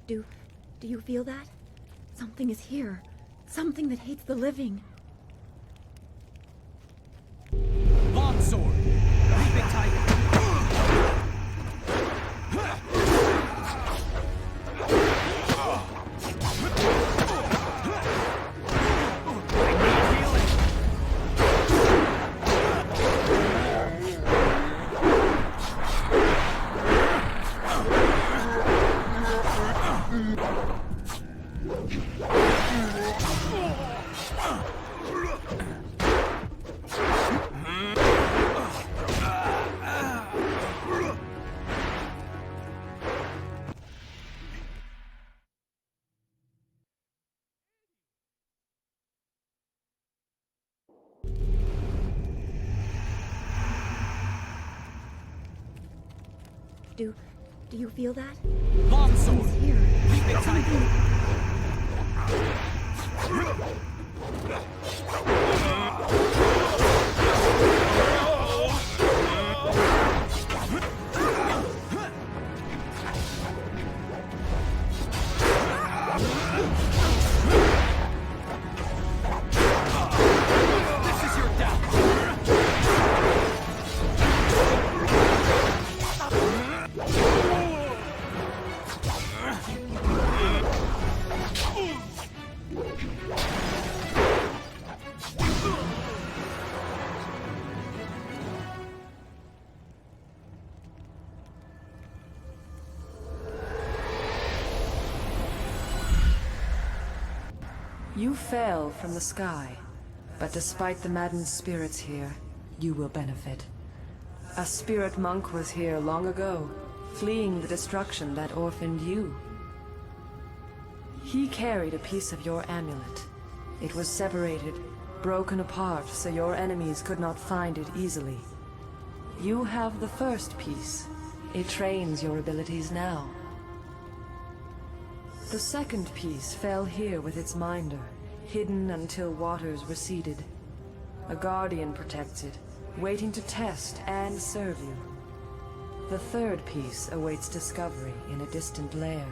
Do you feel that? Something is here. Something that hates the living. Longsword! Leaping tiger! Do you feel that? Longsword! Something's here. Leaping tiger! This is your death! You fell from the sky, but despite the maddened spirits here, you will benefit. A spirit monk was here long ago, fleeing the destruction that orphaned you. He carried a piece of your amulet. It was separated, broken apart, so your enemies could not find it easily. You have the first piece. It trains your abilities now. The second piece fell here with its minder, hidden until waters receded. A guardian protects it, waiting to test and serve you. The third piece awaits discovery in a distant lair.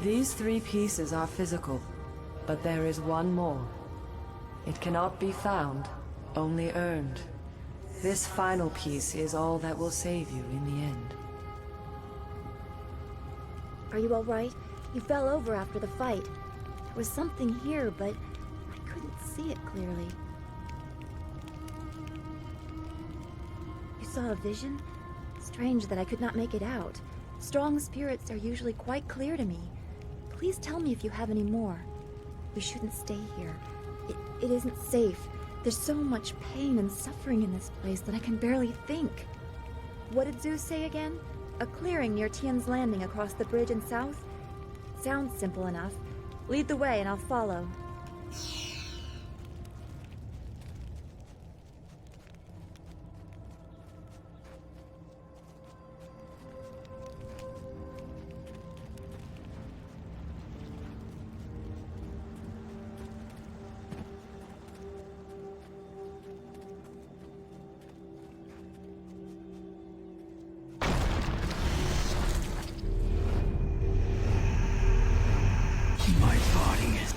These three pieces are physical, but there is one more. It cannot be found, only earned. This final piece is all that will save you in the end. Are you all right? You fell over after the fight. There was something here, but I couldn't see it clearly. You saw a vision? Strange that I could not make it out. Strong spirits are usually quite clear to me. Please tell me if you have any more. We shouldn't stay here. It isn't safe. There's so much pain and suffering in this place that I can barely think. What did Zeus say again? A clearing near Tian's Landing across the bridge and south? Sounds simple enough. Lead the way and I'll follow. My body is...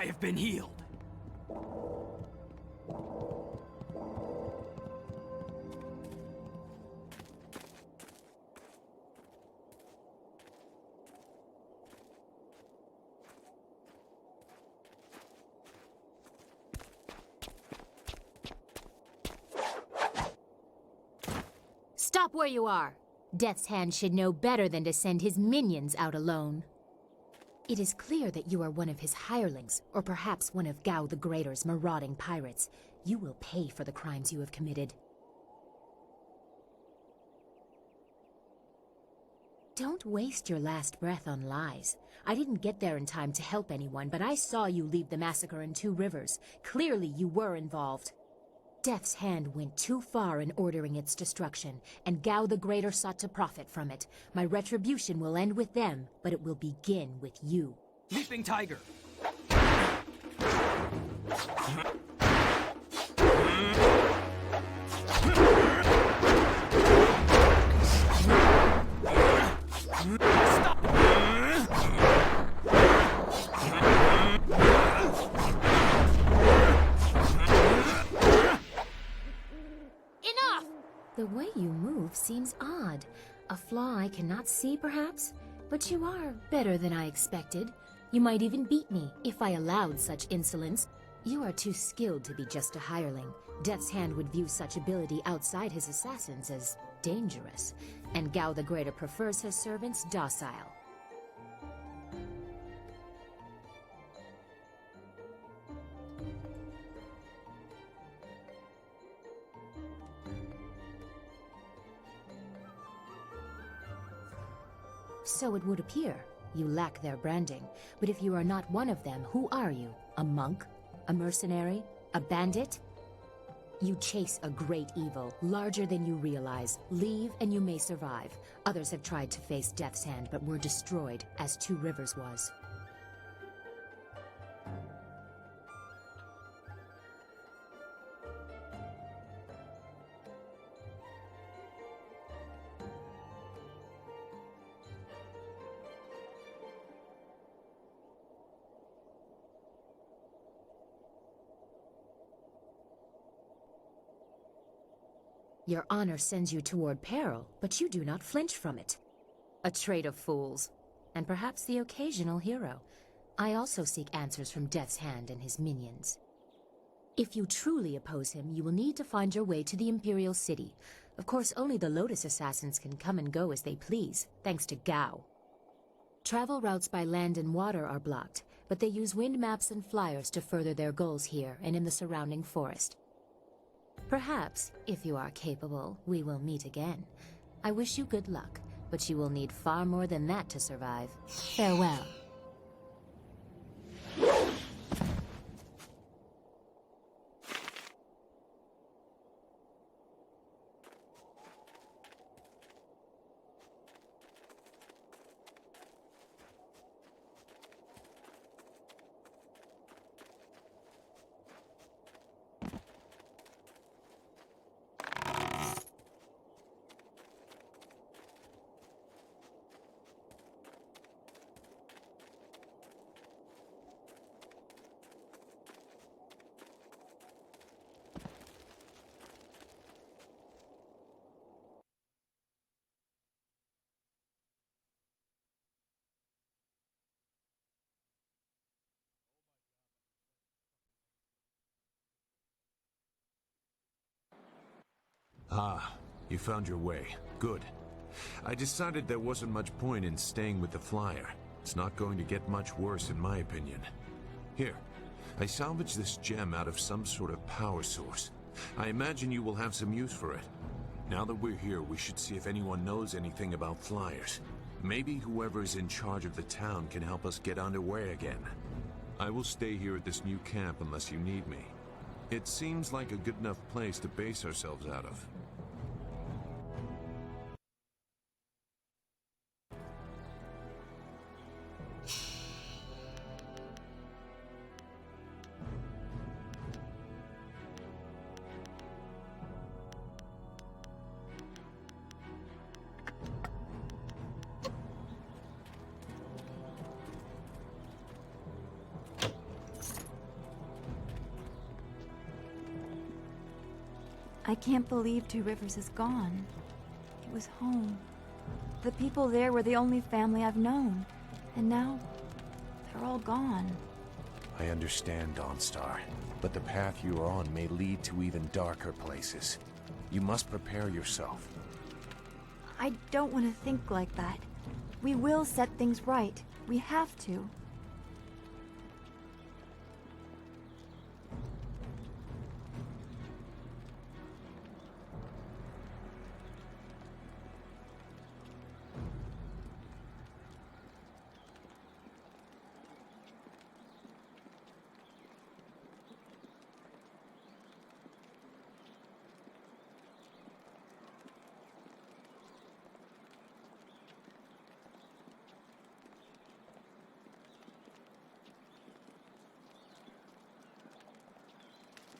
I have been healed. Stop where you are! Death's Hand should know better than to send his minions out alone. It is clear that you are one of his hirelings, or perhaps one of Gao the Greater's marauding pirates. You will pay for the crimes you have committed. Don't waste your last breath on lies. I didn't get there in time to help anyone, but I saw you lead the massacre in Two Rivers. Clearly you were involved. Death's Hand went too far in ordering its destruction, and Gao the Greater sought to profit from it. My retribution will end with them, but it will begin with you. Leaping Tiger. The way you move seems odd. A flaw I cannot see, perhaps? But you are better than I expected. You might even beat me, if I allowed such insolence. You are too skilled to be just a hireling. Death's Hand would view such ability outside his assassins as dangerous. And Gao the Greater prefers his servants docile. So it would appear. You lack their branding. But if you are not one of them, who are you? A monk? A mercenary? A bandit? You chase a great evil, larger than you realize. Leave and you may survive. Others have tried to face Death's Hand, but were destroyed, as Two Rivers was. Your honor sends you toward peril, but you do not flinch from it. A trait of fools, and perhaps the occasional hero. I also seek answers from Death's Hand and his minions. If you truly oppose him, you will need to find your way to the Imperial City. Of course, only the Lotus Assassins can come and go as they please, thanks to Gao. Travel routes by land and water are blocked, but they use wind maps and flyers to further their goals here and in the surrounding forest. Perhaps, if you are capable, we will meet again. I wish you good luck, but you will need far more than that to survive. Farewell. Ah, you found your way. Good. I decided there wasn't much point in staying with the flyer. It's not going to get much worse in my opinion. Here, I salvaged this gem out of some sort of power source. I imagine you will have some use for it. Now that we're here, we should see if anyone knows anything about flyers. Maybe whoever's in charge of the town can help us get underway again. I will stay here at this new camp unless you need me. It seems like a good enough place to base ourselves out of. I can't believe Two Rivers is gone. It was home. The people there were the only family I've known. And now, they're all gone. I understand, Dawnstar, but the path you are on may lead to even darker places. You must prepare yourself. I don't want to think like that. We will set things right. We have to.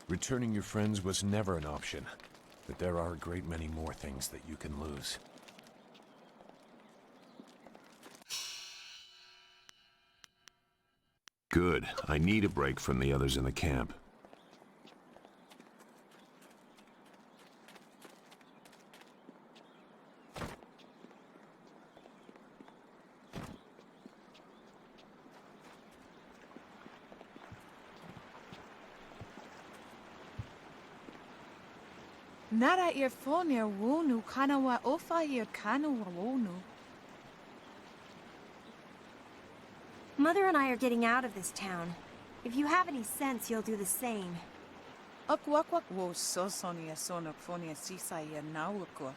Returning your friends was never an option, but there are a great many more things that you can lose. Good. I need a break from the others in the camp. Nara earphonia wonu kanawa ofa ear kanawa wonu. Mother and I are getting out of this town. If you have any sense, you'll do the same. Akwakwak wo sosonia sonak phonia sisaya nawakwak.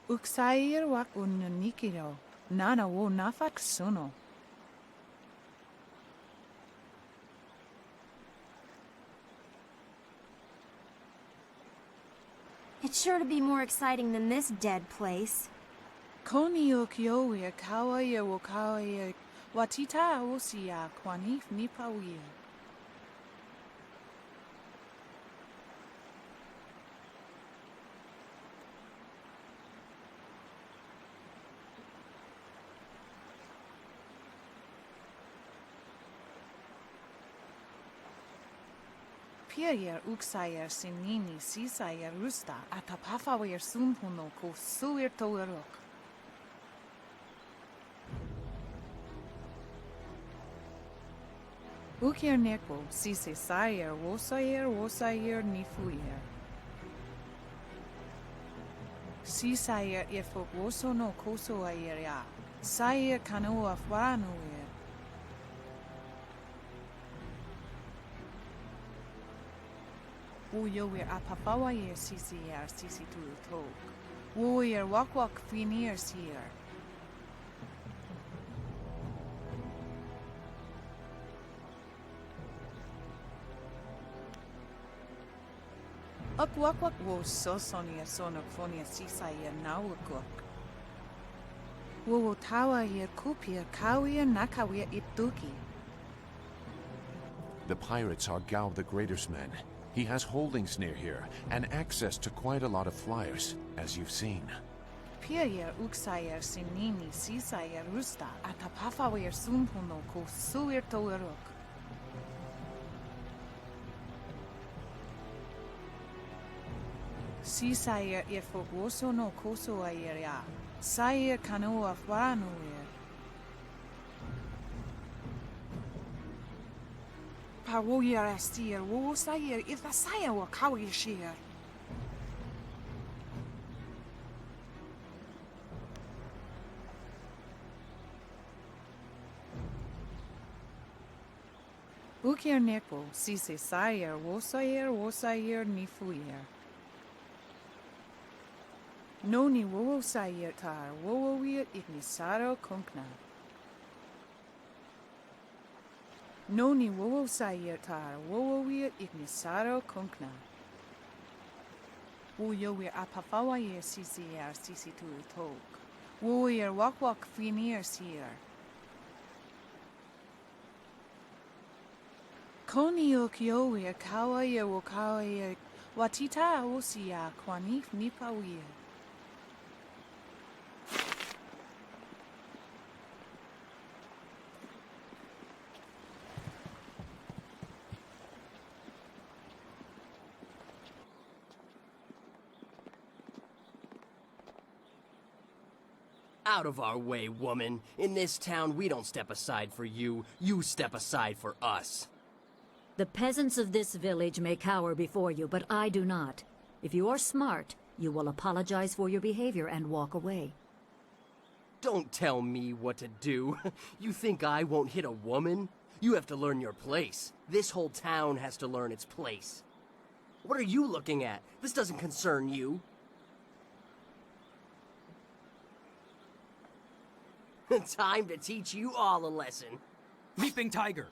Uksair wak ununikiro. Nana wo nafak suno. It's sure to be more exciting than this dead place. Koni okioia kawaya wo kawaya watita osia kwanif nipawia. Pierre uksayer sinini sisayer rusta atapafawer sumpuno ko suir toerok. Ukir neko sise sayer wosayer nifuyer. Sisayer ifok woso no koso ayer ya. Sayer kanoa fwanuer. Woyer apapawa yer sisi tu tok. Woyer wakwak finir sier. Akwakwak wo sosonia sonak phonia sisaya nawakok. Wo tawa yer kupia kawia nakawia ituki. The pirates are Gao the Greater's men. He has holdings near here, and access to quite a lot of flyers, as you've seen. Pierre uksayer sinini sisayer rusta atapafawer sumpuno ko suir toerok. Sisayer ifok woso no koso ayer ya. Sayer kanoa fwanuer. Pawoyer astir wo sayer if a sayer wa kawi sheer. Ukir neko sise sayer wosayer nifuyer. Noni wo sayer tar wo wir ignisaro kunkna. Noni wo sayer tar wo wir ignisaro kunkna. Wo yo wir apafawa yer sisi tu tok. Wo yer wakwak finir sier. Koni okyo yer kawa yer wo kawa yer watita osia kwanif nipawir. Out of our way, woman. In this town, we don't step aside for you. You step aside for us. The peasants of this village may cower before you, but I do not. If you are smart, you will apologize for your behavior and walk away. Don't tell me what to do. You think I won't hit a woman? You have to learn your place. This whole town has to learn its place. What are you looking at? This doesn't concern you. Time to teach you all a lesson. Leaping tiger.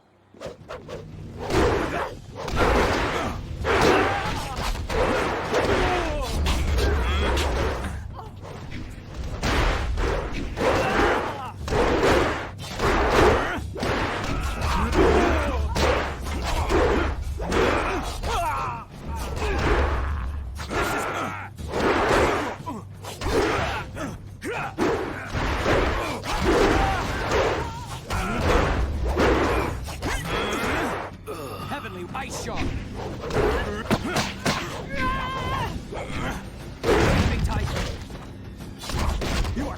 Heavenly ice shot. Leaping tiger. You are.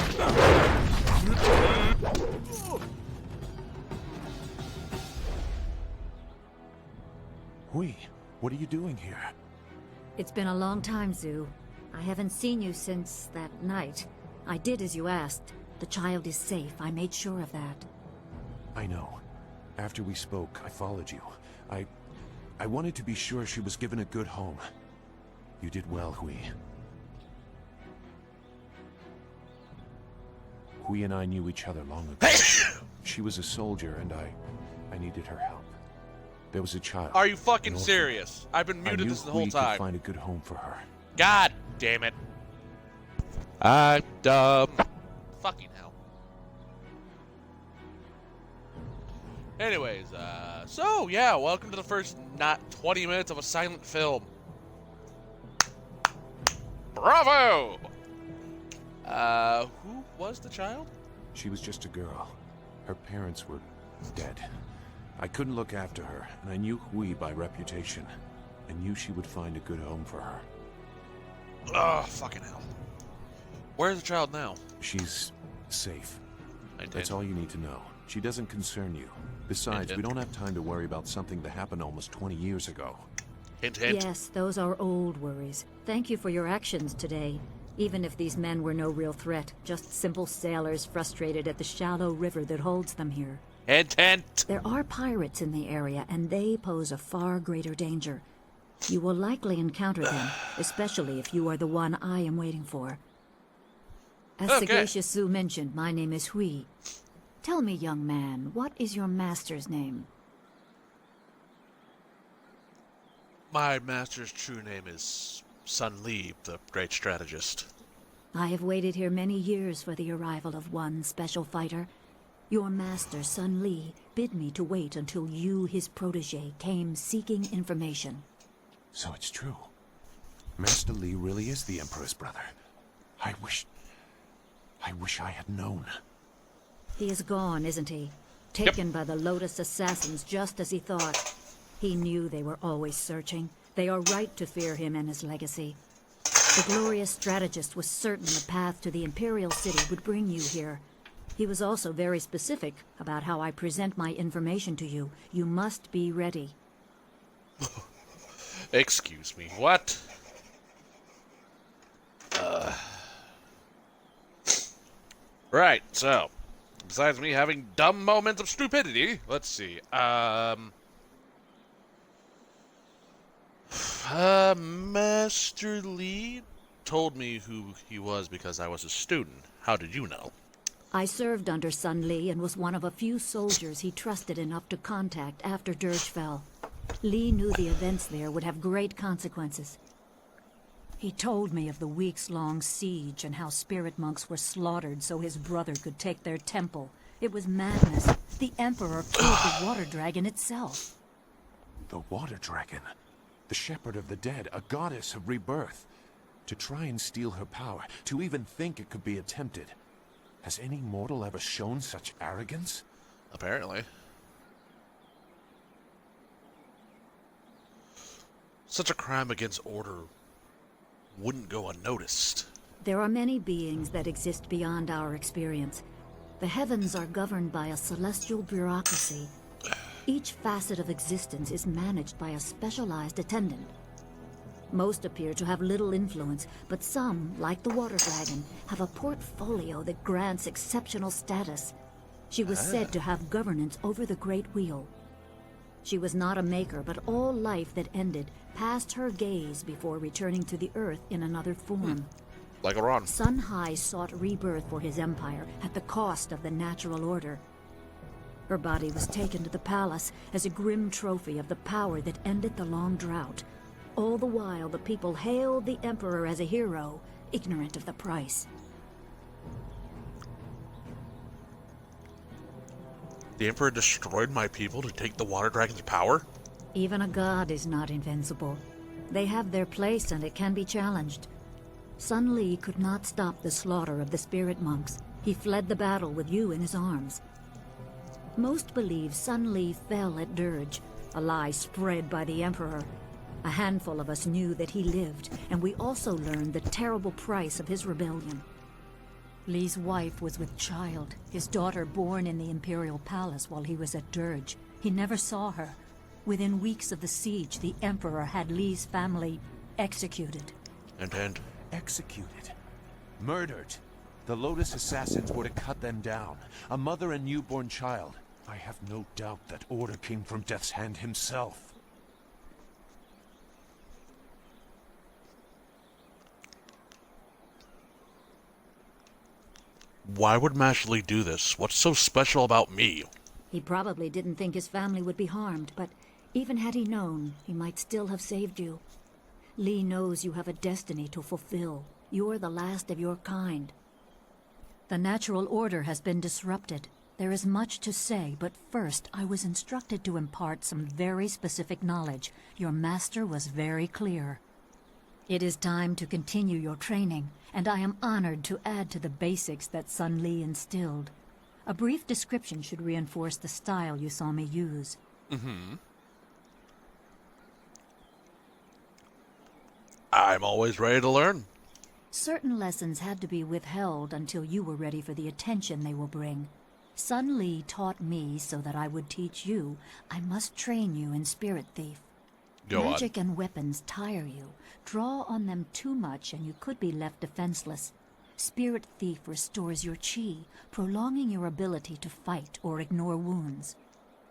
Hui, what are you doing here? It's been a long time, Zhu. I haven't seen you since that night. I did as you asked. The child is safe. I made sure of that. I know. After we spoke, I followed you. I wanted to be sure she was given a good home. You did well, Hui. Hui and I knew each other long ago. She was a soldier, and I needed her help. There was a child. Are you fucking serious? I've been muted this the whole time. I knew Hui could find a good home for her. God damn it. I'm dumb. Fucking hell. Anyways, so yeah, welcome to the first not 20 minutes of a silent film. Bravo! Who was the child? She was just a girl. Her parents were dead. I couldn't look after her, and I knew Hui by reputation. I knew she would find a good home for her. Ugh, fucking hell. Where's the child now? She's safe. That's all you need to know. She doesn't concern you. Besides, we don't have time to worry about something that happened almost 20 years ago. Hint, hint. Yes, those are old worries. Thank you for your actions today. Even if these men were no real threat, just simple sailors frustrated at the shallow river that holds them here. Hint, hint. There are pirates in the area, and they pose a far greater danger. You will likely encounter them, especially if you are the one I am waiting for. As Sagacious Zhu mentioned, my name is Hui. Tell me, young man, what is your master's name? My master's true name is Sun Li, the great strategist. I have waited here many years for the arrival of one special fighter. Your master, Sun Li, bid me to wait until you, his protege, came seeking information. So it's true. Master Li really is the Emperor's brother. I wish I had known. He is gone, isn't he? Taken by the Lotus assassins just as he thought. He knew they were always searching. They are right to fear him and his legacy. The glorious strategist was certain the path to the Imperial City would bring you here. He was also very specific about how I present my information to you. You must be ready. Excuse me, what? Right, so, besides me having dumb moments of stupidity, let's see, Master Li told me who he was because I was a student. How did you know? I served under Sun Li and was one of a few soldiers he trusted enough to contact after Dirge fell. Li knew the events there would have great consequences. He told me of the weeks-long siege and how spirit monks were slaughtered so his brother could take their temple. It was madness. The Emperor killed the water dragon itself. The water dragon? The shepherd of the dead, a goddess of rebirth. To try and steal her power, to even think it could be attempted. Has any mortal ever shown such arrogance? Apparently. Such a crime against order wouldn't go unnoticed. There are many beings that exist beyond our experience. The heavens are governed by a celestial bureaucracy. Each facet of existence is managed by a specialized attendant. Most appear to have little influence, but some, like the Water Dragon, have a portfolio that grants exceptional status. She was said to have governance over the Great Wheel. She was not a maker, but all life that ended passed her gaze before returning to the Earth in another form. Like a Ron. Sun High sought rebirth for his empire at the cost of the natural order. Her body was taken to the palace as a grim trophy of the power that ended the long drought. All the while, the people hailed the Emperor as a hero, ignorant of the price. The Emperor destroyed my people to take the Water Dragon's power? Even a god is not invincible. They have their place and it can be challenged. Sun Li could not stop the slaughter of the spirit monks. He fled the battle with you in his arms. Most believe Sun Li fell at Dirge, a lie spread by the Emperor. A handful of us knew that he lived, and we also learned the terrible price of his rebellion. Li's wife was with child, his daughter born in the Imperial Palace while he was at Dirge. He never saw her. Within weeks of the siege, the Emperor had Li's family executed. And executed. Murdered. The Lotus assassins were to cut them down. A mother and newborn child. I have no doubt that order came from Death's Hand himself. Why would Master Li do this? What's so special about me? He probably didn't think his family would be harmed, but even had he known, he might still have saved you. Li knows you have a destiny to fulfill. You're the last of your kind. The natural order has been disrupted. There is much to say, but first I was instructed to impart some very specific knowledge. Your master was very clear. It is time to continue your training, and I am honored to add to the basics that Sun Li instilled. A brief description should reinforce the style you saw me use. I'm always ready to learn. Certain lessons had to be withheld until you were ready for the attention they will bring. Sun Li taught me so that I would teach you. I must train you in Spirit Thief. Magic and weapons tire you. Draw on them too much and you could be left defenseless. Spirit Thief restores your chi, prolonging your ability to fight or ignore wounds.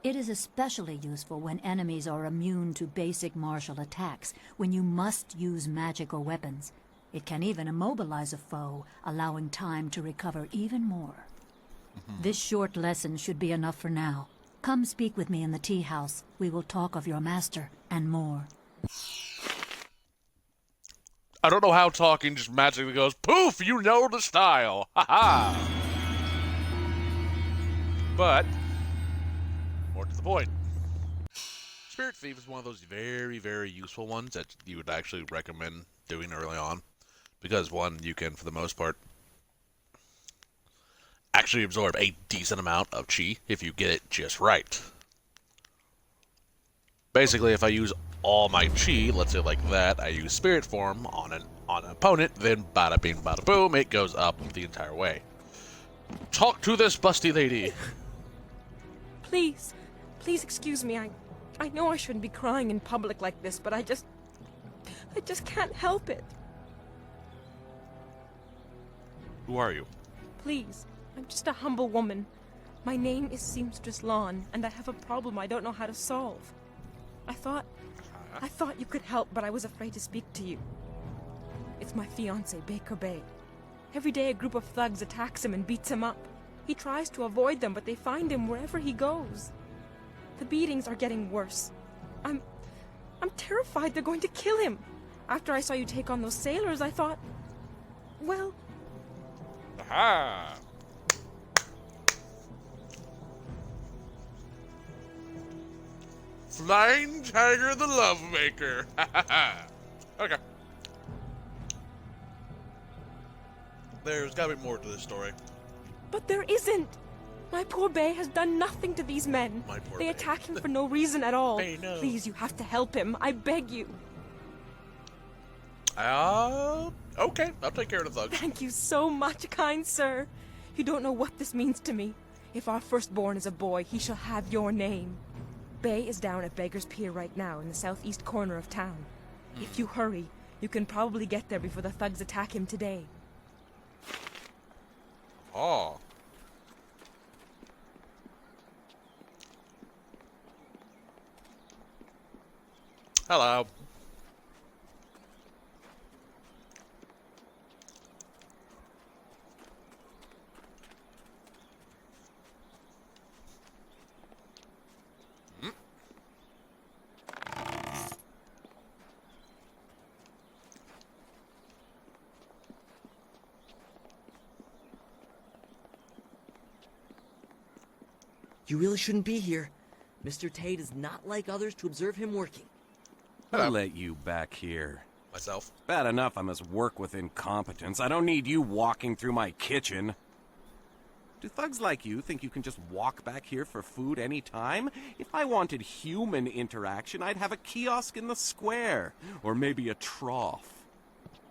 It is especially useful when enemies are immune to basic martial attacks, when you must use magic or weapons. It can even immobilize a foe, allowing time to recover even more. This short lesson should be enough for now. Come speak with me in the tea house. We will talk of your master and more. I don't know how talking just magically goes, poof, you know the style. Ha ha. But, more to the point. Spirit Thief is one of those very, very useful ones that you would actually recommend doing early on. Because, one, you can, for the most part, actually absorb a decent amount of chi if you get it just right. Basically, if I use all my chi, let's say like that, I use Spirit Form on an opponent, then bada bing bada boom, it goes up the entire way. Talk to this busty lady. Please excuse me. I know I shouldn't be crying in public like this, but I just can't help it. Who are you? Please, I'm just a humble woman. My name is Seamstress Lawn, and I have a problem I don't know how to solve. I thought you could help, but I was afraid to speak to you. It's my fiancé, Baker Bay. Every day a group of thugs attacks him and beats him up. He tries to avoid them, but they find him wherever he goes. The beatings are getting worse. I'm terrified they're going to kill him. After I saw you take on those sailors, I thought, well... Aha! Flying Tiger the Lovemaker. Okay. There's gotta be more to this story. But there isn't! My poor Bay has done nothing to these men. They attack him for no reason at all. Bay, no. Please, you have to help him. I beg you. Okay. Okay, I'll take care of the thugs. Thank you so much, kind sir. You don't know what this means to me. If our firstborn is a boy, he shall have your name. Bay is down at Beggar's Pier right now in the southeast corner of town. If you hurry, you can probably get there before the thugs attack him today. Oh. Hello. You really shouldn't be here. Mr. Tate is not like others to observe him working. I'll let you back here. Myself. Bad enough I must work with incompetence. I don't need you walking through my kitchen. Do thugs like you think you can just walk back here for food any time? If I wanted human interaction, I'd have a kiosk in the square. Or maybe a trough.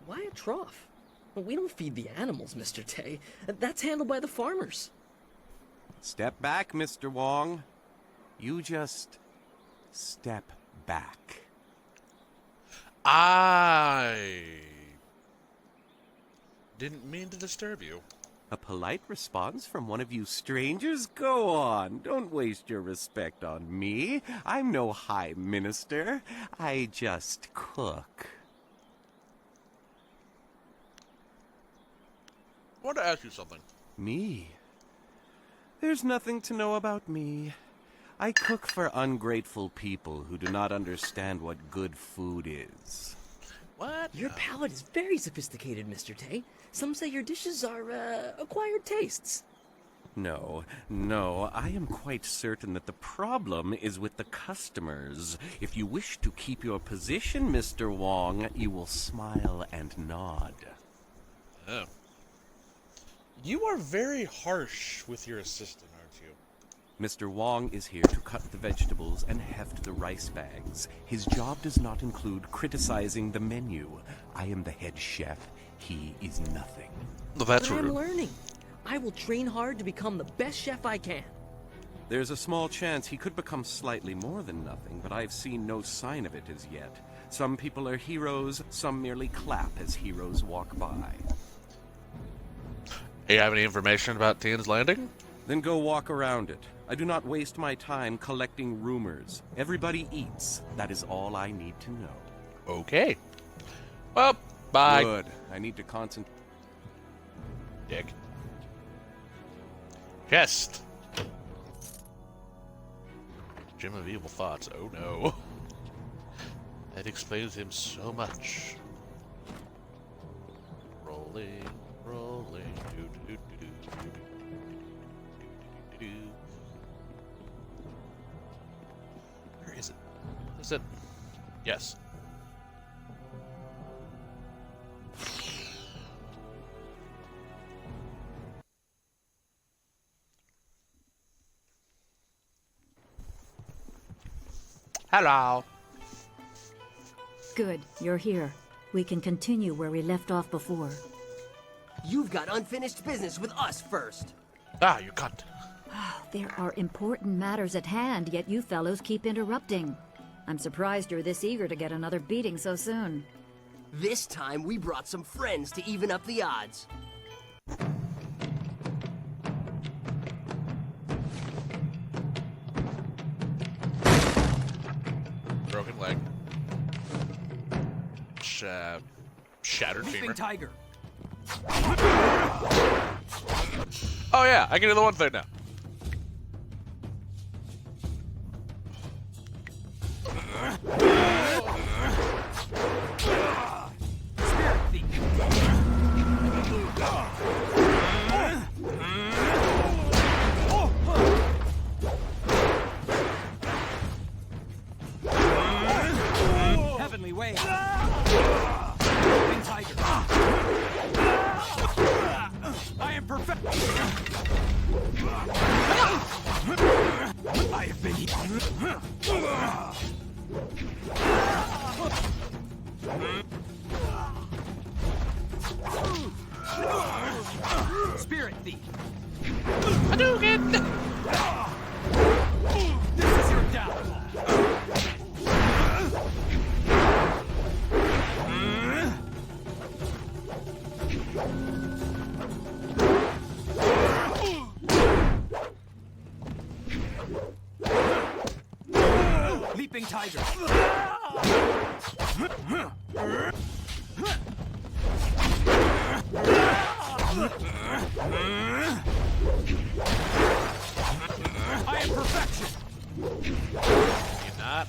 Why a trough? Well, we don't feed the animals, Mr. Tay. That's handled by the farmers. Step back, Mr. Wong. You just step back. I didn't mean to disturb you. A polite response from one of you strangers? Go on. Don't waste your respect on me. I'm no high minister. I just cook. I want to ask you something. Me? There's nothing to know about me. I cook for ungrateful people who do not understand what good food is. What? Your palate is very sophisticated, Mr. Tay. Some say your dishes are, acquired tastes. No, I am quite certain that the problem is with the customers. If you wish to keep your position, Mr. Wong, you will smile and nod. Oh. You are very harsh with your assistant, aren't you? Mr. Wong is here to cut the vegetables and heft the rice bags. His job does not include criticizing the menu. I am the head chef. He is nothing. Well, that's but rude. I'm learning. I will train hard to become the best chef I can. There's a small chance he could become slightly more than nothing, but I've seen no sign of it as yet. Some people are heroes, some merely clap as heroes walk by. Hey, you have any information about Tian's Landing? Then go walk around it. I do not waste my time collecting rumors. Everybody eats. That is all I need to know. Okay. Well, bye. Good. I need to concentrate. Dick. Chest. Gem of Evil Thoughts. Oh no. That explains him so much. Rolling. Where is it? Is it? Yes. Hello. Good, you're here. We can continue where we left off before. You've got unfinished business with us first. Ah, you cunt. There are important matters at hand, yet you fellows keep interrupting. I'm surprised you're this eager to get another beating so soon. This time we brought some friends to even up the odds. Broken leg. Shattered Leaping femur. tiger. Oh yeah, I can do the one thing now. Spirit thief. Heavenly wave. Leaping tiger. I am perfect. I have been. Spirit Thief! Hadouken! This is your downfall! Leaping Tiger! I am perfection! You're not.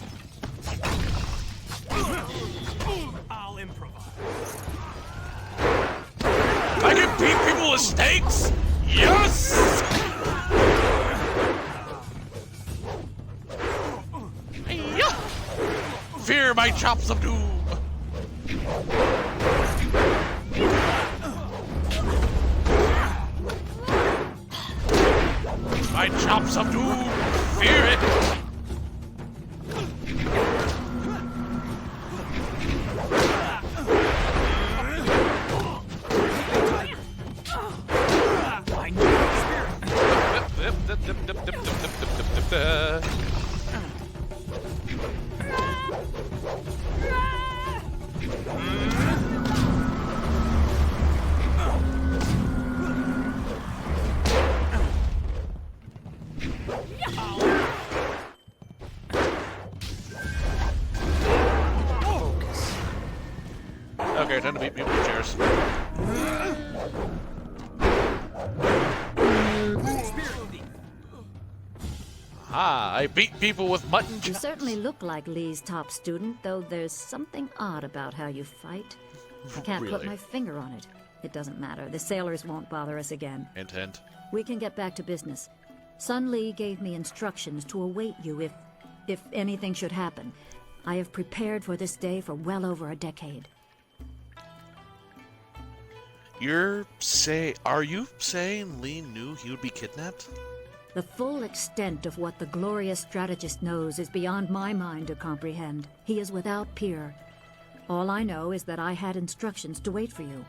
I'll improvise. I can beat people with stakes? Yes! Yeah. Fear my chops of doom! My chops of doom! Fear it! I know your spirit! Okay, time to beat people with chairs. Spirit Thief! Ah, I beat people with mutton You chops. certainly look like Lee's top student, though there's something odd about how you fight. I can't put Really? my finger on it. It doesn't matter. The sailors won't bother us again. Hint, hint. We can get back to business. Sun Lee gave me instructions to await you if anything should happen. I have prepared for this day for well over a decade. Are you saying Lee knew he would be kidnapped? The full extent of what the glorious strategist knows is beyond my mind to comprehend. He is without peer. All I know is that I had instructions to wait for you.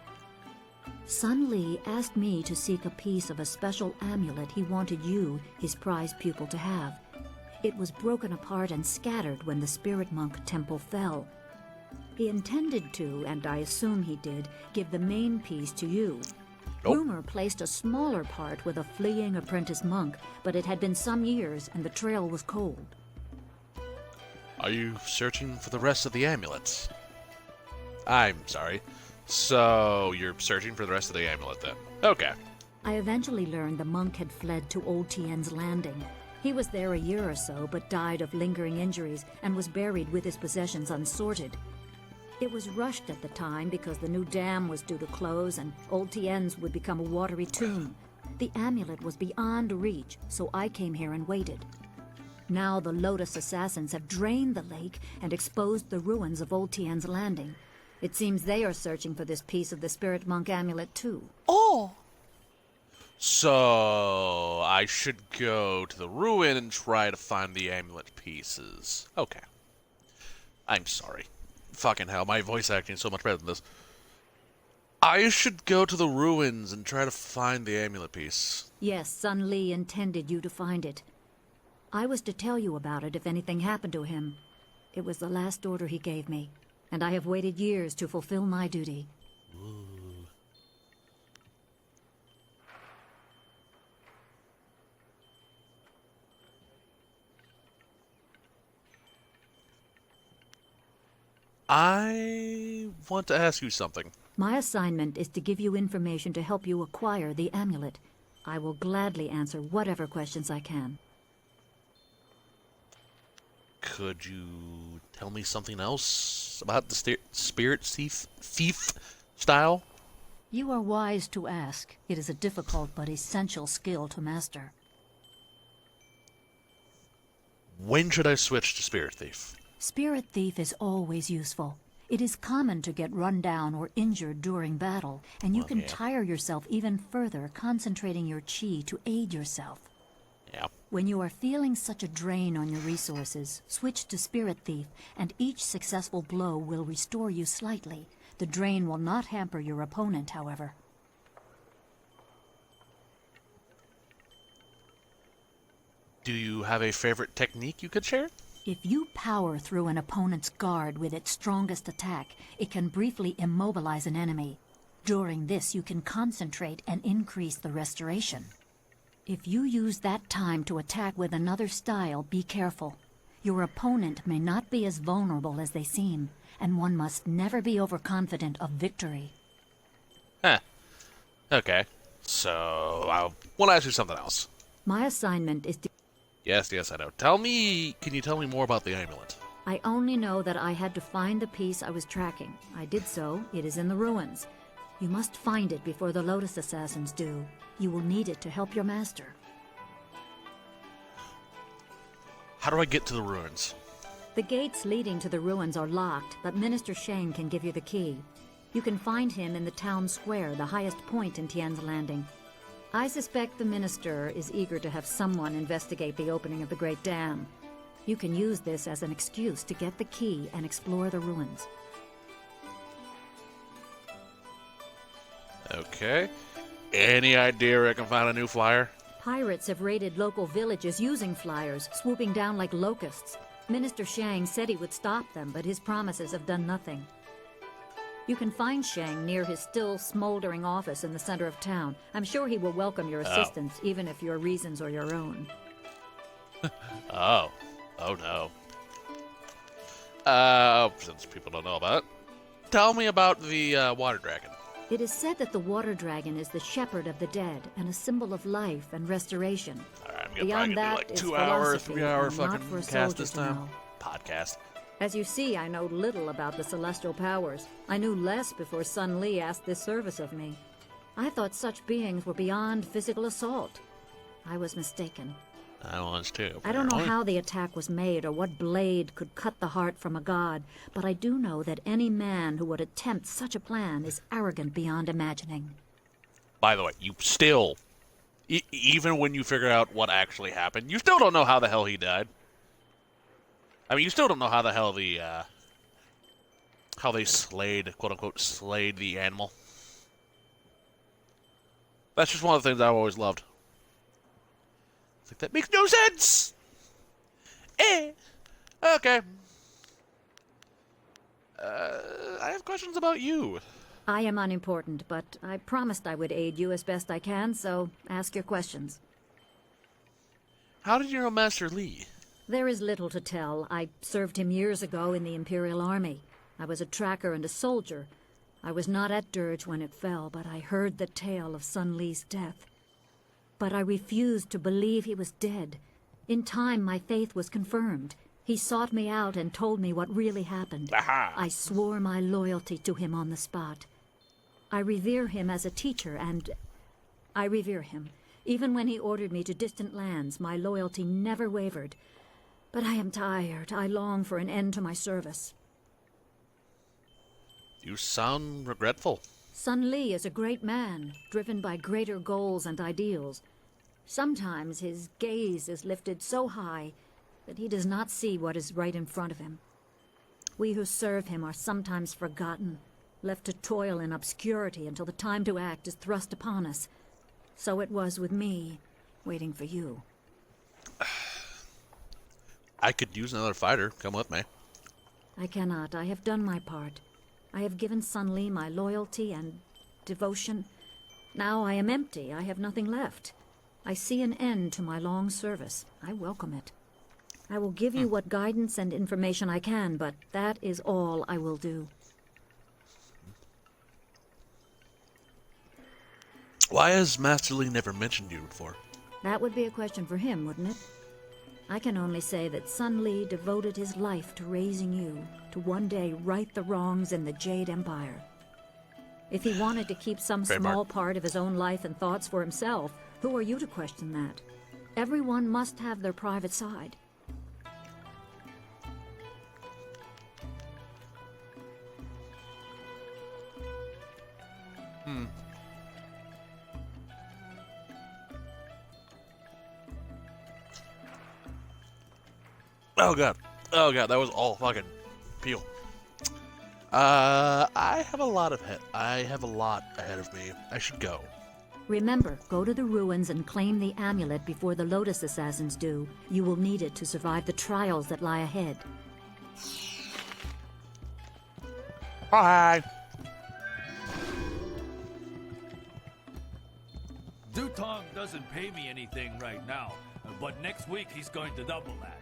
Sun Lee asked me to seek a piece of a special amulet he wanted you, his prized pupil, to have. It was broken apart and scattered when the Spirit Monk Temple fell. He intended to, and I assume he did, give the main piece to you. Nope. Rumor placed a smaller part with a fleeing apprentice monk, but it had been some years and the trail was cold. Are you searching for the rest of the amulets? I'm sorry. So, you're searching for the rest of the amulet then? Okay. I eventually learned the monk had fled to Old Tien's Landing. He was there a year or so, but died of lingering injuries and was buried with his possessions unsorted. It was rushed at the time because the new dam was due to close and Old Tien's would become a watery tomb. The amulet was beyond reach, so I came here and waited. Now the Lotus assassins have drained the lake and exposed the ruins of Old Tien's Landing. It seems they are searching for this piece of the Spirit Monk amulet too. Oh! So, I should go to the ruin and try to find the amulet pieces. Okay. I'm sorry. Fucking hell, my voice acting is so much better than this. I should go to the ruins and try to find the amulet piece. Yes, Sun Lee intended you to find it. I was to tell you about it if anything happened to him. It was the last order he gave me, and I have waited years to fulfill my duty. Ooh. I want to ask you something. My assignment is to give you information to help you acquire the amulet. I will gladly answer whatever questions I can. Could you tell me something else about the spirit thief style? You are wise to ask. It is a difficult but essential skill to master. When should I switch to spirit thief? Spirit Thief is always useful. It is common to get run down or injured during battle, and you can tire yourself even further concentrating your chi to aid yourself. Yeah. When you are feeling such a drain on your resources, switch to Spirit Thief, and each successful blow will restore you slightly. The drain will not hamper your opponent, however. Do you have a favorite technique you could share? If you power through an opponent's guard with its strongest attack, it can briefly immobilize an enemy. During this, you can concentrate and increase the restoration. If you use that time to attack with another style, be careful. Your opponent may not be as vulnerable as they seem, and one must never be overconfident of victory. Huh. Okay. So, I want to ask you something else. My assignment is to... Yes, I know. Can you tell me more about the amulet? I only know that I had to find the piece I was tracking. I did so. It is in the ruins. You must find it before the Lotus Assassins do. You will need it to help your master. How do I get to the ruins? The gates leading to the ruins are locked, but Minister Shang can give you the key. You can find him in the town square, the highest point in Tian's Landing. I suspect the minister is eager to have someone investigate the opening of the Great Dam. You can use this as an excuse to get the key and explore the ruins. Okay. Any idea where I can find a new flyer? Pirates have raided local villages using flyers, swooping down like locusts. Minister Shang said he would stop them, but his promises have done nothing. You can find Shang near his still smoldering office in the center of town. I'm sure he will welcome your assistance, even if your reasons are your own. Oh no. Since people don't know about it, tell me about the water dragon. It is said that the water dragon is the shepherd of the dead and a symbol of life and restoration. Alright, I'm Beyond gonna that do like is 2 hour, philosophy 3 hour and not fucking for a cast soldier this to time. know. Podcast. As you see, I know little about the celestial powers. I knew less before Sun Li asked this service of me. I thought such beings were beyond physical assault. I was mistaken. I was too. I don't know how the attack was made or what blade could cut the heart from a god, but I do know that any man who would attempt such a plan is arrogant beyond imagining. By the way, you still, even when you figure out what actually happened, you still don't know how the hell he died. I mean, you still don't know how the hell how they slayed, quote-unquote, slayed the animal. That's just one of the things I've always loved. It's like, that makes no sense! Okay. I have questions about you. I am unimportant, but I promised I would aid you as best I can, so ask your questions. How did you know Master Li? There is little to tell. I served him years ago in the Imperial Army. I was a tracker and a soldier. I was not at Dirge when it fell, but I heard the tale of Sun Li's death. But I refused to believe he was dead. In time, my faith was confirmed. He sought me out and told me what really happened. Aha. I swore my loyalty to him on the spot. I revere him as a teacher, and I revere him. Even when he ordered me to distant lands, my loyalty never wavered. But I am tired. I long for an end to my service. You sound regretful. Sun Li is a great man, driven by greater goals and ideals. Sometimes his gaze is lifted so high that he does not see what is right in front of him. We who serve him are sometimes forgotten, left to toil in obscurity until the time to act is thrust upon us. So it was with me, waiting for you. I could use another fighter. Come with me. I cannot. I have done my part. I have given Sun Li my loyalty and devotion. Now I am empty. I have nothing left. I see an end to my long service. I welcome it. I will give you what guidance and information I can, but that is all I will do. Why has Master Li never mentioned you before? That would be a question for him, wouldn't it? I can only say that Sun Li devoted his life to raising you, to one day right the wrongs in the Jade Empire. If he wanted to keep some small part of his own life and thoughts for himself, who are you to question that? Everyone must have their private side. Oh god. Oh god, that was all fucking peel. I have a lot ahead of me. I should go. Remember, go to the ruins and claim the amulet before the Lotus Assassins do. You will need it to survive the trials that lie ahead. Bye. Dutong doesn't pay me anything right now, but next week he's going to double that.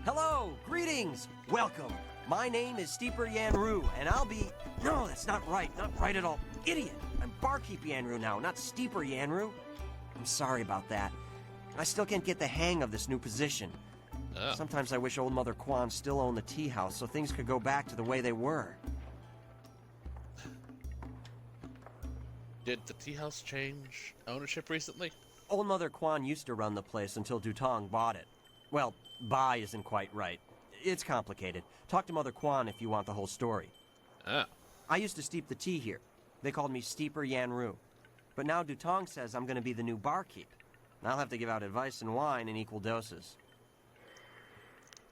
Hello, greetings, welcome. My name is Steeper Yanru, and I'll be... No, that's not right at all. Idiot! I'm Barkeep Yanru now, not Steeper Yanru. I'm sorry about that. I still can't get the hang of this new position. Oh. Sometimes I wish Old Mother Quan still owned the tea house so things could go back to the way they were. Did the tea house change ownership recently? Old Mother Quan used to run the place until Dutong bought it. Well, buy isn't quite right. It's complicated. Talk to Mother Quan if you want the whole story. Oh. I used to steep the tea here. They called me Steeper Yanru. But now Dutong says I'm going to be the new barkeep. I'll have to give out advice and wine in equal doses.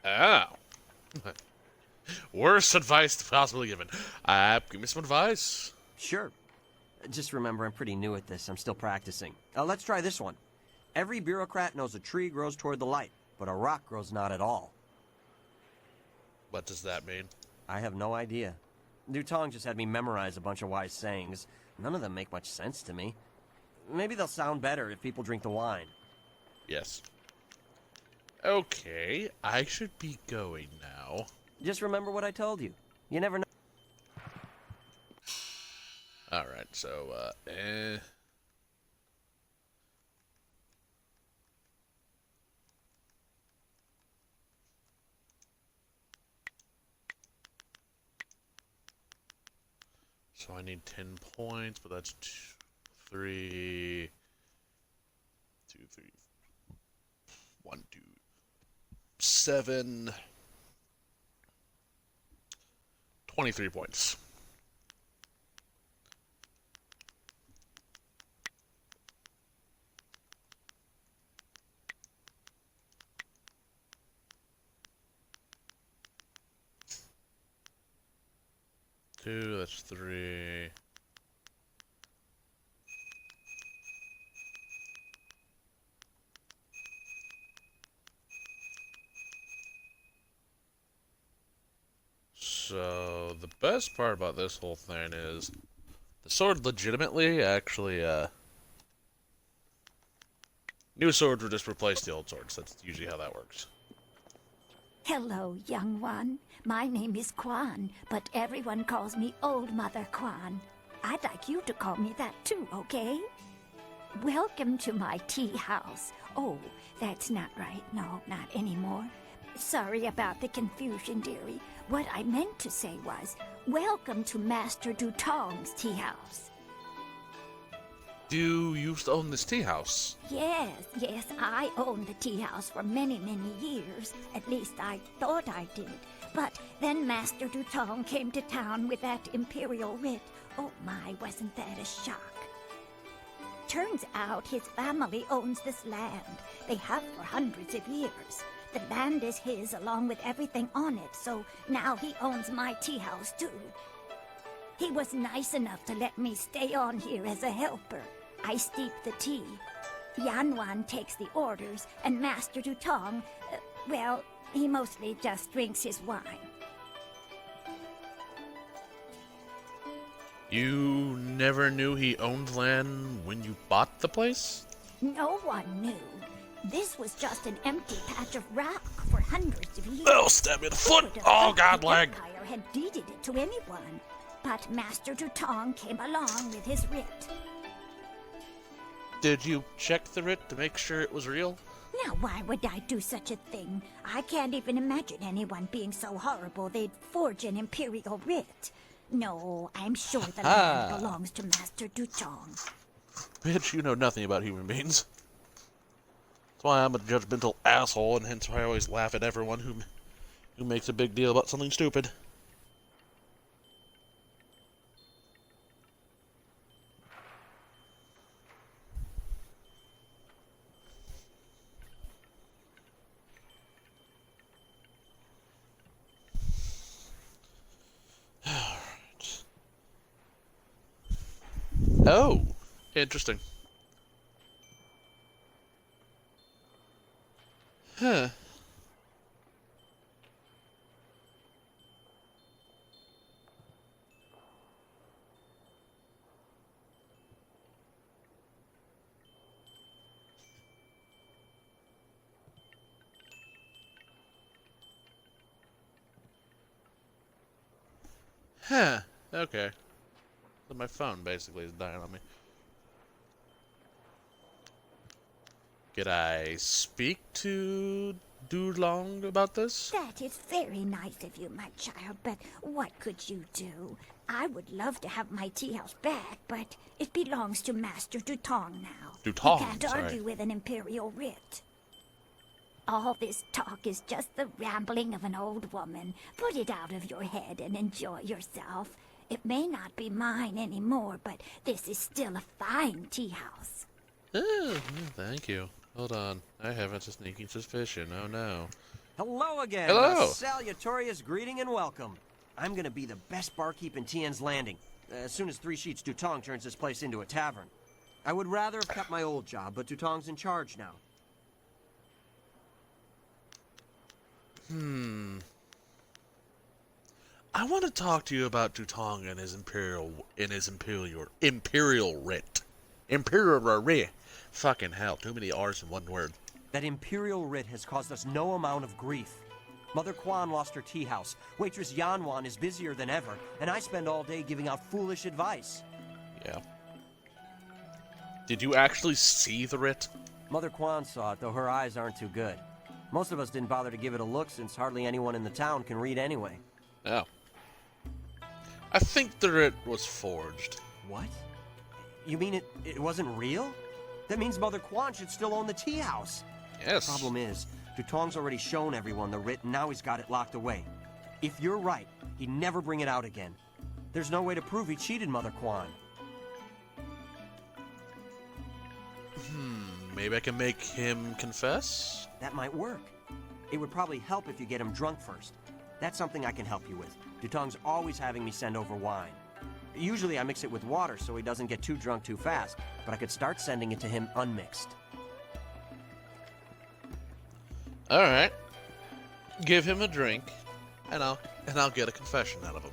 Oh. Worst advice possibly given. Give me some advice. Sure. Just remember, I'm pretty new at this. I'm still practicing. Let's try this one. Every bureaucrat knows a tree grows toward the light, but a rock grows not at all. What does that mean? I have no idea. Dutong just had me memorize a bunch of wise sayings. None of them make much sense to me. Maybe they'll sound better if people drink the wine. Yes. Okay, I should be going now. Just remember what I told you. You never know. Alright, so, So I need 10 points, but that's 3, 1, 2, 7, 23 points. Two, that's 3. So, the best part about this whole thing is the sword legitimately actually, new swords will just replace the old swords. That's usually how that works. Hello, young one. My name is Quan, but everyone calls me Old Mother Quan. I'd like you to call me that too, okay? Welcome to my tea house. Oh, that's not right. No, not anymore. Sorry about the confusion, dearie. What I meant to say was, welcome to Master Dutong's tea house. You used to own this tea house? Yes, I owned the tea house for many, many years. At least I thought I did. But then Master Dutong came to town with that imperial writ. Oh my, wasn't that a shock? Turns out his family owns this land. They have for hundreds of years. The land is his along with everything on it, so now he owns my tea house too. He was nice enough to let me stay on here as a helper. I steep the tea. Yanwan takes the orders, and Master Dutong, well, he mostly just drinks his wine. You never knew he owned land when you bought the place? No one knew. This was just an empty patch of rock for hundreds of years. Oh, stab me in the foot! Oh, God, leg! The Empire had deeded it to anyone, but Master Dutong came along with his writ. Did you check the writ to make sure it was real? Now, why would I do such a thing? I can't even imagine anyone being so horrible they'd forge an imperial writ. No, I'm sure the land belongs to Master Dutong. Bitch, you know nothing about human beings. That's why I'm a judgmental asshole, and hence why I always laugh at everyone who makes a big deal about something stupid. Alright. Oh, interesting. Huh. Huh. Okay. So my phone basically is dying on me. Could I speak to Dulong about this? That is very nice of you, my child, but what could you do? I would love to have my tea house back, but it belongs to Master Dutong now. Dutong, You can't sorry. argue with an imperial writ. All this talk is just the rambling of an old woman. Put it out of your head and enjoy yourself. It may not be mine anymore, but this is still a fine tea house. Oh, thank you. Hold on. I have a sneaking suspicion. Oh no. Hello again. Hello. A salutatorious greeting and welcome. I'm gonna be the best barkeep in Tien's Landing, as soon as Three Sheets Dutong turns this place into a tavern. I would rather have kept my old job, but Dutong's in charge now. I want to talk to you about Dutong and his imperial writ. Imperial writ. Fucking hell, too many R's in one word. That imperial writ has caused us no amount of grief. Mother Quan lost her tea house, waitress Yanwan is busier than ever, and I spend all day giving out foolish advice. Yeah. Did you actually see the writ? Mother Quan saw it, though her eyes aren't too good. Most of us didn't bother to give it a look since hardly anyone in the town can read anyway. Oh. I think the writ was forged. What? You mean it wasn't real? That means Mother Quan should still own the tea house. Yes. The problem is, Dutong's already shown everyone the writ and now he's got it locked away. If you're right, he'd never bring it out again. There's no way to prove he cheated Mother Quan. Maybe I can make him confess? That might work. It would probably help if you get him drunk first. That's something I can help you with. Dutong's always having me send over wine. Usually I mix it with water so he doesn't get too drunk too fast, but I could start sending it to him unmixed. Alright. Give him a drink, and I'll get a confession out of him.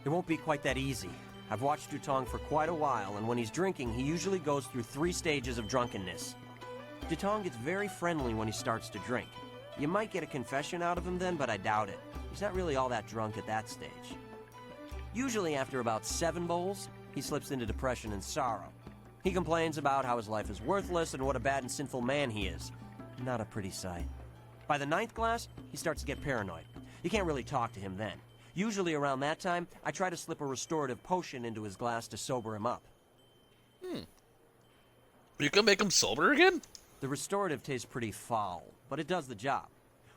It won't be quite that easy. I've watched Dutong for quite a while, and when he's drinking, he usually goes through 3 stages of drunkenness. Dutong gets very friendly when he starts to drink. You might get a confession out of him then, but I doubt it. He's not really all that drunk at that stage. Usually after about 7 bowls, he slips into depression and sorrow. He complains about how his life is worthless and what a bad and sinful man he is. Not a pretty sight. By the 9th glass, he starts to get paranoid. You can't really talk to him then. Usually around that time, I try to slip a restorative potion into his glass to sober him up. You can make him sober again? The restorative tastes pretty foul, but it does the job.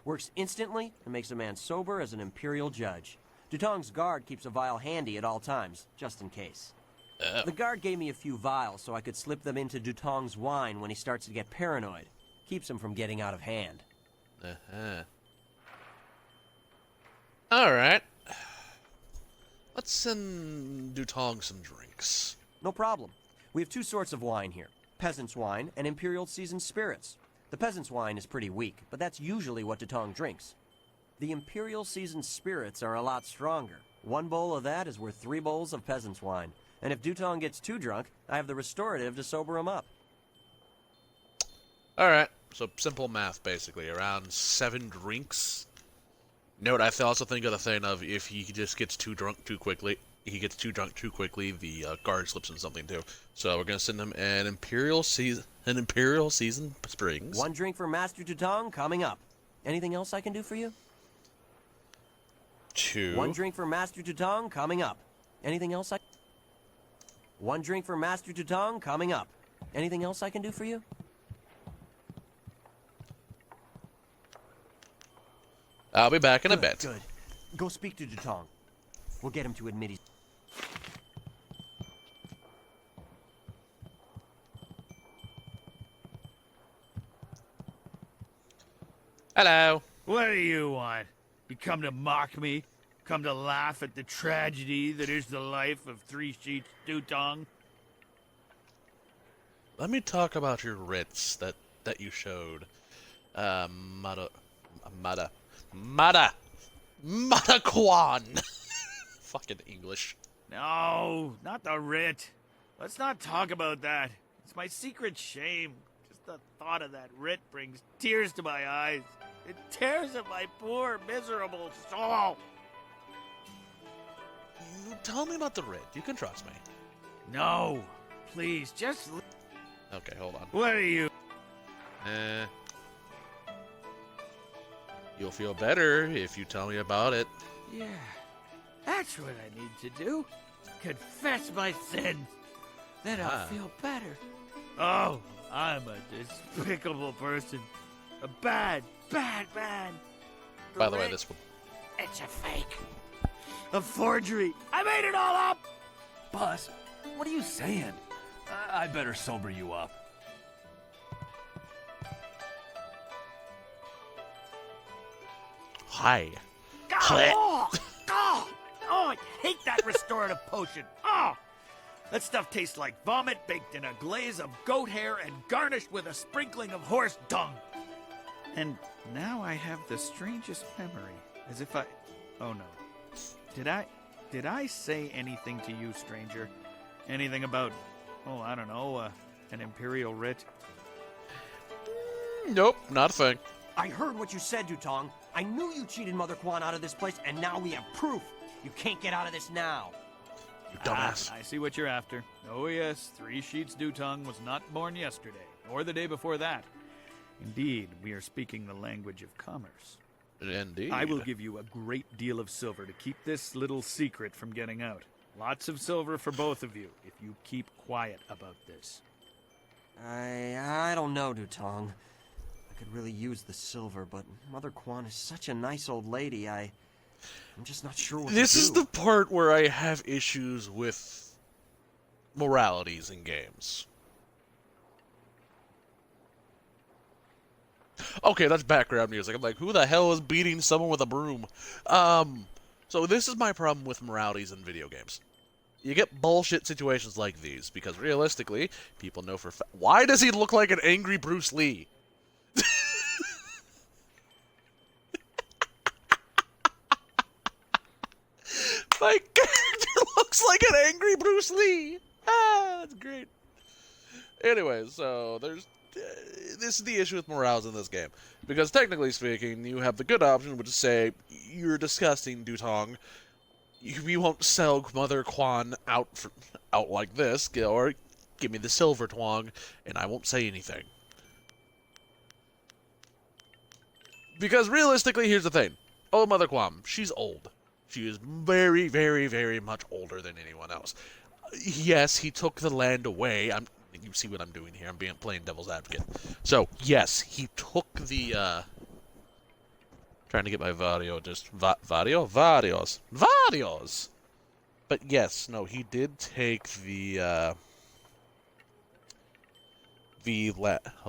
Works instantly and makes a man sober as an imperial judge. Dutong's guard keeps a vial handy at all times, just in case. The guard gave me a few vials so I could slip them into Dutong's wine when he starts to get paranoid. Keeps him from getting out of hand. Alright. Let's send Dutong some drinks. No problem. We have 2 sorts of wine here. Peasant's wine and Imperial Seasoned Spirits. The Peasant's wine is pretty weak, but that's usually what Dutong drinks. The Imperial Seasoned Spirits are a lot stronger. 1 bowl of that is worth 3 bowls of Peasant's wine. And if Dutong gets too drunk, I have the restorative to sober him up. Alright, so simple math, basically. Around 7 drinks. Note, I also think of the thing of if he just gets too drunk too quickly, the guard slips in something too. So we're going to send him an Imperial Season Springs. 1 drink for Master Dutong coming up. Anything else I can do for you? 2. 1 drink for Master Dutong coming up. Anything else 1 drink for Master Dutong coming up. Anything else I can do for you? I'll be back in a bit. Good. Go speak to Dutong. We'll get him to admit he's... Hello. What do you want? You come to mock me? Come to laugh at the tragedy that is the life of Three Sheets Dutong? let me talk about your writs that you showed. Mada Kwan. Fucking English. No, not the writ. Let's not talk about that. It's my secret shame. Just the thought of that writ brings tears to my eyes. It tears at my poor, miserable soul. You tell me about the writ. You can trust me. No, please, just... Okay, hold on. What are you... You'll feel better if you tell me about it. Yeah, that's what I need to do. Confess my sins. Then I'll feel better. Oh, I'm a despicable person. A bad, bad man. By the way, this one. It's a fake. A forgery. I made it all up. Boss, what are you saying? I better sober you up. Hi. Oh, I hate that restorative potion. Oh, that stuff tastes like vomit baked in a glaze of goat hair and garnished with a sprinkling of horse dung. And now I have the strangest memory, as if I... Oh no. Did I say anything to you, stranger? Anything about, I don't know, an imperial writ? Nope, not a thing. I heard what you said, Dutong. I knew you cheated Mother Kwan out of this place, and now we have proof. You can't get out of this now. You dumbass. I see what you're after. Oh yes, 3 Sheets Dutong was not born yesterday, or the day before that. Indeed, we are speaking the language of commerce. Indeed. I will give you a great deal of silver to keep this little secret from getting out. Lots of silver for both of you, if you keep quiet about this. I don't know, Dutong. I could really use the silver, but Mother Kwan is such a nice old lady, I'm just not sure what to do. This is the part where I have issues with moralities in games. Okay, that's background music. I'm like, who the hell is beating someone with a broom? So this is my problem with moralities in video games. You get bullshit situations like these, because realistically, people know for why does he look like an angry Bruce Lee? My character looks like an angry Bruce Lee. That's great. Anyway, so this is the issue with morals in this game. Because technically speaking, you have the good option, which is say, you're disgusting, Dutong. We won't sell Mother Kwan out like this, or give me the silver twong, and I won't say anything. Because realistically, here's the thing. Oh, Mother Kwan, she's old. She is very, very, very much older than anyone else. Yes, he took the land away. You see what I'm doing here. I'm playing devil's advocate. So, yes, he took the, trying to get my Vario just... Varios. But yes, no, he did take the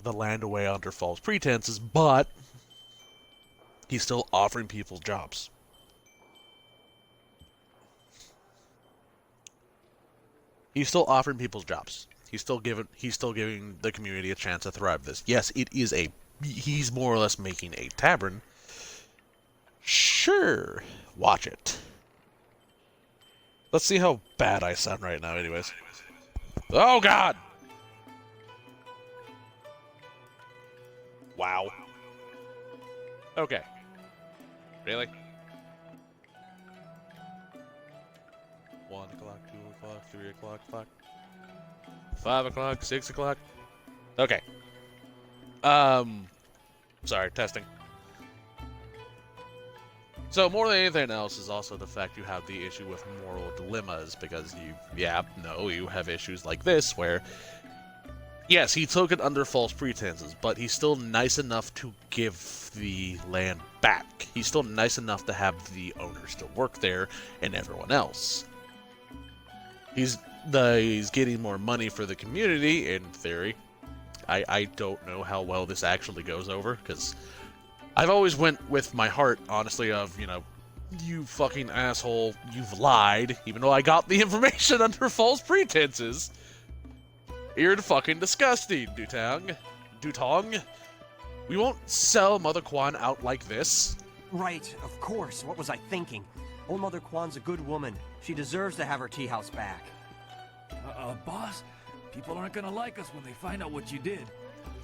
land away under false pretenses, but he's still offering people jobs. He's still offering people jobs. He's still giving the community a chance to thrive this. Yes, it is he's more or less making a tavern. Sure. Watch it. Let's see how bad I sound right now, anyways. Oh, God! Wow. Okay. Really? 1 o'clock, 2 o'clock, 3 o'clock, fuck. 5 o'clock, 6 o'clock. Okay. Sorry, testing. So more than anything else is also the fact you have the issue with moral dilemmas, because you have issues like this where, yes, he took it under false pretenses, but he's still nice enough to give the land back. He's still nice enough to have the owner still work there and everyone else. He's getting more money for the community, in theory. I don't know how well this actually goes over, because I've always went with my heart, honestly, of, you fucking asshole, you've lied, even though I got the information under false pretenses. You're fucking disgusting, Dutong. We won't sell Mother Quan out like this. Right, of course. What was I thinking? Old Mother Quan's a good woman. She deserves to have her tea house back. Boss, people aren't gonna like us when they find out what you did.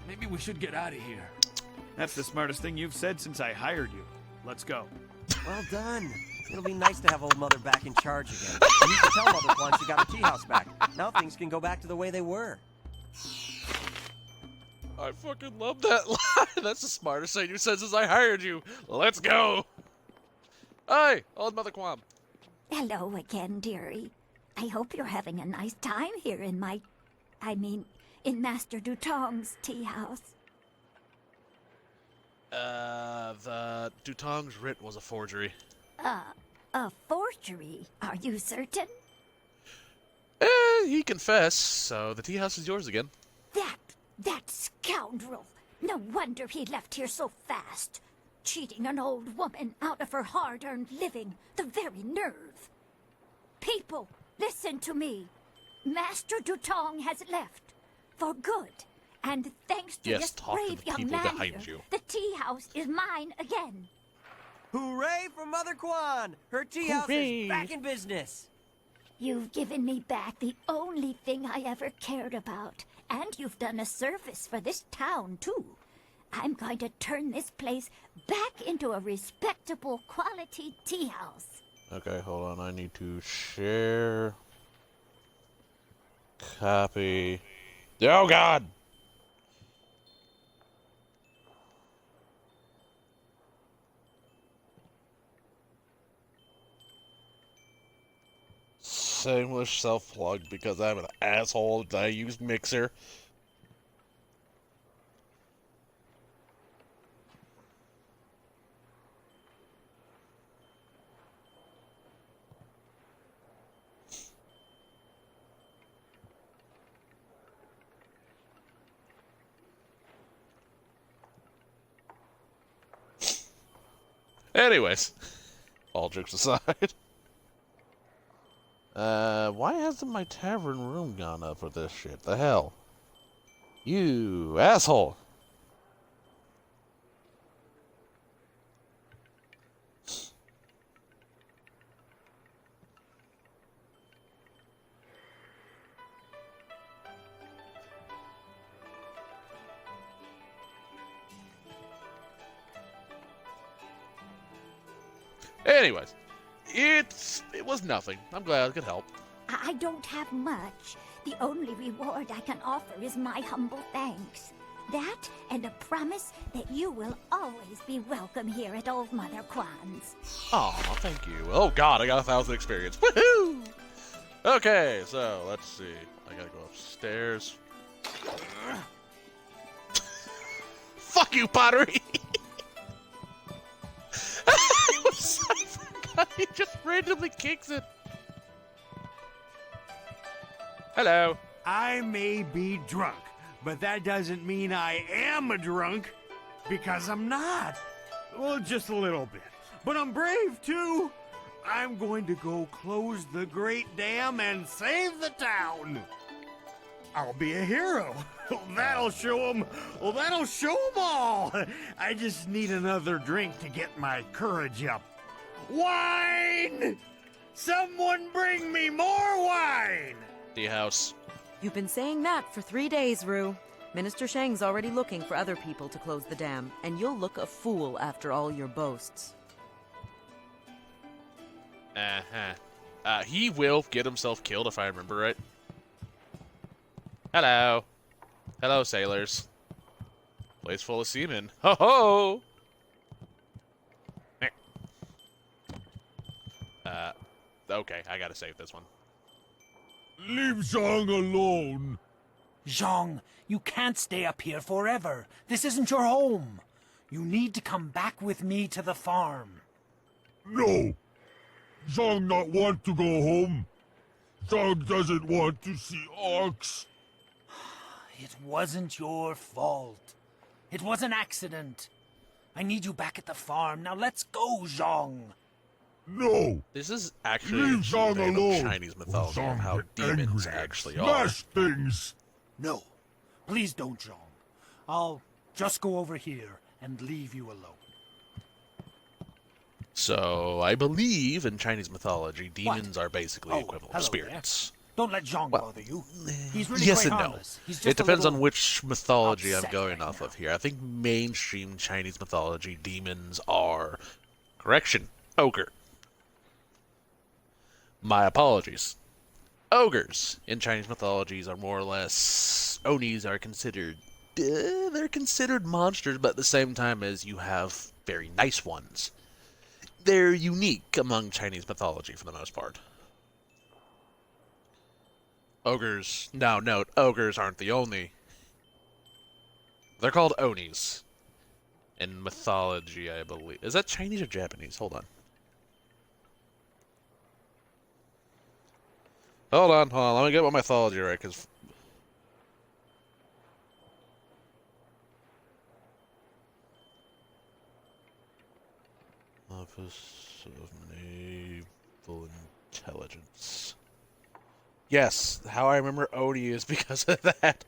Maybe we should get out of here. That's the smartest thing you've said since I hired you. Let's go. Well done. It'll be nice to have old Mother back in charge again. And you can tell Mother Quan she got her tea house back. Now things can go back to the way they were. I fucking love that line. That's the smartest thing you said since I hired you. Let's go. Hi, old Mother Quan. Hello again, dearie. I hope you're having a nice time here in in Master Dutong's tea house. The Dutong's writ was a forgery. A forgery? Are you certain? He confessed, so the tea house is yours again. That scoundrel! No wonder he left here so fast. Cheating an old woman out of her hard-earned living. The very nerve. People, listen to me. Master Dutong has left. For good. And thanks to this brave young man here, the tea house is mine again. Hooray for Mother Quan! Her tea house is back in business. You've given me back the only thing I ever cared about. And you've done a service for this town, too. I'm going to turn this place back into a respectable quality tea house. Okay, hold on. I need to share. Copy. Oh, God! Shameless self-plug because I'm an asshole that I use Mixer. Anyways, all jokes aside. Why hasn't my tavern room gone up for this shit? The hell? You asshole! Anyways, it was nothing. I'm glad I could help. I don't have much. The only reward I can offer is my humble thanks. That and a promise that you will always be welcome here at Old Mother Quan's. Aw, thank you. Oh god, I got 1,000 experience. Woohoo! Okay, so let's see. I gotta go upstairs. Fuck you, pottery! I forgot he just randomly kicks it. Hello. I may be drunk, but that doesn't mean I am a drunk, because I'm not. Well, just a little bit. But I'm brave, too. I'm going to go close the Great Dam and save the town. I'll be a hero. That'll show them. Well, that'll show them all. I just need another drink to get my courage up. Wine! Someone bring me more wine! The house. You've been saying that for 3 days, Rue. Minister Shang's already looking for other people to close the dam, and you'll look a fool after all your boasts. He will get himself killed if I remember right. Hello. Hello, sailors. Place full of seamen. Ho ho! Okay, I gotta save this one. Leave Zhang alone. Zhang, you can't stay up here forever. This isn't your home. You need to come back with me to the farm. No. Zhang not want to go home. Zhang doesn't want to see orcs. It wasn't your fault. It was an accident. I need you back at the farm. Now let's go, Zhang. No. This is actually Leave Zhang a alone. Chinese mythology of how demons actually are. Smash things. No. Please don't, Zhang. I'll just go over here and leave you alone. So, I believe in Chinese mythology, demons are basically equivalent hello spirits. Don't let Zhang bother you. He's really Yes quite and no. harmless. He's just It depends a on little which mythology I'm upset going off of here. I think mainstream Chinese mythology, demons are... Correction. Ogre. My apologies. Ogres in Chinese mythologies are more or less... Onis are considered... they're considered monsters, but at the same time as you have very nice ones. They're unique among Chinese mythology for the most part. Ogres, now note, ogres aren't the only. They're called Onis. In mythology, I believe. Is that Chinese or Japanese? Hold on. Hold on. Let me get my mythology right, because... Office of Naval Intelligence. Yes, how I remember Oni is because of that.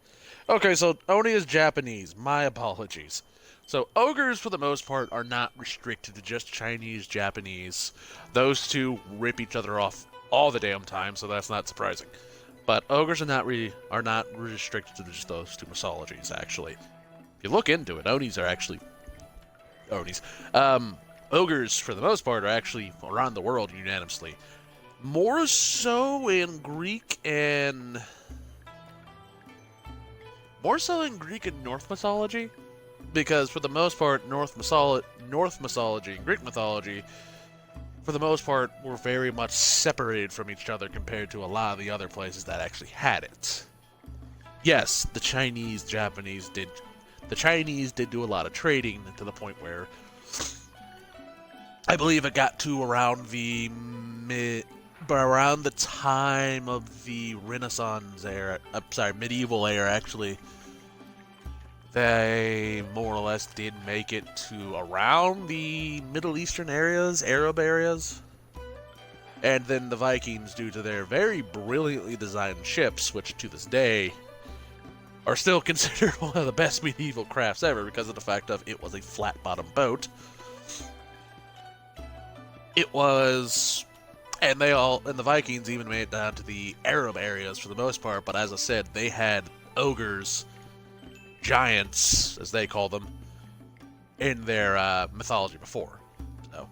Okay, so Oni is Japanese. My apologies. So ogres, for the most part, are not restricted to just Chinese, Japanese. Those two rip each other off all the damn time, so that's not surprising. But ogres are not restricted to just those two mythologies, actually. If you look into it, Onis are actually... Onis. Ogres, for the most part, are actually around the world unanimously. More so in Greek and... More so in Greek and North mythology. Because for the most part, North mythology and Greek mythology, for the most part, were very much separated from each other compared to a lot of the other places that actually had it. Yes, the Chinese did do a lot of trading to the point where I believe it got to around the time of the Renaissance era, medieval era, actually, they more or less did make it to around the Middle Eastern areas, Arab areas. And then the Vikings, due to their very brilliantly designed ships, which to this day are still considered one of the best medieval crafts ever because of the fact of it was a flat-bottomed boat. It was... And the Vikings even made it down to the Arab areas for the most part, but as I said, they had ogres, giants, as they call them, in their mythology before. So,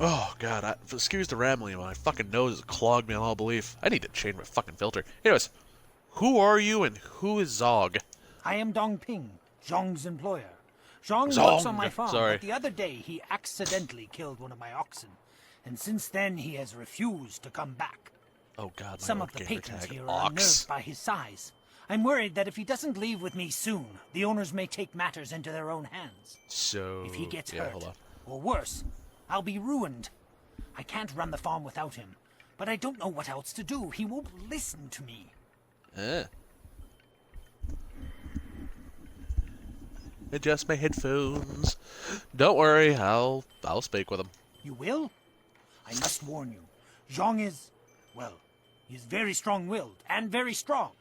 oh god, excuse the rambling, my fucking nose is clogged me on all belief. I need to change my fucking filter. Anyways, who are you and who is Zog? I am Dong Ping, Zhang's employer. Zhang Zong. works on my farm, Sorry. but the other day he accidentally killed one of my oxen, and since then he has refused to come back. Oh god, my Some old of the gamer patrons tag, here ox. are unnerved by his size. I'm worried that if he doesn't leave with me soon, the owners may take matters into their own hands. So, If he gets yeah, hurt, hold on. or worse, I'll be ruined. I can't run the farm without him, but I don't know what else to do. He won't listen to me. Adjust my headphones. Don't worry, I'll speak with him. You will? I must warn you. Zhang is, well, he's very strong-willed and very strong.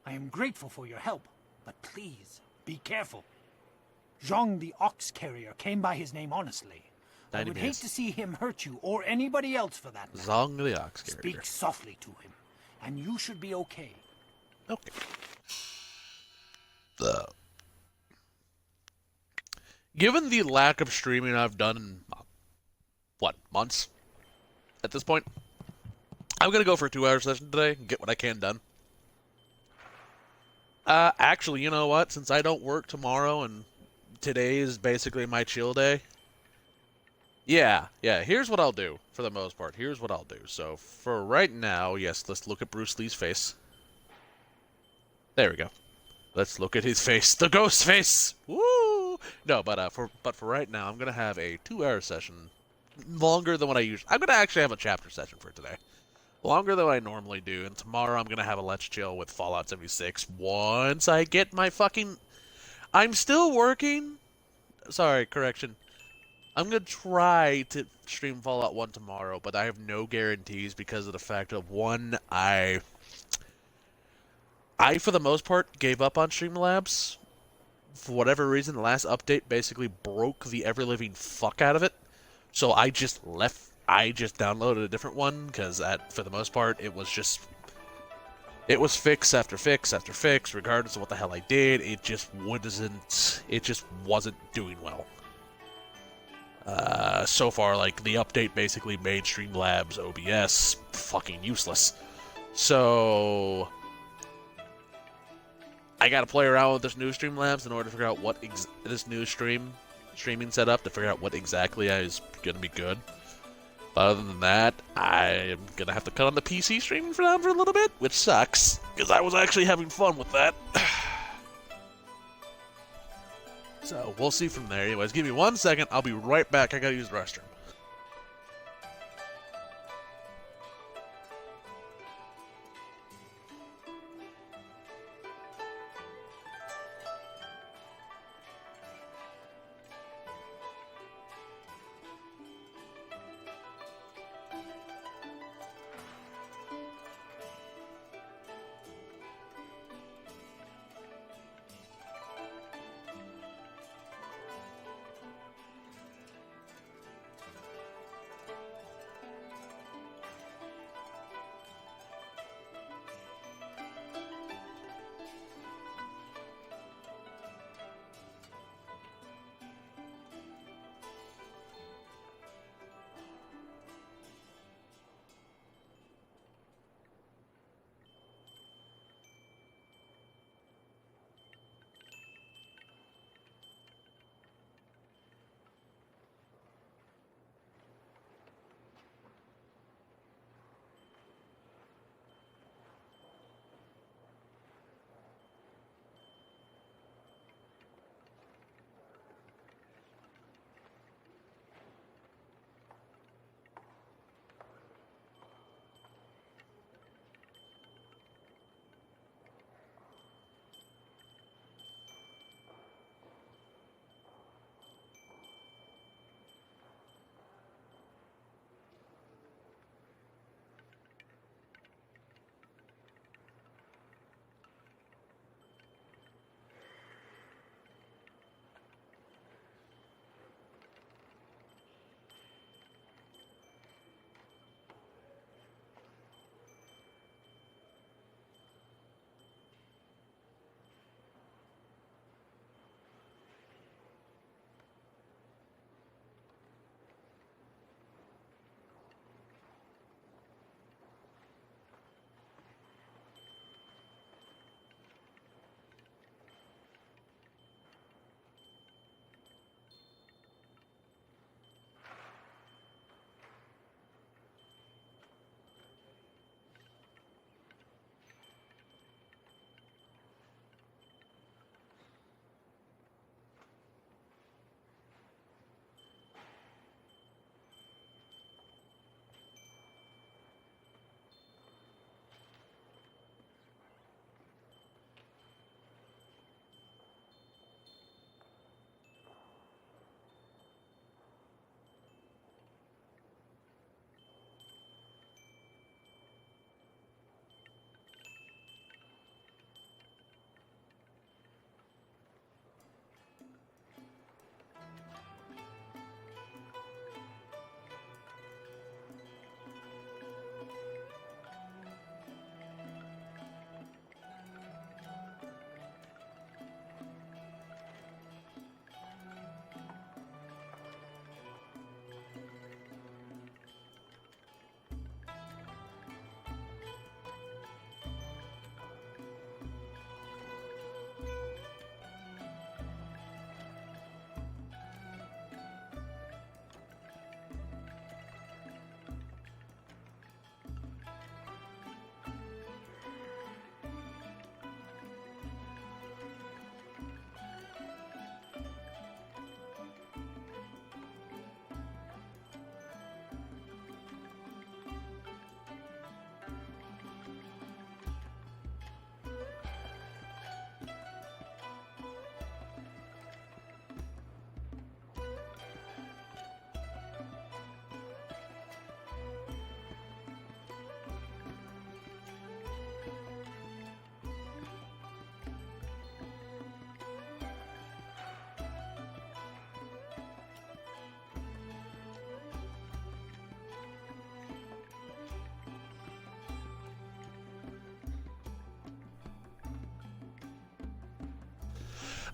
I am grateful for your help, but please, be careful. Zhang the ox carrier came by his name honestly. I would hate to see him hurt you or anybody else for that matter. Zong the ox carrier. Speak softly to him, and you should be okay. Okay. Given the lack of streaming I've done in, months at this point, I'm going to go for a 2-hour session today and get what I can done. Actually, you know what? Since I don't work tomorrow and today is basically my chill day, yeah, here's what I'll do for the most part. Here's what I'll do. So, for right now, yes, let's look at Bruce Lee's face. There we go. Let's look at his face. The ghost face! Woo! No, but for right now, I'm gonna have a 2-hour session, longer than what I usually. I'm gonna actually have a chapter session for today, longer than what I normally do. And tomorrow, I'm gonna have a Let's Chill with Fallout 76. Once I get my fucking, I'm still working. Sorry, correction. I'm gonna try to stream Fallout 1 tomorrow, but I have no guarantees because of the fact of one, I I, for the most part, gave up on Streamlabs. For whatever reason, the last update basically broke the ever-living fuck out of it. So I just downloaded a different one, because for the most part, it was fix after fix after fix, regardless of what the hell I did. It just wasn't doing well. So far, like, the update basically made Streamlabs OBS fucking useless. So I gotta play around with this new Streamlabs in order to figure out what this new streaming setup to figure out what exactly is gonna be good. But other than that, I am gonna have to cut on the PC streaming for now for a little bit, which sucks because I was actually having fun with that. So we'll see from there. Anyways, give me 1 second. I'll be right back. I gotta use the restroom.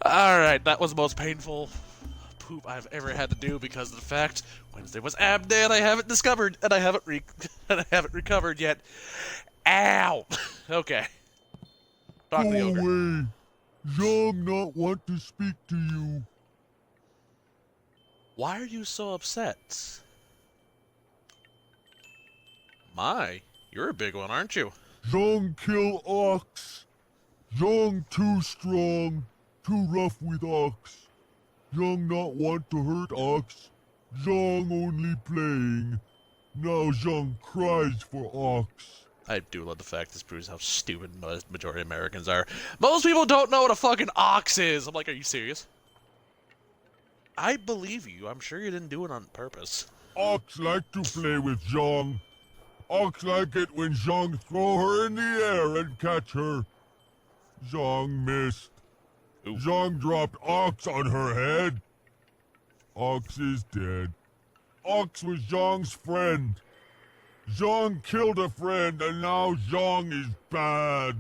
Alright, that was the most painful poop I've ever had to do because of the fact Wednesday was ab day and I haven't discovered and I haven't recovered yet. Ow! Okay. Talk to the Go ogre. away. Zhang not want to speak to you. Why are you so upset? My, you're a big one, aren't you? Zhang kill ox. Zhang too strong, too rough with ox. Zhang not want to hurt ox. Zhang only playing. Now Zhang cries for ox. I do love the fact this proves how stupid most majority of Americans are. Most people don't know what a fucking ox is. I'm like, are you serious? I believe you. I'm sure you didn't do it on purpose. Ox like to play with Zhang. Ox like it when Zhang throw her in the air and catch her. Zhang missed. Ooh. Zhang dropped Ox on her head. Ox is dead. Ox was Zhang's friend. Zhang killed a friend and now Zhang is bad.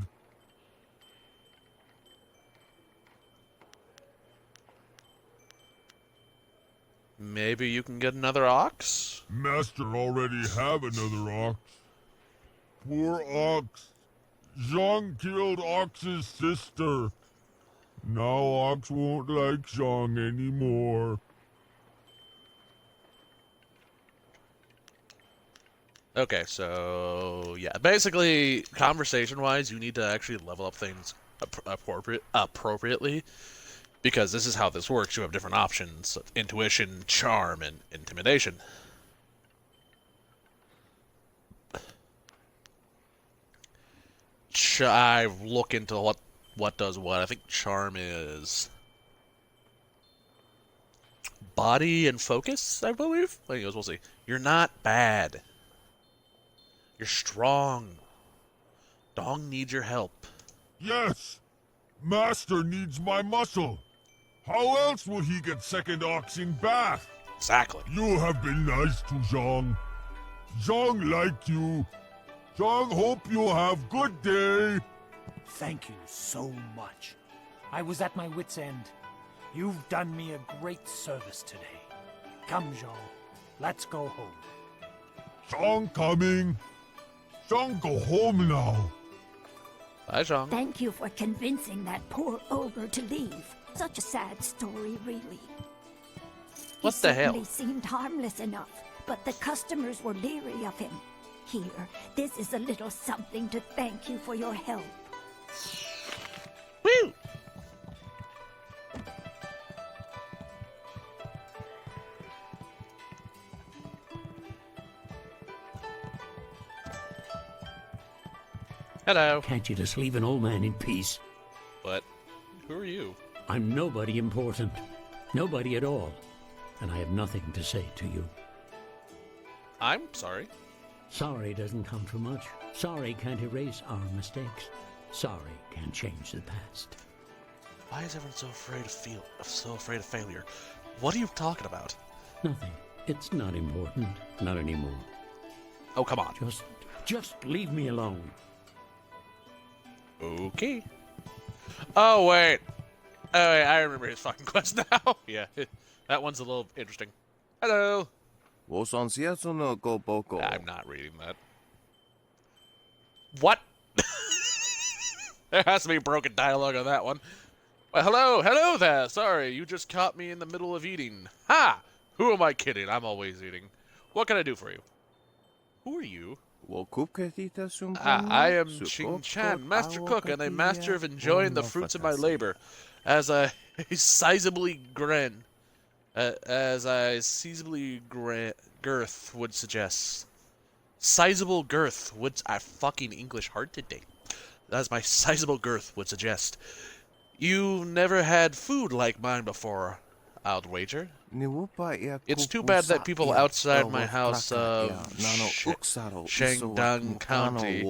Maybe you can get another ox? Master already have another ox. Poor ox. Zhang killed Ox's sister. Now Ox won't like Zhang anymore. Okay, so yeah, basically, conversation-wise, you need to actually level up things appropriately, because this is how this works. You have different options: intuition, charm, and intimidation. I look into what does what. I think charm is body and focus, I believe. Anyways, we'll see. You're not bad. You're strong. Dong needs your help. Yes! Master needs my muscle. How else will he get second oxing bath? Exactly. You have been nice to Zhang. Zhang like you. Zhang hope you have good day. Thank you so much. I was at my wit's end. You've done me a great service today. Come, Zhang. Let's go home. Zhang coming. Zhang go home now. Bye, Zhang. Thank you for convincing that poor ogre to leave. Such a sad story, really. What the hell? He certainly seemed harmless enough, but the customers were leery of him. Here, this is a little something to thank you for your help. Woo! Hello. Can't you just leave an old man in peace? But who are you? I'm nobody important. Nobody at all. And I have nothing to say to you. I'm sorry. Sorry doesn't come for much. Sorry can't erase our mistakes. Sorry can't change the past. Why is everyone so afraid of failure? What are you talking about? Nothing. It's not important. Not anymore. Oh, come on. Just leave me alone. Okay. Oh, wait. Oh, wait, I remember his fucking quest now. Yeah, that one's a little interesting. Hello. I'm not reading that. What? There has to be broken dialogue on that one. Well, hello there. Sorry, you just caught me in the middle of eating. Ha! Who am I kidding? I'm always eating. What can I do for you? Who are you? I am Ching Chan, Master Cook, and a master of enjoying the fruits of my labor. As a sizably girth would suggest. Sizable girth would... I fucking English hard today. As my sizable girth would suggest. You've never had food like mine before, I'll wager. It's too bad that people outside my house of Shangdang County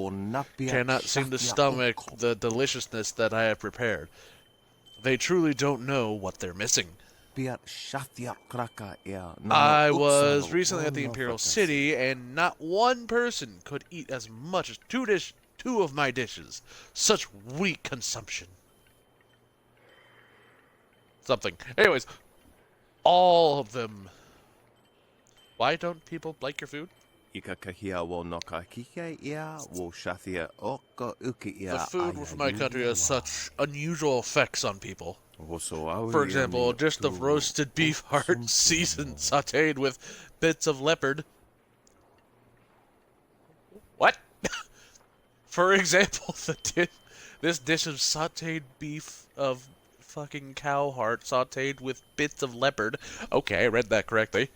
cannot seem to stomach the deliciousness that I have prepared. They truly don't know what they're missing. I was recently at the Imperial City, and not one person could eat as much as two of my dishes. Such weak consumption. something. Anyways, all of them. Why don't people like your food? The food from my country has such unusual effects on people. For example, just the roasted beef heart seasoned, sauteed with bits of leopard. What? For example, this dish of sauteed beef of fucking cow heart sauteed with bits of leopard. Okay, I read that correctly.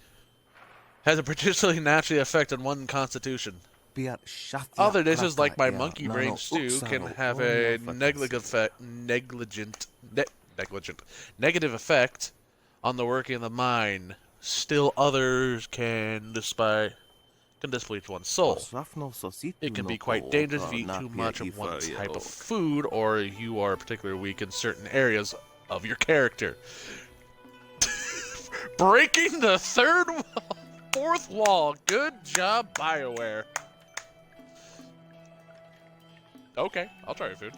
Has a particularly nasty effect on one's constitution. Other dishes like my monkey brain stew can have a negative effect on the working of the mind. Still others can displease one's soul. It can be quite dangerous if you eat too much of one type of food, or you are particularly weak in certain areas of your character. Breaking the fourth wall. Good job, BioWare. Okay, I'll try your food.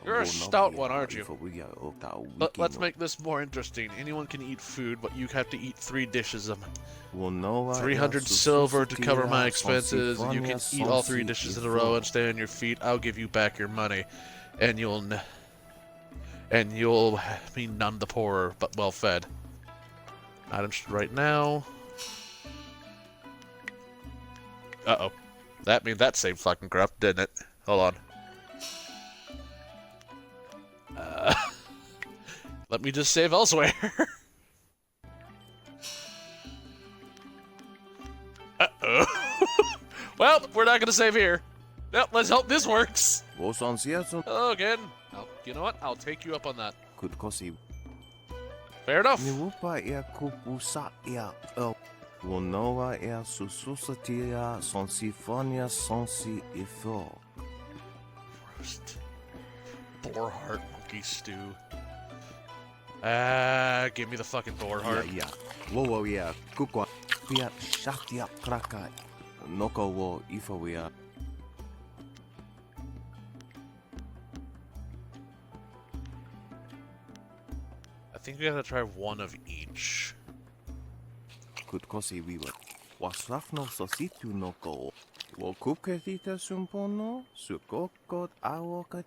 You're a stout one, aren't you? Let's make this more interesting. Anyone can eat food, but you have to eat 3 dishes of 300 silver to cover my expenses. You can eat all 3 dishes in a row and stay on your feet. I'll give you back your money, and you'll be none the poorer, but well fed. Items right now. Uh-oh. That means that saved fucking corrupt, didn't it? Hold on. Let me just save elsewhere. Uh-oh. Well, we're not gonna save here. Yep, let's hope this works. Hello again. You know what? I'll take you up on that. Fair enough. Roast boar heart monkey stew. Give me the fucking boar heart. Yeah. Whoa, yeah. Kukwa. Pia shatia kraka. Noko wo ifawia. I think we gotta try one of each. Kutkosi wiwa. Wasrafno sositu noko. Wo kupketita sumpono. Sukokot awokat.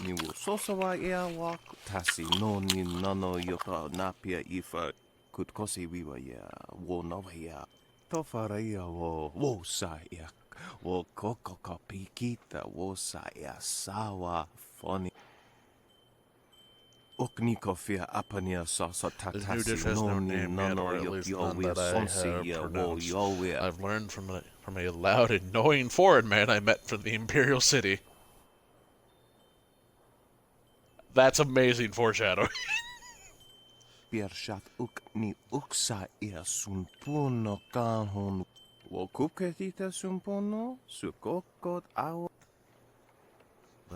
Niwu sosawa ea wak. Tasi no ni nano yoka napia ifa. Kutkosi wiwa ya. Wo nawa ya. Tofara ya wo sa ya. Wo koko kapikita wo sa ya sawa foni. I've learned from a loud and annoying foreign man I met from the Imperial City. That's amazing foreshadowing.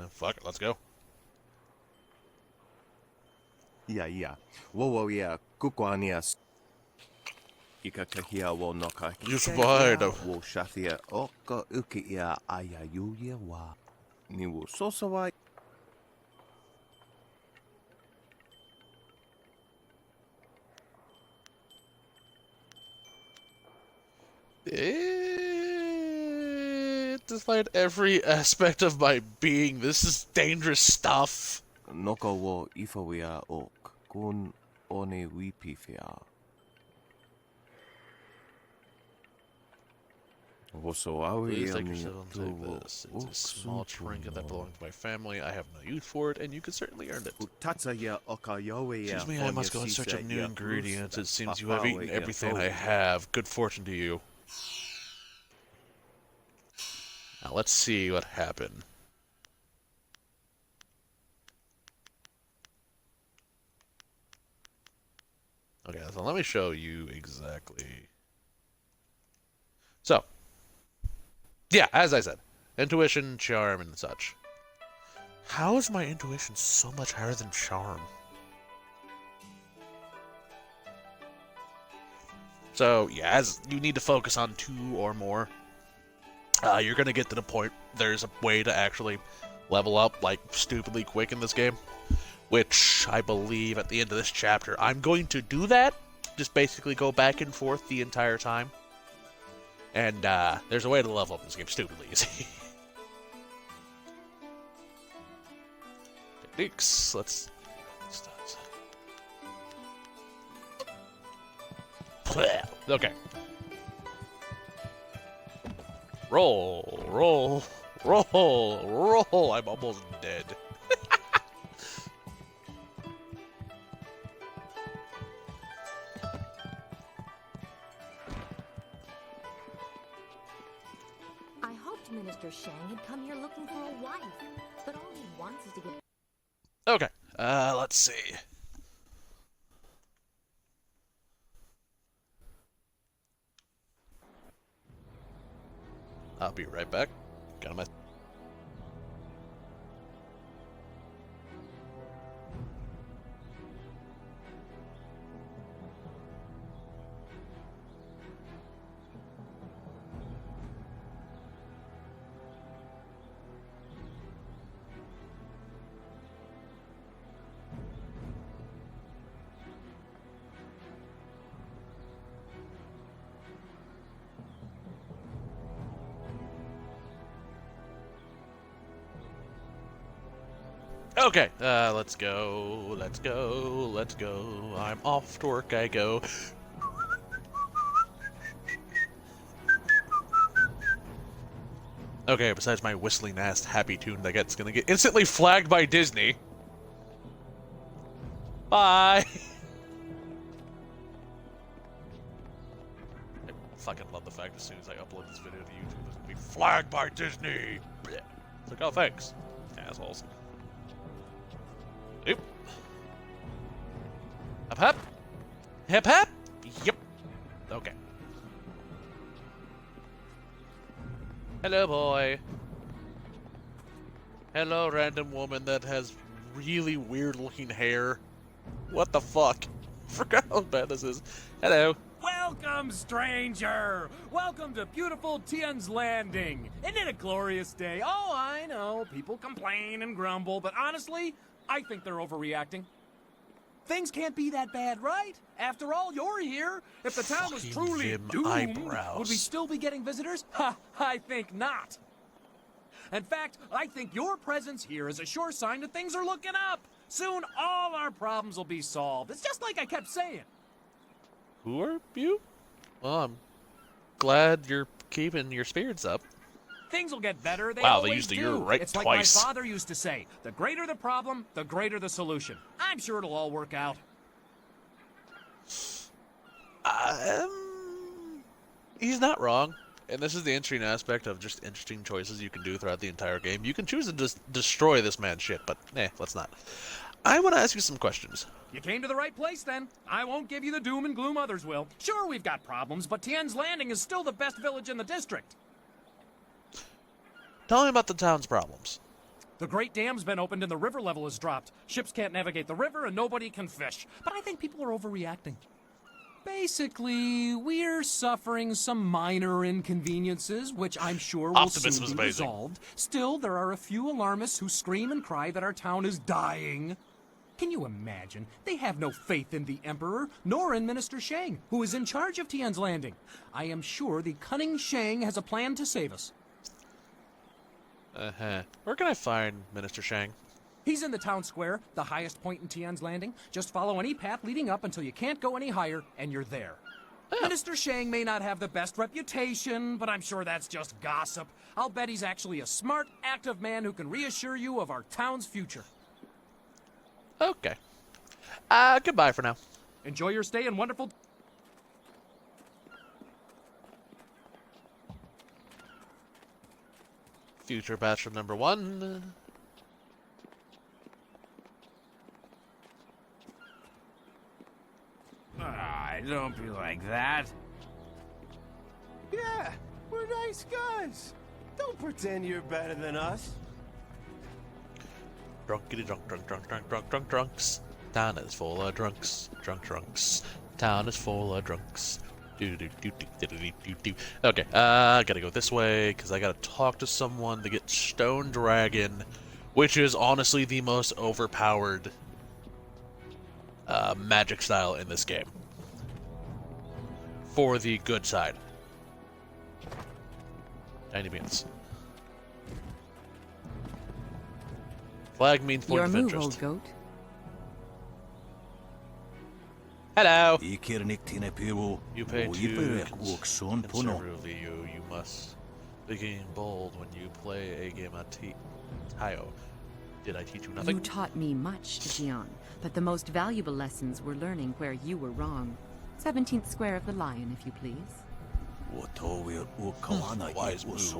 Fuck it, let's go. Yeah. Whoa, yeah. Kukwanias. Ikakahia wo noka. You survived. Wo shathia oka ukia ayayuya wa. Niwu sosawa. Despite every aspect of my being, this is dangerous stuff. Noko wo ifawia ok. Kun one wipifia. Please take yourself and take this. It's a small trinket that belongs to my family. I have no use for it, and you can certainly earn it. Excuse me, I must go in search of new ingredients. It seems you have eaten everything I have. Good fortune to you. Now let's see what happened. Okay, so let me show you exactly. So, yeah, as I said, intuition, charm, and such. How is my intuition so much higher than charm? So, yeah, as you need to focus on 2 or more, you're going to get to the point there's a way to actually level up, like, stupidly quick in this game. Which, I believe, at the end of this chapter, I'm going to do that. Just basically go back and forth the entire time. And, there's a way to level up in this game stupidly easy. Techniques. Let's okay. Roll, roll, roll, roll. I'm almost dead. I hoped Minister Shang had come here looking for a wife, but all he wants is to get... Okay, let's see. I'll be right back. Got my... Okay, let's go, let's go, let's go. I'm off to work, I go. Okay, besides my whistling ass happy tune that's gonna get instantly flagged by Disney. Bye! I fucking love the fact as soon as I upload this video to YouTube, it's gonna be flagged by Disney! It's like, oh, thanks, assholes. Oop. Hep hep. Hep hep. Yep. Okay. Hello, boy. Hello, random woman that has really weird-looking hair. What the fuck? Forgot how bad this is. Hello. Welcome, stranger! Welcome to beautiful Tian's Landing. Isn't it a glorious day? Oh, I know. People complain and grumble, but honestly, I think they're overreacting. Things can't be that bad, right? After all, you're here. If the town was truly doomed, would we still be getting visitors? Ha! I think not. In fact, I think your presence here is a sure sign that things are looking up. Soon, all our problems will be solved. It's just like I kept saying. Who are you? Well, I'm glad you're keeping your spirits up. Things will get better. They wow, always they used the do. you're right it's twice. Like my father used to say, the greater the problem, the greater the solution. I'm sure it'll all work out. He's not wrong. And this is the interesting aspect of just interesting choices you can do throughout the entire game. You can choose to just destroy this man's shit, but let's not. I want to ask you some questions. You came to the right place, then. I won't give you the doom and gloom others will. Sure, we've got problems, but Tian's Landing is still the best village in the district. Tell me about the town's problems. The Great Dam's been opened and the river level has dropped. Ships can't navigate the river and nobody can fish. But I think people are overreacting. Basically, we're suffering some minor inconveniences, which I'm sure will soon be resolved. Still, there are a few alarmists who scream and cry that our town is dying. Can you imagine? They have no faith in the Emperor, nor in Minister Shang, who is in charge of Tian's Landing. I am sure the cunning Shang has a plan to save us. Where can I find Minister Shang? He's in the town square, the highest point in Tian's Landing. Just follow any path leading up until you can't go any higher, and you're there. Minister Shang may not have the best reputation, but I'm sure that's just gossip. I'll bet he's actually a smart, active man who can reassure you of our town's future. Okay. Goodbye for now. Enjoy your stay in wonderful... Future patron number 1. Don't be like that. Yeah, we're nice guys. Don't pretend you're better than us. Drunkity drunk, drunk, drunk, drunk, drunk, drunk, drunks. Town is full of drunks, drunk, drunks. Town is full of drunks. Okay, gotta go this way, because I gotta talk to someone to get Stone Dragon, which is honestly the most overpowered magic style in this game. For the good side. Tiny beans. Flag means point Your of move, interest. old goat. Hello. You pay to conservatively. You must begin bold when you play a game at Tayo. Did I teach you nothing? You taught me much, Jian, but the most valuable lessons were learning where you were wrong. 17th square of the lion, if you please. Wise move,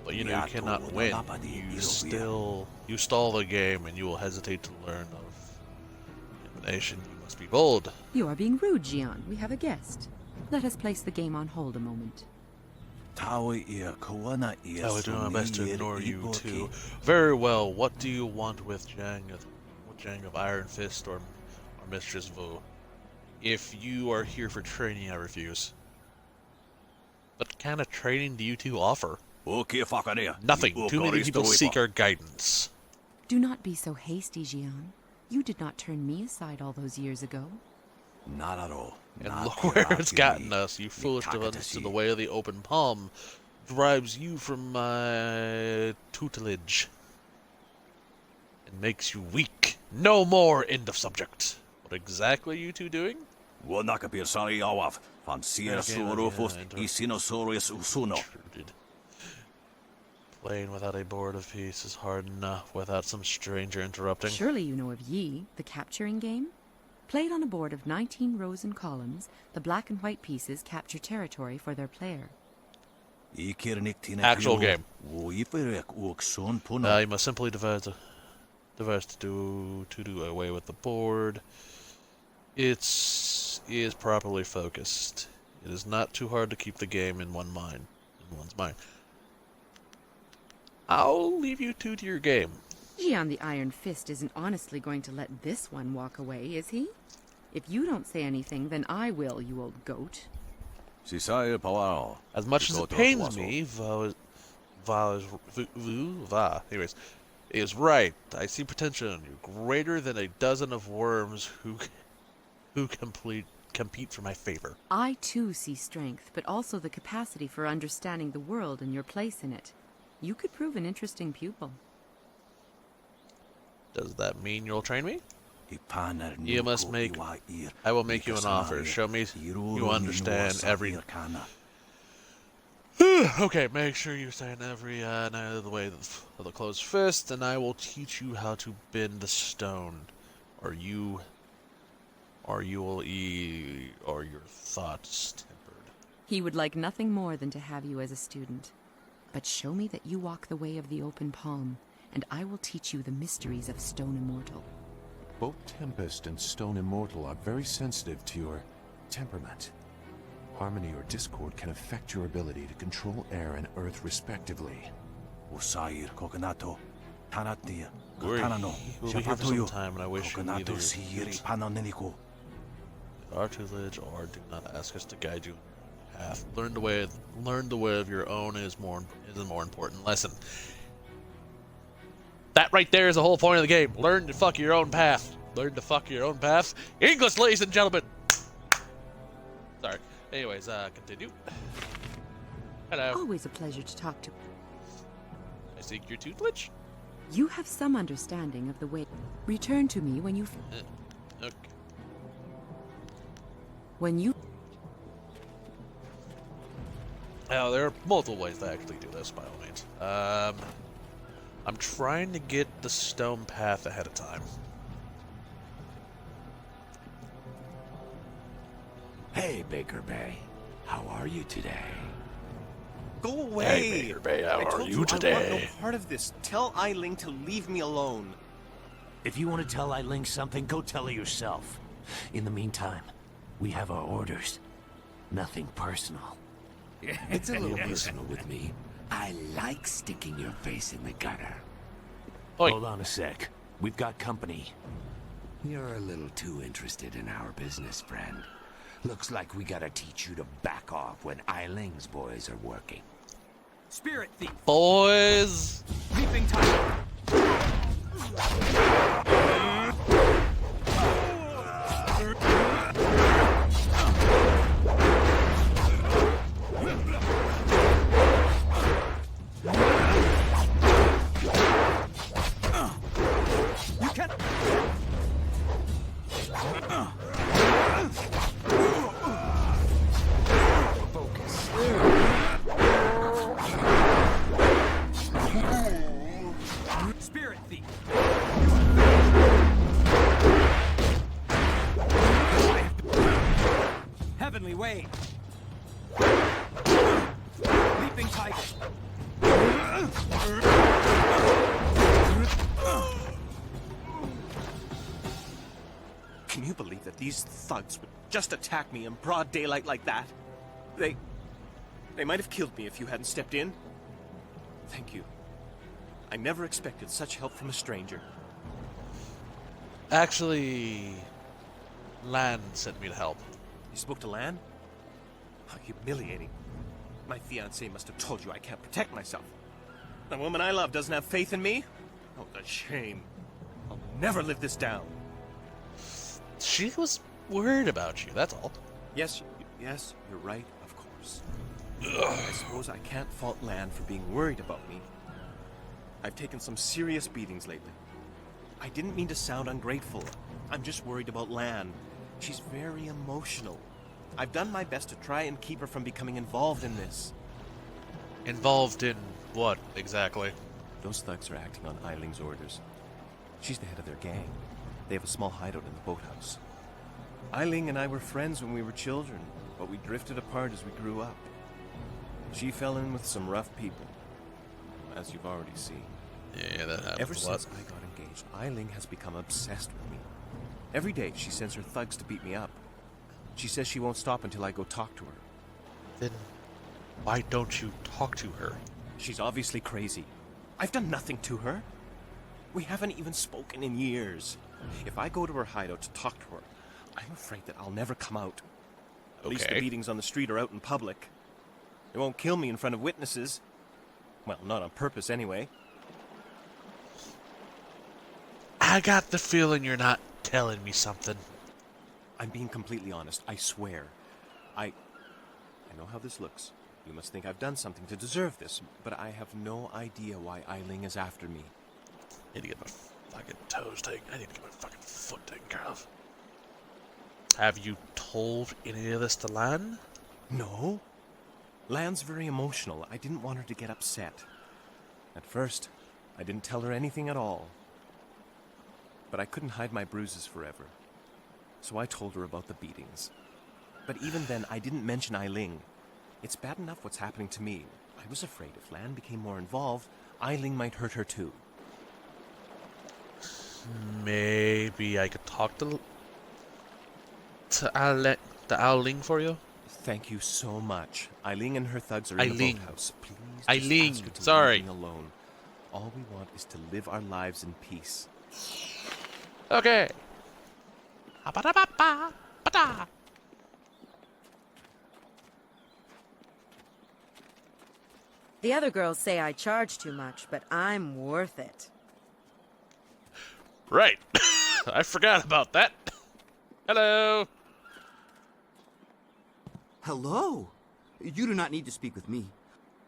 but you know you cannot win. You stall the game, and you will hesitate to learn of elimination. You must be bold. You are being rude, Jian. We have a guest. Let us place the game on hold a moment. I will do my best to ignore you too. Very well. What do you want with Jang of Iron Fist or Mistress Vu? If you are here for training, I refuse. What kind of training do you two offer? Nothing. Too many people seek our guidance. Do not be so hasty, Jian. You did not turn me aside all those years ago. Not at all. And look where it's gotten us. You foolish developments to the way of the open palm drives you from my tutelage and makes you weak. No more. End of subject. What exactly are you two doing? Playing without a board of peace is hard enough without some stranger interrupting. Surely you know of Yi, the capturing game? Played on a board of 19 rows and columns, the black and white pieces capture territory for their player. Actual game. You must simply devise to do away with the board. It is properly focused. It is not too hard to keep the game in one's mind. I'll leave you two to your game. Jian the Iron Fist isn't honestly going to let this one walk away, is he? If you don't say anything, then I will, you old goat. As much as it pains me, anyways, is right. I see potential in you, greater than a dozen of worms who compete for my favor. I too see strength, but also the capacity for understanding the world and your place in it. You could prove an interesting pupil. Does that mean you'll train me? You must make... I will make you an offer. Show me you understand every... Okay, make sure you stand every night of the way of the closed fist, and I will teach you how to bend the stone. Or your thoughts tempered. He would like nothing more than to have you as a student. But show me that you walk the way of the open palm, and I will teach you the mysteries of Stone Immortal. Both Tempest and Stone Immortal are very sensitive to your temperament. Harmony or discord can affect your ability to control air and earth respectively. We'll be here for some time, and I wish you either our tutelage or do not ask us to guide you in your path. Learn the way of your own is a more important lesson. That right there is the whole point of the game. Learn to fuck your own path. Learn to fuck your own path. English, ladies and gentlemen. Sorry. Anyways, continue. Hello. Always a pleasure to talk to. I seek your tutelage. You have some understanding of the way. Return to me when you. Okay. When you. Now, there are multiple ways to actually do this, by all means. I'm trying to get the stone path ahead of time. Hey, Baker Bay. How are you today? Go away! Hey, Baker Bay, how are you today? I want no part of this. Tell Eiling to leave me alone. If you want to tell Eiling something, go tell her yourself. In the meantime, we have our orders. Nothing personal. It's a little personal with me. I like sticking your face in the gutter. Oi. Hold on a sec. We've got company. You're a little too interested in our business, friend. Looks like we gotta teach you to back off when Eiling's boys are working. Spirit thief. Boys! Leaping tiger. You can. Focus. Spirit thief. Heavenly wave. Leaping tiger. Can you believe that these thugs would just attack me in broad daylight like that? They might have killed me if you hadn't stepped in. Thank you. I never expected such help from a stranger. Actually, Lan sent me to help. You spoke to Lan? How humiliating. My fiancée must have told you I can't protect myself. The woman I love doesn't have faith in me? Oh, the shame. I'll never live this down. She was worried about you, that's all. Yes, you're right, of course. I suppose I can't fault Lan for being worried about me. I've taken some serious beatings lately. I didn't mean to sound ungrateful. I'm just worried about Lan. She's very emotional. I've done my best to try and keep her from becoming involved in this. Involved in what, exactly? Those thugs are acting on Eiling's orders. She's the head of their gang. They have a small hideout in the boathouse. Eiling and I were friends when we were children, but we drifted apart as we grew up. She fell in with some rough people, as you've already seen. Yeah, that happens Ever a lot. since I got engaged, Eiling has become obsessed with me. Every day she sends her thugs to beat me up. She says she won't stop until I go talk to her. Then why don't you talk to her? She's obviously crazy. I've done nothing to her. We haven't even spoken in years. If I go to her hideout to talk to her, I'm afraid that I'll never come out. At least the Okay. beatings on the street are out in public. They won't kill me in front of witnesses. Well, not on purpose anyway. I got the feeling you're not telling me something. I'm being completely honest, I swear. I know how this looks. You must think I've done something to deserve this, but I have no idea why Eiling is after me. I need to get my fucking toes taken. I need to get my fucking foot taken care of. Have you told any of this to Lan? No. Lan's very emotional. I didn't want her to get upset. At first, I didn't tell her anything at all. But I couldn't hide my bruises forever. So I told her about the beatings. But even then, I didn't mention Eiling. It's bad enough what's happening to me. I was afraid if Lan became more involved, Eiling might hurt her too. Maybe I could talk to Eiling for you? Thank you so much. Eiling and her thugs are in the boathouse. Please just Eiling, ask her to sorry. leave me alone. All we want is to live our lives in peace. Okay. Ba-da-ba-ba-ba-da. The other girls say I charge too much, but I'm worth it. Right. I forgot about that. Hello. Hello. You do not need to speak with me.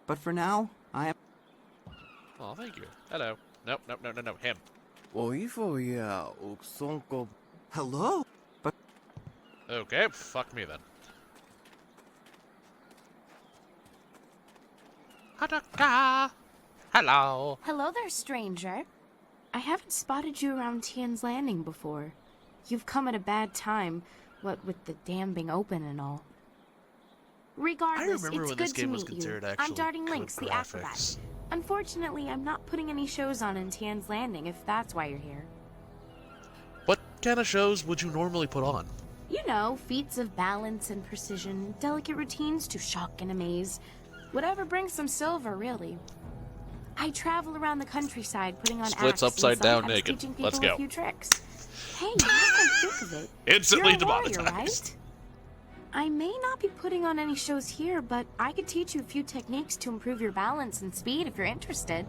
But for now, I am... Oh, thank you. Hello. Nope, no, him. Hello? But... Okay, fuck me then. Hello. Hello there, stranger. I haven't spotted you around Tian's Landing before. You've come at a bad time, what with the dam being open and all. Regardless, remember it's when good this to game was meet you. considered I'm actually Darting good Lynx, the acrobat. graphics. Unfortunately, I'm not putting any shows on in Tian's Landing, if that's why you're here. What kind of shows would you normally put on? You know, feats of balance and precision, delicate routines to shock and amaze. Whatever brings some silver, really. I travel around the countryside putting on Splits acts upside and down sometimes naked. teaching people Let's a go. few tricks. Hey, now that I think of it, Instantly you're a warrior, demonetized. right? I may not be putting on any shows here, but I could teach you a few techniques to improve your balance and speed if you're interested.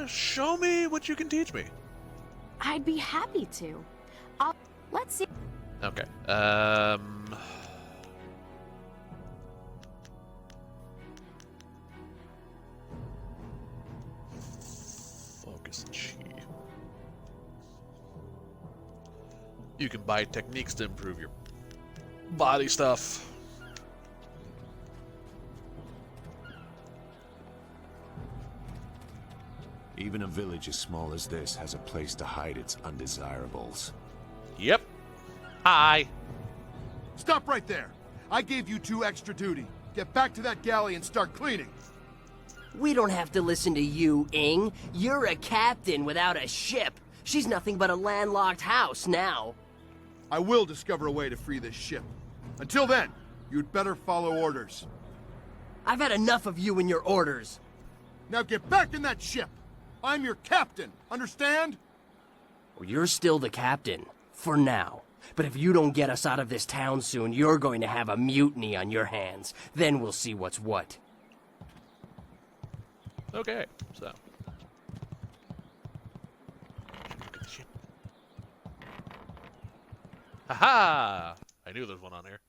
Show me what you can teach me. I'd be happy to. Let's see. Okay. Focus chi. You can buy techniques to improve your body stuff. Even a village as small as this has a place to hide its undesirables. Yep. Hi. Stop right there. I gave you 2 extra duty. Get back to that galley and start cleaning. We don't have to listen to you, Ing. You're a captain without a ship. She's nothing but a landlocked house now. I will discover a way to free this ship. Until then, you'd better follow orders. I've had enough of you and your orders. Now get back in that ship. I'm your captain, understand? Well, you're still the captain, for now. But if you don't get us out of this town soon, you're going to have a mutiny on your hands. Then we'll see what's what. Okay, so. Haha! I knew there was one on here.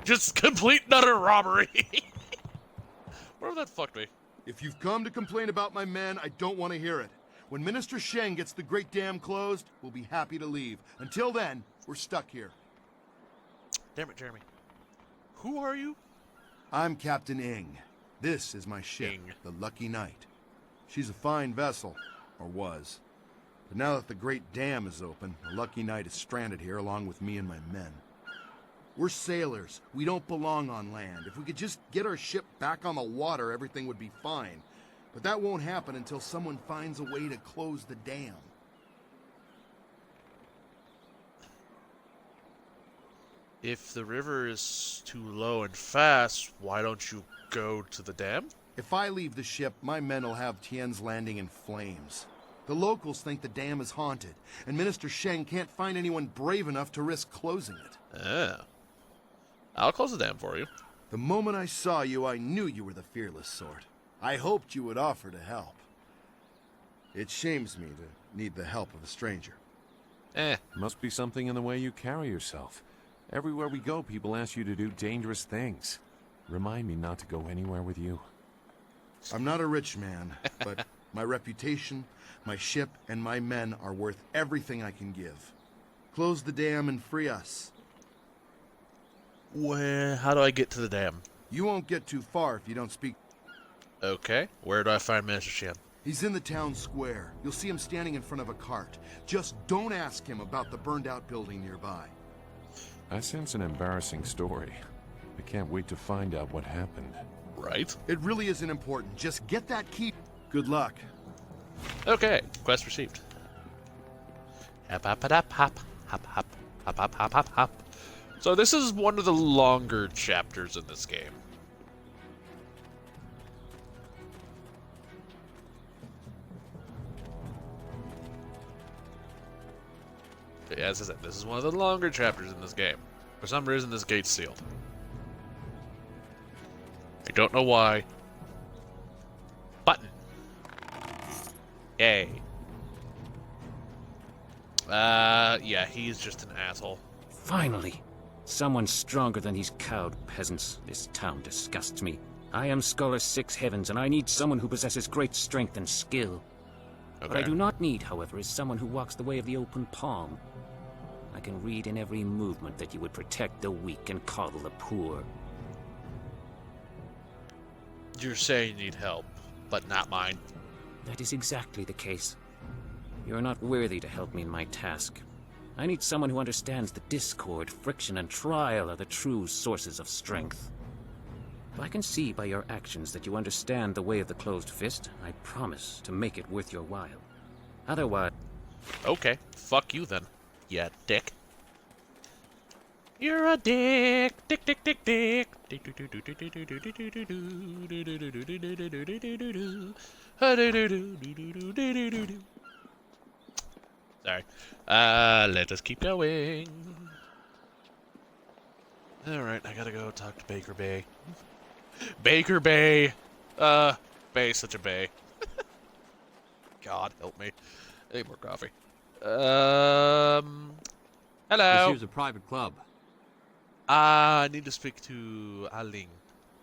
Just complete and utter robbery! Whatever that fucked me. If you've come to complain about my men, I don't want to hear it. When Minister Sheng gets the Great Dam closed, we'll be happy to leave. Until then, we're stuck here. Damn it, Jeremy. Who are you? I'm Captain Ing. This is my ship, the Lucky Knight. She's a fine vessel, or was. But now that the Great Dam is open, the Lucky Knight is stranded here along with me and my men. We're sailors. We don't belong on land. If we could just get our ship back on the water, everything would be fine. But that won't happen until someone finds a way to close the dam. If the river is too low and fast, why don't you go to the dam? If I leave the ship, my men will have Tien's Landing in flames. The locals think the dam is haunted, and Minister Sheng can't find anyone brave enough to risk closing it. Yeah. I'll close the dam for you. The moment I saw you, I knew you were the fearless sort. I hoped you would offer to help. It shames me to need the help of a stranger. Must be something in the way you carry yourself. Everywhere we go, people ask you to do dangerous things. Remind me not to go anywhere with you. I'm not a rich man, but my reputation, my ship, and my men are worth everything I can give. Close the dam and free us. How do I get to the dam? You won't get too far if you don't speak. Okay, where do I find Minister Shen? He's in the town square. You'll see him standing in front of a cart. Just don't ask him about the burned-out building nearby. I sense an embarrassing story. I can't wait to find out what happened. Right? It really isn't important. Just get that key. Good luck. Okay, quest received. Hop, hop, hop, hop, hop, hop, hop, hop, hop, hop, hop. So this is one of the longer chapters in this game. As I said, this is one of the longer chapters in this game. For some reason, this gate's sealed. I don't know why. Button. Yay. Yeah, he's just an asshole. Finally! Someone stronger than these cowed peasants. This town disgusts me. I am Scholar Six Heavens, and I need someone who possesses great strength and skill. Okay. What I do not need, however, is someone who walks the way of the open palm. I can read in every movement that you would protect the weak and coddle the poor. You're saying you need help, but not mine. That is exactly the case. You are not worthy to help me in my task. I need someone who understands the discord, friction, and trial are the true sources of strength. If I can see by your actions that you understand the way of the closed fist, I promise to make it worth your while. Otherwise... Okay, fuck you then, yeah, dick. You're a dick, dick, dick, dick, dick. Sorry. Let us keep going. Alright, I gotta go talk to Baker Bay. Baker Bay! Bay's such a bay. God help me. I need more coffee. Hello? This here's a private club. I need to speak to Aling.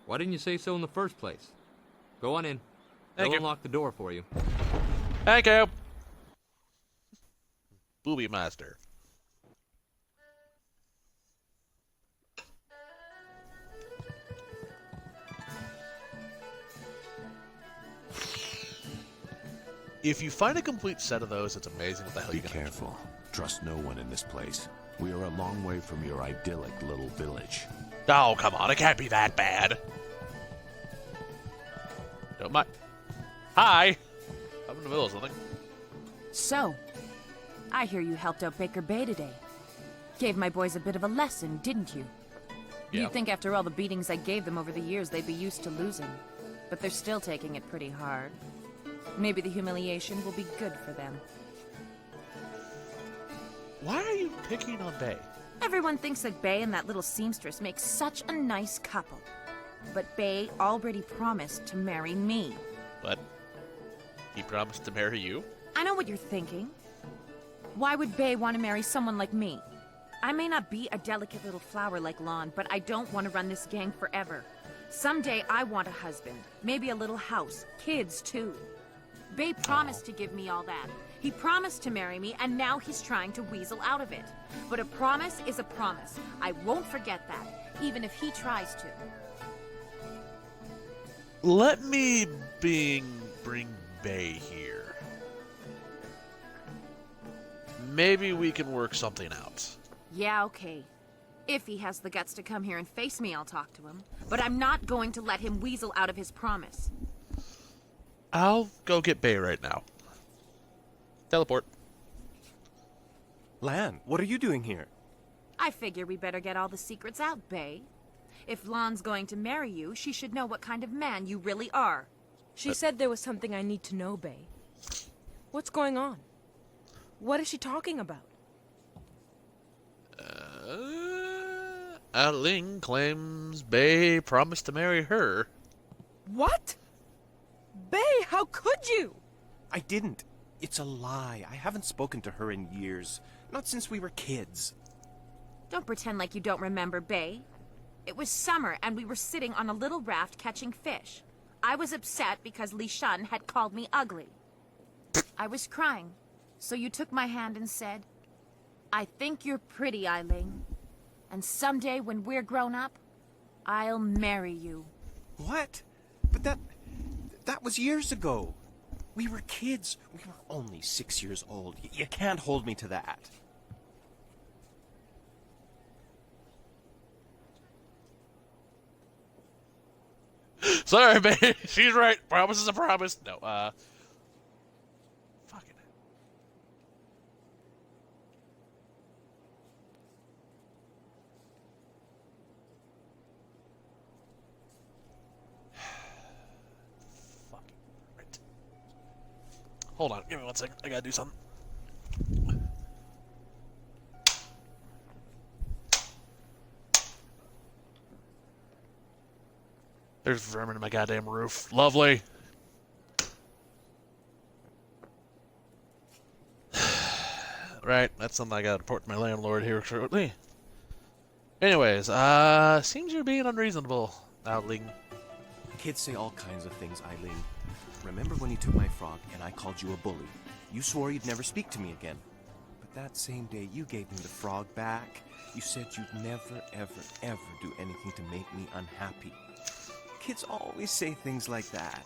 Why didn't you say so in the first place? Go on in. Thank They'll you. unlock the door for you. Thank you! Booby Master. If you find a complete set of those, it's amazing what the hell Be you can careful. Trust no one in this place. We are a long way from your idyllic little village. Oh, come on, it can't be that bad. Don't mind. Hi! I'm in the middle of something. So, I hear you helped out Baker Bay today. Gave my boys a bit of a lesson, didn't you? Yeah. You'd think after all the beatings I gave them over the years they'd be used to losing. But they're still taking it pretty hard. Maybe the humiliation will be good for them. Why are you picking on Bay? Everyone thinks that Bay and that little seamstress make such a nice couple. But Bay already promised to marry me. But he promised to marry you? I know what you're thinking. Why would Bay want to marry someone like me? I may not be a delicate little flower like Lon, but I don't want to run this gang forever. Someday I want a husband, maybe a little house, kids too. Bay promised to give me all that. He promised to marry me, and now he's trying to weasel out of it. But a promise is a promise. I won't forget that, even if he tries to. Let me bring Bay here. Maybe we can work something out. Yeah, okay. If he has the guts to come here and face me, I'll talk to him. But I'm not going to let him weasel out of his promise. I'll go get Bay right now. Teleport. Lan, what are you doing here? I figure we better get all the secrets out, Bay. If Lon's going to marry you, she should know what kind of man you really are. She said there was something I need to know, Bay. What's going on? What is she talking about? Aling claims Bay promised to marry her. What? Bay, how could you? I didn't. It's a lie. I haven't spoken to her in years. Not since we were kids. Don't pretend like you don't remember, Bay. It was summer, and we were sitting on a little raft catching fish. I was upset because Li Shan had called me ugly. I was crying, so you took my hand and said, I think you're pretty, Eiling. And someday when we're grown up, I'll marry you. What? But that was years ago. We were kids. We were only 6 years old. You can't hold me to that. Sorry, babe. She's right. Promise is a promise. No, fucking. Fucking right. Hold on. Give me 1 second. I gotta do something. There's vermin in my goddamn roof. Lovely. Right, that's something I gotta report to my landlord here shortly. Anyways, seems you're being unreasonable, Outling. Kids say all kinds of things, Eileen. Remember when you took my frog and I called you a bully? You swore you'd never speak to me again. But that same day you gave me the frog back. You said you'd never, ever, ever do anything to make me unhappy. Kids always say things like that.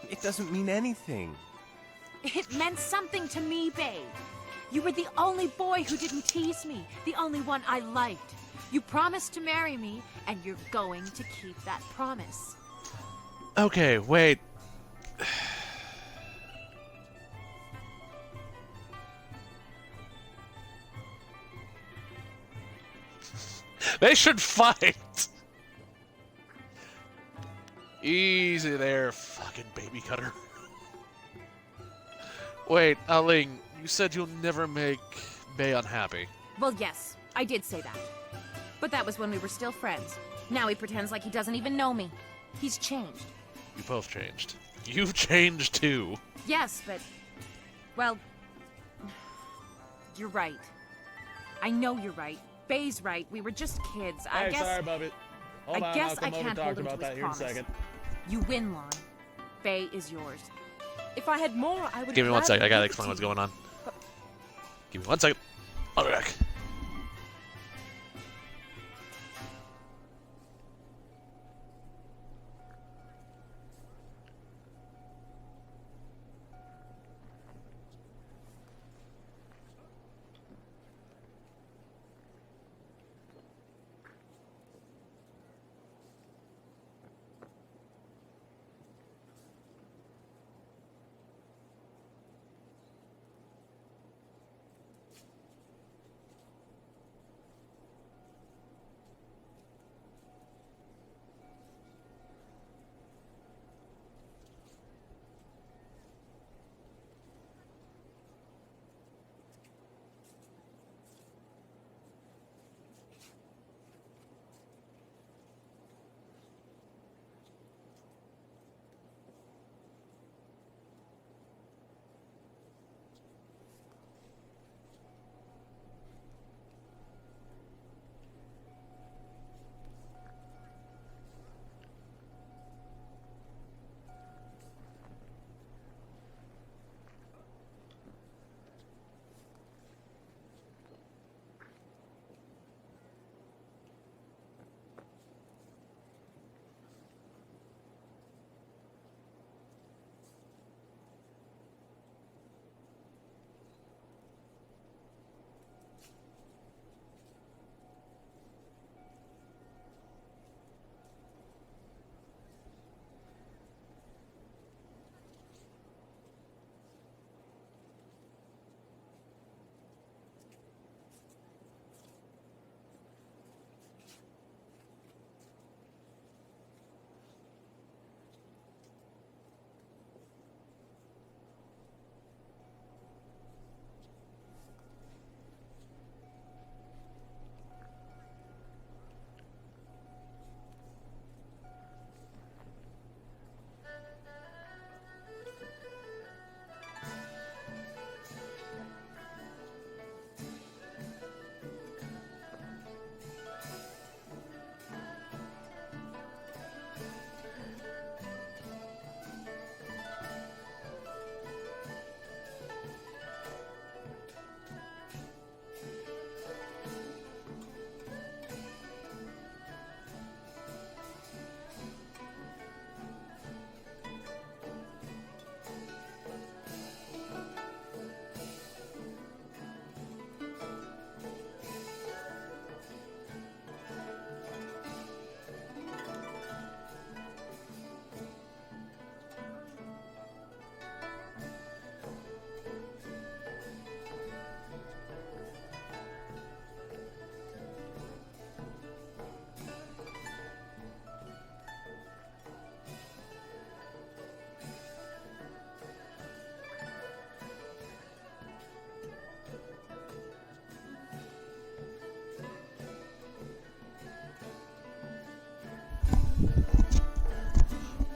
It doesn't mean anything. It meant something to me, babe. You were the only boy who didn't tease me, the only one I liked. You promised to marry me, and you're going to keep that promise. Okay, wait. They should fight! Easy there, fucking baby cutter. Wait, Aling, you said you'll never make Bay unhappy. Well, yes, I did say that. But that was when we were still friends. Now he pretends like he doesn't even know me. He's changed. You both changed. You've changed too. Yes, but... well... you're right. I know you're right. Bay's right. We were just kids. I guess... sorry about it. Hold on, I guess I'll come I over can't and hold talk him about to that his here in a promise. second. You win, Lon. Bay is yours. If I had more, I would. Give me 1 second. I gotta gladly explain give what's it to going on. Give me 1 second. I'll be back.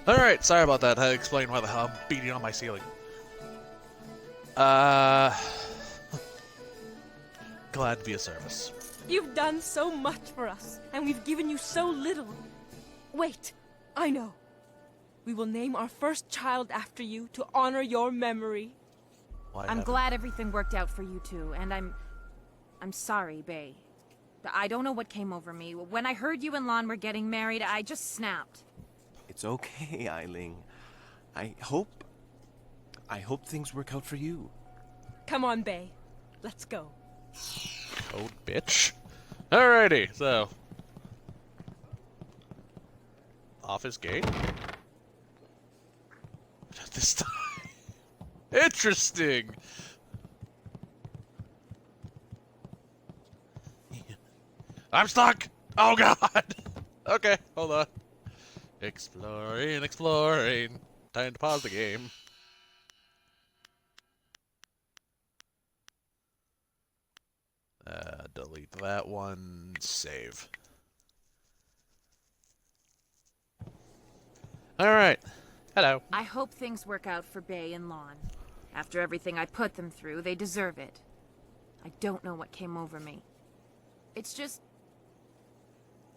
Alright, sorry about that. I explained why the hell I'm beating on my ceiling. Glad to be of service. You've done so much for us, and we've given you so little. Wait, I know. We will name our first child after you to honor your memory. I'm glad everything worked out for you two, and I'm sorry, Bay. I don't know what came over me. When I heard you and Lon were getting married, I just snapped. It's okay, Eiling. I hope things work out for you. Come on, Bay. Let's go. Code bitch. Alrighty, so. Office gate? This time. Interesting! I'm stuck! Oh god! Okay, hold on. Exploring. Time to pause the game. delete that one. Save. Alright. Hello. I hope things work out for Bay and Lon. After everything I put them through, they deserve it. I don't know what came over me. It's just...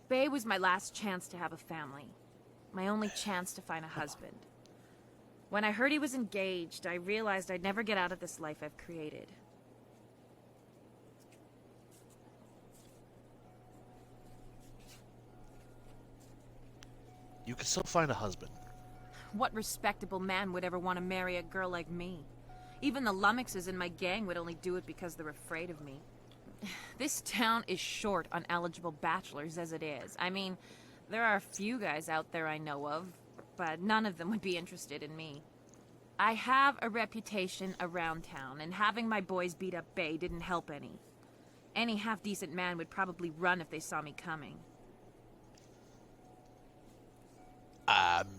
Bay was my last chance to have a family. My only chance to find a husband. When I heard he was engaged, I realized I'd never get out of this life I've created. You can still find a husband. What respectable man would ever want to marry a girl like me? Even the lummoxes in my gang would only do it because they're afraid of me. This town is short on eligible bachelors as it is. I mean, there are a few guys out there I know of, but none of them would be interested in me. I have a reputation around town, and having my boys beat up Bay didn't help any. Any half-decent man would probably run if they saw me coming.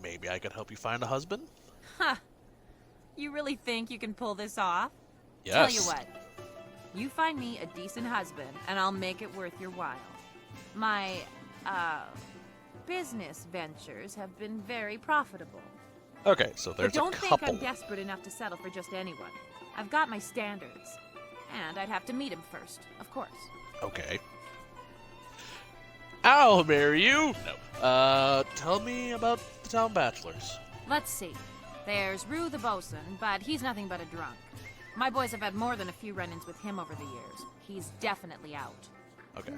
Maybe I could help you find a husband? Huh. You really think you can pull this off? Yes. Tell you what. You find me a decent husband, and I'll make it worth your while. My, business ventures have been very profitable. Okay, so there's but don't a couple. think I'm desperate enough to settle for just anyone. I've got my standards. And I'd have to meet him first, of course. Okay. I'll marry you! No. Tell me about the town bachelors. Let's see. There's Rue the bosun, but he's nothing but a drunk. My boys have had more than a few run-ins with him over the years. He's definitely out. Okay.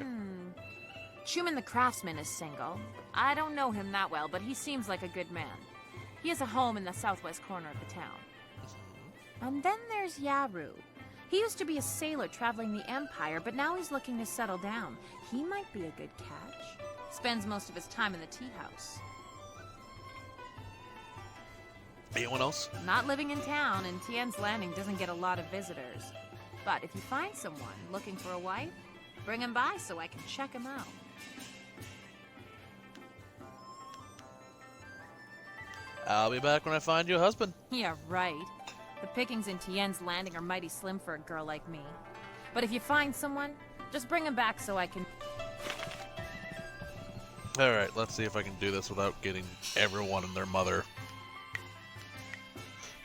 Schumann the craftsman is single. I don't know him that well, but he seems like a good man. He has a home in the southwest corner of the town. And then there's Yaru. He used to be a sailor traveling the Empire, but now he's looking to settle down. He might be a good catch. Spends most of his time in the tea house. Anyone else? Not living in town, and Tien's Landing doesn't get a lot of visitors. But if you find someone looking for a wife, bring him by so I can check him out. I'll be back when I find you a husband. Yeah, right. The pickings in Tien's Landing are mighty slim for a girl like me. But if you find someone, just bring him back so I can... Alright, let's see if I can do this without getting everyone and their mother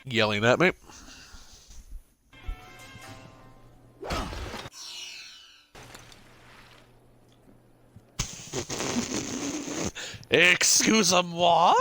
yelling at me. Excusez-moi?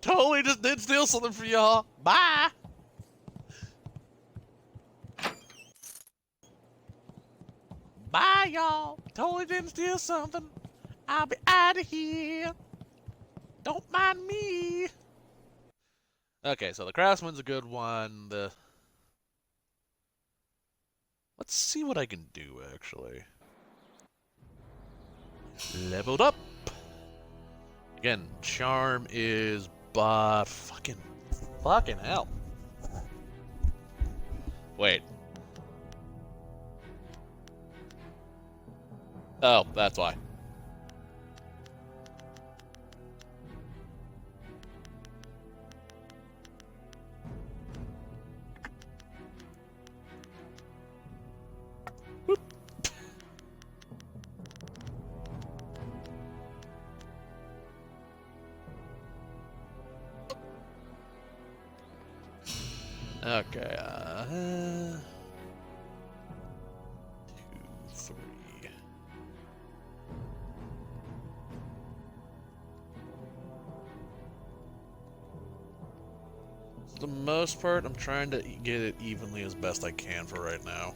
Totally just did steal something for y'all. Bye! Bye, y'all. Totally didn't steal something. I'll be out of here. Don't mind me. Okay, so the craftsman's a good one. Let's see what I can do, actually. Leveled up. Again, charm is... But fucking hell. Wait. Oh, that's why. Okay, 2, 3. For the most part, I'm trying to get it evenly as best I can for right now.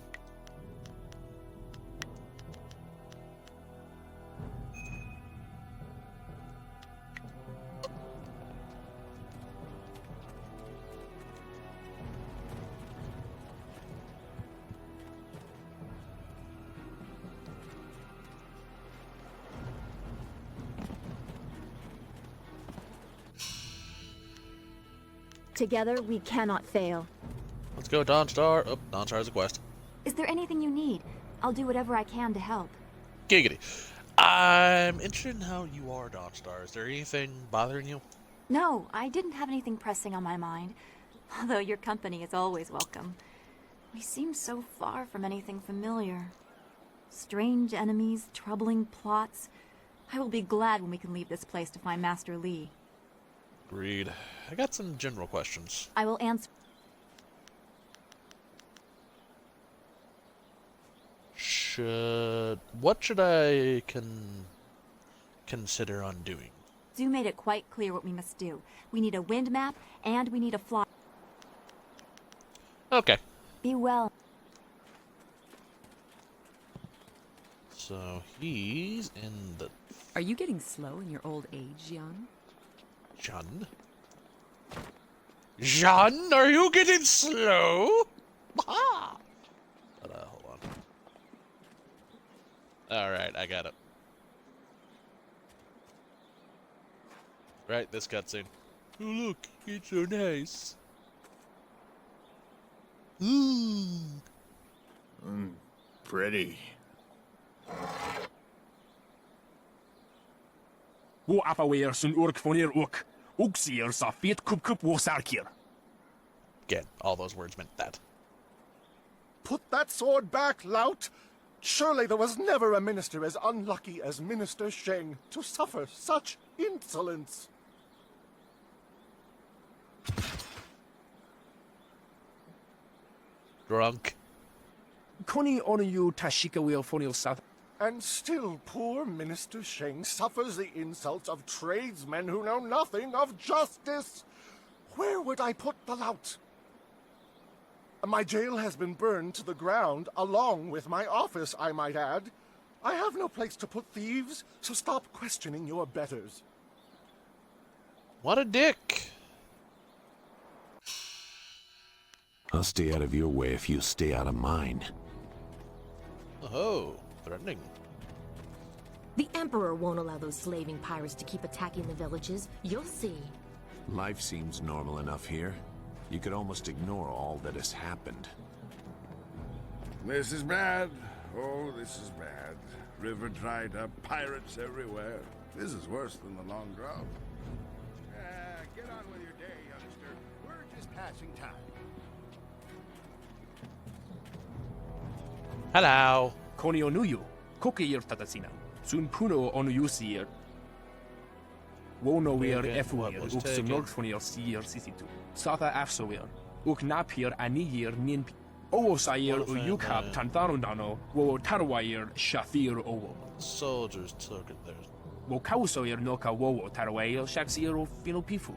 Together, we cannot fail. Let's go, Dawnstar. Oh, Dawnstar has a quest. Is there anything you need? I'll do whatever I can to help. Giggity. I'm interested in how you are, Dawnstar. Is there anything bothering you? No, I didn't have anything pressing on my mind. Although your company is always welcome. We seem so far from anything familiar. Strange enemies, troubling plots. I will be glad when we can leave this place to find Master Li. Agreed. I got some general questions. I will answer. What should I consider undoing? Zoo made it quite clear what we must do. We need a wind map, and we need a fly. Okay. Be well. So he's in the... Are you getting slow in your old age, Jan? Jean? Jean, are you getting slow? Hold on. Alright, I got it. Right, this cutscene. Oh look, it's so nice. Ooh. Pretty. Wo afaweer sun urk vonir ook. Oeksier sa fit kup wo sarkir. Again, all those words meant that. Put that sword back, lout! Surely there was never a minister as unlucky as Minister Sheng to suffer such insolence. Drunk. Koni onu you tashika wheel fonil south. And still poor Minister Sheng suffers the insults of tradesmen who know nothing of justice. Where would I put the lout? My jail has been burned to the ground, along with my office, I might add. I have no place to put thieves, so stop questioning your betters. What a dick. I'll stay out of your way if you stay out of mine. Oh, threatening. The Emperor won't allow those slaving pirates to keep attacking the villages. You'll see. Life seems normal enough here. You could almost ignore all that has happened. This is bad. Oh, this is bad. River dried up, pirates everywhere. This is worse than the long drought. Get on with your day, youngster. We're just passing time. Hello. Koni onuyu. Kokir tatasina. Sun puno onuyusir. Wono weer efuir. Ook ze norg van hier sier sisitu. Sata afsoir. Ook napir aniyir ninpi. Owo sair uyukhab tantarundano. Wo tarwair shathir owo. Soldiers took it there. Wo kausoir noka wowo tarwair shaksir o finopifu.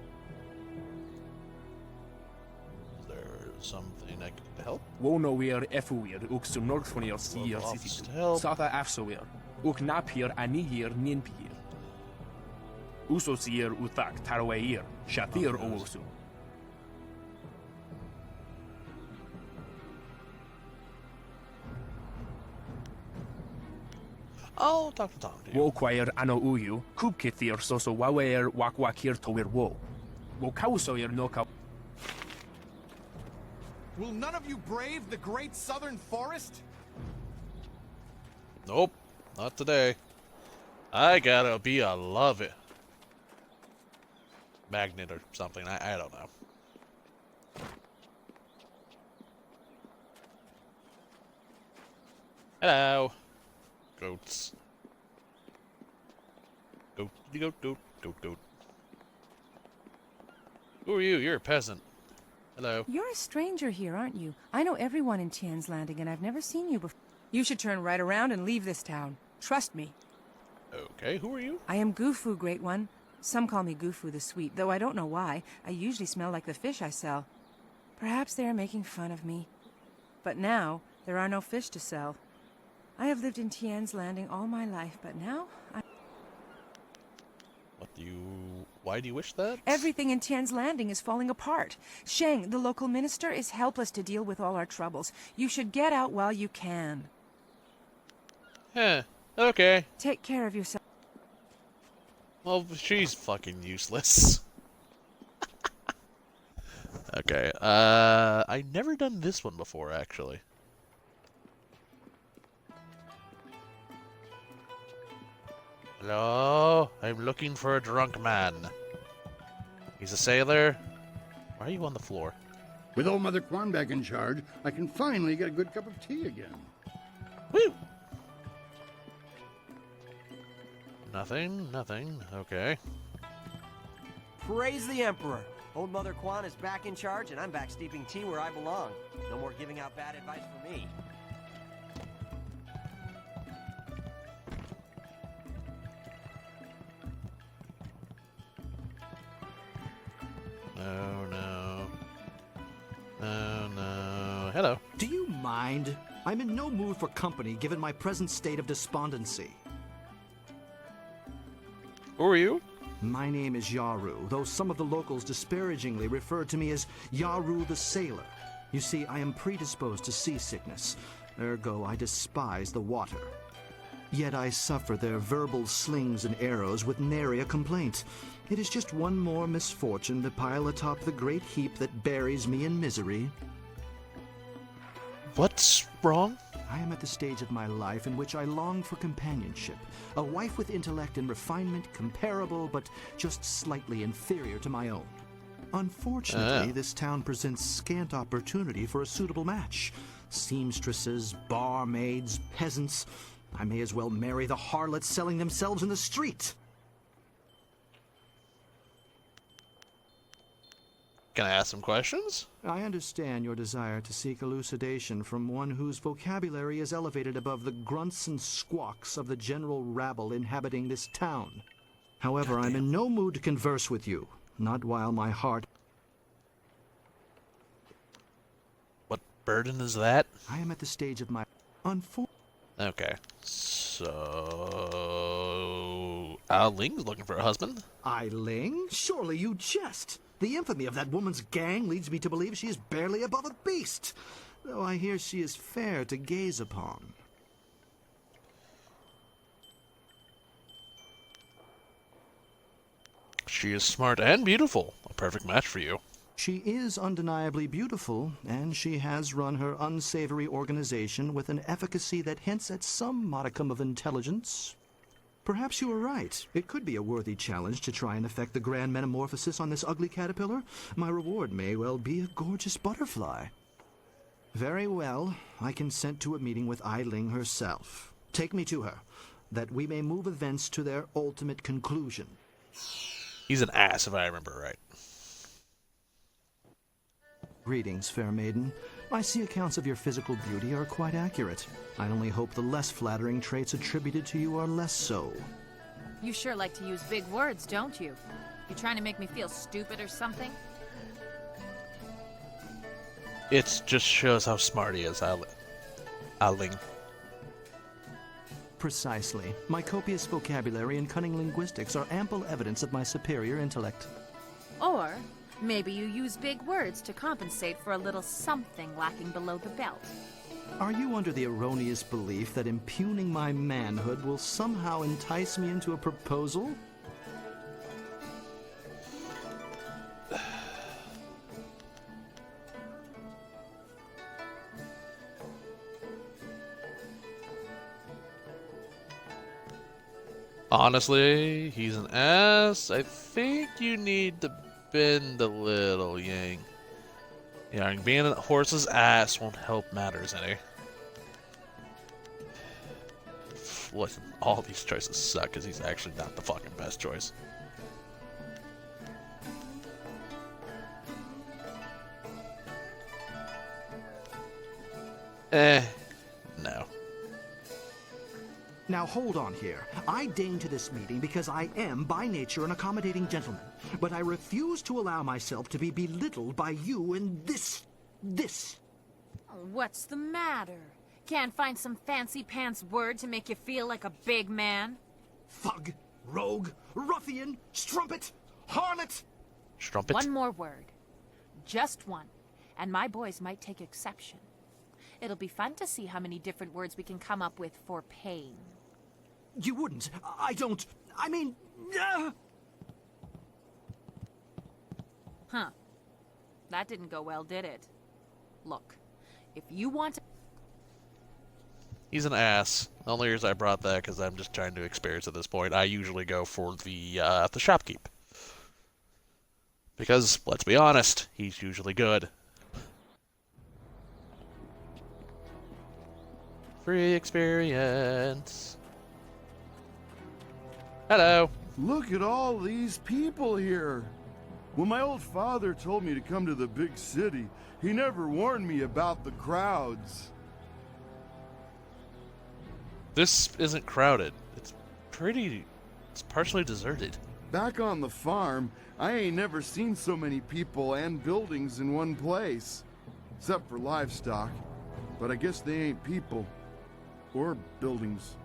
Is there something I can help? Wono weer efuir. Ook ze norg van hier sier sisitu. Sata afsoir. Ook napir aniyir ninpir. Usosir uthak tarwair. Shathir owosu. I'll talk to Tom. Wo kwair ano uyu, kubkithir soso wawer wakwakir towir wo. Wo kausoir no ka. Will none of you brave the great southern forest? Nope, not today. I gotta be a love it. Magnet or something, I don't know. Hello. Goats. Goat, goat. Who are you? You're a peasant. Hello. You're a stranger here, aren't you? I know everyone in Tian's Landing, and I've never seen you before. You should turn right around and leave this town. Trust me. Okay, who are you? I am Gufu, Great One. Some call me Gufu the Sweet, though I don't know why. I usually smell like the fish I sell. Perhaps they are making fun of me. But now, there are no fish to sell. I have lived in Tian's Landing all my life, but now Why do you wish that? Everything in Tian's Landing is falling apart. Sheng, the local minister, is helpless to deal with all our troubles. You should get out while you can. Huh, okay. Take care of yourself. Well, she's fucking useless. Okay, I never done this one before, actually. Hello? I'm looking for a drunk man. He's a sailor? Why are you on the floor? With old Mother Kwan back in charge, I can finally get a good cup of tea again. Woo! Nothing, nothing. Okay. Praise the Emperor! Old Mother Kwan is back in charge, and I'm back steeping tea where I belong. No more giving out bad advice for me. No, no. No, no. Hello. Do you mind? I'm in no mood for company given my present state of despondency. Who are you? My name is Yaru, though some of the locals disparagingly refer to me as Yaru the Sailor. You see, I am predisposed to seasickness. Ergo, I despise the water. Yet I suffer their verbal slings and arrows with nary a complaint. It is just one more misfortune to pile atop the great heap that buries me in misery. What's wrong? I am at the stage of my life in which I long for companionship. A wife with intellect and refinement comparable, but just slightly inferior to my own. Unfortunately, this town presents scant opportunity for a suitable match. Seamstresses, barmaids, peasants. I may as well marry the harlots selling themselves in the street. Can I ask some questions? I understand your desire to seek elucidation from one whose vocabulary is elevated above the grunts and squawks of the general rabble inhabiting this town. However, I'm in no mood to converse with you, not while my heart... What burden is that? I am at the stage of my... Okay, so... Ling's looking for a husband? Ling? Surely you jest. The infamy of that woman's gang leads me to believe she is barely above a beast, though I hear she is fair to gaze upon. She is smart and beautiful. A perfect match for you. She is undeniably beautiful, and she has run her unsavory organization with an efficacy that hints at some modicum of intelligence. Perhaps you are right. It could be a worthy challenge to try and effect the grand metamorphosis on this ugly caterpillar. My reward may well be a gorgeous butterfly. Very well. I consent to a meeting with Ling herself. Take me to her, that we may move events to their ultimate conclusion. He's an ass, if I remember right. Greetings, fair maiden. I see accounts of your physical beauty are quite accurate. I only hope the less flattering traits attributed to you are less so. You sure like to use big words, don't you? You trying to make me feel stupid or something? It just shows how smart he is, Ling. Precisely. My copious vocabulary and cunning linguistics are ample evidence of my superior intellect. Or maybe you use big words to compensate for a little something lacking below the belt. Are you under the erroneous belief that impugning my manhood will somehow entice me into a proposal? Honestly, he's an ass. I think you need to bend a little, Yang. Yeah, being a horse's ass won't help matters any. Listen, all these choices suck because he's actually not the fucking best choice. No. Now hold on here. I deign to this meeting because I am by nature an accommodating gentleman, but I refuse to allow myself to be belittled by you and this. What's the matter? Can't find some fancy pants word to make you feel like a big man? Thug, rogue, ruffian, strumpet, harlot. Strumpet? One more word. Just one. And my boys might take exception. It'll be fun to see how many different words we can come up with for pain. You wouldn't. I mean... Huh. That didn't go well, did it? Look, if you want to... He's an ass. The only reason I brought that because I'm just trying to experience at this point. I usually go for the shopkeep. Because, let's be honest, he's usually good. Free experience. Hello. Look at all these people here. When my old father told me to come to the big city, he never warned me about the crowds. This isn't crowded. It's partially deserted. Back on the farm, I ain't never seen so many people and buildings in one place. Except for livestock. But I guess they ain't people. Or buildings.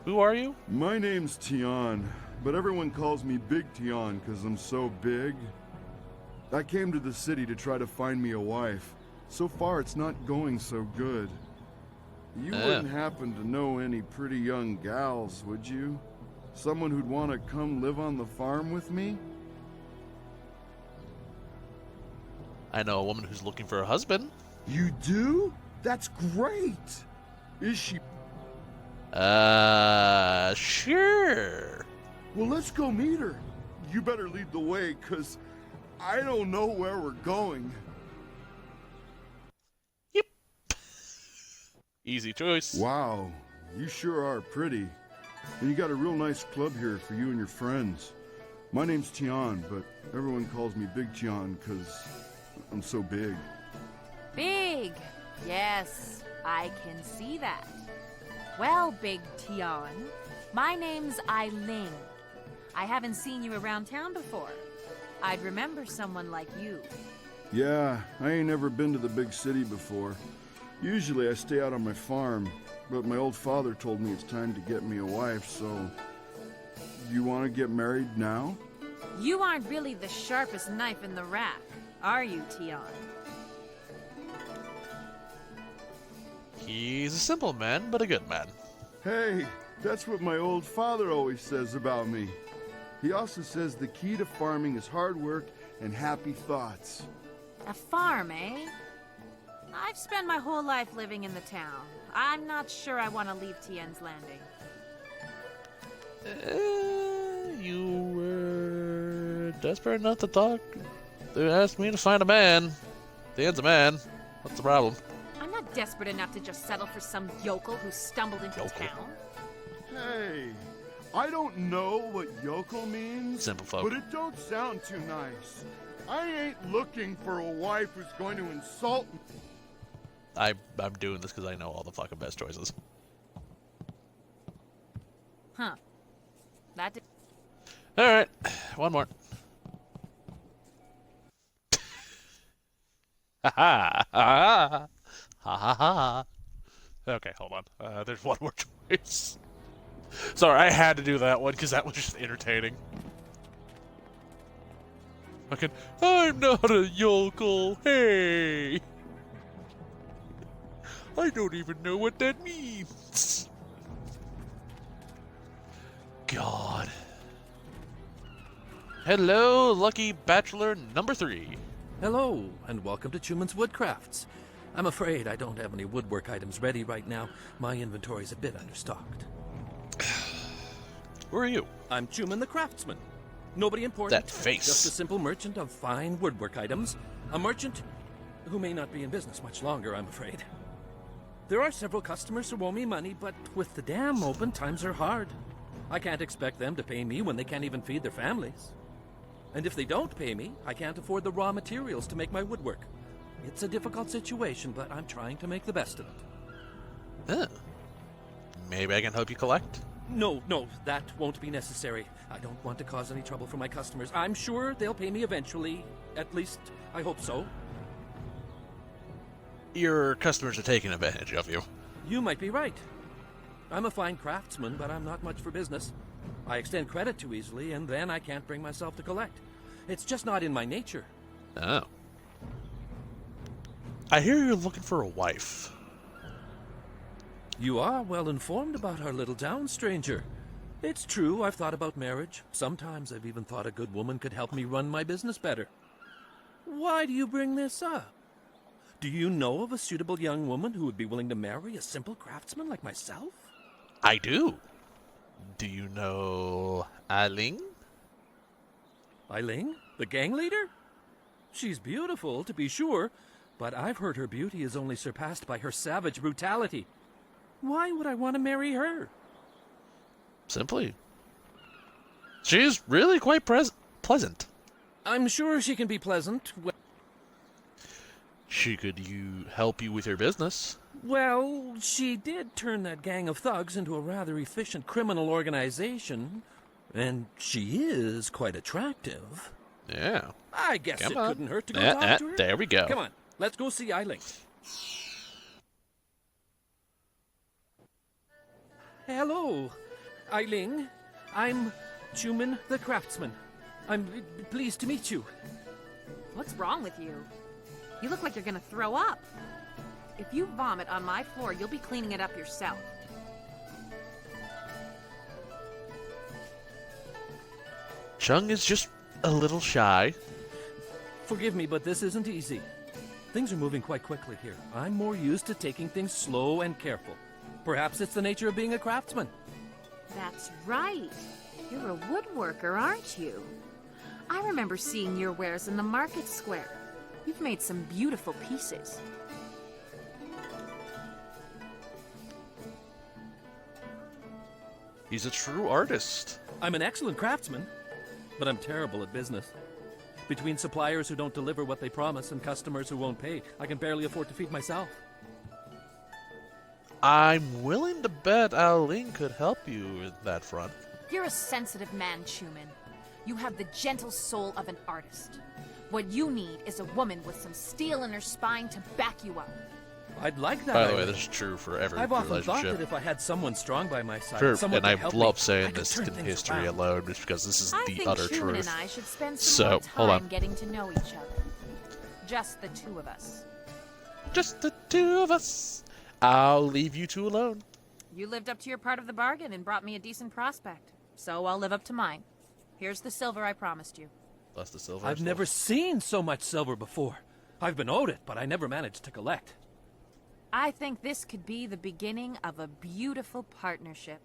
Who are you? My name's Tian, but everyone calls me Big Tian because I'm so big. I came to the city to try to find me a wife. So far, it's not going so good. You wouldn't happen to know any pretty young gals, would you? Someone who'd want to come live on the farm with me? I know a woman who's looking for a husband. You do? That's great! Is she... Sure. Well, let's go meet her. You better lead the way, 'cause I don't know where we're going. Yep. Easy choice. Wow, you sure are pretty. And you got a real nice club here for you and your friends. My name's Tian, but everyone calls me Big Tian 'cause I'm so big. Big! Yes, I can see that. Well, Big Tian, my name's Eileen. I haven't seen you around town before. I'd remember someone like you. Yeah, I ain't never been to the big city before. Usually I stay out on my farm, but my old father told me it's time to get me a wife, so... You want to get married now? You aren't really the sharpest knife in the rack, are you, Tian? He's a simple man, but a good man. Hey, that's what my old father always says about me. He also says the key to farming is hard work and happy thoughts. A farm, eh? I've spent my whole life living in the town. I'm not sure I want to leave Tien's Landing. You were desperate enough to talk. They asked me to find a man. Tien's a man. What's the problem? I'm not desperate enough to just settle for some yokel who stumbled into town. Hey, I don't know what yokel means, Simple folk. but it don't sound too nice. I ain't looking for a wife who's going to insult me. I'm doing this because I know all the fucking best choices. Huh. That did... Alright, one more. Ha ha ha ha ha ha. Okay, hold on. There's one more choice. Sorry, I had to do that one because that was just entertaining. Fucking, I'm not a yokel. Hey. I don't even know what that means. God. Hello, lucky bachelor number 3. Hello, and welcome to Chuman's Woodcrafts. I'm afraid I don't have any woodwork items ready right now. My inventory's a bit understocked. Who are you? I'm Chuman the Craftsman. Nobody important. That face. Just a simple merchant of fine woodwork items. A merchant who may not be in business much longer, I'm afraid. There are several customers who owe me money, but with the dam open, times are hard. I can't expect them to pay me when they can't even feed their families. And if they don't pay me, I can't afford the raw materials to make my woodwork. It's a difficult situation, but I'm trying to make the best of it. Maybe I can help you collect? No, that won't be necessary. I don't want to cause any trouble for my customers. I'm sure they'll pay me eventually. At least, I hope so. Your customers are taking advantage of you. You might be right. I'm a fine craftsman, but I'm not much for business. I extend credit too easily, and then I can't bring myself to collect. It's just not in my nature. Oh. I hear you're looking for a wife. You are well informed about our little town, stranger. It's true, I've thought about marriage. Sometimes I've even thought a good woman could help me run my business better. Why do you bring this up? Do you know of a suitable young woman who would be willing to marry a simple craftsman like myself? I do. Do you know Ailing? Ailing? The gang leader? She's beautiful, to be sure, but I've heard her beauty is only surpassed by her savage brutality. Why would I want to marry her? Simply. She's really quite pleasant. I'm sure she can be pleasant. She could help you with your business. Well, she did turn that gang of thugs into a rather efficient criminal organization, and she is quite attractive. Yeah. I guess Come it on. couldn't hurt to go talk to her. There we go. Come on, let's go see Ailing. Hello, Ailing. I'm Chuman the Craftsman. I'm pleased to meet you. What's wrong with you? You look like you're gonna throw up. If you vomit on my floor, you'll be cleaning it up yourself. Chung is just a little shy. Forgive me, but this isn't easy. Things are moving quite quickly here. I'm more used to taking things slow and careful. Perhaps it's the nature of being a craftsman. That's right. You're a woodworker, aren't you? I remember seeing your wares in the market square. You've made some beautiful pieces. He's a true artist. I'm an excellent craftsman, but I'm terrible at business. Between suppliers who don't deliver what they promise and customers who won't pay, I can barely afford to feed myself. I'm willing to bet Ailing could help you in that front. You're a sensitive man, Chuman. You have the gentle soul of an artist. What you need is a woman with some steel in her spine to back you up. I'd like that. By the way, idea. this is true for every I've often relationship. thought that if I had someone strong by my side, Sure, someone and to I help love me, saying I could this turn in things history around. alone, just because this is I the think utter Chuman truth. and I should spend some more hold time on. getting to know each other. Just the two of us. Just the two of us. I'll leave you two alone. You lived up to your part of the bargain and brought me a decent prospect. So I'll live up to mine. Here's the silver I promised you. Plus the silver. I've never seen so much silver before. I've been owed it, but I never managed to collect. I think this could be the beginning of a beautiful partnership.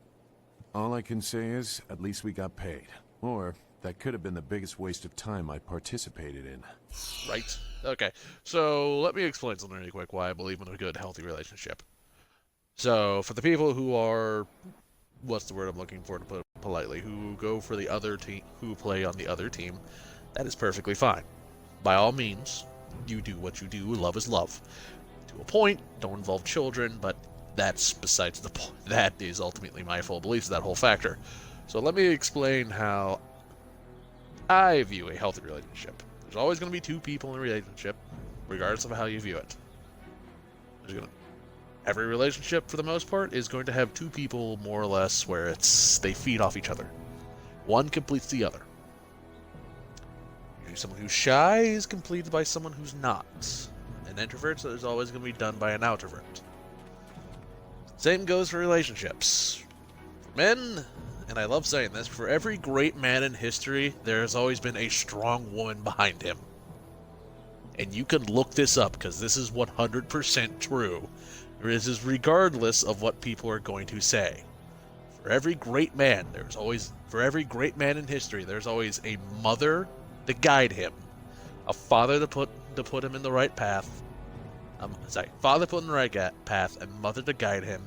All I can say is, at least we got paid. Or, that could have been the biggest waste of time I participated in. Right. Okay. So let me explain something really quick why I believe in a good, healthy relationship. So for the people who are, what's the word I'm looking for to put it politely, who go for the other team, who play on the other team, that is perfectly fine. By all means, you do what you do. Love is love. To a point, don't involve children, but that's besides the point. That is ultimately my full belief, that whole factor. So let me explain how I view a healthy relationship. There's always going to be two people in a relationship, regardless of how you view it. Every relationship, for the most part, is going to have two people, more or less, where they feed off each other. One completes the other. Usually someone who's shy is completed by someone who's not. An introvert is always going to be done by an outrovert. Same goes for relationships. For men, and I love saying this, for every great man in history, there has always been a strong woman behind him. And you can look this up, because this is 100% true. This is regardless of what people are going to say. For every great man, for every great man in history, there's always a mother to guide him, a father to put him in the right path. Father put him in the right path, and mother to guide him,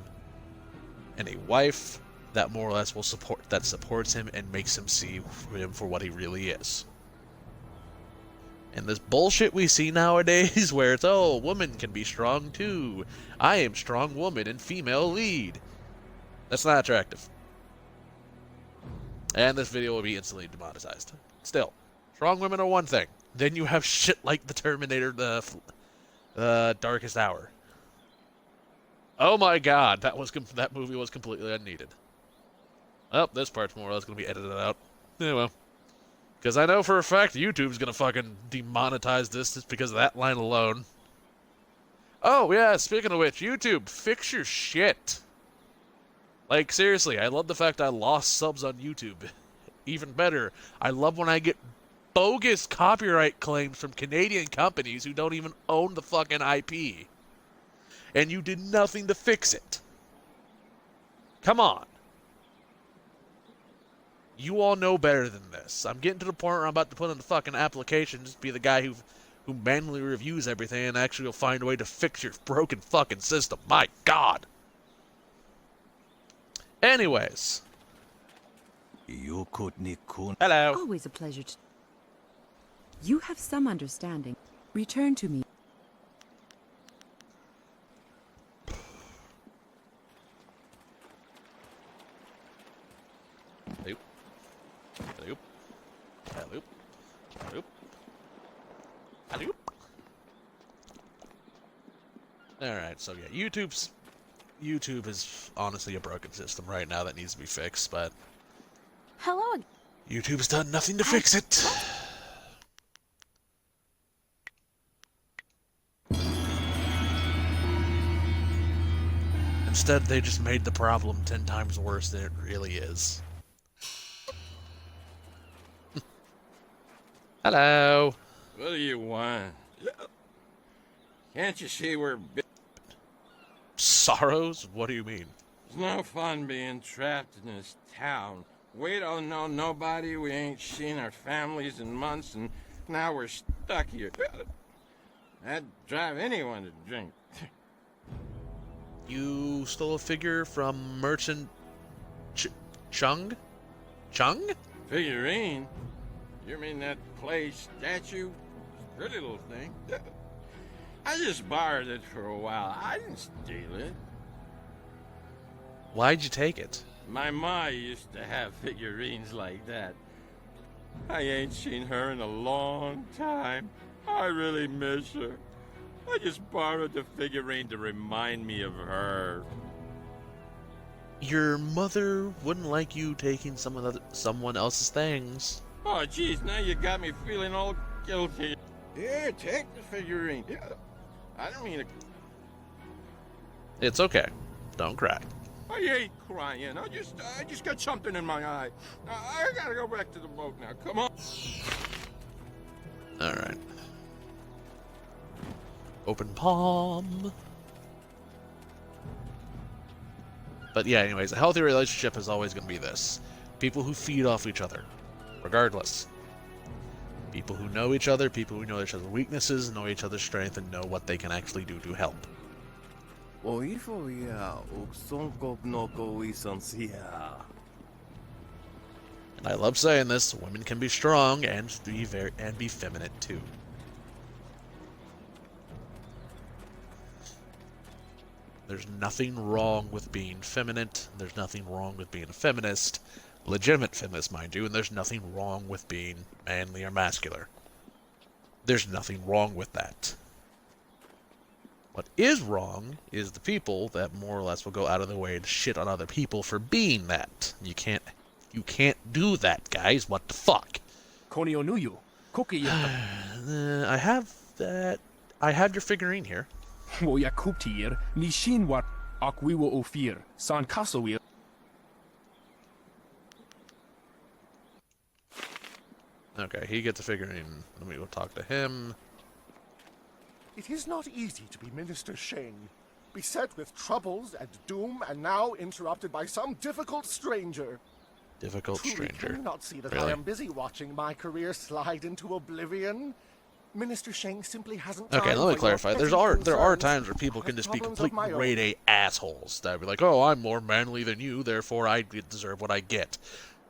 and a wife that more or less supports him and makes him see him for what he really is. And this bullshit we see nowadays, where it's, oh, women can be strong too. I am strong woman and female lead. That's not attractive. And this video will be instantly demonetized. Still, strong women are one thing. Then you have shit like the Terminator, the Darkest Hour. Oh my god, that movie was completely unneeded. Well, this part's more or less going to be edited out. Yeah, well. Because I know for a fact YouTube's going to fucking demonetize this just because of that line alone. Oh, yeah, speaking of which, YouTube, fix your shit. Like, seriously, I love the fact I lost subs on YouTube. Even better, I love when I get bogus copyright claims from Canadian companies who don't even own the fucking IP. And you did nothing to fix it. Come on. You all know better than this. I'm getting to the point where I'm about to put in the fucking application, just be the guy who manually reviews everything and actually will find a way to fix your broken fucking system. My God. Anyways. Hello. Always a pleasure to... You have some understanding. Return to me. Hello. Hello. Hello. Hello. Hello. Alright, so yeah, YouTube is honestly a broken system right now that needs to be fixed, but Hello. YouTube's done nothing to fix it. Instead, they just made the problem 10 times worse than it really is. Hello. What do you want? Can't you see we're... Sorrows? What do you mean? It's no fun being trapped in this town. We don't know nobody, we ain't seen our families in months, and now we're stuck here. That'd drive anyone to drink. You stole a figure from Merchant Chung? Chung? Figurine? You mean that clay statue? Pretty little thing. I just borrowed it for a while. I didn't steal it. Why'd you take it? My ma used to have figurines like that. I ain't seen her in a long time. I really miss her. I just borrowed the figurine to remind me of her. Your mother wouldn't like you taking someone else's things. Oh, jeez, now you got me feeling all guilty. Here, take the figurine. Yeah. I don't mean to... It's okay. Don't cry. I ain't crying. I just got something in my eye. I gotta go back to the boat now. Come on. Alright. Open palm. But yeah, anyways, a healthy relationship is always going to be this. People who feed off each other. Regardless. People who know each other, people who know each other's weaknesses, know each other's strength, and know what they can actually do to help. And I love saying this, women can be strong and be feminine too. There's nothing wrong with being feminine, there's nothing wrong with being a feminist, legitimate feminist mind you, and there's nothing wrong with being manly or masculine. There's nothing wrong with that. What is wrong is the people that more or less will go out of their way to shit on other people for being that. You can't do that, guys. What the fuck? I have that. I have your figurine here. Okay, he gets a figurine. Let me go talk to him. It is not easy to be Minister Sheng, beset with troubles and doom, and now interrupted by some difficult stranger. Difficult stranger. Can you not see that Really? I am busy watching my career slide into oblivion? Minister Sheng simply hasn't time Okay, let me for your clarify. petty There are concerns. times where people can just be problems of complete my own. grade A assholes. That would be like, oh, I'm more manly than you, therefore I deserve what I get.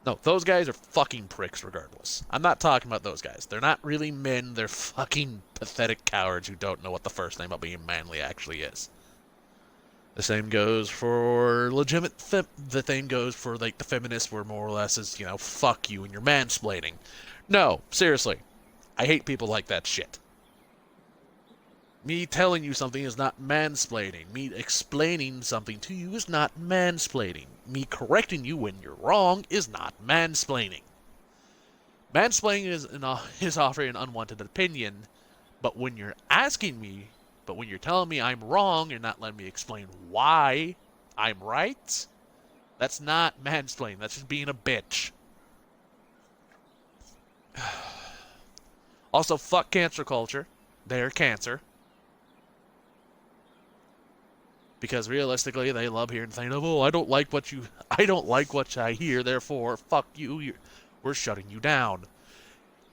No, those guys are fucking pricks regardless. I'm not talking about those guys. They're not really men. They're fucking pathetic cowards who don't know what the first thing about being manly actually is. The same goes for legitimate the thing goes for like the feminists where more or less is, fuck you and you're mansplaining. No, seriously. I hate people like that shit. Me telling you something is not mansplaining. Me explaining something to you is not mansplaining. Me correcting you when you're wrong is not mansplaining. Mansplaining is offering an unwanted opinion, but when you're telling me I'm wrong and not letting me explain why I'm right, that's not mansplaining. That's just being a bitch. Also, fuck cancer culture. They're cancer. Because realistically, they love hearing things of, oh, I don't like what I hear, therefore, fuck you, we're shutting you down.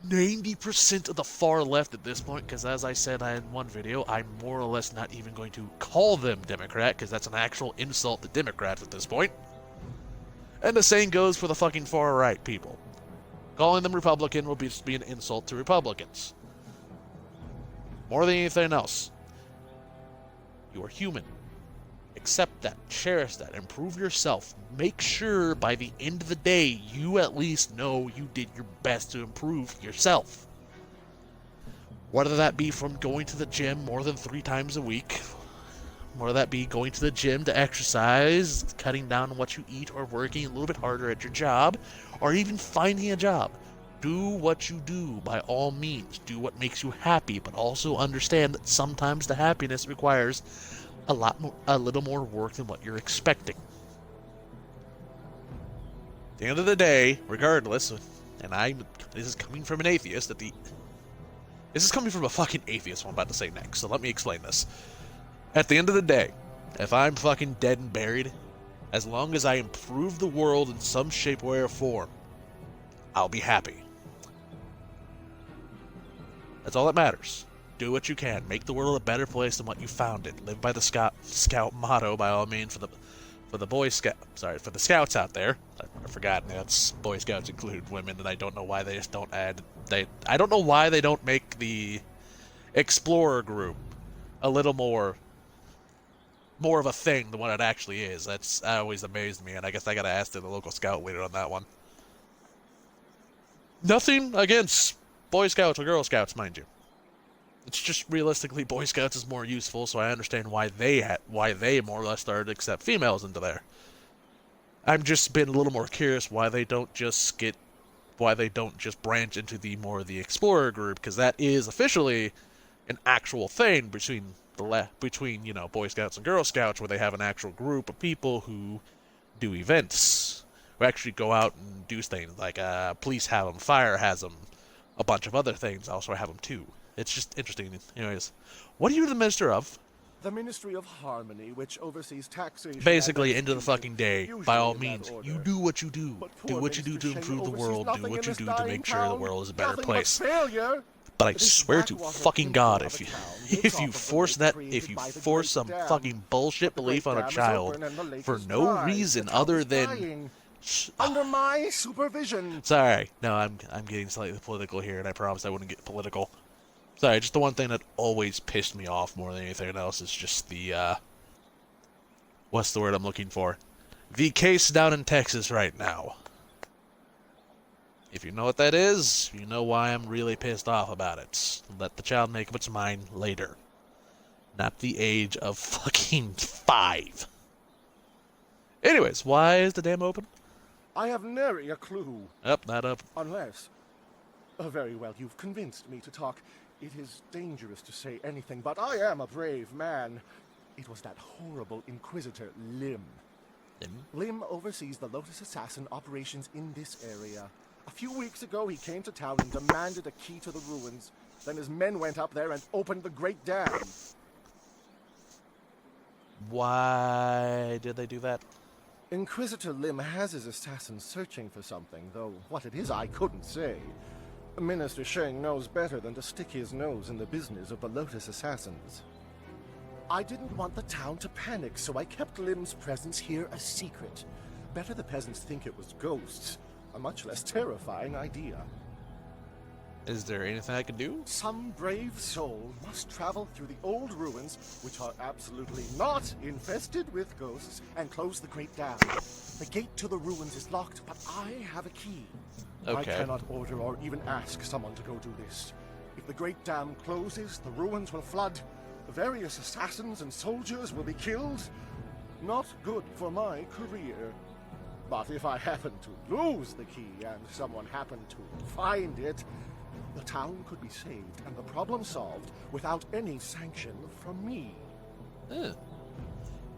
90% of the far left at this point, because as I said in one video, I'm more or less not even going to call them Democrat, because that's an actual insult to Democrats at this point. And the same goes for the fucking far right people. Calling them Republican will just be an insult to Republicans. More than anything else. You are human. Accept that, cherish that, improve yourself. Make sure by the end of the day, you at least know you did your best to improve yourself. Whether that be from going to the gym more than 3 times a week, whether that be going to the gym to exercise, cutting down on what you eat, or working a little bit harder at your job, or even finding a job. Do what you do by all means. Do what makes you happy, but also understand that sometimes the happiness requires a little more work than what you're expecting. At the end of the day, regardless, and this is coming from an atheist, this is coming from a fucking atheist, what I'm about to say next, so let me explain this. At the end of the day, if I'm fucking dead and buried, as long as I improve the world in some shape, way, or form, I'll be happy. That's all that matters. Do what you can. Make the world a better place than what you found it. Live by the Scout motto, by all means, for the Boy Scout. Sorry, for the Scouts out there. I forgot. That's Boy Scouts include women, and I don't know why they just don't add. I don't know why they don't make the Explorer group a little more of a thing than what it actually is. That always amazed me, and I guess I gotta ask the local Scout leader on that one. Nothing against Boy Scouts or Girl Scouts, mind you. It's just realistically, Boy Scouts is more useful, so I understand why they more or less started to accept females into there. I'm just been a little more curious why they don't just branch into the Explorer group, because that is officially an actual thing between Boy Scouts and Girl Scouts, where they have an actual group of people who do events, who actually go out and do things like police have them, fire has them, a bunch of other things also have them too. It's just interesting. Anyways, what are you the minister of? The Ministry of Harmony, which oversees taxation. Basically, end of the fucking day, by all means, you do what you do. Do what you do to improve the world. Do what you do to make sure the world is a better place. But I swear to fucking God, if you force some fucking bullshit belief on a child for no reason other than under my supervision. Sorry, no, I'm getting slightly political here, and I promised I wouldn't get political. Sorry, just the one thing that always pissed me off more than anything else is just the, what's the word I'm looking for? The case down in Texas right now. If you know what that is, you know why I'm really pissed off about it. Let the child make up its mind later. Not the age of fucking 5. Anyways, why is the dam open? I have nary a clue. Up, not up. Unless... very well, you've convinced me to talk. It is dangerous to say anything, but I am a brave man. It was that horrible Inquisitor, Lim. Lim oversees the Lotus Assassin operations in this area. A few weeks ago, he came to town and demanded a key to the ruins. Then his men went up there and opened the Great Dam. Why did they do that? Inquisitor Lim has his assassins searching for something, though what it is I couldn't say. Minister Sheng knows better than to stick his nose in the business of the Lotus Assassins. I didn't want the town to panic, so I kept Lim's presence here a secret. Better the peasants think it was ghosts. A much less terrifying idea. Is there anything I can do? Some brave soul must travel through the old ruins, which are absolutely not infested with ghosts, and close the Great Dam. The gate to the ruins is locked, but I have a key. Okay. I cannot order or even ask someone to go do this. If the Great Dam closes, the ruins will flood. The various assassins and soldiers will be killed. Not good for my career. But if I happen to lose the key and someone happened to find it, the town could be saved and the problem solved without any sanction from me.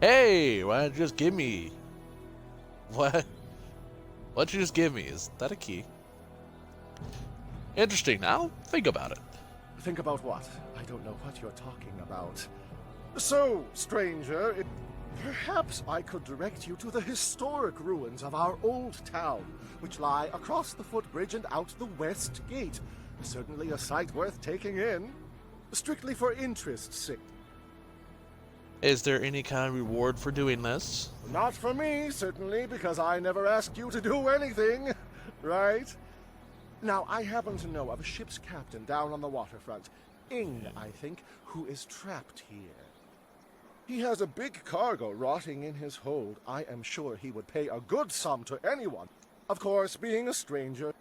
Hey, why don't you just give me... What? Why don't you just give me? Is that a key? Interesting. Now, think about it. Think about what? I don't know what you're talking about. So, stranger, perhaps I could direct you to the historic ruins of our old town, which lie across the footbridge and out the west gate. Certainly a sight worth taking in. Strictly for interest's sake. Is there any kind of reward for doing this? Not for me, certainly, because I never asked you to do anything, right? Now, I happen to know of a ship's captain down on the waterfront, Ing, I think, who is trapped here. He has a big cargo rotting in his hold. I am sure he would pay a good sum to anyone. Of course, being a stranger.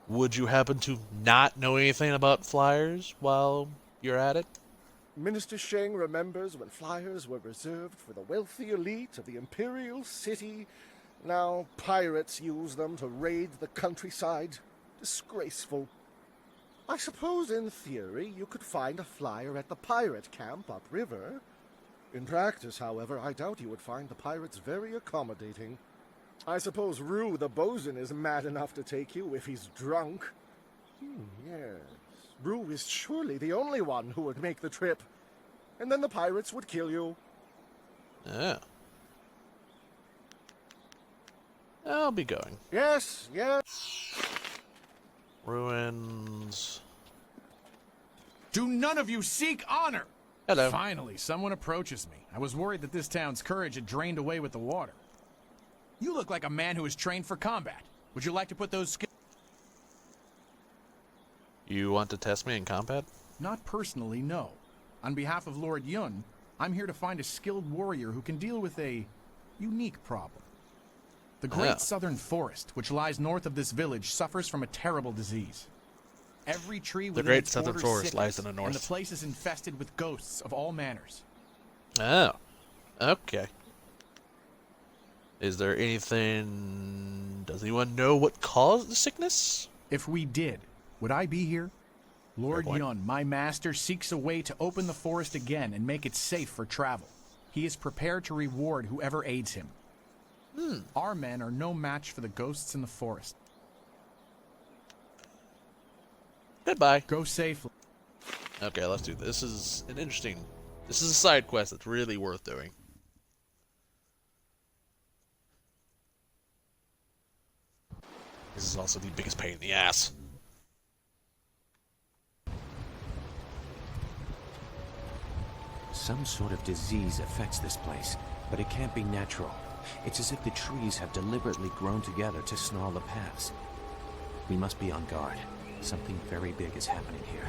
Would you happen to not know anything about flyers while you're at it? Minister Sheng remembers when flyers were reserved for the wealthy elite of the Imperial City. Now pirates use them to raid the countryside. Disgraceful. I suppose in theory you could find a flyer at the pirate camp upriver. In practice, however, I doubt you would find the pirates very accommodating. I suppose Rue the bosun is mad enough to take you if he's drunk. Yes. Rue is surely the only one who would make the trip. And then the pirates would kill you. Yeah. I'll be going. Yes, yes. Ruins. Do none of you seek honor? Hello. Finally, someone approaches me. I was worried that this town's courage had drained away with the water. You look like a man who is trained for combat. Would you like to put those skills... You want to test me in combat? Not personally, no. On behalf of Lord Yun, I'm here to find a skilled warrior who can deal with a unique problem. The Great Southern Forest, which lies north of this village, suffers from a terrible disease. Every tree within its borders sickens, in the north. And the place is infested with ghosts of all manners. Oh. Okay. Is there anything... Does anyone know what caused the sickness? If we did, would I be here? Lord Yun, my master, seeks a way to open the forest again and make it safe for travel. He is prepared to reward whoever aids him. Our men are no match for the ghosts in the forest. Goodbye. Go safely. Okay, let's do this. This is a side quest that's really worth doing. This is also the biggest pain in the ass. Some sort of disease affects this place, but it can't be natural. It's as if the trees have deliberately grown together to snarl the paths. We must be on guard. Something very big is happening here.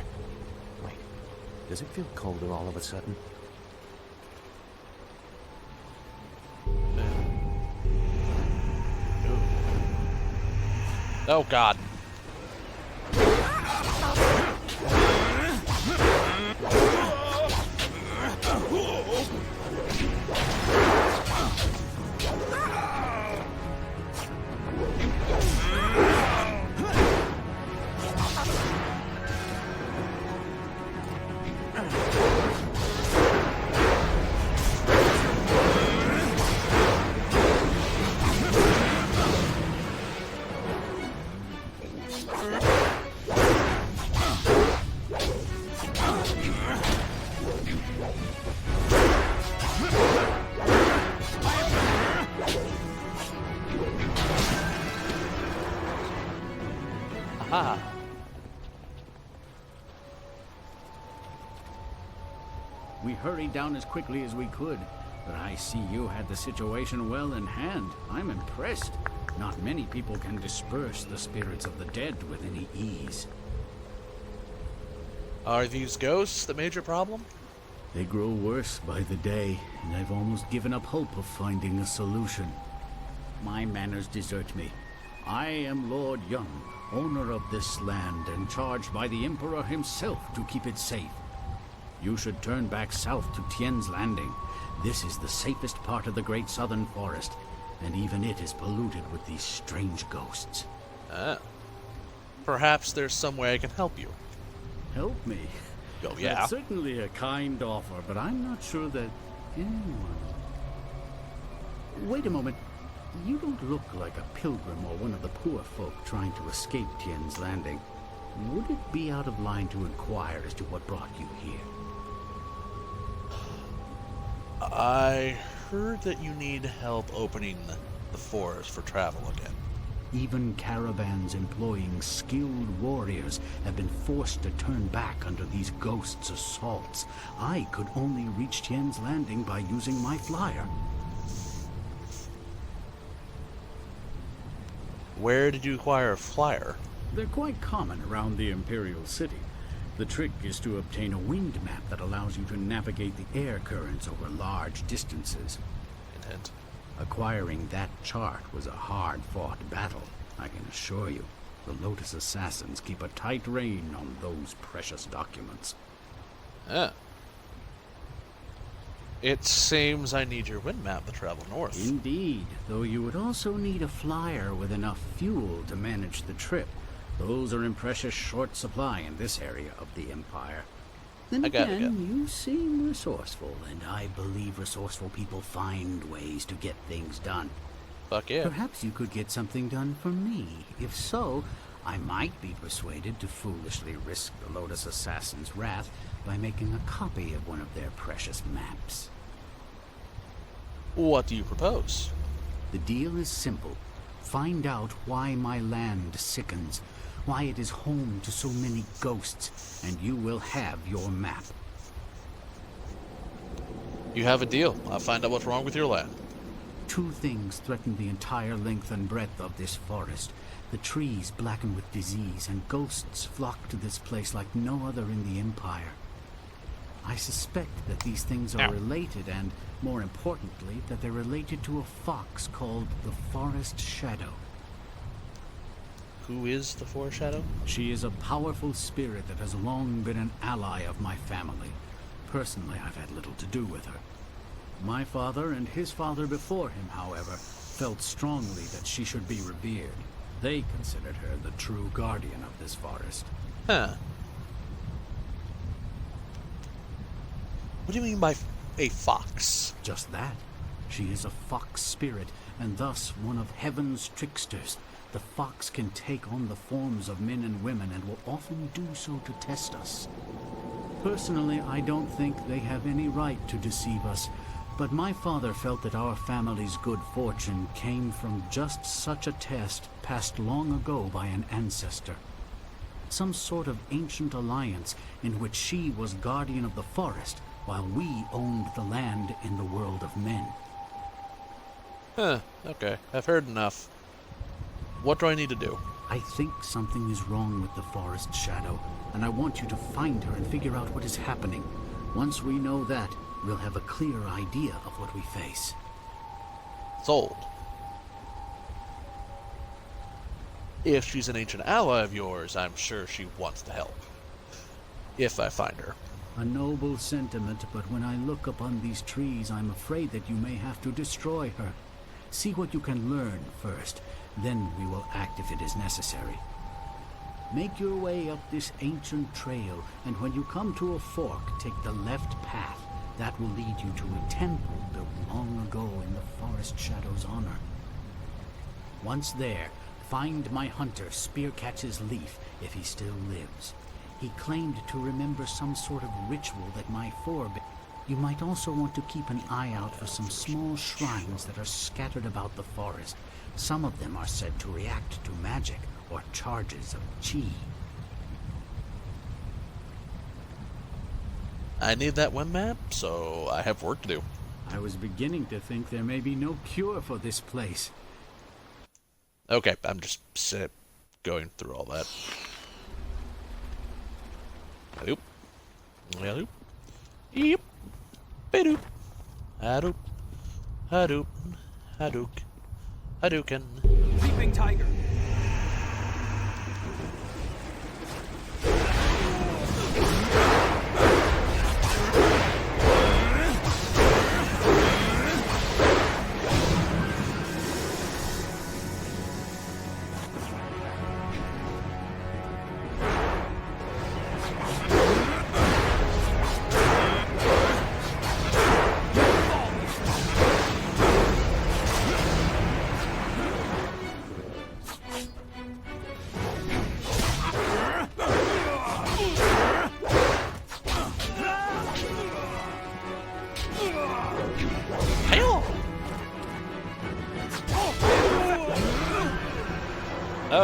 Wait, does it feel colder all of a sudden? Oh God. Aha. We hurried down as quickly as we could, but I see you had the situation well in hand. I'm impressed. Not many people can disperse the spirits of the dead with any ease. Are these ghosts the major problem? They grow worse by the day, and I've almost given up hope of finding a solution. My manners desert me. I am Lord Yun, owner of this land, and charged by the Emperor himself to keep it safe. You should turn back south to Tien's Landing. This is the safest part of the Great Southern Forest, and even it is polluted with these strange ghosts. Perhaps there's some way I can help you. Help me? Oh, yeah. That's certainly a kind offer, but I'm not sure that anyone... Wait a moment. You don't look like a pilgrim or one of the poor folk trying to escape Tien's Landing. Would it be out of line to inquire as to what brought you here? I heard that you need help opening the forest for travel again. Even caravans employing skilled warriors have been forced to turn back under these ghosts' assaults. I could only reach Tien's Landing by using my flyer. Where did you acquire a flyer? They're quite common around the Imperial City. The trick is to obtain a wind map that allows you to navigate the air currents over large distances. Intent. Acquiring that chart was a hard-fought battle, I can assure you. The Lotus Assassins keep a tight rein on those precious documents. Ah. It seems I need your wind map to travel north. Indeed, though you would also need a flyer with enough fuel to manage the trip. Those are in precious short supply in this area of the Empire. Then again, you seem resourceful, and I believe resourceful people find ways to get things done. Fuck yeah. Perhaps you could get something done for me. If so, I might be persuaded to foolishly risk the Lotus Assassin's wrath by making a copy of one of their precious maps. What do you propose? The deal is simple. Find out why my land sickens, why it is home to so many ghosts, and you will have your map. You have a deal. I'll find out what's wrong with your land. Two things threaten the entire length and breadth of this forest. The trees blacken with disease, and ghosts flock to this place like no other in the Empire. I suspect that these things are related, and, more importantly, that they're related to a fox called the Forest Shadow. Who is the Forest Shadow? She is a powerful spirit that has long been an ally of my family. Personally, I've had little to do with her. My father and his father before him, however, felt strongly that she should be revered. They considered her the true guardian of this forest. Huh. What do you mean by a fox? Just that. She is a fox spirit, and thus one of heaven's tricksters. The fox can take on the forms of men and women, and will often do so to test us. Personally, I don't think they have any right to deceive us, but my father felt that our family's good fortune came from just such a test passed long ago by an ancestor. Some sort of ancient alliance in which she was guardian of the forest, while we owned the land in the world of men. Huh, okay. I've heard enough. What do I need to do? I think something is wrong with the Forest Shadow, and I want you to find her and figure out what is happening. Once we know that, we'll have a clear idea of what we face. Sold. If she's an ancient ally of yours, I'm sure she wants to help. If I find her. A noble sentiment, but when I look upon these trees, I'm afraid that you may have to destroy her. See what you can learn first, then we will act if it is necessary. Make your way up this ancient trail, and when you come to a fork, take the left path. That will lead you to a temple built long ago in the Forest Shadow's honor. Once there, find my hunter, Spearcatch's Leaf, if he still lives. He claimed to remember some sort of ritual that my forebears. You might also want to keep an eye out for some small shrines that are scattered about the forest. Some of them are said to react to magic or charges of chi. I need that wind map, so I have work to do. I was beginning to think there may be no cure for this place. Okay, I'm just going through all that. Hadoop. Hadoop. Yep. Hadoop. Hadoop. Hadoop. Hadoop. Hadouken. Leaping tiger.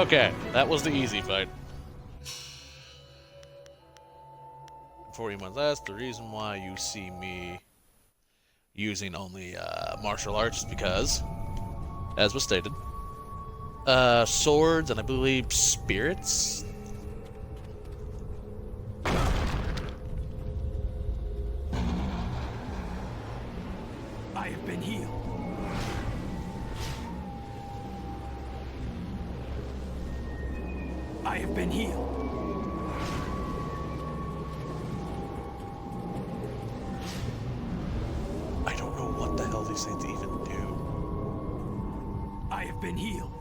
Okay, that was the easy fight. 40 months. That's the reason why you see me using only martial arts is because, as was stated, swords and I believe spirits. I have been healed. I have been healed. I don't know what the hell these things even do. I have been healed.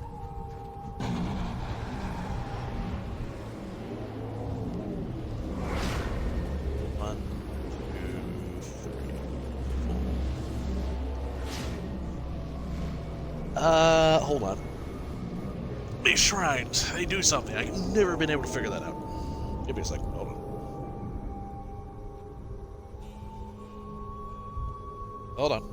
One, two, three, four. Hold on. These shrines, they do something. I've never been able to figure that out. Give me a second. Hold on. Hold on.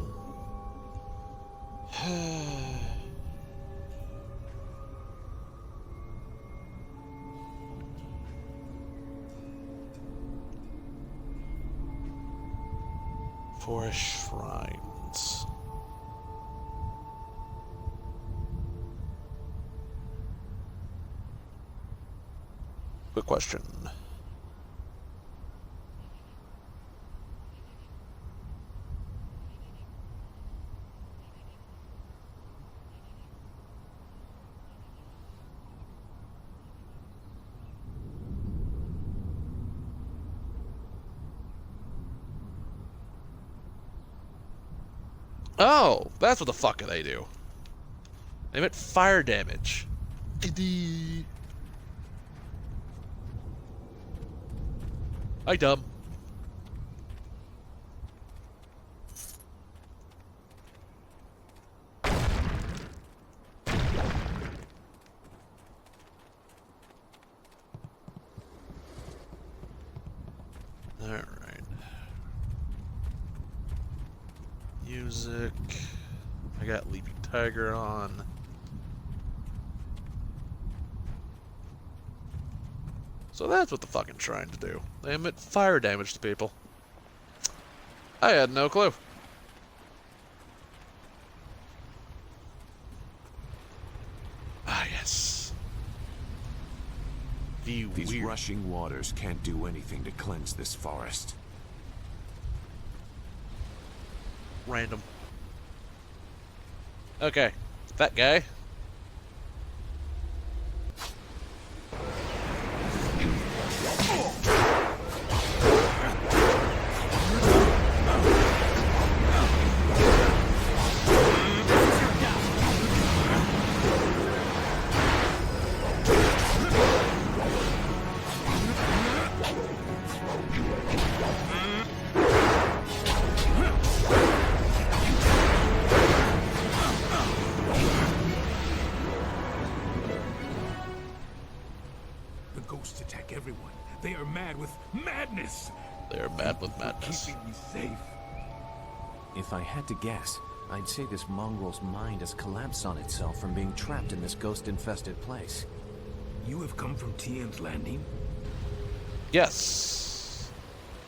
Forest shrines. Quick question. Oh, that's what the fuck they do. They meant fire damage. Hi, dumb. Alright. Music. I got Leaping Tiger on. So that's what the fucking shrines do. They emit fire damage to people. I had no clue. Ah, yes. These rushing waters can't do anything to cleanse this forest. Random. Okay. That guy. Ghosts attack everyone. They are mad with madness. They are mad with madness. Keeping me safe. If I had to guess, I'd say this mongrel's mind has collapsed on itself from being trapped in this ghost-infested place. You have come from Tian's Landing? Yes.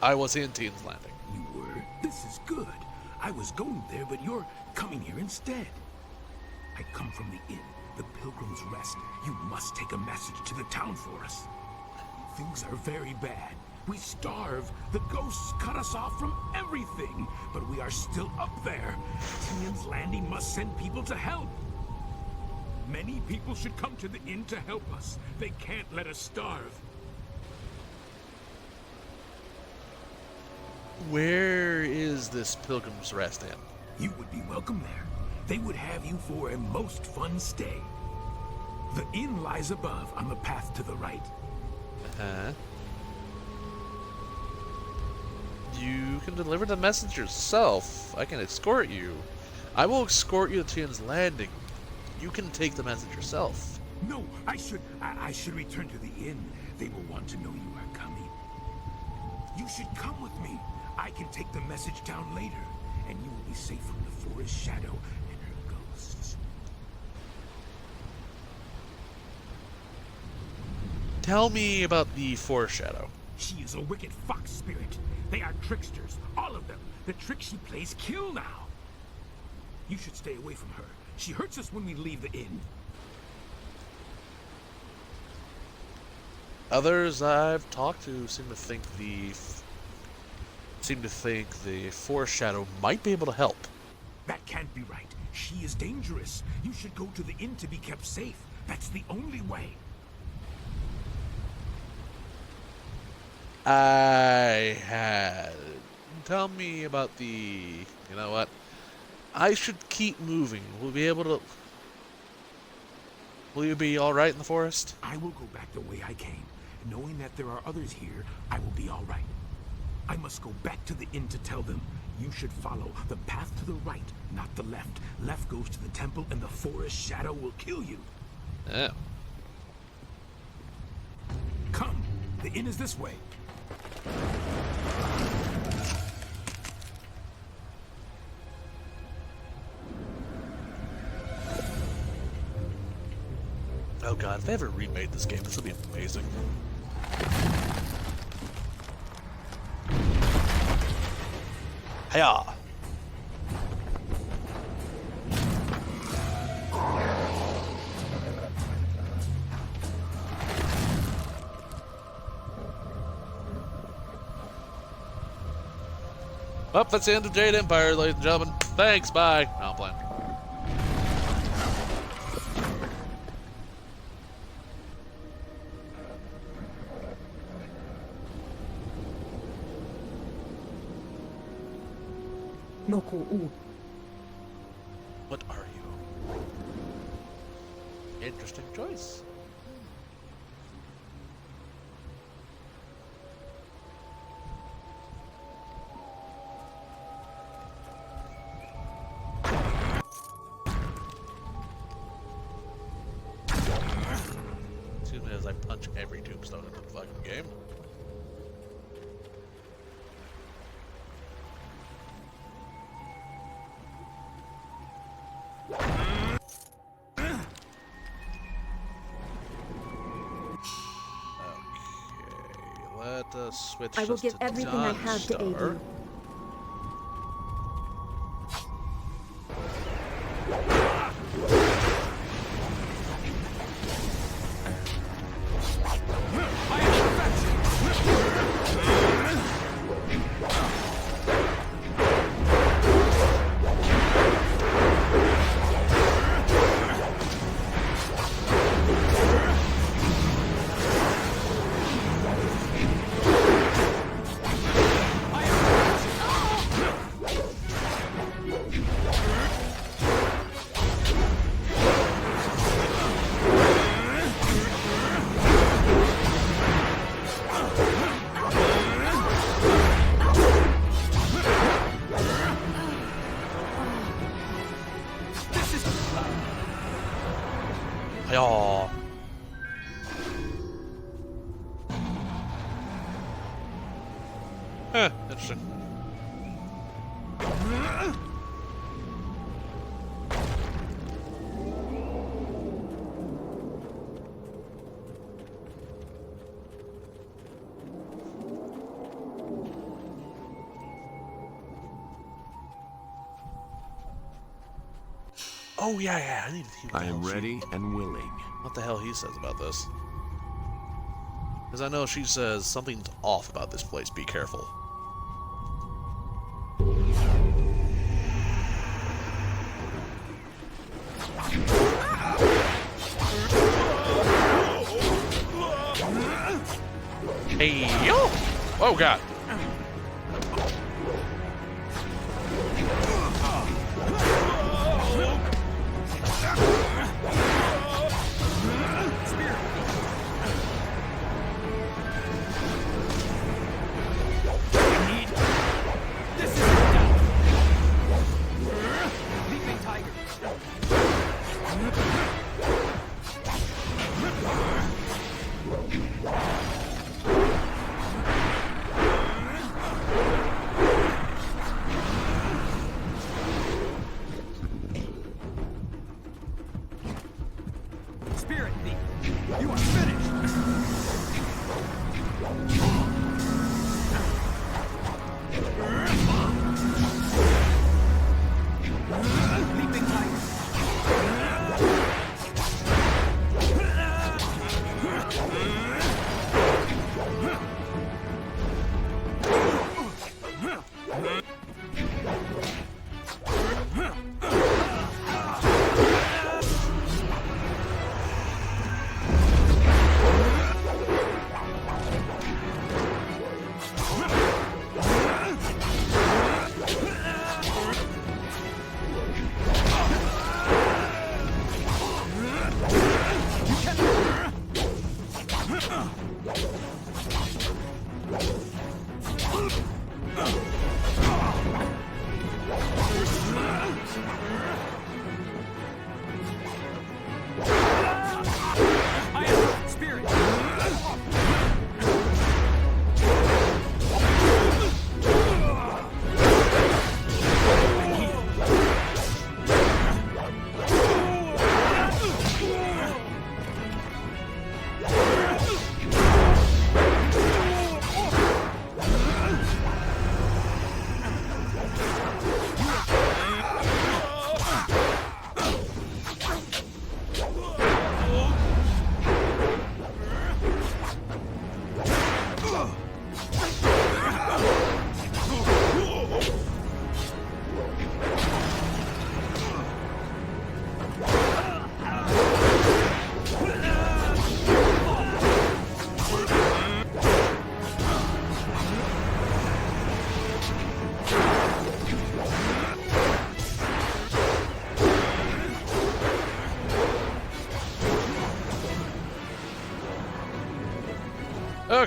I was in Tian's Landing. You were? This is good. I was going there, but you're coming here instead. I come from the inn, the Pilgrim's Rest. You must take a message to the town for us. Things are very bad. We starve. The ghosts cut us off from everything. But we are still up there. Tian's Landing must send people to help. Many people should come to the inn to help us. They can't let us starve. Where is this Pilgrim's Rest Inn? You would be welcome there. They would have you for a most fun stay. The inn lies above on the path to the right. Uh-huh. You can deliver the message yourself. I can escort you. I will escort you to Tian's Landing. You can take the message yourself. No, I should return to the inn. They will want to know you are coming. You should come with me. I can take the message down later, and you will be safe from the forest shadow and her ghosts. Tell me about the foreshadow. She is a wicked fox spirit. They are tricksters, all of them. The tricks she plays kill now. You should stay away from her. She hurts us when we leave the inn. Others I've talked to seem to think the foreshadow might be able to help. That can't be right. She is dangerous. You should go to the inn to be kept safe. That's the only way. Tell me about the... You know what? I should keep moving. Will you be alright in the forest? I will go back the way I came. Knowing that there are others here, I will be alright. I must go back to the inn to tell them. You should follow the path to the right, not the left. Left goes to the temple and the forest shadow will kill you. Oh. Come, the inn is this way. Oh god, if they ever remade this game, this would be amazing. Hiya! Well, that's the end of Jade Empire, ladies and gentlemen. Thanks, bye. No, I'm playing. What are you? Interesting choice. As soon as I punch every tombstone into the fucking game. Let us switch. I will give everything I have to aid you. Aw. Interesting. Oh, yeah, I need to I am ready and willing. What the hell he says about this. Because I know she says something's off about this place, be careful. Hey, yo! Oh, God.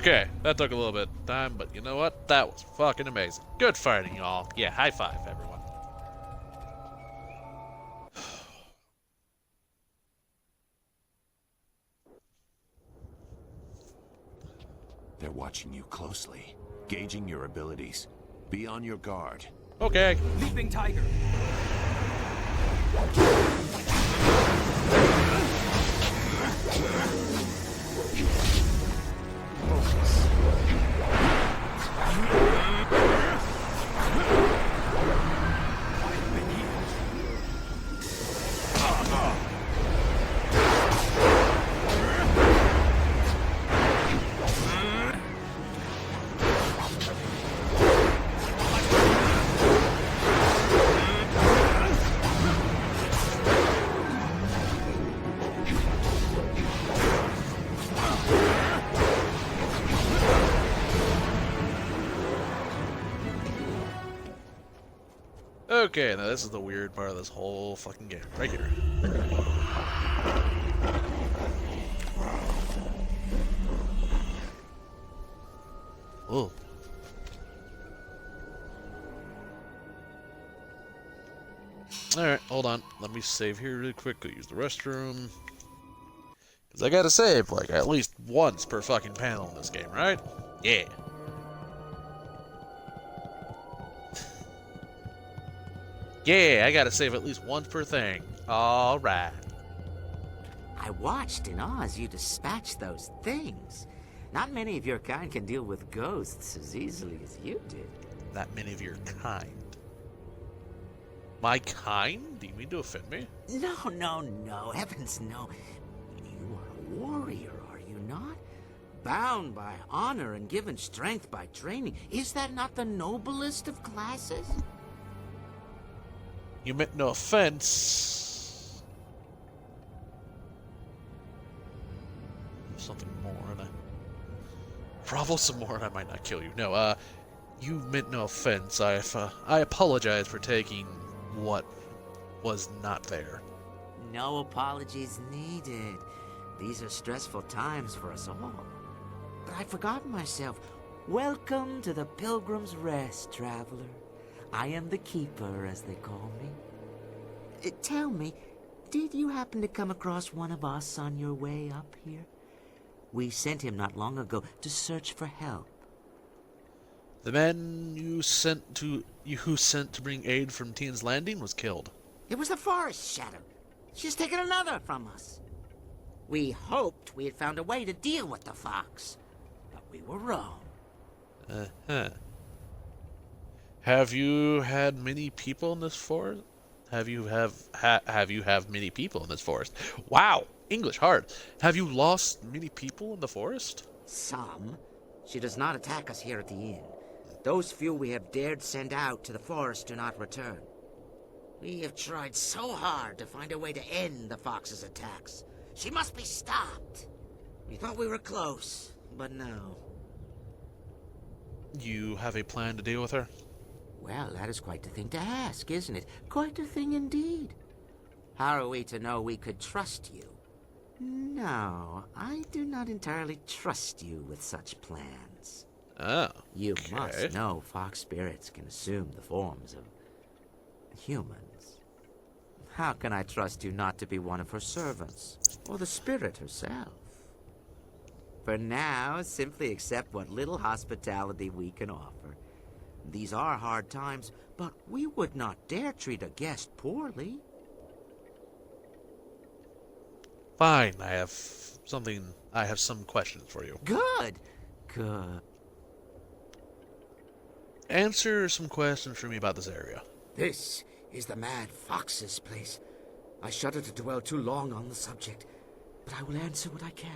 Okay, that took a little bit of time, but you know what? That was fucking amazing. Good fighting, y'all. Yeah, high five, everyone. They're watching you closely, gauging your abilities. Be on your guard. Okay. Leaping tiger. Okay, now this is the weird part of this whole fucking game. Right here. Oh. Alright, hold on. Let me save here really quick. Go use the restroom. Because I gotta save, like, at least once per fucking panel in this game, right? Yeah. Yeah, I gotta save at least once per thing. Alright. I watched in awe as you dispatched those things. Not many of your kind can deal with ghosts as easily as you did. Not many of your kind. My kind? Do you mean to offend me? No. Heavens, no. You are a warrior, are you not? Bound by honor and given strength by training. Is that not the noblest of classes? You meant no offense. Something more and I... Grovel some more and I might not kill you. No, you meant no offense. I apologize for taking what was not there. No apologies needed. These are stressful times for us all. But I'd forgotten myself. Welcome to the Pilgrim's Rest, traveler. I am the Keeper, as they call me. Tell me, did you happen to come across one of us on your way up here? We sent him not long ago to search for help. The man who sent to bring aid from Teen's Landing was killed. It was the Forest Shadow. She's taken another from us. We hoped we had found a way to deal with the fox, but we were wrong. Uh-huh. Have you had many people in this forest? Have you many people in this forest? Wow, English hard. Have you lost many people in the forest? Some. She does not attack us here at the inn. Those few we have dared send out to the forest do not return. We have tried so hard to find a way to end the fox's attacks. She must be stopped. We thought we were close, but no. You have a plan to deal with her? Well, that is quite the thing to ask, isn't it? Quite a thing indeed. How are we to know we could trust you? No, I do not entirely trust you with such plans. Oh, You must know fox spirits can assume the forms of humans. How can I trust you not to be one of her servants, or the spirit herself? For now, simply accept what little hospitality we can offer. These are hard times, but we would not dare treat a guest poorly. Fine, I have some questions for you. Good. Answer some questions for me about this area. This is the Mad Fox's place. I shudder to dwell too long on the subject, but I will answer what I can.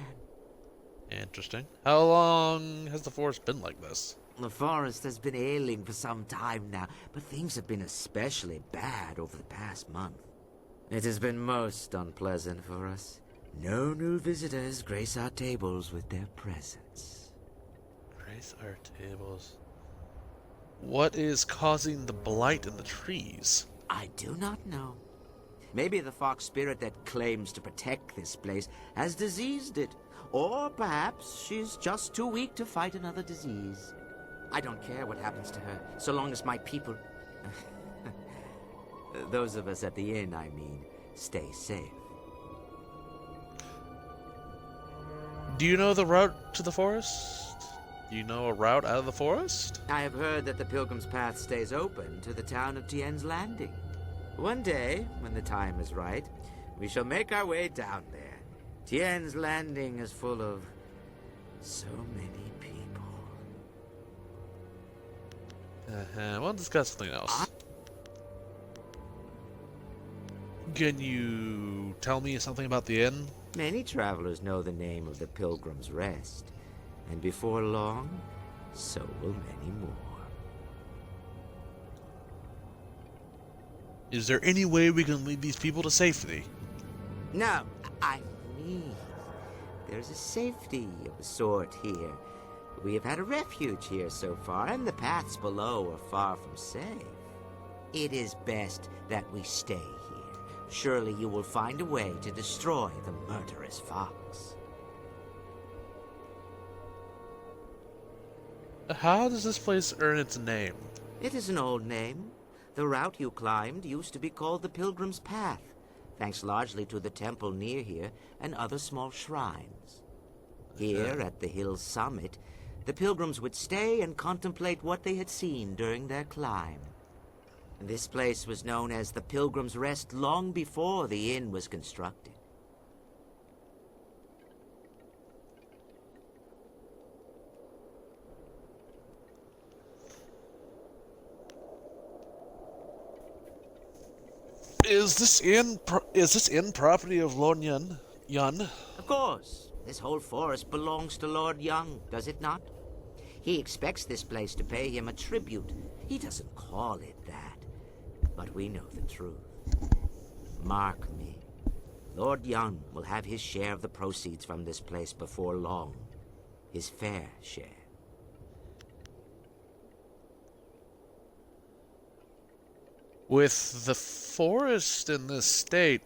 Interesting. How long has the forest been like this? The forest has been ailing for some time now, but things have been especially bad over the past month. It has been most unpleasant for us. No new visitors grace our tables with their presence. Grace our tables. What is causing the blight in the trees? I do not know. Maybe the fox spirit that claims to protect this place has diseased it, Or perhaps she's just too weak to fight another disease. I don't care what happens to her, so long as my people... those of us at the inn, I mean, stay safe. Do you know the route to the forest? Do you know a route out of the forest? I have heard that the Pilgrim's Path stays open to the town of Tien's Landing. One day, when the time is right, we shall make our way down there. Tien's Landing is full of so many people. We'll discuss something else. Can you tell me something about the inn? Many travelers know the name of the Pilgrim's Rest, and before long, so will many more. Is there any way we can lead these people to safety? No, I mean, there's a safety of a sort here. We have had a refuge here so far, and the paths below are far from safe. It is best that we stay here. Surely you will find a way to destroy the murderous fox. How does this place earn its name? It is an old name. The route you climbed used to be called the Pilgrim's Path, thanks largely to the temple near here and other small shrines. Here, at the hill's summit, the pilgrims would stay and contemplate what they had seen during their climb. This place was known as the Pilgrim's Rest long before the inn was constructed. Is this inn property of Lord Yun? Of course. This whole forest belongs to Lord Young, does it not? He expects this place to pay him a tribute. He doesn't call it that, but we know the truth. Mark me. Lord Young will have his share of the proceeds from this place before long. His fair share. With the forest in this state,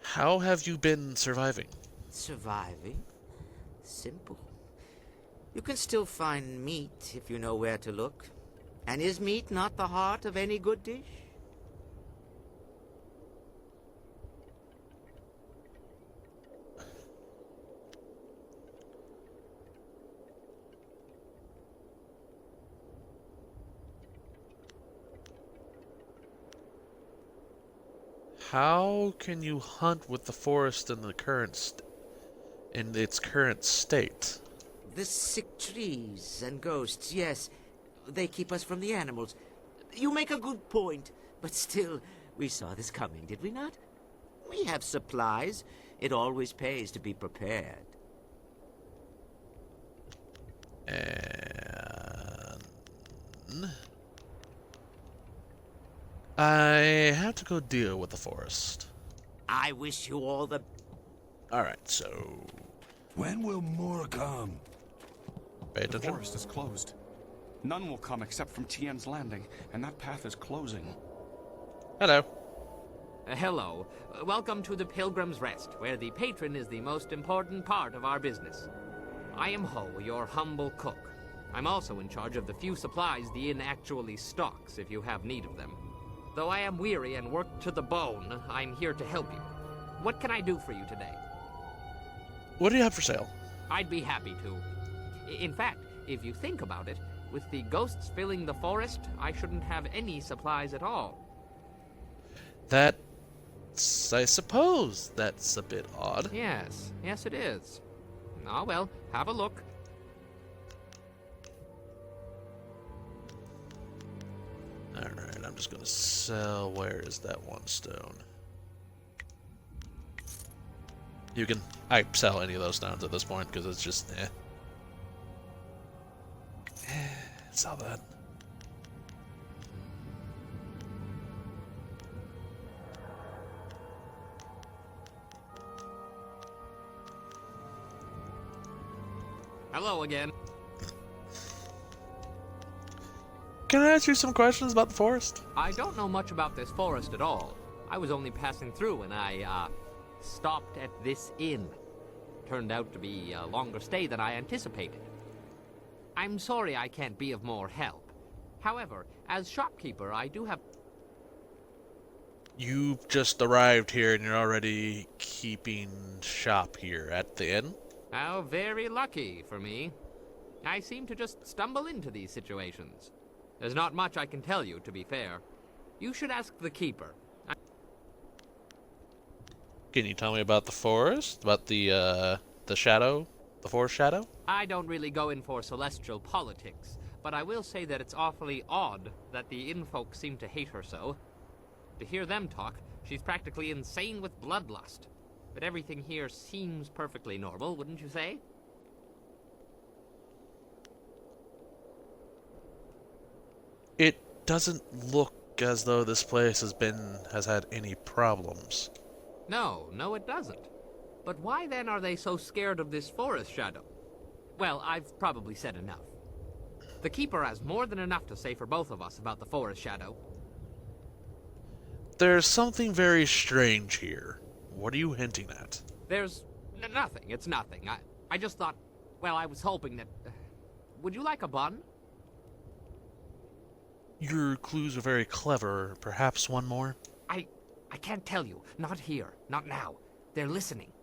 how have you been surviving? Surviving? Simple. You can still find meat if you know where to look. And is meat not the heart of any good dish? How can you hunt with the forest in its current state? The sick trees and ghosts, yes. They keep us from the animals. You make a good point, but still, we saw this coming, did we not? We have supplies. It always pays to be prepared. And I have to go deal with the forest. I wish you all the... Alright, so... When will more come? Pay The attention. forest is closed. None will come except from Tien's Landing, and that path is closing. Hello. Hello. Welcome to the Pilgrim's Rest, where the patron is the most important part of our business. I am Ho, your humble cook. I'm also in charge of the few supplies the inn actually stocks, if you have need of them. Though I am weary and worked to the bone, I'm here to help you. What can I do for you today? What do you have for sale? I'd be happy to. In fact, if you think about it, with the ghosts filling the forest, I shouldn't have any supplies at all. I suppose that's a bit odd. Yes, it is. Ah, well, have a look. Alright, I'm just gonna sell... Where is that one stone? I sell any of those stones at this point, because it's just, sell that. Hello again. Can I ask you some questions about the forest? I don't know much about this forest at all. I was only passing through and I, stopped at this inn. turned out to be a longer stay than I anticipated. I'm sorry I can't be of more help. However, as shopkeeper, I do have... You've just arrived here and you're already keeping shop here at the inn? How very lucky for me. I seem to just stumble into these situations. There's not much I can tell you, to be fair. You should ask the keeper. Can you tell me about the forest? About the shadow? The forest shadow? I don't really go in for celestial politics, but I will say that it's awfully odd that the inn folk seem to hate her so. To hear them talk, she's practically insane with bloodlust. But everything here seems perfectly normal, wouldn't you say? It doesn't look as though this place has had any problems. No, it doesn't. But why then are they so scared of this forest shadow? Well, I've probably said enough. The keeper has more than enough to say for both of us about the forest shadow. There's something very strange here. What are you hinting at? There's nothing. It's nothing. I just thought, well, I was hoping that... would you like a bun? Your clues are very clever. Perhaps one more? I can't tell you. Not here. Not now. They're listening.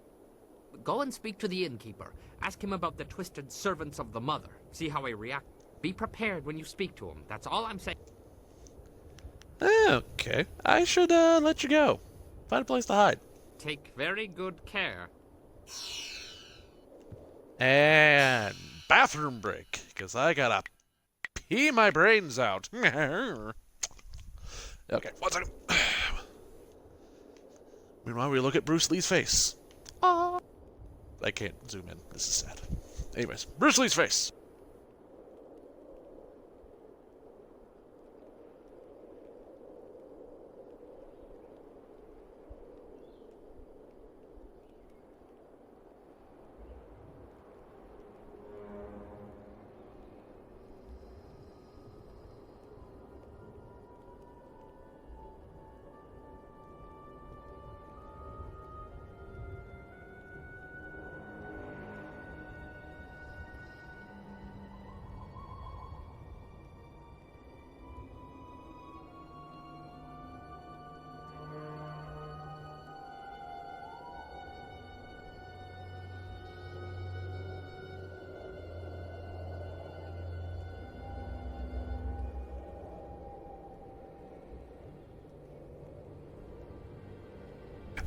Go and speak to the innkeeper. Ask him about the twisted servants of the mother. See how he reacts. Be prepared when you speak to him. That's all I'm saying. Okay. I should let you go. Find a place to hide. Take very good care. And bathroom break, because I gotta pee my brains out. Okay, one second. Meanwhile, we look at Bruce Lee's face. I can't zoom in. This is sad. Anyways, Bruce Lee's face.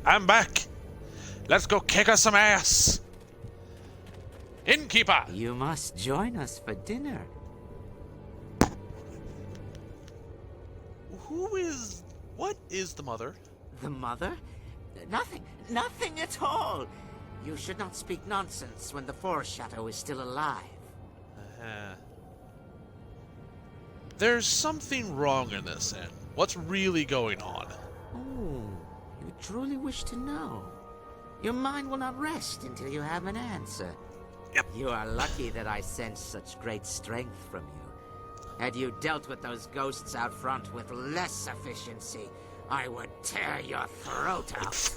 I'm back. Let's go kick us some ass. Innkeeper! You must join us for dinner. What is the mother? The mother? Nothing at all. You should not speak nonsense when the forest shadow is still alive. There's something wrong in this inn. What's really going on? Oh, you truly wish to know. Your mind will not rest until you have an answer. Yep. You are lucky that I sense such great strength from you. Had you dealt with those ghosts out front with less efficiency, I would tear your throat out.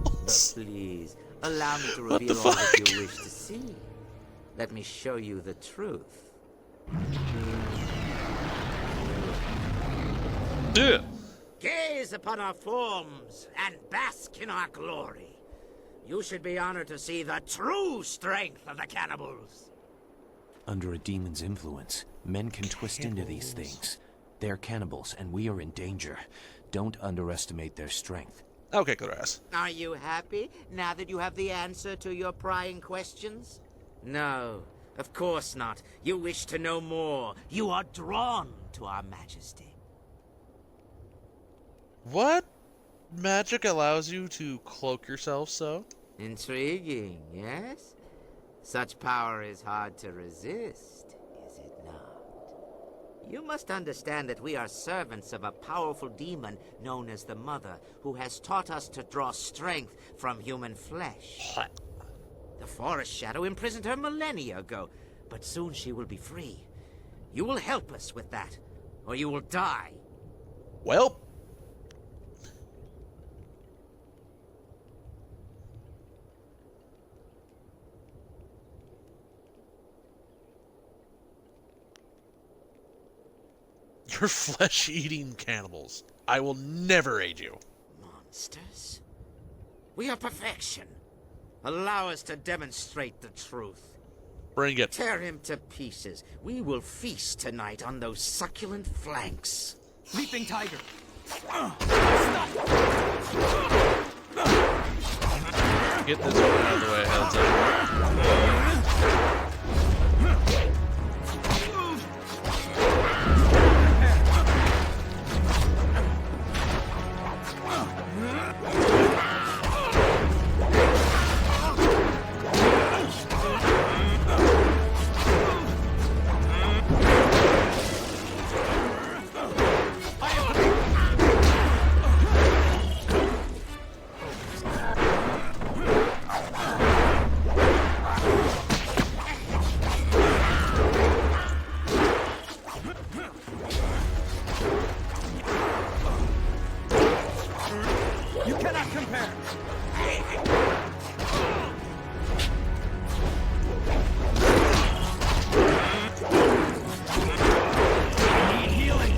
But please, allow me to reveal all that you wish to see. Let me show you the truth. Gaze upon our forms and bask in our glory. You should be honored to see the true strength of the cannibals. Under a demon's influence, men can twist into these things. They're cannibals, and we are in danger. Don't underestimate their strength. Okay, good ass. Are you happy now that you have the answer to your prying questions? No, of course not. You wish to know more. You are drawn to our majesty. What magic allows you to cloak yourself so? Intriguing, yes? Such power is hard to resist, is it not? You must understand that we are servants of a powerful demon known as the Mother, who has taught us to draw strength from human flesh. The forest shadow imprisoned her millennia ago, but soon she will be free. You will help us with that, or you will die. Well... You're flesh-eating cannibals. I will never aid you. Monsters? We are perfection. Allow us to demonstrate the truth. Bring it. Tear him to pieces. We will feast tonight on those succulent flanks. Leaping tiger. Get this one out of the way ahead of time. You cannot compare. Need healing.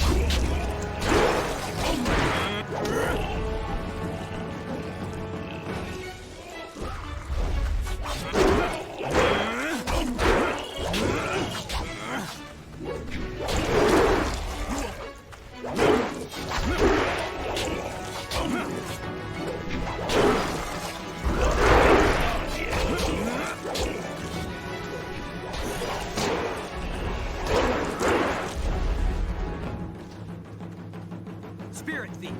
Spirit thief.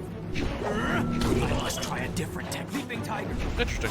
I must try a different technique. Leaping tiger. Interesting.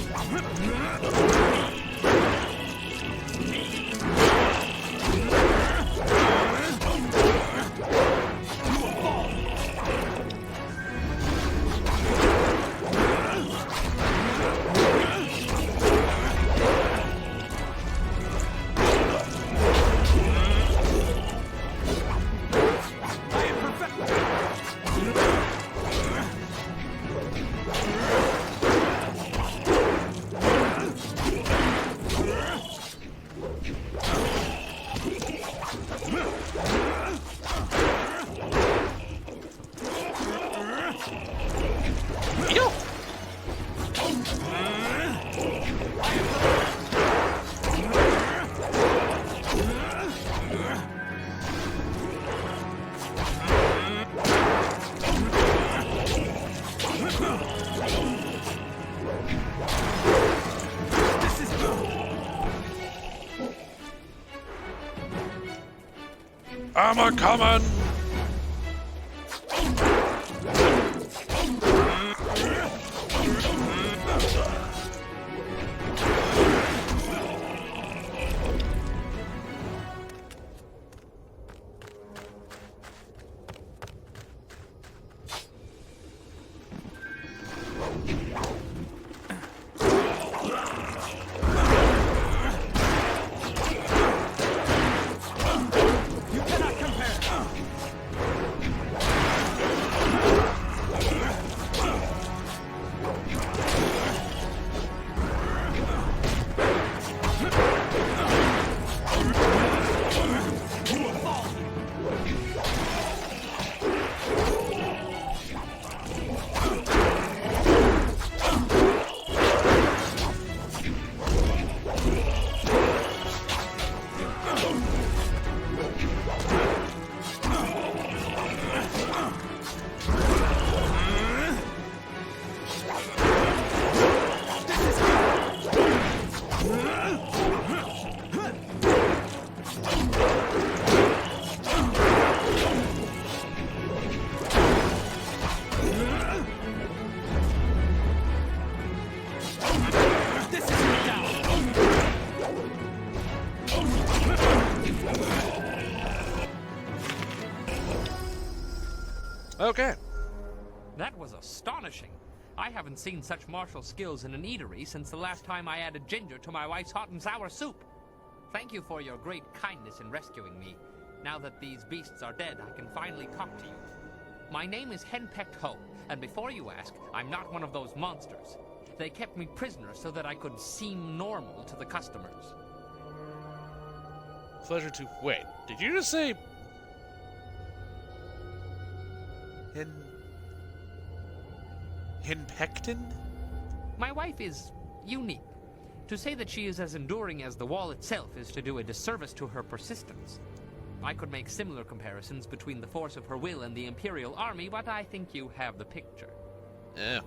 I'm a common. Okay. That was astonishing. I haven't seen such martial skills in an eatery since the last time I added ginger to my wife's hot and sour soup. Thank you for your great kindness in rescuing me. Now that these beasts are dead, I can finally talk to you. My name is Henpecked Ho, and before you ask, I'm not one of those monsters. They kept me prisoner so that I could seem normal to the customers. Pleasure to... Wait, did you just say... Hinpectin? My wife is unique. To say that she is as enduring as the wall itself is to do a disservice to her persistence. I could make similar comparisons between the force of her will and the Imperial Army, but I think you have the picture. Yeah.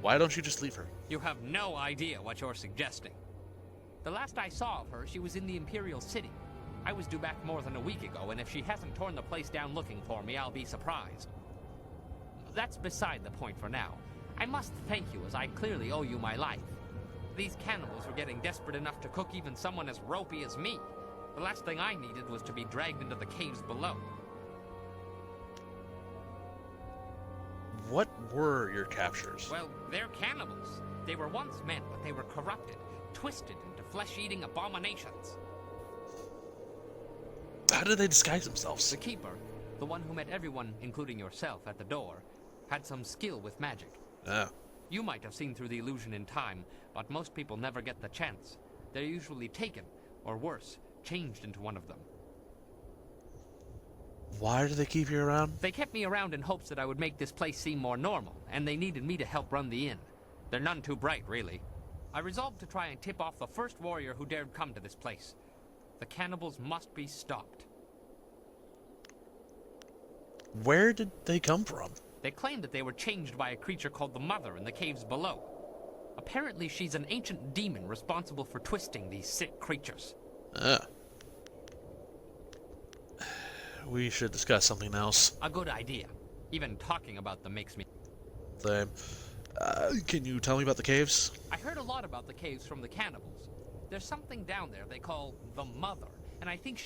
Why don't you just leave her? You have no idea what you're suggesting. The last I saw of her, she was in the Imperial City. I was due back more than a week ago, and if she hasn't torn the place down looking for me, I'll be surprised. That's beside the point for now. I must thank you, as I clearly owe you my life. These cannibals were getting desperate enough to cook even someone as ropey as me. The last thing I needed was to be dragged into the caves below. What were your captures? Well, they're cannibals. They were once men, but they were corrupted, twisted into flesh-eating abominations. How did they disguise themselves? The Keeper, the one who met everyone, including yourself, at the door, had some skill with magic. Oh. You might have seen through the illusion in time, but most people never get the chance. They're usually taken, or worse, changed into one of them. Why do they keep you around? They kept me around in hopes that I would make this place seem more normal, and they needed me to help run the inn. They're none too bright, really. I resolved to try and tip off the first warrior who dared come to this place. The cannibals must be stopped. Where did they come from? They claimed that they were changed by a creature called the Mother in the caves below. Apparently, she's an ancient demon responsible for twisting these sick creatures. We should discuss something else. A good idea. Even talking about them makes me... Same. Can you tell me about the caves? I heard a lot about the caves from the cannibals. There's something down there they call the Mother, and I think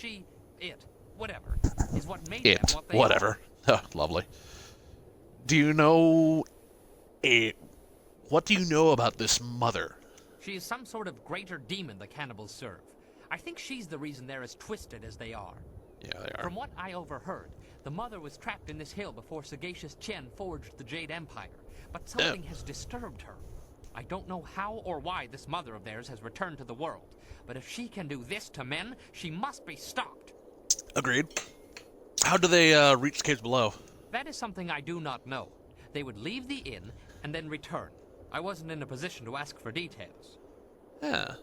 whatever, is what made them what they whatever. Oh, lovely. Do you know... What do you know about this Mother? She is some sort of greater demon the cannibals serve. I think she's the reason they're as twisted as they are. Yeah, they are. From what I overheard, the Mother was trapped in this hill before sagacious Chen forged the Jade Empire, but something has disturbed her. I don't know how or why this Mother of theirs has returned to the world, but if she can do this to men, she must be stopped. Agreed. How do they reach the caves below? That is something I do not know. They would leave the inn and then return. I wasn't in a position to ask for details. Yeah.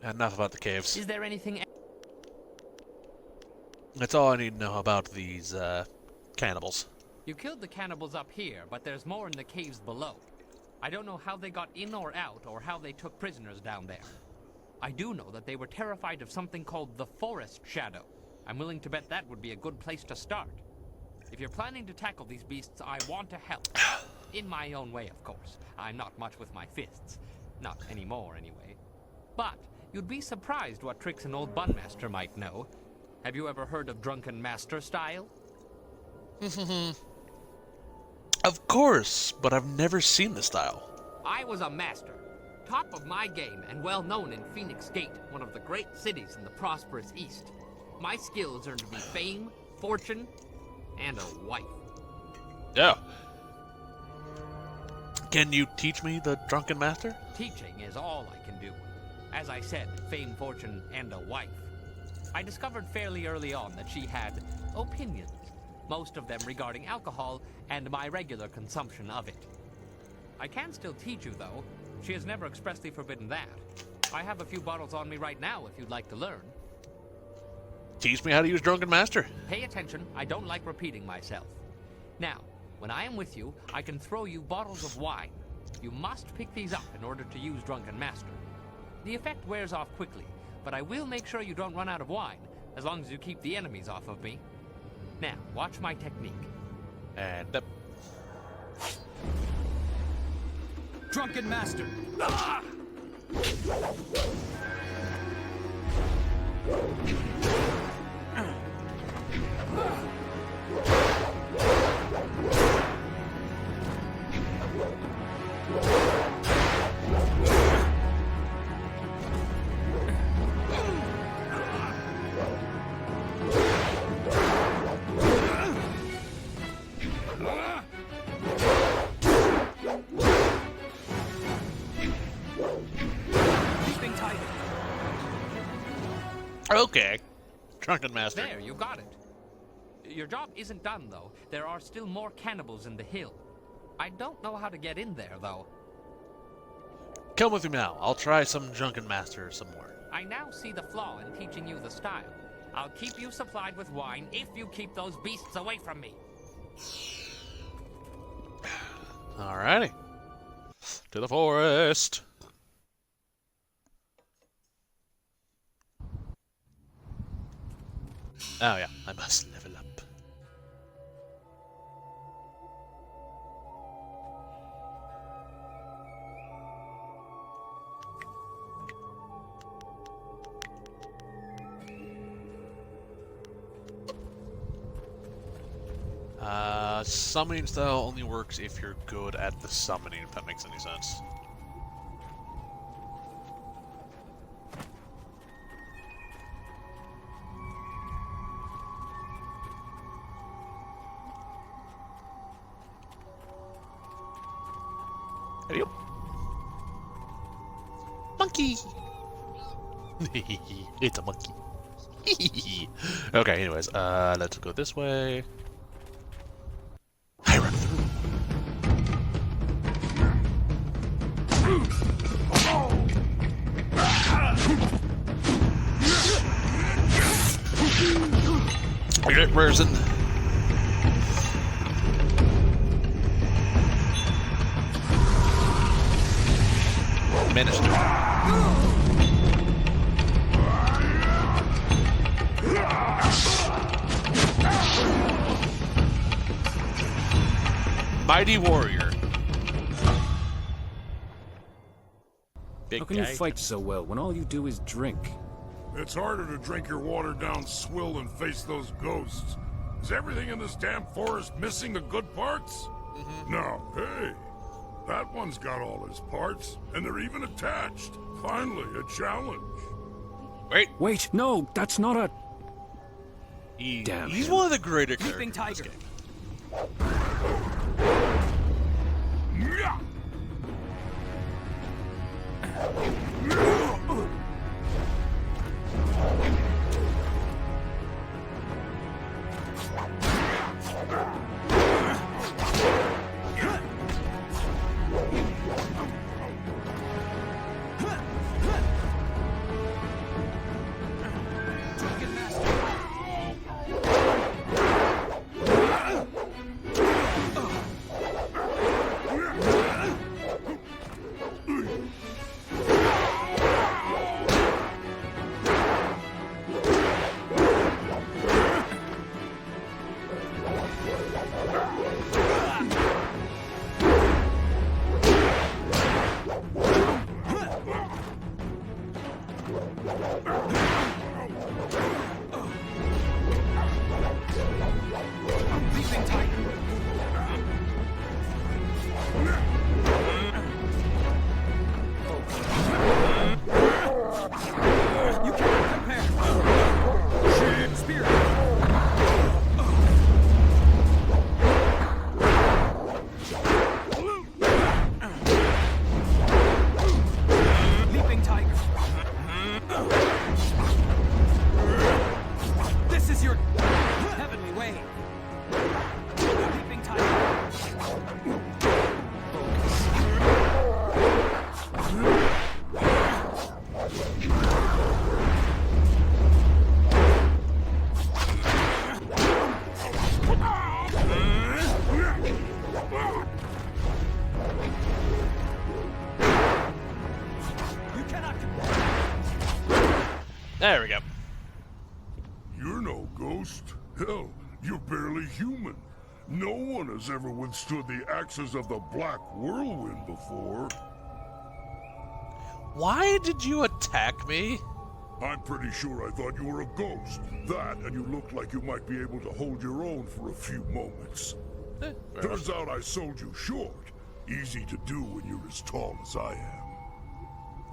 Enough about the caves. Is there anything... That's all I need to know about these, cannibals. You killed the cannibals up here, but there's more in the caves below. I don't know how they got in or out, or how they took prisoners down there. I do know that they were terrified of something called the Forest Shadow. I'm willing to bet that would be a good place to start. If you're planning to tackle these beasts, I want to help. In my own way, of course. I'm not much with my fists. Not anymore, anyway. But you'd be surprised what tricks an old bunmaster might know. Have you ever heard of Drunken Master style? Of course, but I've never seen the style. I was a master. Top of my game and well known in Phoenix Gate, one of the great cities in the prosperous East. My skills earned me fame, fortune, and a wife. Yeah. Can you teach me the Drunken Master? Teaching is all I can do. As I said, fame, fortune, and a wife. I discovered fairly early on that she had opinions, most of them regarding alcohol and my regular consumption of it. I can still teach you, though. She has never expressly forbidden that. I have a few bottles on me right now if you'd like to learn. Teach me how to use Drunken Master. Pay attention, I don't like repeating myself. Now, when I am with you, I can throw you bottles of wine. You must pick these up in order to use Drunken Master. The effect wears off quickly, but I will make sure you don't run out of wine, as long as you keep the enemies off of me. Now, watch my technique. And Drunken Master! Ah! Okay. Drunken Master. There, you got it. Your job isn't done, though. There are still more cannibals in the hill. I don't know how to get in there, though. Come with me now. I'll try some Drunken Master some more. I now see the flaw in teaching you the style. I'll keep you supplied with wine if you keep those beasts away from me. Alrighty. To the forest. Oh yeah, I must level up. Summoning style only works if you're good at the summoning, if that makes any sense. Hello. Monkey! It's a monkey. Okay, anyways, let's go this way. I run through. Get resin. Managed to. Mighty warrior. Big How can you fight so well when all you do is drink? It's harder to drink your watered-down swill and face those ghosts. Is everything in this damn forest missing the good parts? No. Hey, that one's got all his parts, and they're even attached. Finally, a challenge. Wait, no, that's not a... Damn He's him. one of the greater Leaping characters in this tiger. game. There we go. You're no ghost. Hell, you're barely human. No one has ever withstood the axes of the Black Whirlwind before. Why did you attack me? I'm pretty sure I thought you were a ghost. That, and you looked like you might be able to hold your own for a few moments. Turns out I sold you short. Easy to do when you're as tall as I am.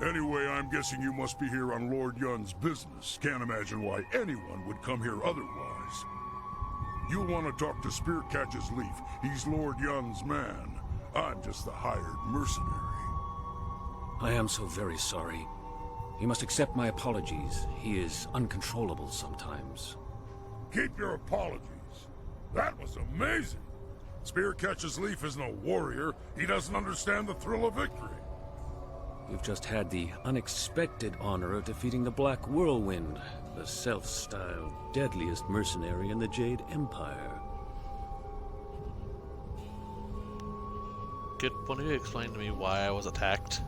Anyway, I'm guessing you must be here on Lord Yun's business. Can't imagine why anyone would come here otherwise. You'll want to talk to Spearcatch's Leaf. He's Lord Yun's man. I'm just the hired mercenary. I am so very sorry. You must accept my apologies. He is uncontrollable sometimes. Keep your apologies. That was amazing. Spear catches Leaf is no warrior. He doesn't understand the thrill of victory. You've just had the unexpected honor of defeating the Black Whirlwind, the self-styled deadliest mercenary in the Jade Empire. Could one of you explain to me why I was attacked?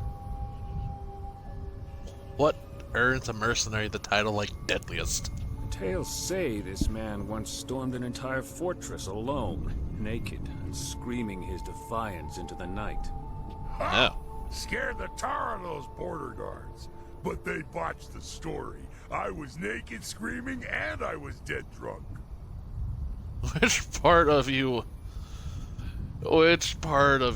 What earns a mercenary the title like deadliest? Tales say this man once stormed an entire fortress alone, naked and screaming his defiance into the night. Ha! Scared the tar of those border guards. But they botched the story. I was naked screaming and I was dead drunk. Which part of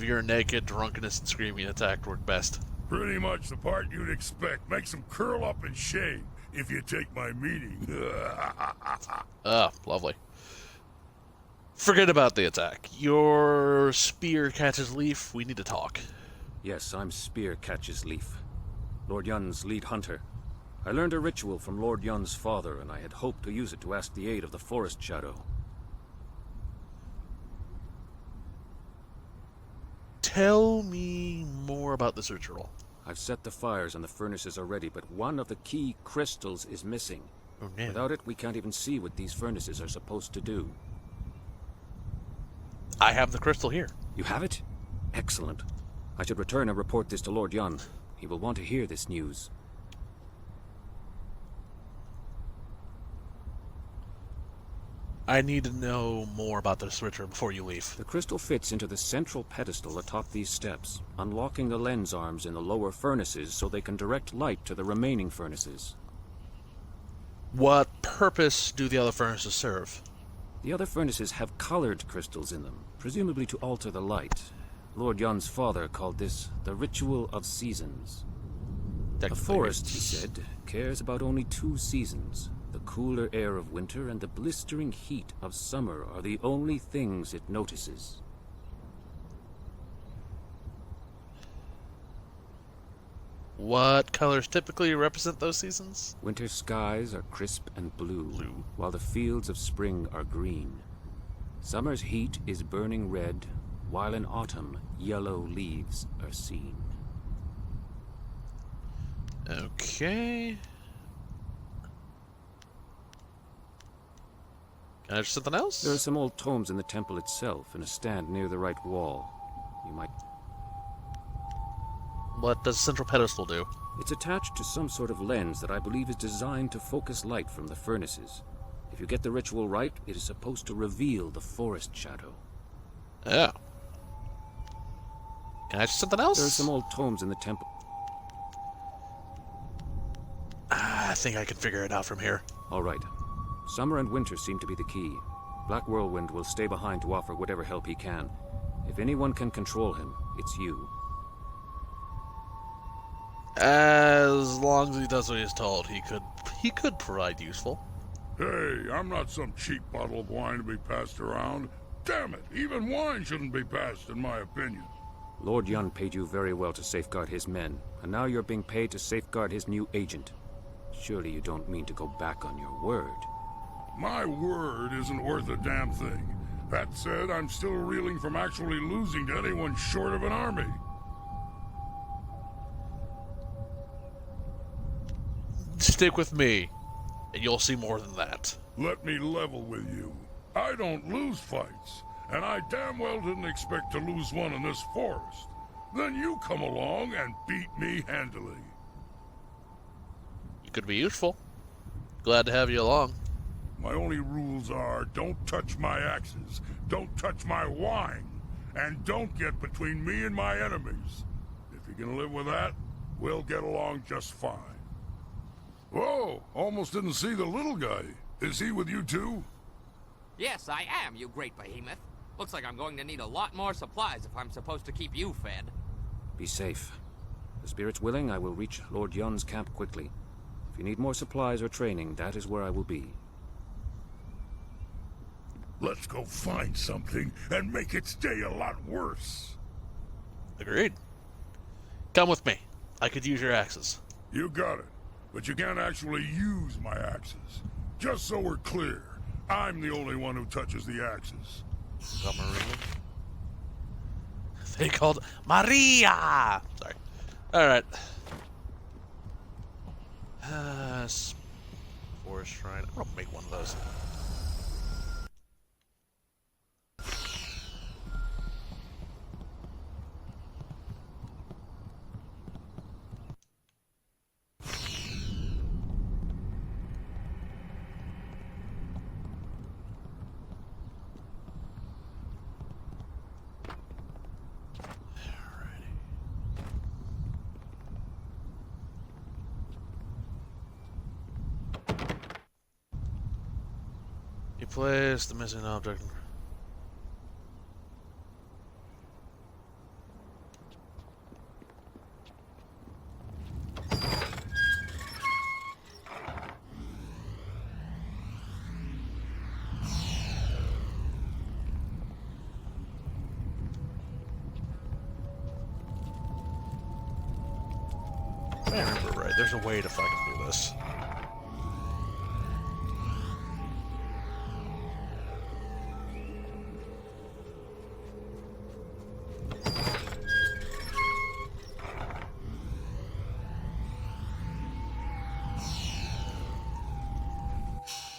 your naked drunkenness and screaming attack worked best? Pretty much the part you'd expect. Makes them curl up in shame, if you take my meaning. Ah, lovely. Forget about the attack. Your spear catches Leaf. We need to talk. Yes, I'm Spear Catches Leaf, Lord Yun's lead hunter. I learned a ritual from Lord Yun's father, and I had hoped to use it to ask the aid of the Forest Shadow. Tell me more about this ritual. I've set the fires and the furnaces are ready, but one of the key crystals is missing. Oh, no. Without it, we can't even see what these furnaces are supposed to do. I have the crystal here. You have it? Excellent. I should return and report this to Lord Yun. He will want to hear this news. I need to know more about this ritual before you leave. The crystal fits into the central pedestal atop these steps, unlocking the lens arms in the lower furnaces so they can direct light to the remaining furnaces. What purpose do the other furnaces serve? The other furnaces have colored crystals in them, presumably to alter the light. Lord Yun's father called this the Ritual of Seasons. The forest, he said, cares about only 2 seasons. The cooler air of winter and the blistering heat of summer are the only things it notices. What colors typically represent those seasons? Winter skies are crisp and blue, while the fields of spring are green. Summer's heat is burning red, while in autumn, yellow leaves are seen. Okay. Can I do something else? There are some old tomes in the temple itself, in a stand near the right wall. You might... What does the central pedestal do? It's attached to some sort of lens that I believe is designed to focus light from the furnaces. If you get the ritual right, it is supposed to reveal the Forest Shadow. Yeah. Can I do something else? There are some old tomes in the temple. I think I can figure it out from here. All right. Summer and winter seem to be the key. Black Whirlwind will stay behind to offer whatever help he can. If anyone can control him, it's you. As long as he does what he's told, he could provide useful. Hey, I'm not some cheap bottle of wine to be passed around. Damn it, even wine shouldn't be passed, in my opinion. Lord Yun paid you very well to safeguard his men, and now you're being paid to safeguard his new agent. Surely you don't mean to go back on your word. My word isn't worth a damn thing. That said, I'm still reeling from actually losing to anyone short of an army. Stick with me, and you'll see more than that. Let me level with you. I don't lose fights, and I damn well didn't expect to lose one in this forest. Then you come along and beat me handily. You could be useful. Glad to have you along. My only rules are, don't touch my axes, don't touch my wine, and don't get between me and my enemies. If you can live with that, we'll get along just fine. Whoa, almost didn't see the little guy. Is he with you too? Yes, I am, you great behemoth. Looks like I'm going to need a lot more supplies if I'm supposed to keep you fed. Be safe. If the spirit's willing, I will reach Lord Yun's camp quickly. If you need more supplies or training, that is where I will be. Let's go find something and make it stay a lot worse. Agreed. Come with me. I could use your axes. You got it. But you can't actually use my axes. Just so we're clear, I'm the only one who touches the axes. Maria. They called Maria! Sorry. Alright. Forest shrine. I'm gonna make one of those. You place the missing object. If I remember right, there's a way to fucking do this.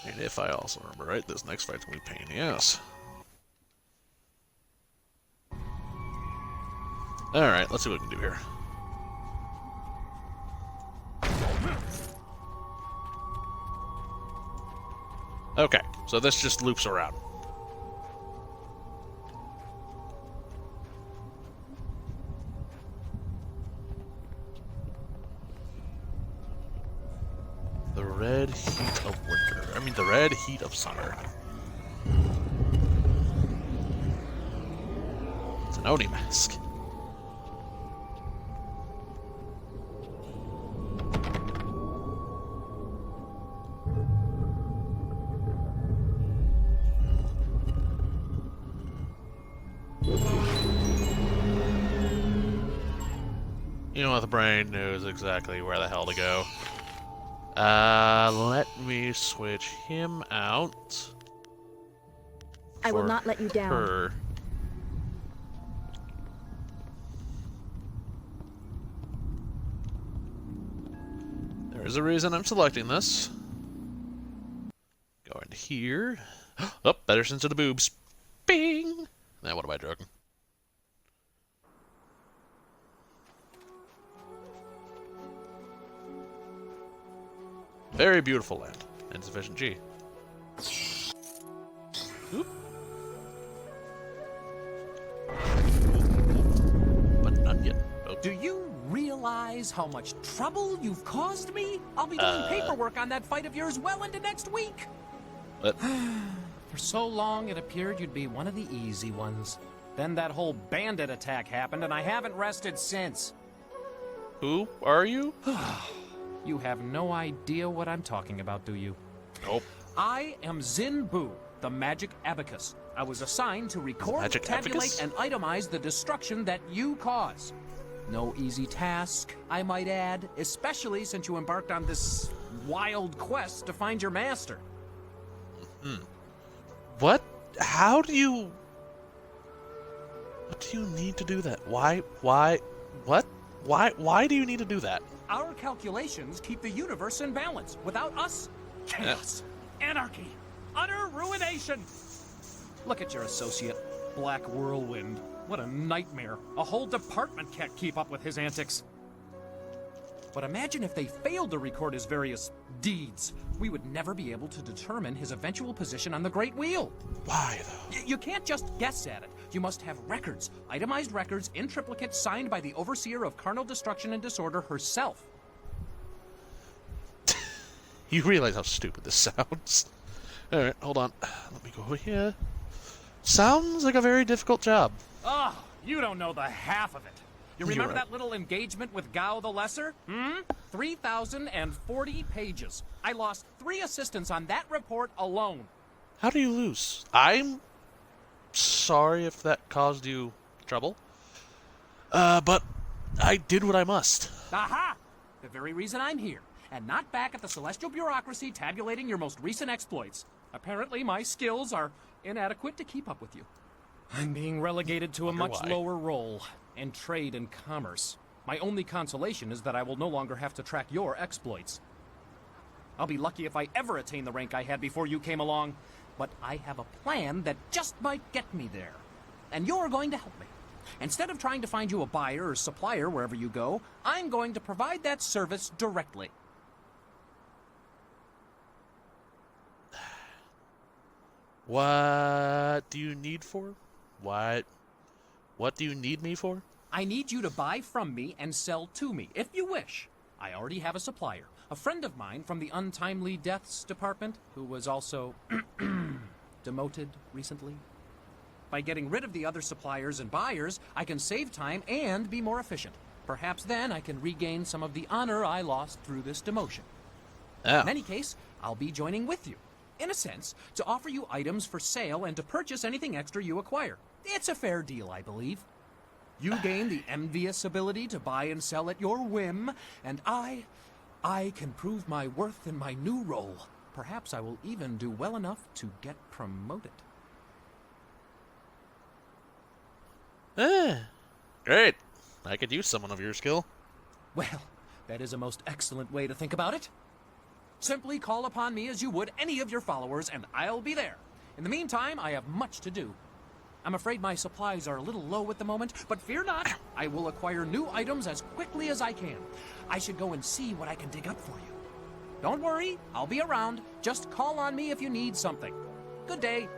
And if I also remember right, this next fight's gonna be a pain in the ass. Alright, let's see what we can do here. Okay, so this just loops around. The red heat of winter. I mean, the red heat of summer. It's an Oni mask. You know what, the brain knows exactly where the hell to go. Let me switch him out. I will not let you down. Her. There is a reason I'm selecting this. Go into here. Oh, better sense of the boobs. Bing! Now, what am I joking? Very beautiful land. Insufficient G. Oop. But not yet. Oh. Do you realize how much trouble you've caused me? I'll be doing paperwork on that fight of yours well into next week. What? For so long, it appeared you'd be one of the easy ones. Then that whole bandit attack happened, and I haven't rested since. Who are you? You have no idea what I'm talking about, do you? Nope. I am Zin Bu, the magic abacus. I was assigned to record, Magic tabulate, abacus? and itemize the destruction that you cause. No easy task, I might add, especially since you embarked on this wild quest to find your master. What? How do you... What do you need to do that? Why? What? Why do you need to do that? Our calculations keep the universe in balance. Without us, chaos, anarchy, utter ruination. Look at your associate, Black Whirlwind. What a nightmare. A whole department can't keep up with his antics. But imagine if they failed to record his various deeds. We would never be able to determine his eventual position on the Great Wheel. Why, though? You can't just guess at it. You must have records, itemized records, in triplicate, signed by the Overseer of Carnal Destruction and Disorder herself. You realize how stupid this sounds. Alright, hold on. Let me go over here. Sounds like a very difficult job. Oh, you don't know the half of it. You You're remember right. that little engagement with Gao the Lesser? 3,040 pages. I lost 3 assistants on that report alone. How do you lose? I'm sorry if that caused you trouble. But I did what I must. Aha! The very reason I'm here, and not back at the Celestial Bureaucracy tabulating your most recent exploits. Apparently, my skills are inadequate to keep up with you. I'm being relegated to a Wonder much why. lower role in trade and commerce. My only consolation is that I will no longer have to track your exploits. I'll be lucky if I ever attain the rank I had before you came along, but I have a plan that just might get me there. And you're going to help me. Instead of trying to find you a buyer or supplier wherever you go, I'm going to provide that service directly. What do you need for? What? What do you need me for? I need you to buy from me and sell to me, if you wish. I already have a supplier, a friend of mine from the Untimely Deaths Department, who was also demoted recently. By getting rid of the other suppliers and buyers, I can save time and be more efficient. Perhaps then I can regain some of the honor I lost through this demotion. Oh. In any case, I'll be joining with you, in a sense, to offer you items for sale and to purchase anything extra you acquire. It's a fair deal, I believe. You gain the envious ability to buy and sell at your whim, and I can prove my worth in my new role. Perhaps I will even do well enough to get promoted. Great. I could use someone of your skill. Well, that is a most excellent way to think about it. Simply call upon me as you would any of your followers, and I'll be there. In the meantime, I have much to do. I'm afraid my supplies are a little low at the moment, but fear not, I will acquire new items as quickly as I can. I should go and see what I can dig up for you. Don't worry, I'll be around. Just call on me if you need something. Good day.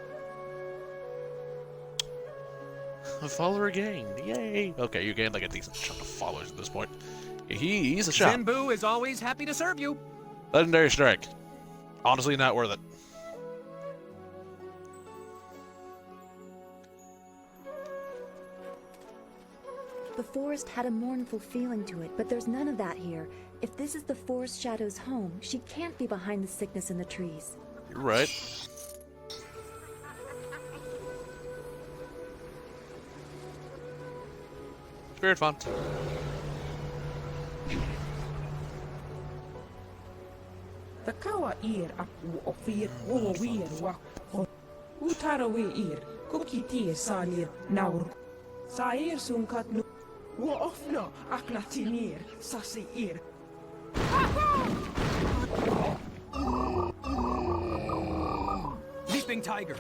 A follower gained. Yay. Okay, you gained like a decent chunk of followers at this point. He's a shot. Zenbu is always happy to serve you. Legendary strike. Honestly, not worth it. The forest had a mournful feeling to it, but there's none of that here. If this is the Forest Shadow's home, she can't be behind the sickness in the trees. You're right. Spirit font. The kawa ir apu ofir o wir wa utara we ir kokiti salir naur sair sunkat nu wo ofno aknatinir sasi ir Leaping Tiger.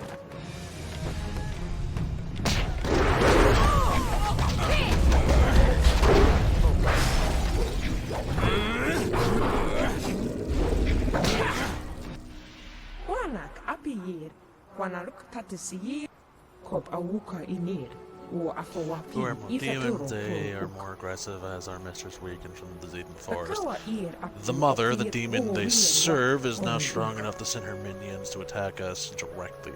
Wanak apir wanaluk tatisir kop awuka inir wo afawapi Who are more demons, they are more aggressive as our mistress weakened from the Jade Forest. The mother, the demon they serve, is now strong enough to send her minions to attack us directly.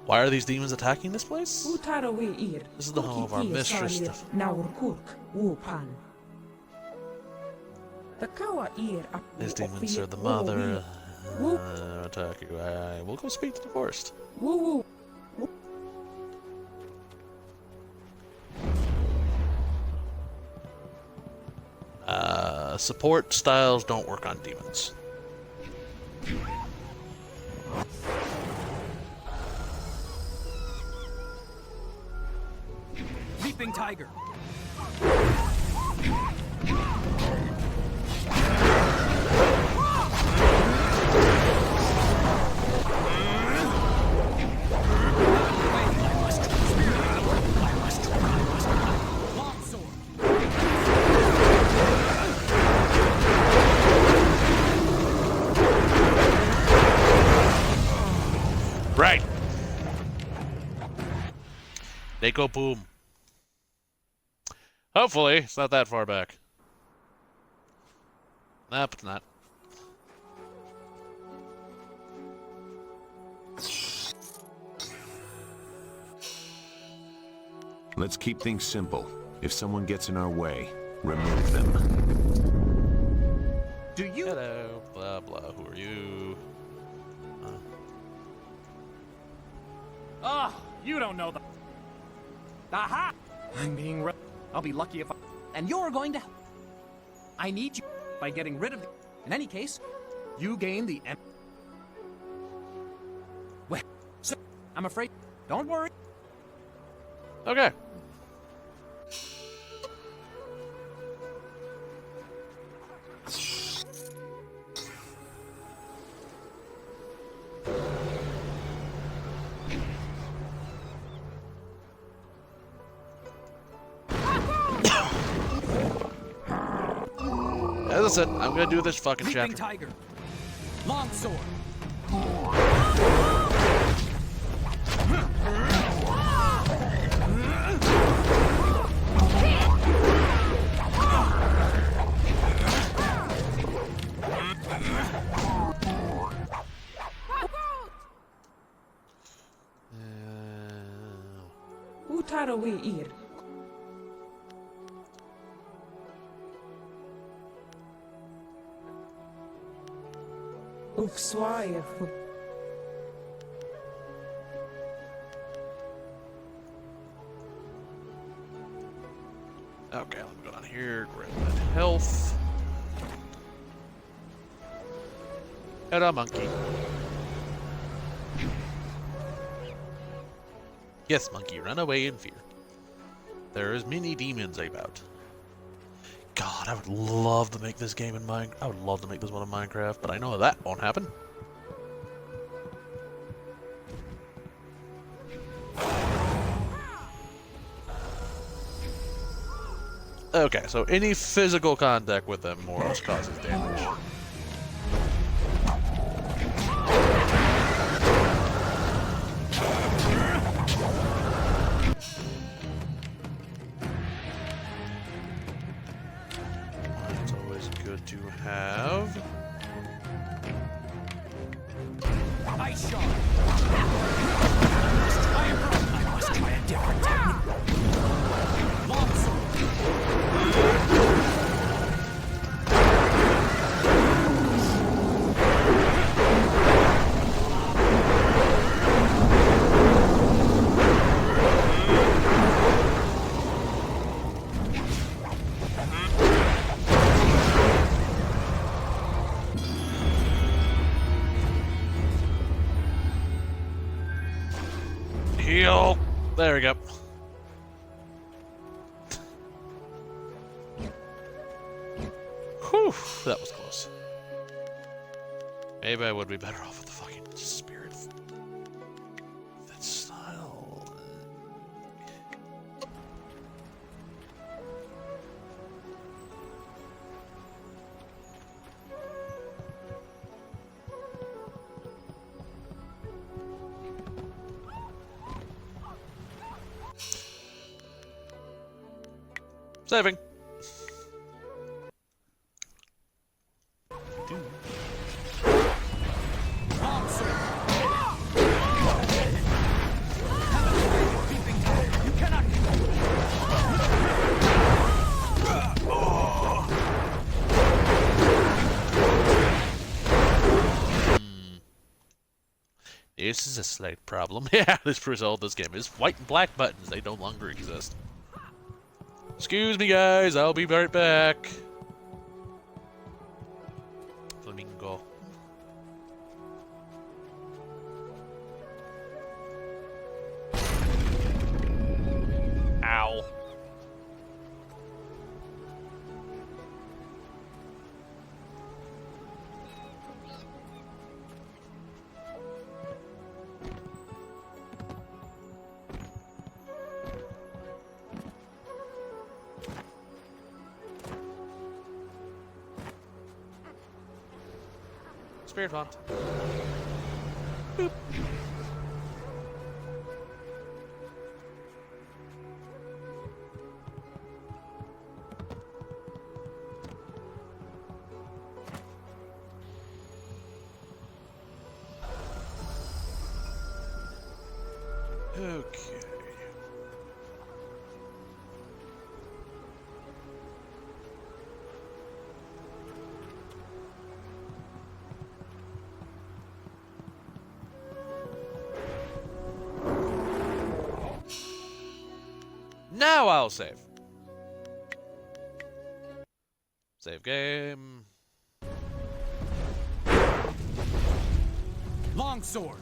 Why are these demons attacking this place? This is the home of our mistress. These demons are the mother. Attack you. We'll go speak to the forest. Support styles don't work on demons. Leaping Tiger. Right. They go boom. Hopefully, it's not that far back. Nope, it's not. Let's keep things simple. If someone gets in our way, remove them. Do you? Hello, blah blah. Who are you? Oh, you don't know the. Aha! I'm being. I'll be lucky if I. And you're going to help. I need you by getting rid of. In any case, You gain the Well, so I'm afraid. Don't worry. Okay. As I said, I'm gonna do this fucking Leaping chapter. tiger. Long sword. Utarawe ir. Ukswaye fu. Okay, let me go down here, grab that health. And a monkey. Yes, monkey, run away in fear. There's many demons about. God, I would love to make this game in Minecraft. I would love to make this one in Minecraft, but I know that won't happen. Okay, so any physical contact with them more or less causes damage. It's always good to have. Ice shot. I must try a different technique. Long sword. Heal. There we go. Whew, that was close. Maybe I would be better off with the fucking spirit. That style. Saving. This is a slight problem. Yeah, this result of this game is white and black buttons. They no longer exist. Excuse me, guys. I'll be right back. Flamingo. Ow. Spirit font. Boop. Okay. Now I'll save. Save game. Longsword.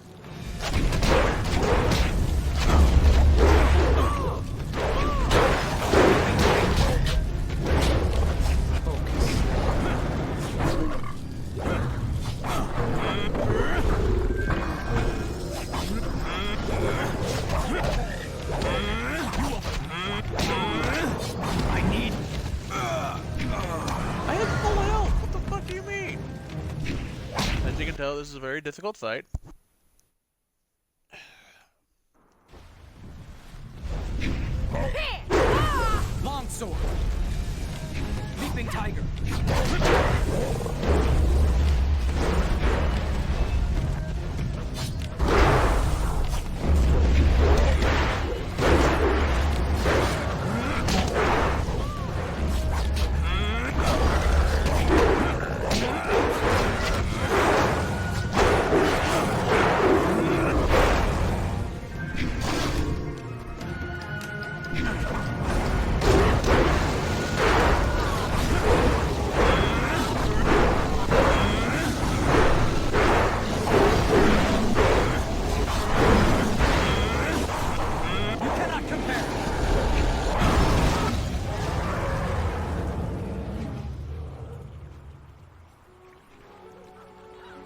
I have full health. What the fuck do you mean? As you can tell, this is a very difficult fight. Longsword. Leaping tiger.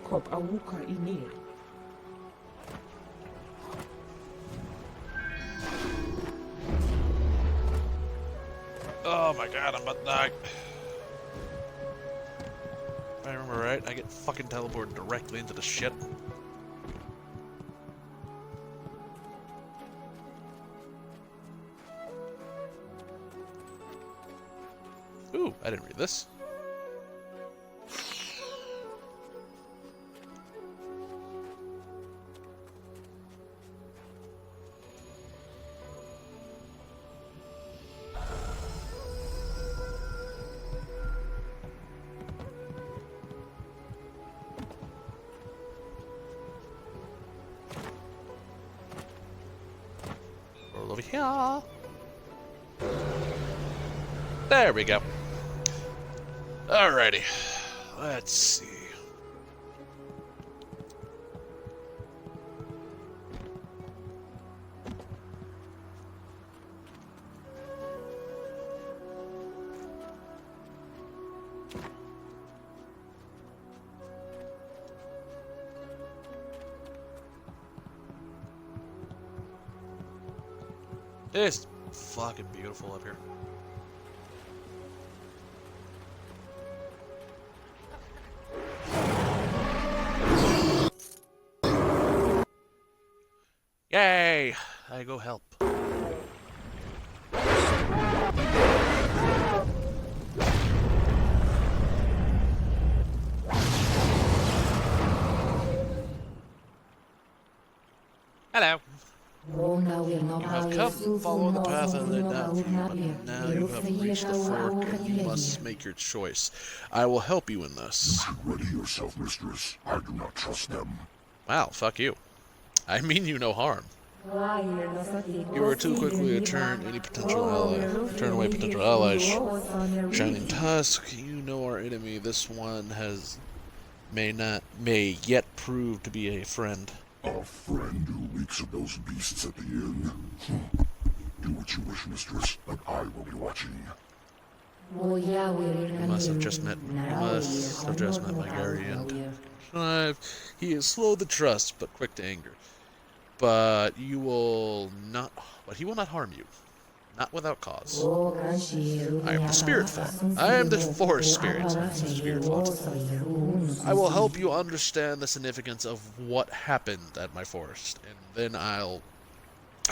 Kop awuka inir. Oh my god, I'm about to die. If I remember right, I get fucking teleported directly into the shit. Ooh, I didn't read this. Roll over here. There we go. Alrighty. Let's see. It's fucking beautiful up here. Yay! I go help. Hello. You have come, follow the path I laid down for you, but now you have reached the fork and you must make your choice. I will help you in this. You should ready yourself, mistress. I do not trust them. Wow, fuck you. I mean you no harm. You are too quickly to turn any potential ally. Turn away potential allies. Shining Tusk, you know our enemy. This one may yet prove to be a friend. A friend who reeks of those beasts at the inn. Do what you wish, mistress, but I will be watching. You must have just met my guardian. He is slow to trust, but quick to anger. But he will not harm you. Not without cause. I am the spirit form. I am the forest spirit. Spirit form. I will help you understand the significance of what happened at my forest, and then I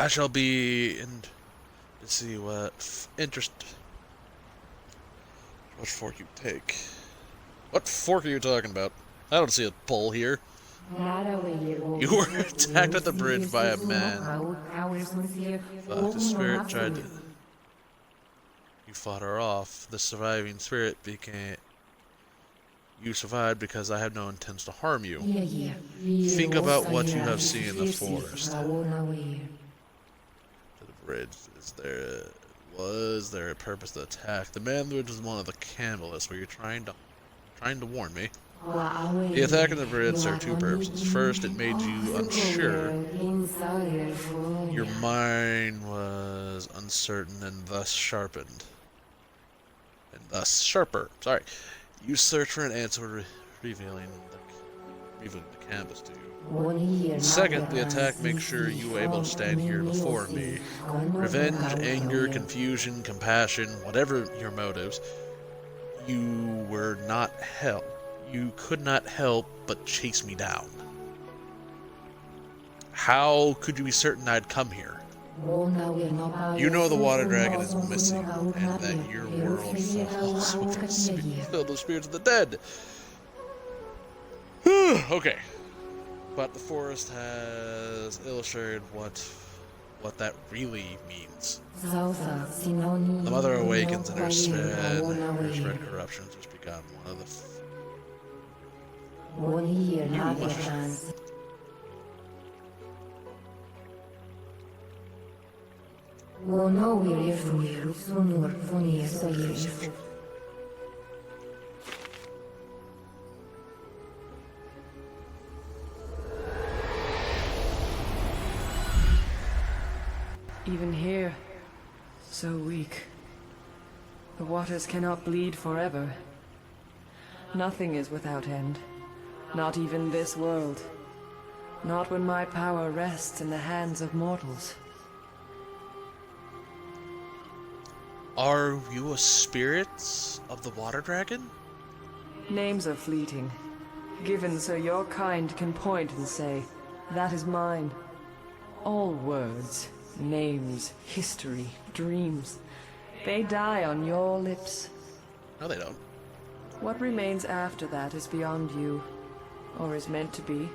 shall be in. Let's see what What fork you take? What fork are you talking about? I don't see a pole here. You were attacked at the bridge by a man. Fuck, the spirit tried to... You fought her off. The surviving spirit became... You survived because I have no intent to harm you. Think about what you have seen in the forest. To the bridge. Was there a purpose to attack? The man which was one of the cannibalists. Were you trying to warn me? The attack on the bridge served two purposes. First, it made you unsure. Your mind was uncertain and thus sharpened. And thus sharper. Sorry. You search for an answer, revealing the canvas to you. Second, the attack makes sure you were able to stand here before me. Revenge, anger, confusion, compassion, whatever your motives, you were not help. You could not help but chase me down. How could you be certain I'd come here? You know the water dragon is missing, and that your world also filled with spirits of the dead. Okay. But the forest has illustrated what that really means. The mother awakens and her spread corruptions, which began one of the Even here, so weak. The waters cannot bleed forever. Nothing is without end. Not even this world. Not when my power rests in the hands of mortals. Are you a spirit of the water dragon? Names are fleeting, given so your kind can point and say, that is mine. All words, names, history, dreams, they die on your lips. No, they don't. What remains after that is beyond you, or is meant to be.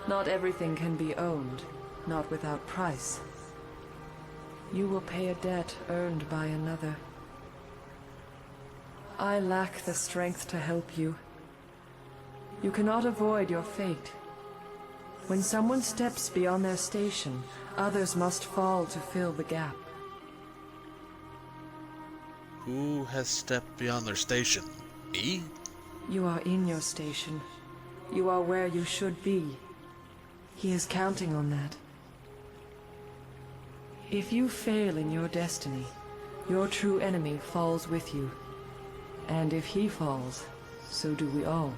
Not everything can be owned, not without price. You will pay a debt earned by another. I lack the strength to help you. You cannot avoid your fate. When someone steps beyond their station, others must fall to fill the gap. Who has stepped beyond their station? Me? You are in your station. You are where you should be. He is counting on that. If you fail in your destiny, your true enemy falls with you. And if he falls, so do we all.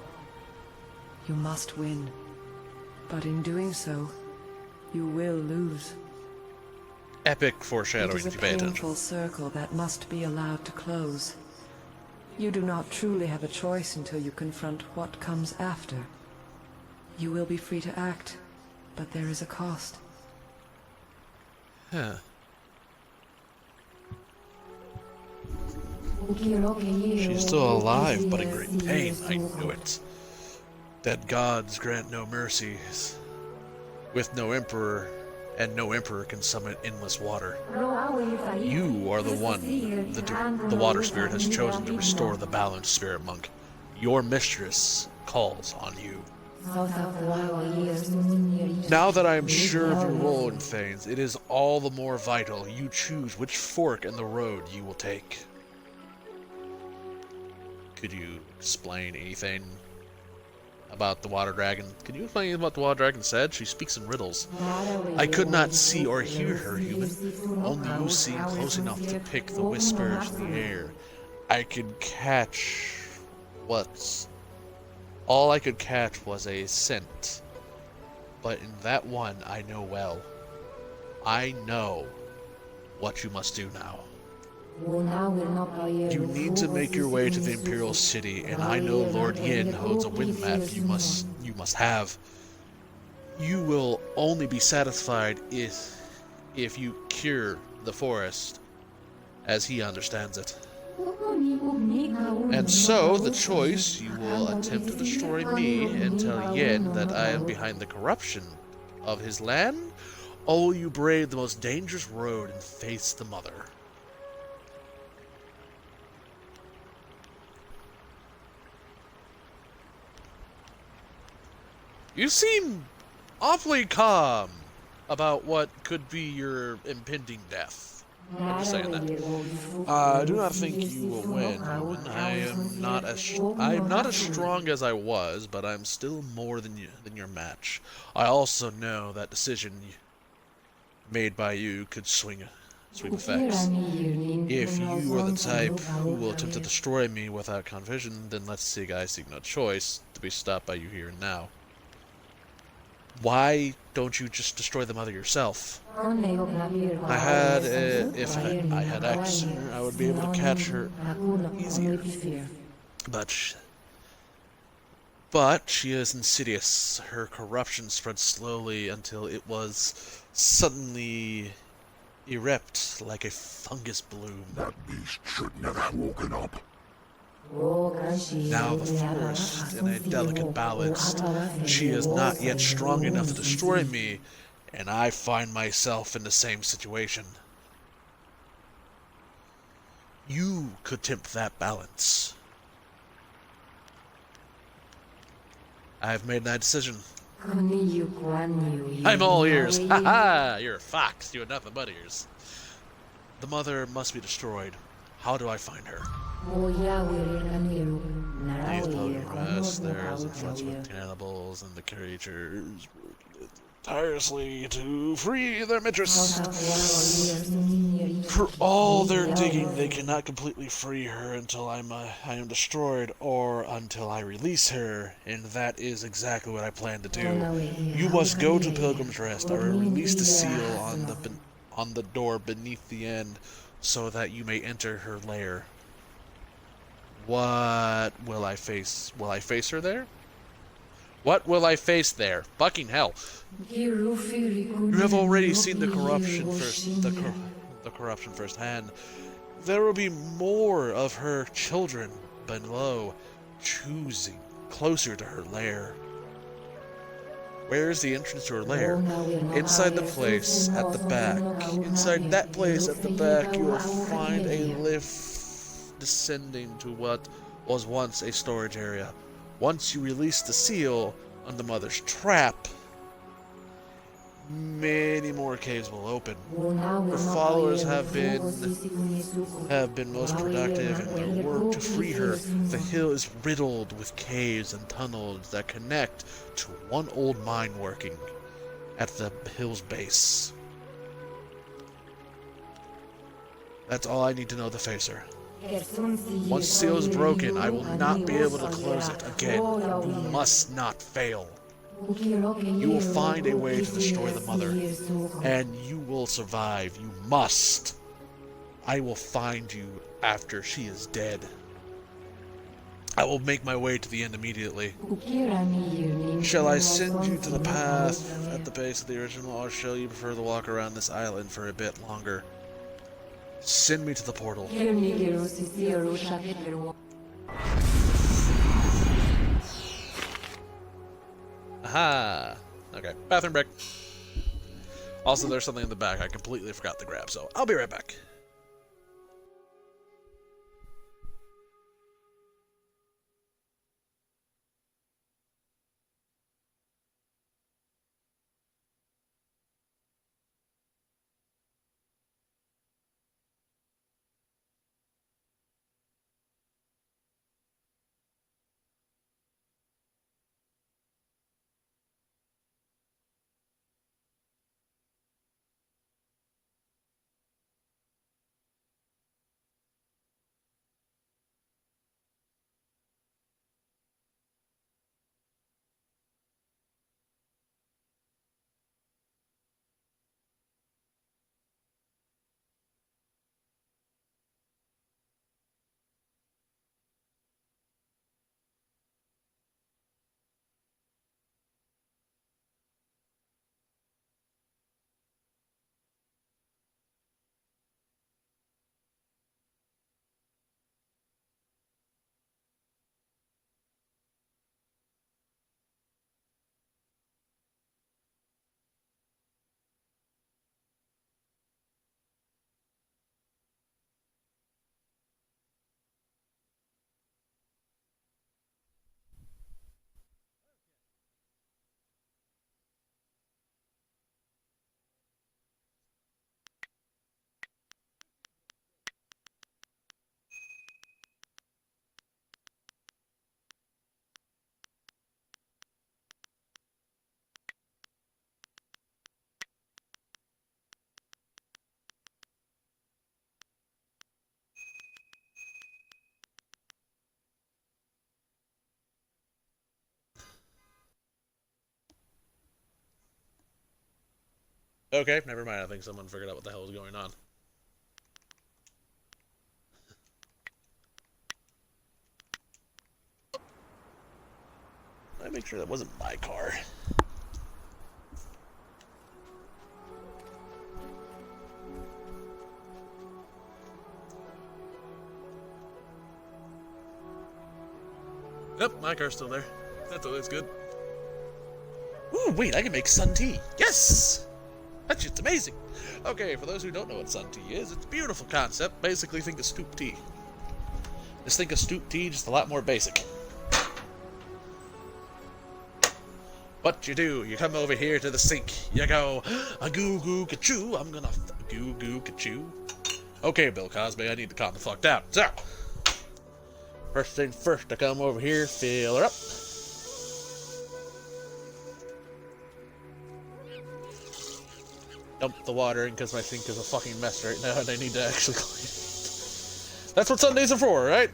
You must win. But in doing so, you will lose. Epic foreshadowing, It is if a you pay attention. painful circle that must be allowed to close. You do not truly have a choice until you confront what comes after. You will be free to act, but there is a cost. Huh. She's still alive, but in great pain. I knew it. Dead gods grant no mercies. With no emperor, and no emperor can summon endless water. You are the one the water spirit has chosen to restore the balance, spirit monk. Your mistress calls on you. Now that I am sure of your role in things, it is all the more vital you choose which fork in the road you will take. Could you explain anything about the water dragon? Can you explain anything about the water dragon said? She speaks in riddles. I could not see or hear her, human. Only you seem close enough to pick the whispers in the air. I could catch what's... All I could catch was a scent. But in that one, I know well. I know what you must do now. You need to make your way to the Imperial City, and I know Lord Yin holds a wind map you must have. You will only be satisfied if you cure the forest, as he understands it. And so, the choice, you will attempt to destroy me and tell Yin that I am behind the corruption of his land, or will you brave the most dangerous road and face the mother? You seem awfully calm about what could be your impending death. I'm just saying that. I do not think you will win. I am not as strong as I was, but I'm still more than your match. I also know that decision made by you could sweep effects. If you are the type who will attempt to destroy me without confession, then I seek no choice to be stopped by you here and now. Why don't you just destroy the mother yourself? I had, if I had acted sooner, I would be able to catch her easier. But she is insidious. Her corruption spread slowly until it was suddenly erupt like a fungus bloom. That beast should never have woken up. Now the forest in a delicate balance. She is not yet strong enough to destroy me, and I find myself in the same situation. You could tempt that balance. I have made my decision. I'm all ears. Ha ha! You're a fox. You have nothing but ears. The mother must be destroyed. How do I find her? These pilgrim rest, there's influence with cannibals and the creatures tirelessly to free their mistress. For all their digging, they cannot completely free her until I am destroyed or until I release her, and that is exactly what I plan to do. You must go to Pilgrim's Rest. I will release the seal on the door beneath the end so that you may enter her lair. What will I face? Will I face her there? What will I face there? Fucking hell. You have already seen the corruption firsthand. There will be more of her children below, choosing closer to her lair. Where is the entrance to her lair? Inside the place at the back. Inside that place at the back, you will find a lift descending to what was once a storage area. Once you release the seal on the mother's trap, many more caves will open. Her followers have been most productive in their work to free her. The hill is riddled with caves and tunnels that connect to one old mine working at the hill's base. That's all I need to know to face her. Once the seal is broken, I will not be able to close it again. You must not fail. You will find a way to destroy the mother, and you will survive. You must. I will find you after she is dead. I will make my way to the end immediately. Shall I send you to the path at the base of the original, or shall you prefer to walk around this island for a bit longer? Send me to the portal. Aha! Okay, bathroom break. Also, there's something in the back I completely forgot to grab, so I'll be right back. Okay, never mind. I think someone figured out what the hell was going on. Let me make sure that wasn't my car. Yep, my car's still there. That's always good. Ooh, wait, I can make sun tea. Yes! That's just amazing. Okay, for those who don't know what sun tea is, it's a beautiful concept. Basically, think of stoop tea. Just think of stoop tea, just a lot more basic. What you do, you come over here to the sink. You go, a goo goo ka-choo, I'm gonna goo goo ka-choo. Okay, Bill Cosby, I need to calm the fuck down. So, first thing first, I come over here, fill her up. Dump the water in because my sink is a fucking mess right now and I need to actually clean it. That's what Sundays are for, right?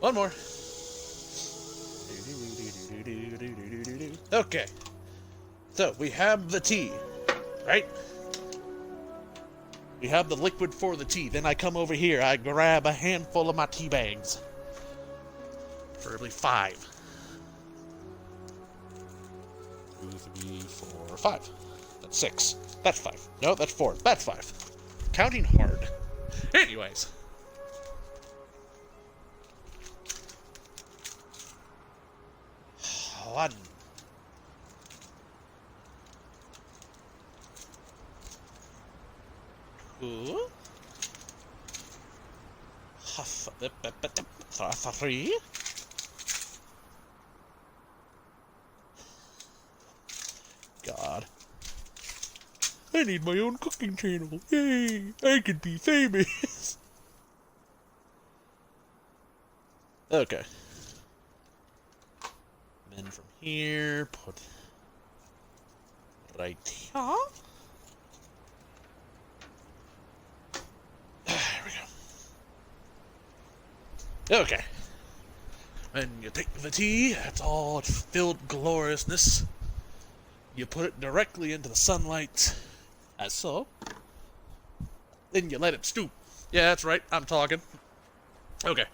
One more. Okay. So, we have the tea, right? We have the liquid for the tea. Then I come over here, I grab a handful of my tea bags. Preferably 5. 2, 3, 4, 5. That's 6. That's 5. No, that's 4. That's 5. Counting hard. Anyways. One. Two. 3. God. I need my own cooking channel. Yay! I could be famous. Okay. Then from here, put right here. There we go. Okay. Then you take the tea, that's all its filled gloriousness. You put it directly into the sunlight, as so. Then you let it stew. Yeah, that's right, I'm talking. Okay.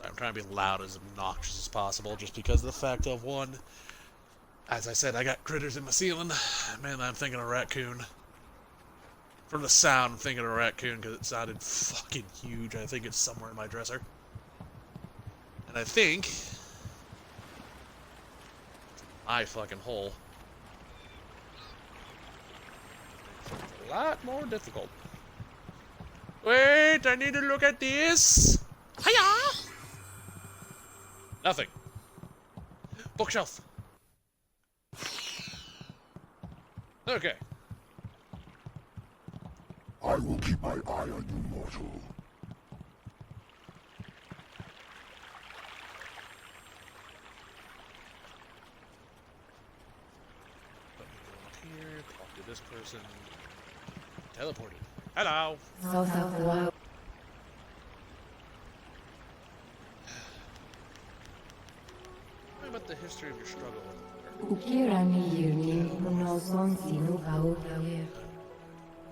I'm trying to be loud as obnoxious as possible just because of the fact of, one, as I said, I got critters in my ceiling. Man, I'm thinking of a raccoon. From the sound, I'm thinking of a raccoon because it sounded fucking huge. I think it's somewhere in my dresser. And I think my fucking hole. It's a lot more difficult. Wait, I need to look at this. Hiya! Nothing. Bookshelf. Okay. I will keep my eye on you, mortal. Let me go up here, talk to this person. Teleported. Hello. What about the history of your struggle?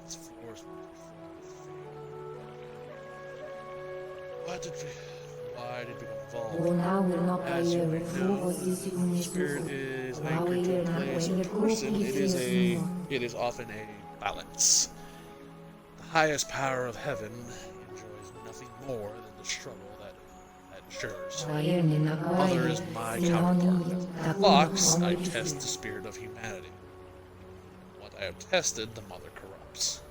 It's forced. Why did we evolve? As you may know, the spirit is anchored to a place or person. It is often a balance. The highest power of heaven enjoys nothing more than the struggle that ensures. Mother is my counterpart. Locks, I test the spirit of humanity. What I have tested, the mother corrupts.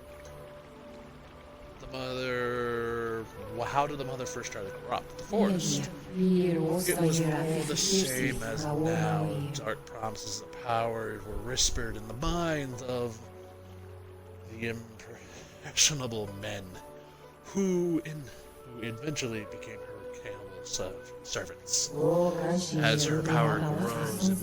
The mother... Well, how did the mother first try to corrupt the forest? It was all the same as now. Dark promises of power were whispered in the minds of the impressionable men who eventually became her cannibal servants. As her power grows and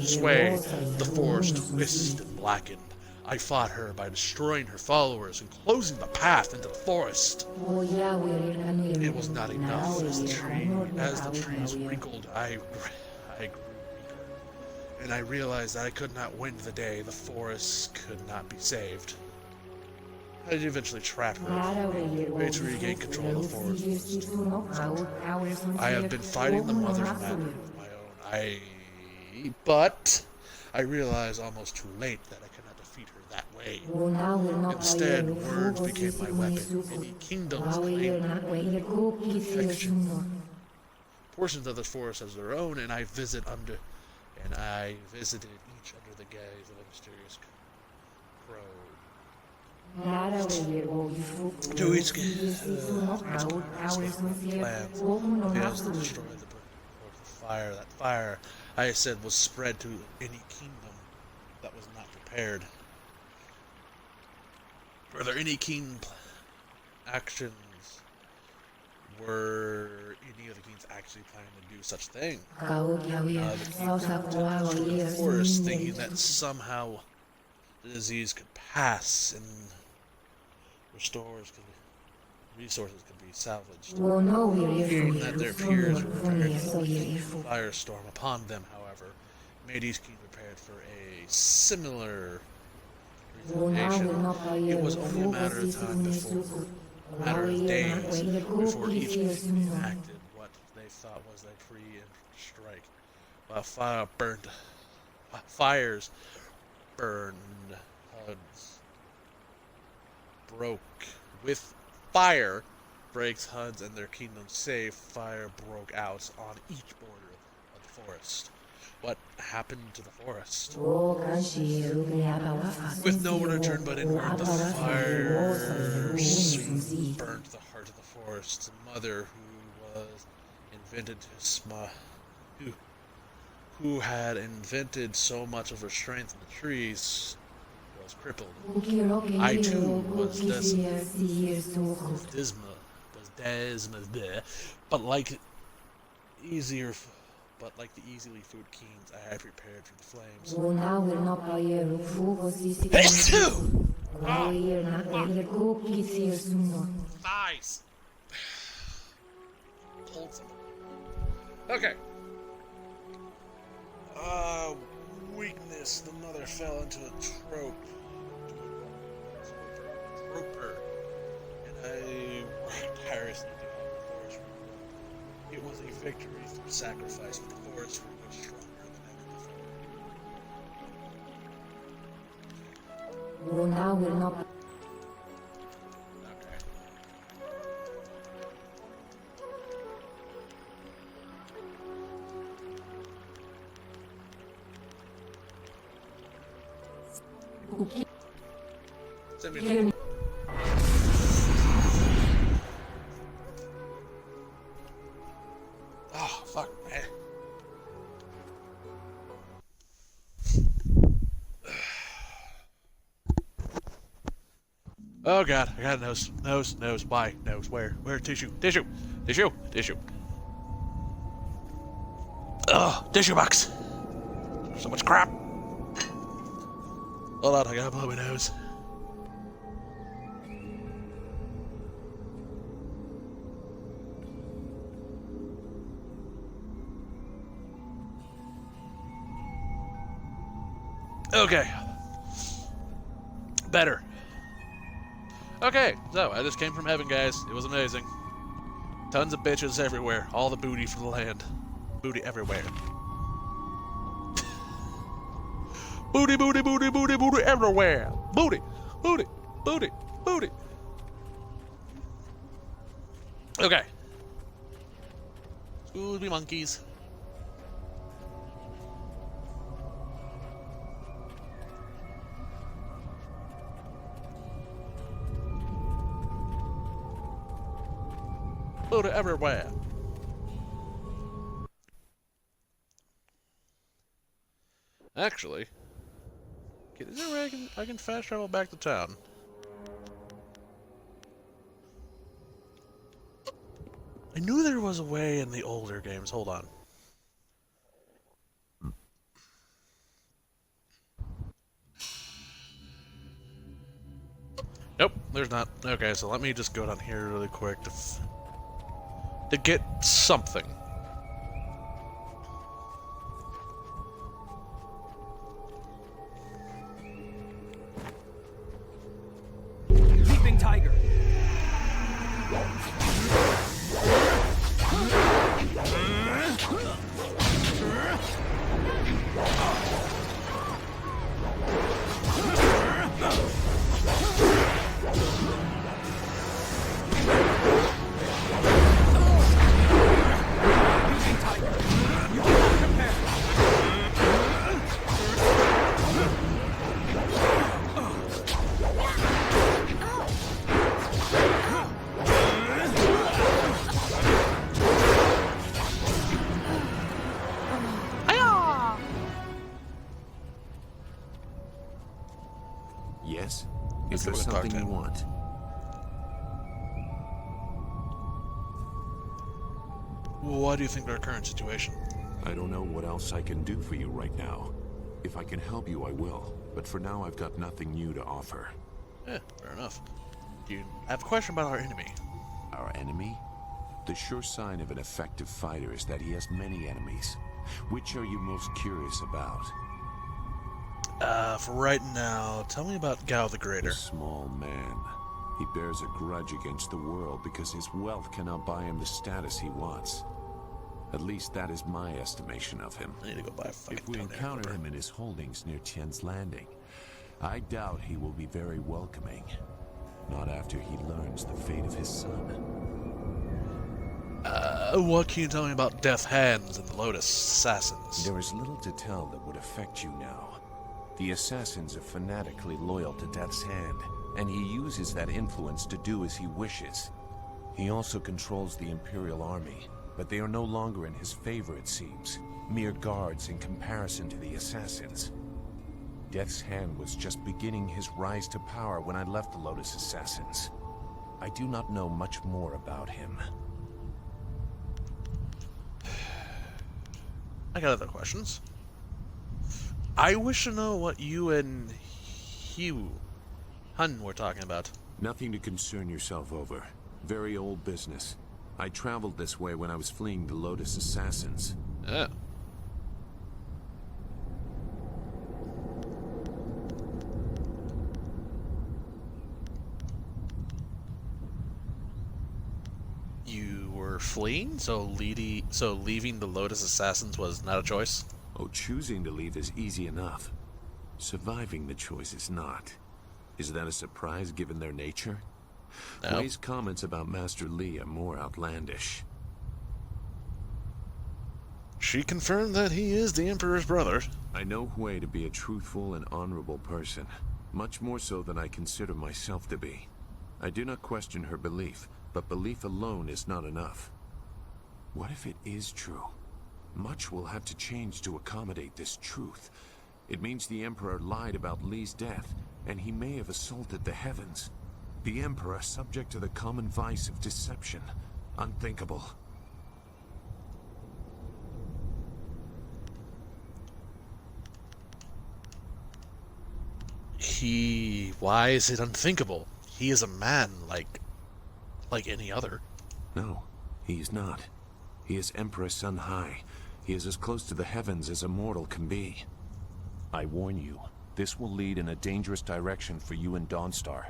sway, the forest twisted and blackened. I fought her by destroying her followers and closing the path into the forest. It was not enough. As the trees wrinkled, I grew weaker. And I realized that I could not win the day. The forest could not be saved. I eventually trapped her, a way to regain control of the forest. I have been fighting the Mother Madder of my own. But I realized almost too late that I could not defeat her that way. Instead, words became my weapon. Many kingdoms claimed protection. Portions of the forest as their own, and I visited each under the gaze of a mysterious crow. To each plans appears to destroy the fire. That fire, I said, was spread to any kingdom that was not prepared. Were there any keen actions? Were any of the kings actually planning to do such thing? The forest, thinking that somehow the disease could pass and resources could be salvaged. Hearing that their peers were prepared for a firestorm upon them, however, made each king prepared for a similar retaliation. It was only a matter of time a matter of days before each king enacted what they thought was their pre-emptive strike. While fires burned, HUDs broke. With fire breaks HUDs and their kingdom safe, fire broke out on each border of the forest. What happened to the forest? With no one to turn but inward, the fire burned the heart of the forest. The mother who had invented so much of her strength in the trees was crippled. I too was but like the easily food kings, I had prepared for the flames. Phase 2! Thighs! Hold some. Okay. Weakness. The mother fell into a troper, and I worked tirelessly to help the forest. It was a victory through sacrifice, but the forest was stronger than ever before. Oh, fuck, man. Oh god, I got a nose. Nose, why? Nose, where? Tissue. Ugh, tissue box. So much crap. Hold on, I gotta blow my nose. Okay. Better. Okay, so I just came from heaven, guys. It was amazing. Tons of bitches everywhere. All the booty for the land. Booty everywhere. Booty everywhere. Booty. Okay. Excuse me, monkeys. Booty everywhere. Actually, is there a way I can fast travel back to town? I knew there was a way in the older games. Hold on. Nope, there's not. Okay, so let me just go down here really quick to get something. Leaping tiger. Yes? Is there something you want? What do you think of our current situation? I don't know what else I can do for you right now. If I can help you, I will. But for now, I've got nothing new to offer. Yeah, fair enough. I have a question about our enemy. Our enemy? The sure sign of an effective fighter is that he has many enemies. Which are you most curious about? For right now, tell me about Gao the Greater. A small man. He bears a grudge against the world because his wealth cannot buy him the status he wants. At least that is my estimation of him. I need to go buy a fucking If we encounter him in his holdings near Tian's Landing, I doubt he will be very welcoming. Not after he learns the fate of his son. What can you tell me about Death Hands and the Lotus Assassins? There is little to tell that would affect you now. The Assassins are fanatically loyal to Death's Hand, and he uses that influence to do as he wishes. He also controls the Imperial Army, but they are no longer in his favor, it seems. Mere guards in comparison to the Assassins. Death's Hand was just beginning his rise to power when I left the Lotus Assassins. I do not know much more about him. I got other questions. I wish to know what you and Hun were talking about. Nothing to concern yourself over. Very old business. I traveled this way when I was fleeing the Lotus Assassins. Oh. You were fleeing, so leaving the Lotus Assassins was not a choice? Oh, choosing to leave is easy enough. Surviving the choice is not. Is that a surprise given their nature? No. Wei's comments about Master Li are more outlandish. She confirmed that he is the Emperor's brother. I know Wei to be a truthful and honorable person, much more so than I consider myself to be. I do not question her belief, but belief alone is not enough. What if it is true? Much will have to change to accommodate this truth. It means the Emperor lied about Li's death, and he may have assaulted the heavens. The Emperor subject to the common vice of deception. Unthinkable. Why is it unthinkable? He is a man like any other. No, he is not. He is Emperor Sun Hai. He is as close to the heavens as a mortal can be. I warn you, this will lead in a dangerous direction for you and Dawnstar.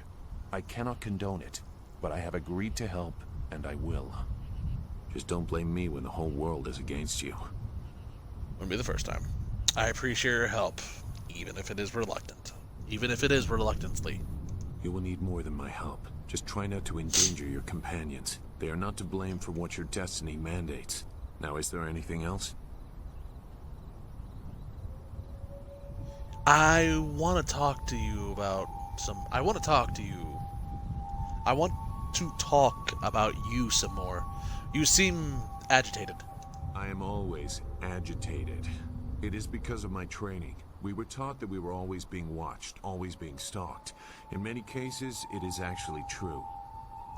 I cannot condone it, but I have agreed to help, and I will. Just don't blame me when the whole world is against you. Wouldn't be the first time. I appreciate your help, even if it is reluctant. Even if it is reluctantly. You will need more than my help. Just try not to endanger your companions. They are not to blame for what your destiny mandates. Now, is there anything else? I want to talk to you about I want to talk about you some more. You seem agitated. I am always agitated. It is because of my training. We were taught that we were always being watched, always being stalked. In many cases, it is actually true.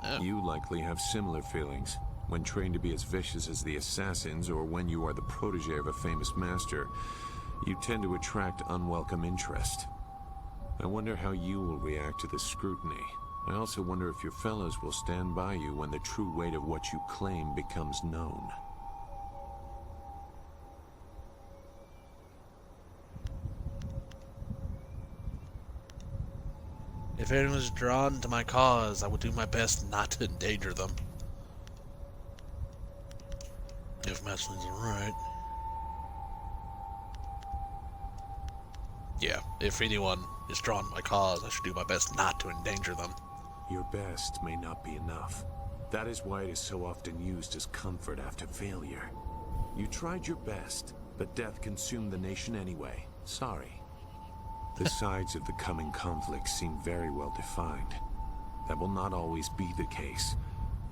Oh. You likely have similar feelings. When trained to be as vicious as the assassins, or when you are the protege of a famous master, you tend to attract unwelcome interest. I wonder how you will react to this scrutiny. I also wonder if your fellows will stand by you when the true weight of what you claim becomes known. If anyone is drawn to my cause, I will do my best not to endanger them. If Masling's alright. Yeah, if anyone is drawn to my cause, I should do my best not to endanger them. Your best may not be enough. That is why it is so often used as comfort after failure. You tried your best, but death consumed the nation anyway. Sorry. The sides of the coming conflict seem very well defined. That will not always be the case.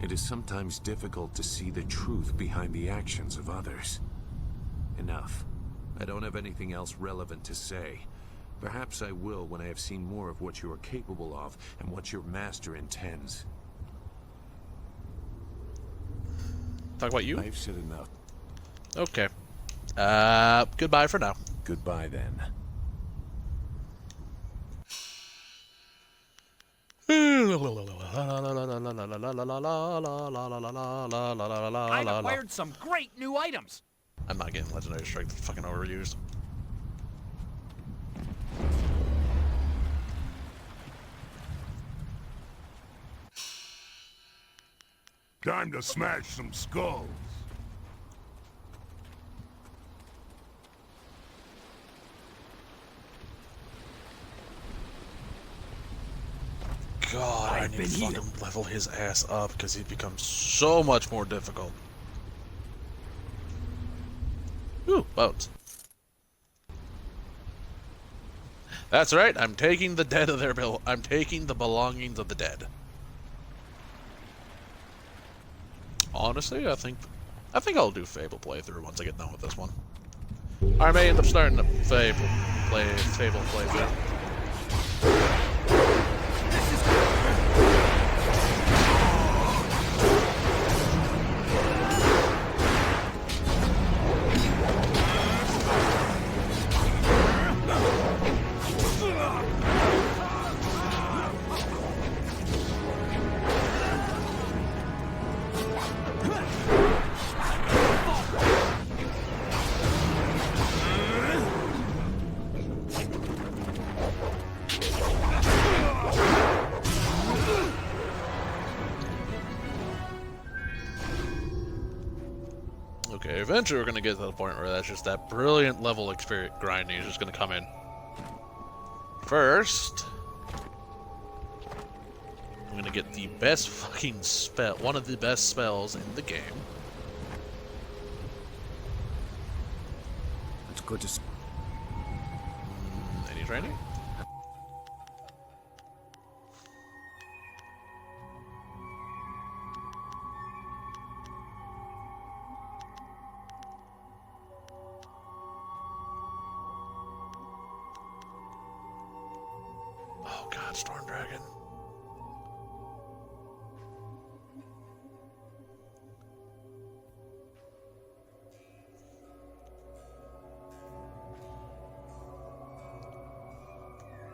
It is sometimes difficult to see the truth behind the actions of others. Enough. I don't have anything else relevant to say. Perhaps I will when I have seen more of what you are capable of and what your master intends. Talk about you? I've said enough. Okay. Goodbye for now. Goodbye then. I've acquired some great new items. I'm not getting legendary strike. That's fucking overused. Time to smash some skulls. God, I need to fucking level his ass up because he becomes so much more difficult. Ooh, bones. That's right. I'm taking the dead of their bill. I'm taking the belongings of the dead. Honestly, I think I'll do Fable playthrough once I get done with this one. I may end up starting a Fable playthrough. Okay, eventually we're going to get to the point where that's just that brilliant level experience grinding is just going to come in. First, I'm going to get the best fucking spell, one of the best spells in the game. It's good to see. Any training? Oh god, Storm Dragon.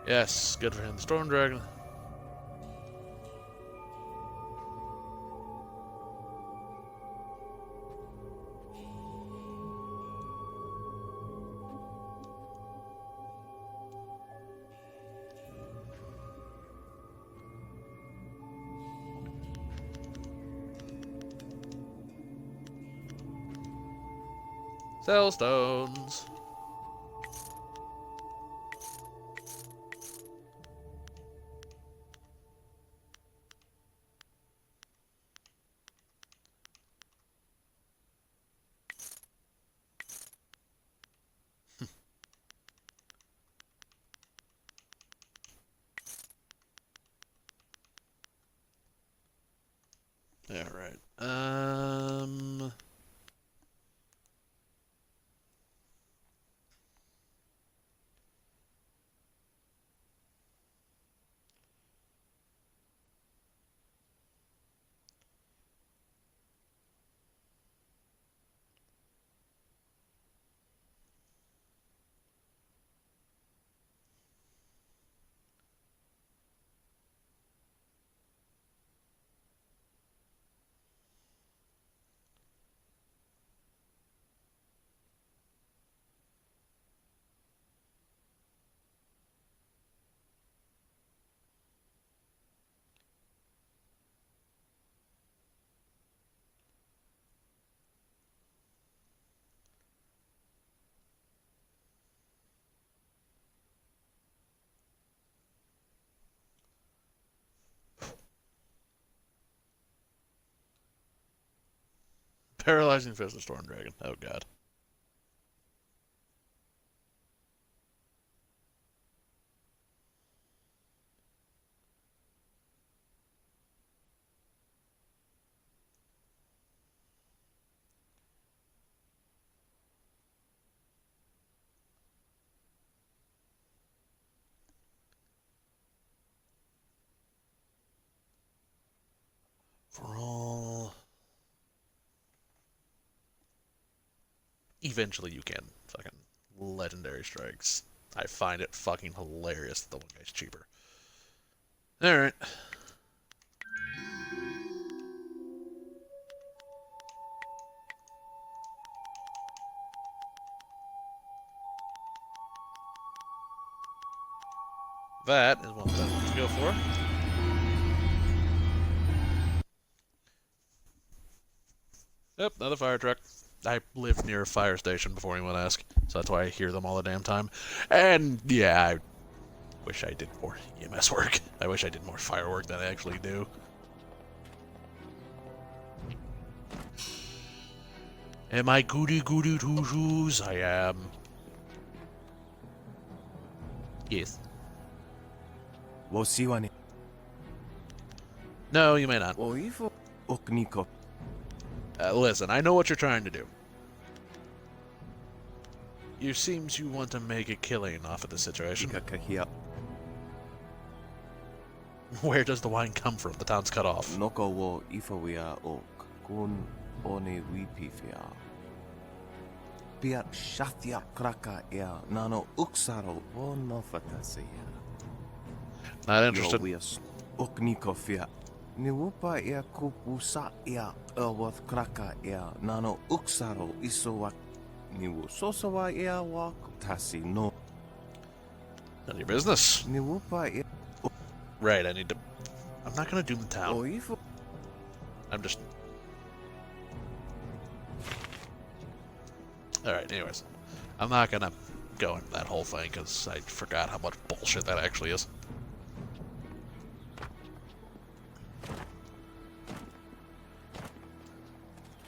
Yes, good for him. Storm Dragon. Cell stones. All right. Paralyzing Fist of Storm Dragon. Oh god. For all... Eventually you can. Fucking legendary strikes. I find it fucking hilarious that the one guy's cheaper. Alright. That is one that I want to go for. Yep, another fire truck. I lived near a fire station before anyone asked, so that's why I hear them all the damn time. And yeah, I wish I did more EMS work. I wish I did more firework than I actually do. Am I goody goody two shoes? I am. Yes. We'll see when it... No, you may not. Listen, I know what you're trying to do. You seems you want to make a killing off of the situation. Where does the wine come from? The town's cut off. Not interested. Niwupa ia kupu sa ia wath kraka ia nano uksaro isowak niwu sosawa ia wak tasi no. None of your business. Niwupa ia. Right, I need to. I'm not gonna doom the town. I'm just. Alright, anyways. I'm not gonna go into that whole thing because I forgot how much bullshit that actually is.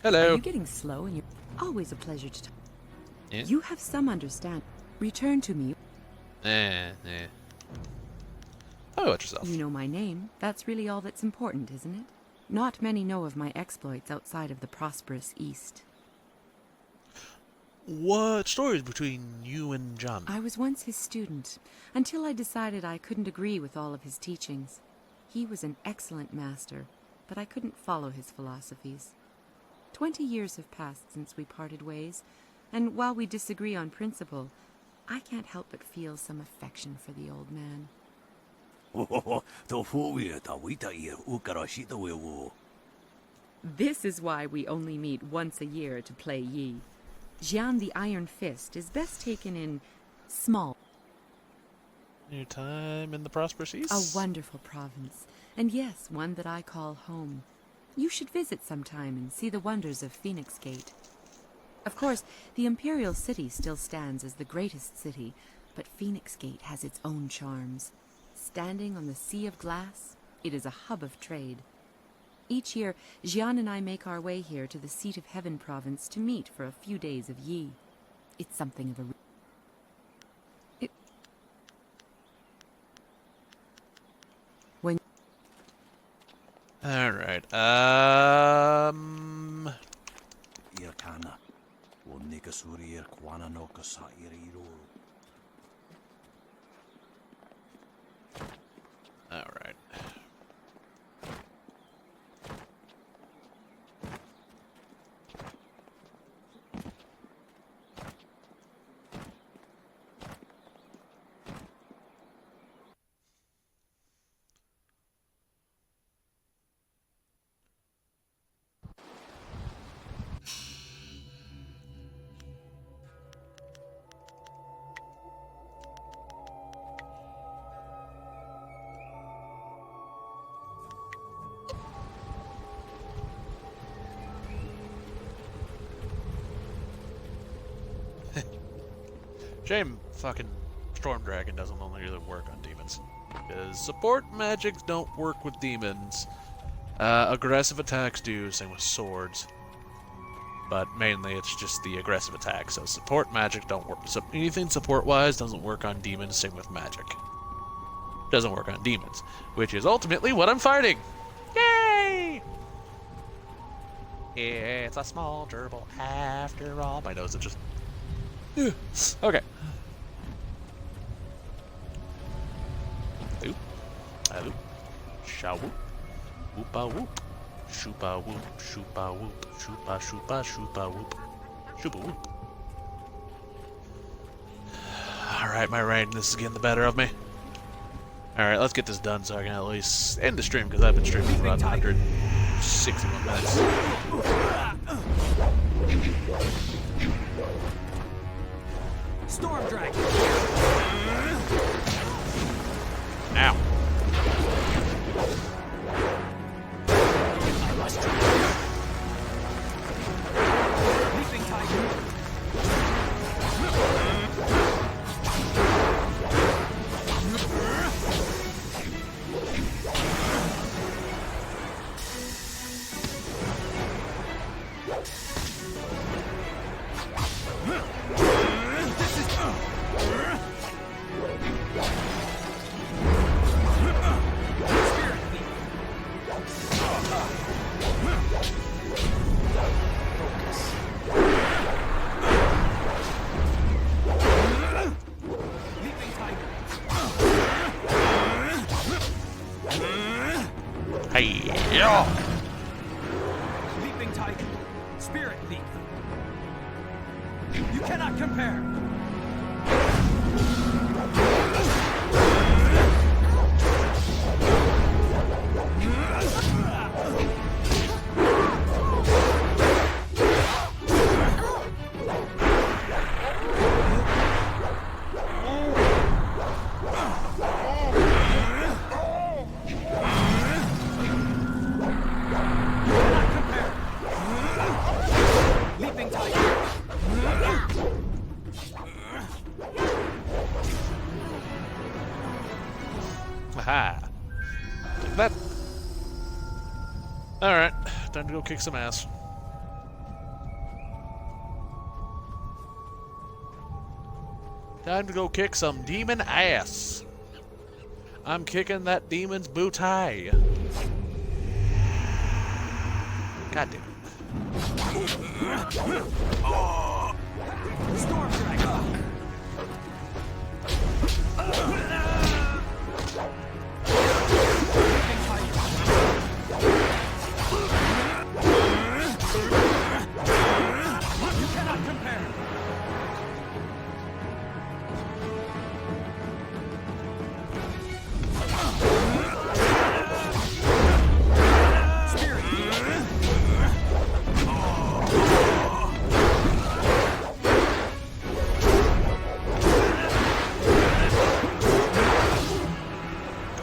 Hello. Are you getting slow? And you're always a pleasure to talk. Yeah? You have some understanding. Return to me. Oh, watch yourself. You know my name. That's really all that's important, isn't it? Not many know of my exploits outside of the prosperous East. What stories between you and John? I was once his student, until I decided I couldn't agree with all of his teachings. He was an excellent master, but I couldn't follow his philosophies. 20 years have passed since we parted ways, and while we disagree on principle, I can't help but feel some affection for the old man. This is why we only meet once a year to play Yi. Jian the Iron Fist is best taken in small. Your time in the prosperous East? A wonderful province, and yes, one that I call home. You should visit sometime and see the wonders of Phoenix Gate. Of course, the Imperial City still stands as the greatest city, but Phoenix Gate has its own charms. Standing on the sea of glass, it is a hub of trade. Each year, Jian and I make our way here to the Seat of Heaven province to meet for a few days of Yi. It's something of a... When... Alright, Alright. Shame fucking Storm Dragon doesn't only really work on demons. Because support magics don't work with demons. Aggressive attacks do, same with swords. but mainly it's just the aggressive attack. So support magic don't work. So anything support-wise doesn't work on demons, same with magic. Doesn't work on demons, which is ultimately what I'm fighting. Yay! It's a small gerbil after all. My nose is just... Okay. Oop. Oop. Sha whoop. Whoopa whoop. Shoopa whoop. Shoopa whoop. Shoopa shoopa shoopa whoop. Shoopa whoop. Alright, my randomness is getting the better of me. Alright, let's get this done so I can at least end the stream, because I've been streaming for about 161 minutes. Storm Dragon! Ow. Leaping Tiger! Yeah. Leaping Tiger. Spirit Leap. You cannot compare. Aha. Take that. Alright, time to go kick some ass. Time to go kick some demon ass. I'm kicking that demon's booty. God damn it. Storm Dragon. You cannot compare.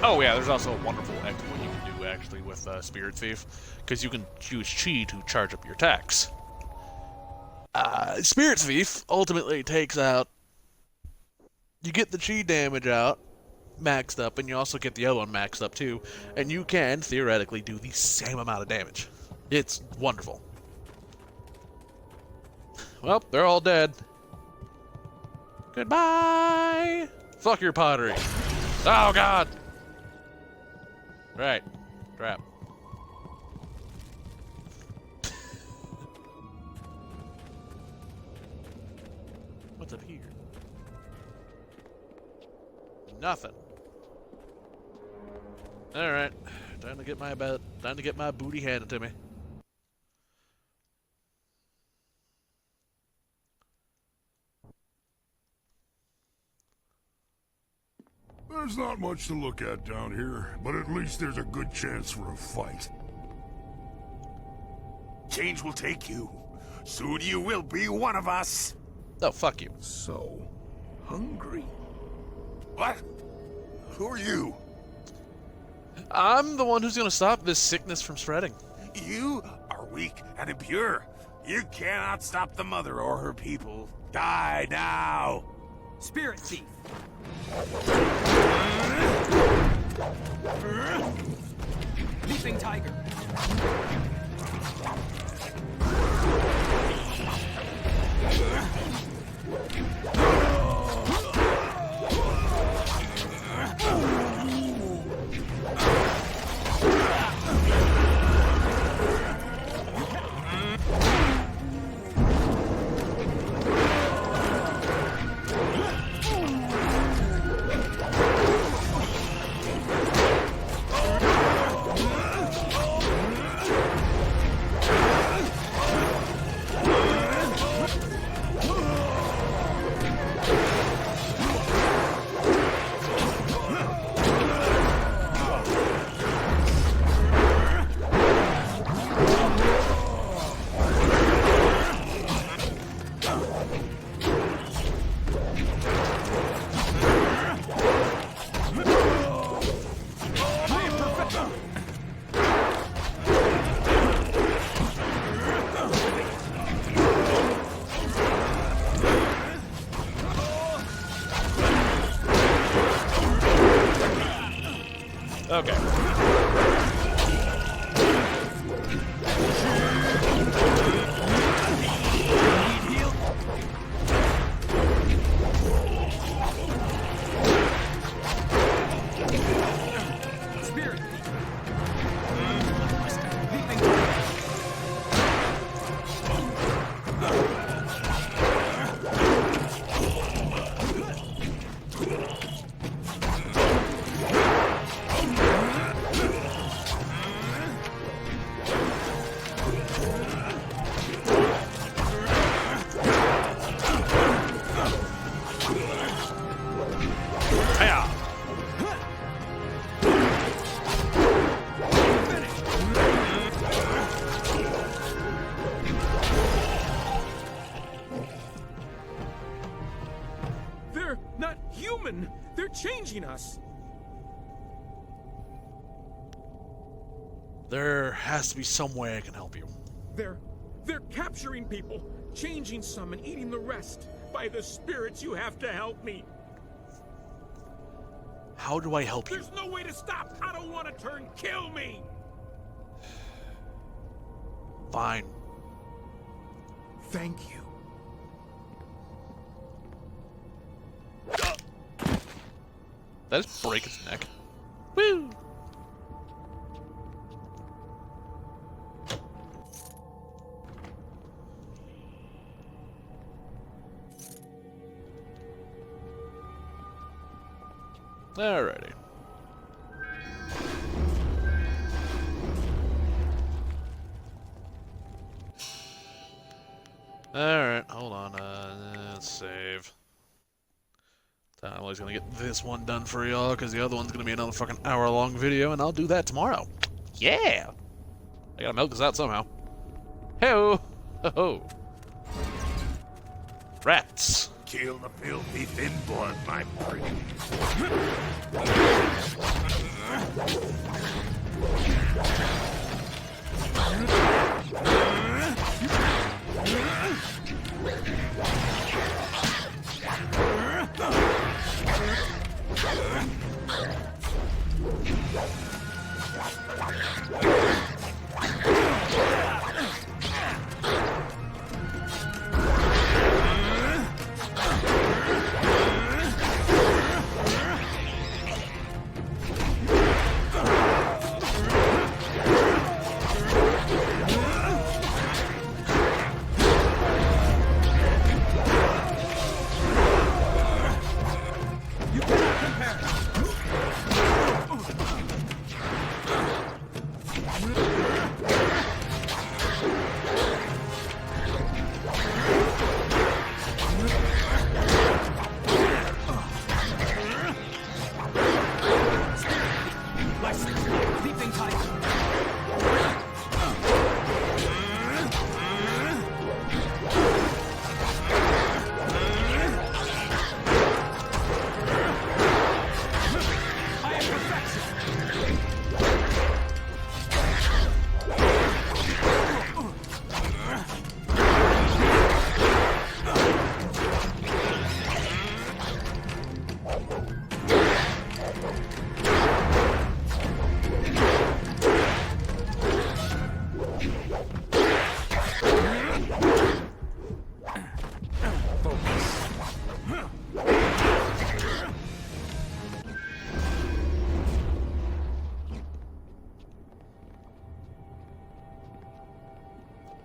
Oh yeah, there's also a wonderful exploit you can do actually with Spirit Thief, because you can use Chi to charge up your attacks. Spirit Thief ultimately takes out... You get the Chi damage out, maxed up, and you also get the other one maxed up too, and you can theoretically do the same amount of damage. It's wonderful. Well, they're all dead. Goodbye! Fuck your pottery. Oh god! Right. Trap. What's up here? Nothing. Alright. Time to get my booty handed to me. There's not much to look at down here, but at least there's a good chance for a fight. Change will take you. Soon you will be one of us. Oh, fuck you. So hungry. What? Who are you? I'm the one who's gonna stop this sickness from spreading. You are weak and impure. You cannot stop the mother or her people. Die now. Spirit Thief. Leaping Tiger. Okay. Spirit. They're not human. They're changing us. There has to be some way I can help you. They're capturing people, changing some and eating the rest. By the spirits, you have to help me. How do I help you? There's no way to stop. I don't want to turn. Kill me. Fine. Thank you. That just break its neck. Woo! Alrighty. Alright, hold on. Let's save. I'm always gonna get this one done for y'all, because the other one's gonna be another fucking hour-long video, and I'll do that tomorrow. Yeah! I gotta milk this out somehow. Hey-oh! Ho-ho! Rats! Kill the filthy thin blood, my friend.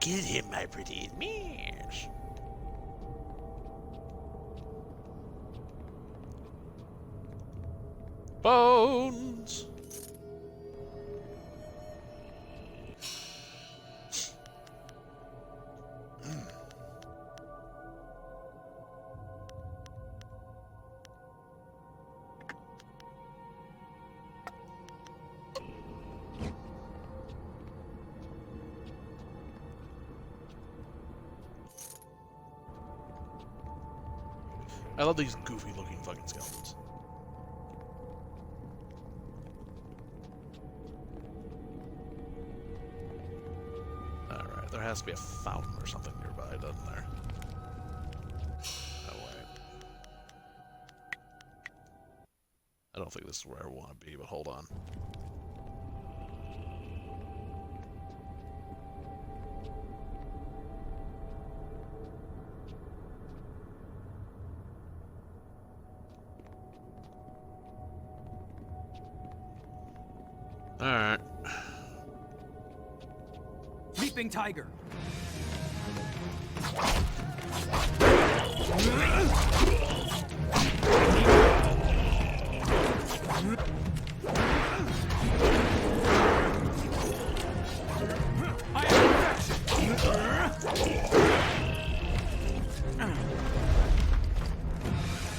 Get him, my pretty miss. Bones. I love these goofy looking fucking skeletons. Alright, there has to be a fountain or something nearby, doesn't there? No way. I don't think this is where I want to be, but hold on. Alright. Leaping Tiger.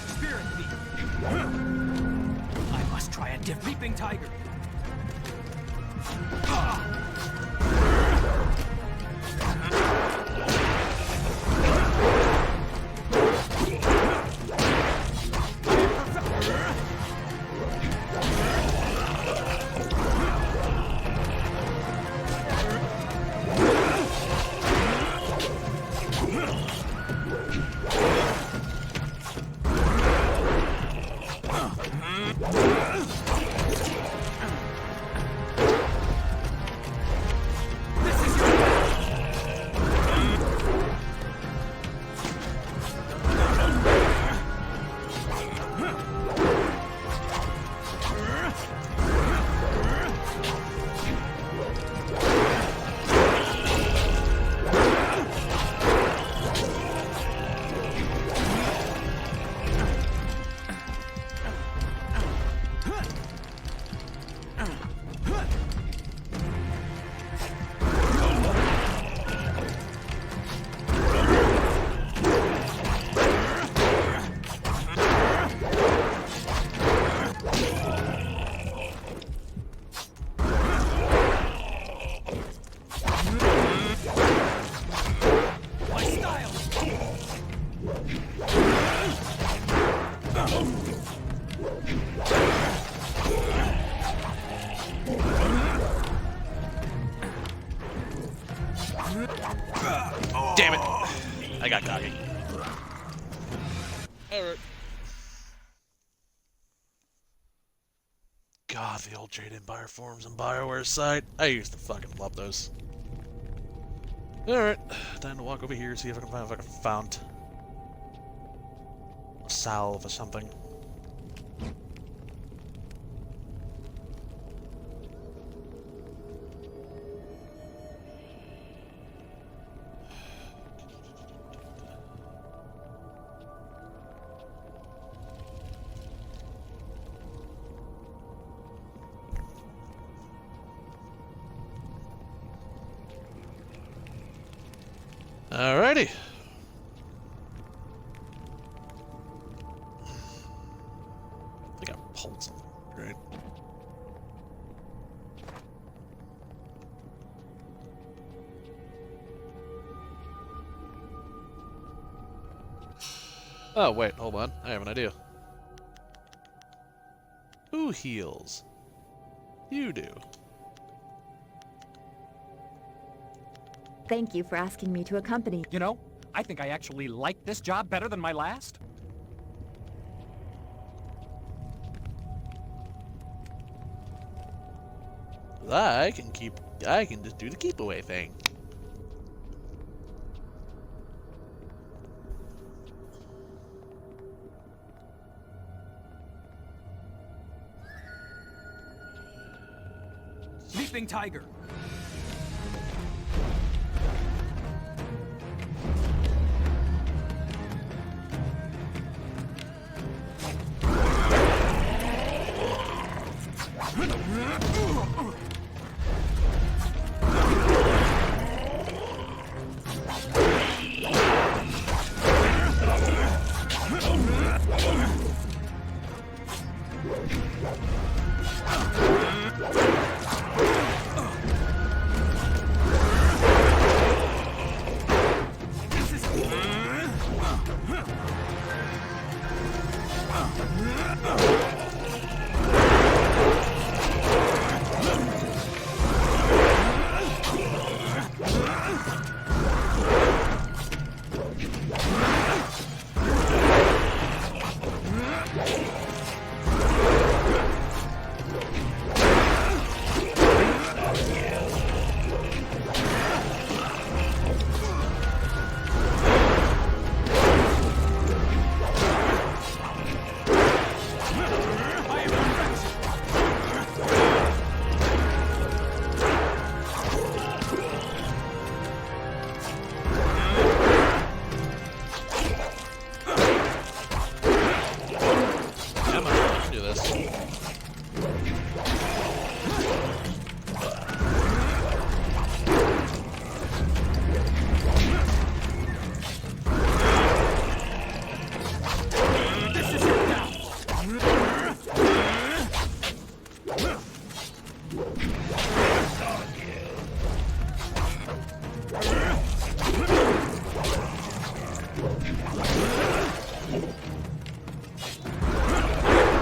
Spirit Thief. I must try a different Leaping Tiger. Damn it! I got cocky. Alright. God, the old Jade Empire forums on BioWare's site. I used to fucking love those. Alright, time to walk over here, see if I can find a fucking fount. A salve or something. Alrighty. I think I pulled something, right? Oh, wait, hold on. I have an idea. Who heals? You do. Thank you for asking me to accompany. You know, I think I actually like this job better than my last. I can just do the keep away thing. Leaping Tiger.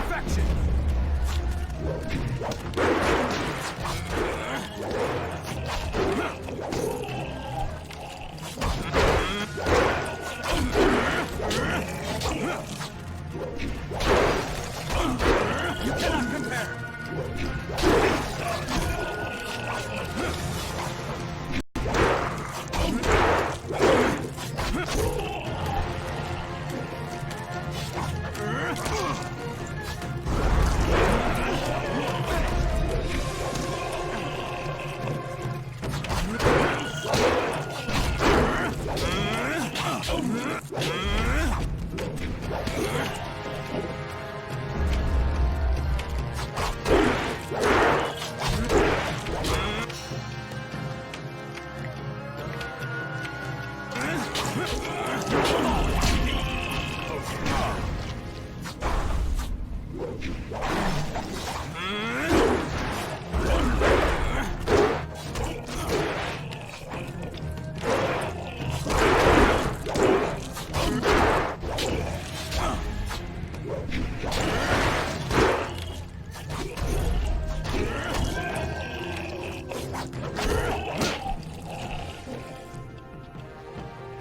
Perfection! You cannot compare!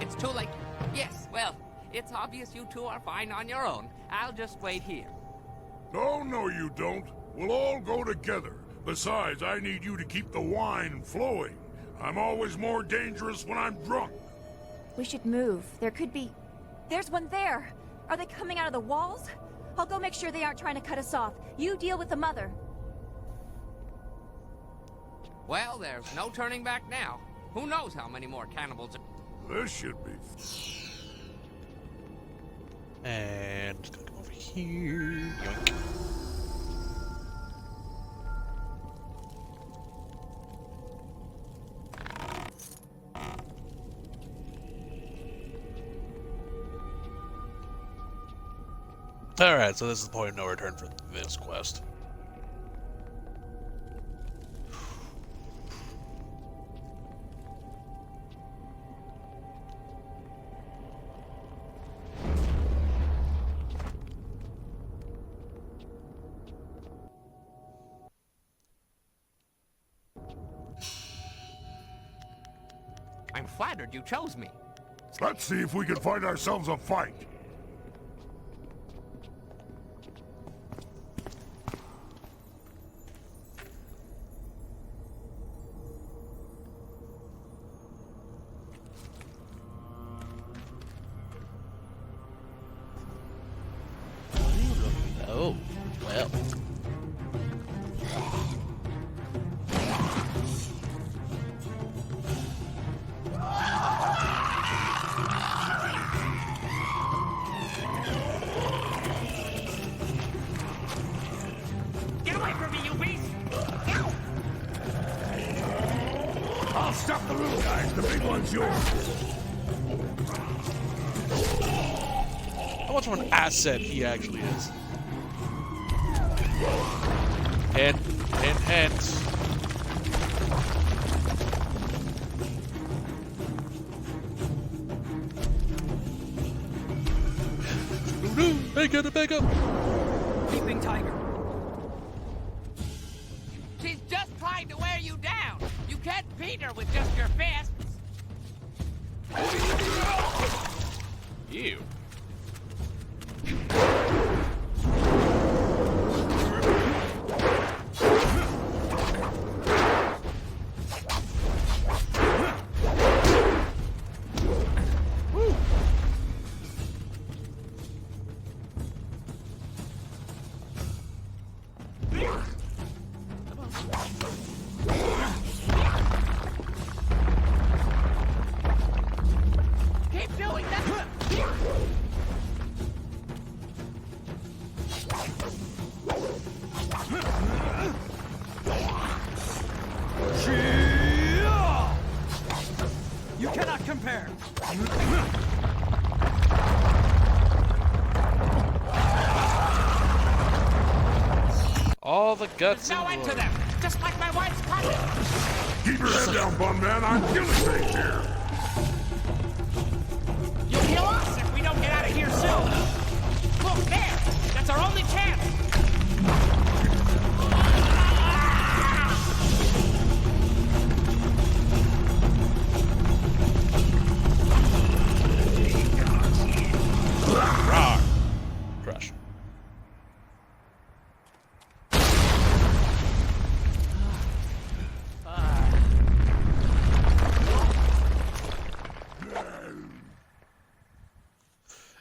It's too late. Yes, well, it's obvious you two are fine on your own. I'll just wait here. No, you don't. We'll all go together. Besides, I need you to keep the wine flowing. I'm always more dangerous when I'm drunk. We should move. There could be... There's one there! Are they coming out of the walls? I'll go make sure they aren't trying to cut us off. You deal with the mother. Well, there's no turning back now. Who knows how many more cannibals... This should be... And just gonna come over here. Yoink. Alright, so this is the point of no return for this quest. I'm flattered you chose me. Let's see if we can find ourselves a fight. Oh, well. Get away from me, you beast! I'll stop the little guys. The big one's yours. How much of an asset he actually is. And. Back up! Leaping tiger. She's just trying to wear you down. You can't beat her with just your fists. Ew. Keep doing that. You cannot compare. All the guts No and end to glory. them. Just like my wife's cousin. Keep your head down, bum man. I'm killing things here. You kill us, Rawr. Crush.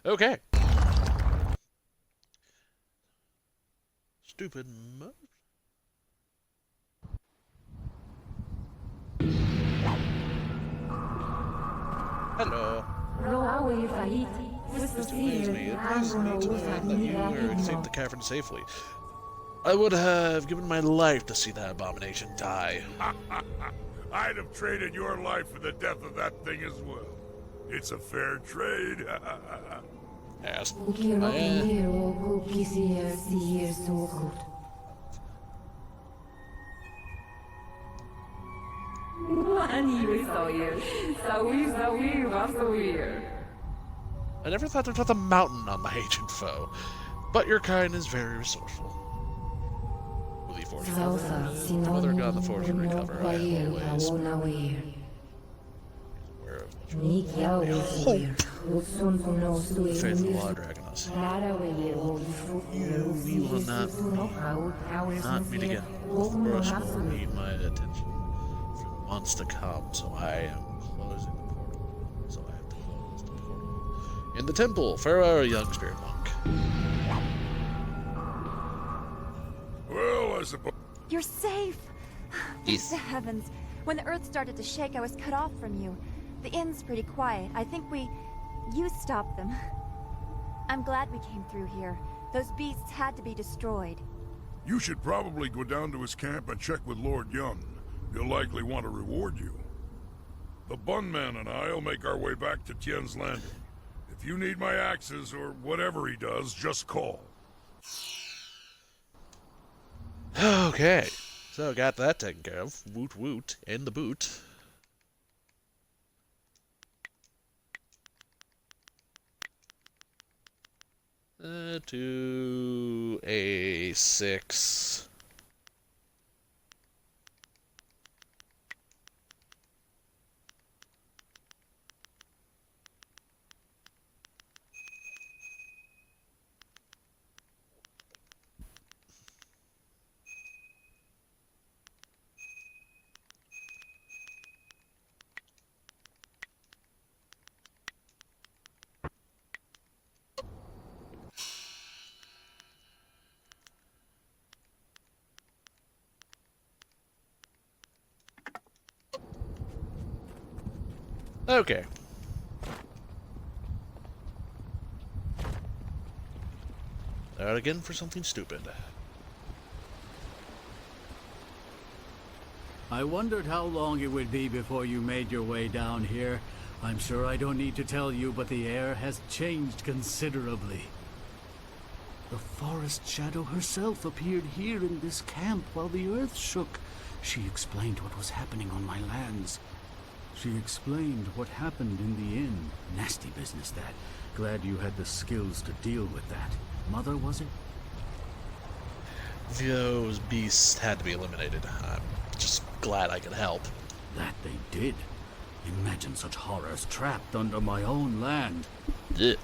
Okay. Stupid mode. Hello. Excuse me, it pleases me to learn that you escaped the cavern safely. I would have given my life to see that abomination die. I'd have traded your life for the death of that thing as well. It's a fair trade. Yes. I never thought there'd a mountain on my ancient foe, but your kind is very resourceful. Will the forge recover? Mother God, the forge will recover. I am always aware of what faith in the law, Dragonos. We will not meet again. The forest will need my attention for months to come, so I am closing the portal. So I have to close the portal. In the temple, farewell, young spirit monk. Well, I suppose... You're safe! Yes. Thank the heavens. When the earth started to shake, I was cut off from you. The inn's pretty quiet. I think you stopped them. I'm glad we came through here. Those beasts had to be destroyed. You should probably go down to his camp and check with Lord Young. He'll likely want to reward you. The Bunman and I'll make our way back to Tien's Landing. If you need my axes or whatever he does, just call. Okay, so got that taken care of. Woot woot, in the boot. To A6. Okay. Out again for something stupid. I wondered how long it would be before you made your way down here. I'm sure I don't need to tell you, but the air has changed considerably. The forest shadow herself appeared here in this camp while the earth shook. She explained what was happening on my lands. She explained what happened in the inn. Nasty business, that. Glad you had the skills to deal with that. Mother, was it? Those beasts had to be eliminated. I'm just glad I could help. That they did. Imagine such horrors trapped under my own land. Yeah.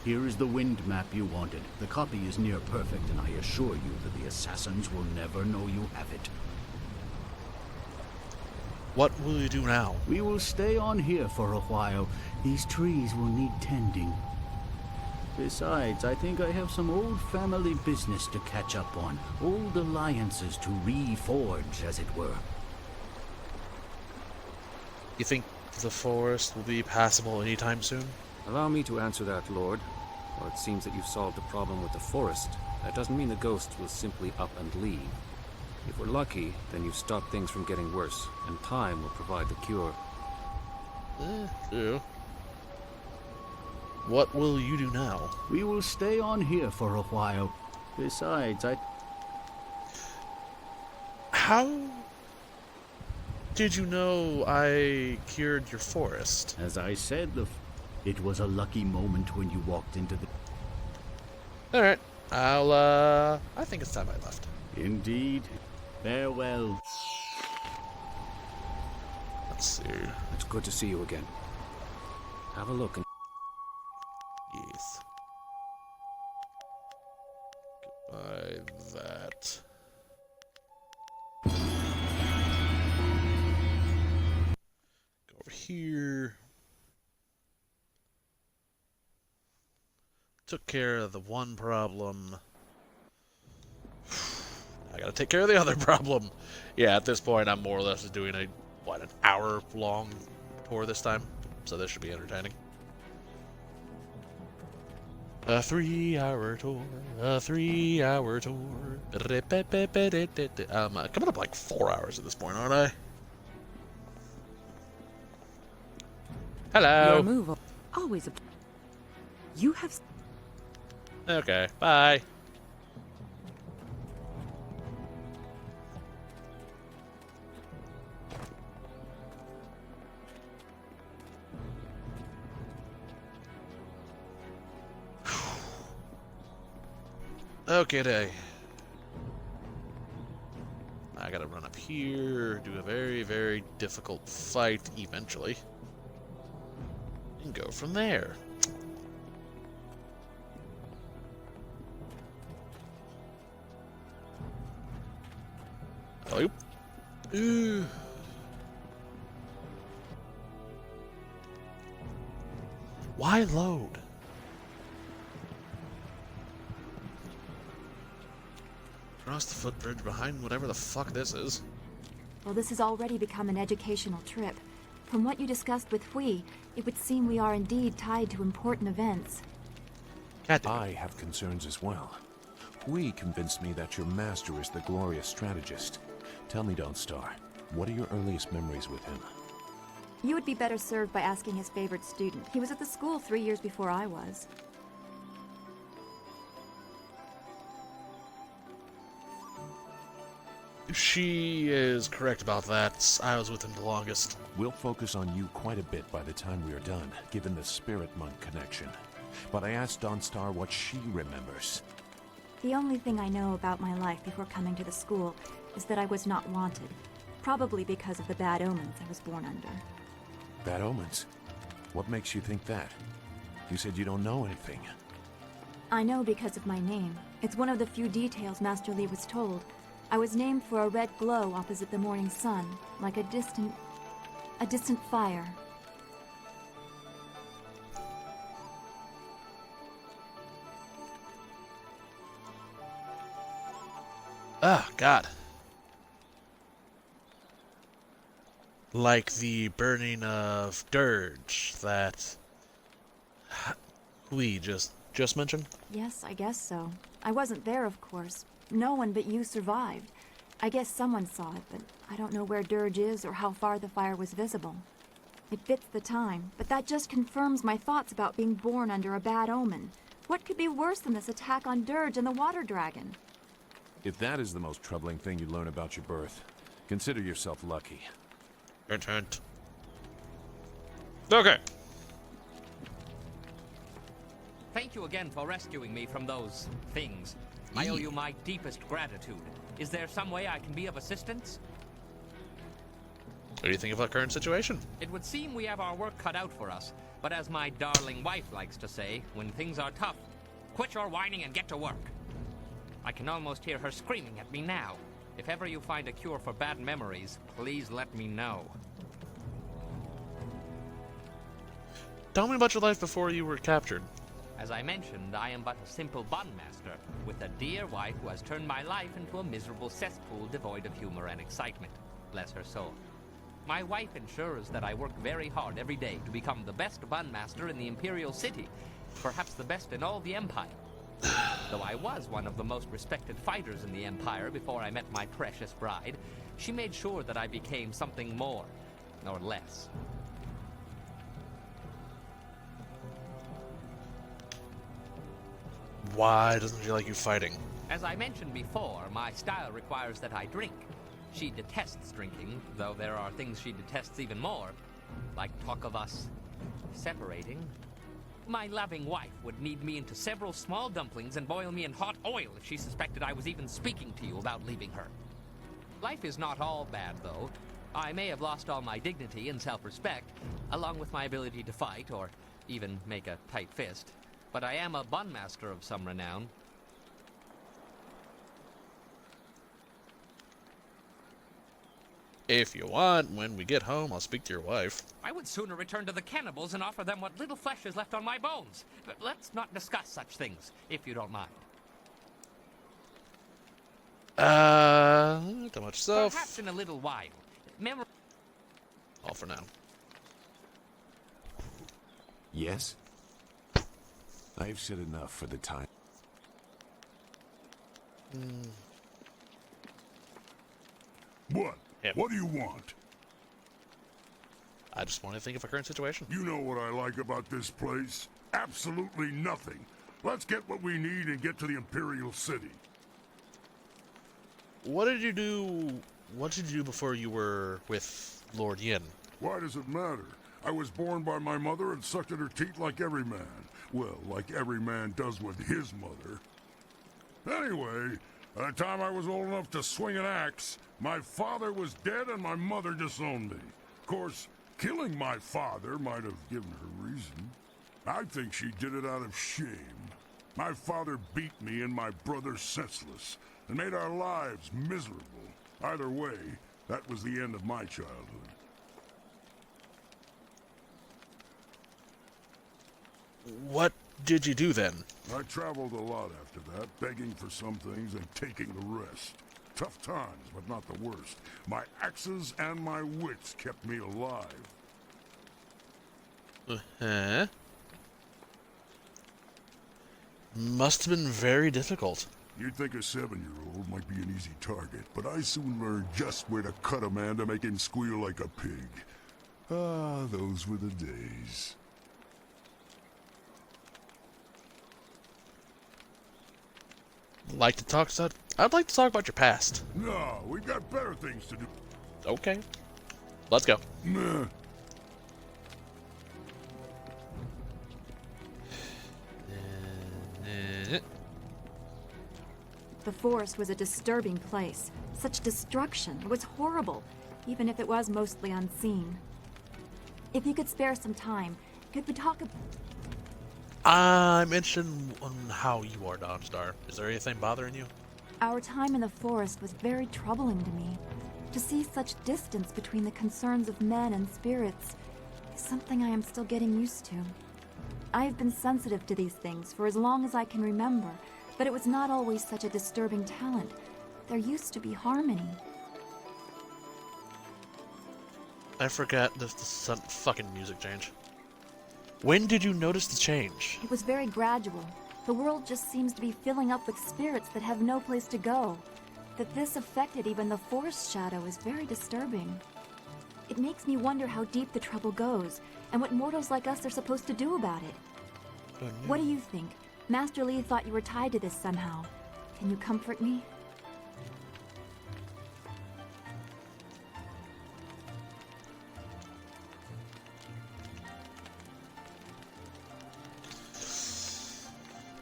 Here is the wind map you wanted. The copy is near perfect, and I assure you that the assassins will never know you have it. What will you do now? We will stay on here for a while. These trees will need tending. Besides, I think I have some old family business to catch up on. Old alliances to reforge, as it were. You think the forest will be passable anytime soon? Allow me to answer that, Lord. While it seems that you've solved the problem with the forest, that doesn't mean the ghosts will simply up and leave. If we're lucky, then you've stopped things from getting worse, and time will provide the cure. True. What will you do now? We will stay on here for a while. Besides, How did you know I cured your forest? As I said, it was a lucky moment when you walked into the... Alright, I think it's time I left. Indeed. Farewell. Let's see. It's good to see you again. Have a look and... Yes. By that. Go over here. Took care of the one problem. I gotta take care of the other problem. Yeah, at this point, I'm more or less doing a, what, an hour-long tour this time? So this should be entertaining. A 3-hour tour, a 3-hour tour. Coming up like 4 hours at this point, aren't I? Hello. Your move always a. You have. Okay, bye. Okay, day. I gotta run up here, do a very, very difficult fight eventually, and go from there. Oh, ooh. Why load? Cross the footbridge behind whatever the fuck this is. Well, this has already become an educational trip. From what you discussed with Hui, it would seem we are indeed tied to important events. I have concerns as well. Hui convinced me that your master is the glorious strategist. Tell me, Dawnstar, what are your earliest memories with him? You would be better served by asking his favorite student. He was at the school 3 years before I was. She is correct about that. I was with him the longest. We'll focus on you quite a bit by the time we are done, given the Spirit Monk connection. But I asked Dawnstar what she remembers. The only thing I know about my life before coming to the school is that I was not wanted. Probably because of the bad omens I was born under. Bad omens? What makes you think that? You said you don't know anything. I know because of my name. It's one of the few details Master Li was told. I was named for a red glow opposite the morning sun, like a distant fire. Ah, God. Like the burning of dirge that we just mentioned? Yes, I guess so. I wasn't there, of course. No one but you survived. I guess someone saw it, but I don't know where Dirge is or how far the fire was visible. It fits the time, but that just confirms my thoughts about being born under a bad omen. What could be worse than this attack on Dirge and the Water Dragon? If that is the most troubling thing you learn about your birth, consider yourself lucky. Hint, hint. Okay. Thank you again for rescuing me from those things. I owe you my deepest gratitude. Is there some way I can be of assistance? What do you think of our current situation? It would seem we have our work cut out for us, but as my darling wife likes to say, when things are tough, quit your whining and get to work. I can almost hear her screaming at me now. If ever you find a cure for bad memories, please let me know. Tell me about your life before you were captured. As I mentioned, I am but a simple bun master, with a dear wife who has turned my life into a miserable cesspool devoid of humor and excitement. Bless her soul. My wife ensures that I work very hard every day to become the best bun master in the Imperial City, perhaps the best in all the Empire. Though I was one of the most respected fighters in the Empire before I met my precious bride, she made sure that I became something more, or less. Why doesn't she like you fighting? As I mentioned before, my style requires that I drink. She detests drinking, though there are things she detests even more, like talk of us separating. My loving wife would knead me into several small dumplings and boil me in hot oil if she suspected I was even speaking to you about leaving her. Life is not all bad, though. I may have lost all my dignity and self-respect, along with my ability to fight, or even make a tight fist. But I am a bun master of some renown. If you want, when we get home, I'll speak to your wife. I would sooner return to the cannibals and offer them what little flesh is left on my bones. But let's not discuss such things, if you don't mind. Too much stuff. Perhaps in a little while. All for now. Yes? I've said enough for the time. What? Yep. What do you want? I just want to think of a current situation. You know what I like about this place? Absolutely nothing. Let's get what we need and get to the Imperial City. What did you do? What did you do before you were with Lord Yin? Why does it matter? I was born by my mother and sucked at her teat like every man. Well, like every man does with his mother. Anyway, by the time I was old enough to swing an axe, my father was dead and my mother disowned me. Of course, killing my father might have given her reason. I think she did it out of shame. My father beat me and my brother senseless, and made our lives miserable. Either way, that was the end of my childhood. What did you do then? I traveled a lot after that, begging for some things and taking the rest. Tough times, but not the worst. My axes and my wits kept me alive. Uh-huh. Must have been very difficult. You'd think a 7-year-old might be an easy target, but I soon learned just where to cut a man to make him squeal like a pig. Ah, those were the days. I'd like to talk about your past. No, we've got better things to do. Okay. Let's go. Meh. The forest was a disturbing place. Such destruction. It was horrible, even if it was mostly unseen. If you could spare some time, could we talk about... I'm interested in how you are, Dawnstar. Is there anything bothering you? Our time in the forest was very troubling to me. To see such distance between the concerns of men and spirits is something I am still getting used to. I have been sensitive to these things for as long as I can remember, but it was not always such a disturbing talent. There used to be harmony. I forgot the fucking music change. When did you notice the change? It was very gradual. The world just seems to be filling up with spirits that have no place to go. That this affected even the forest shadow is very disturbing. It makes me wonder how deep the trouble goes, and what mortals like us are supposed to do about it. Oh, no. What do you think? Master Li thought you were tied to this somehow. Can you comfort me?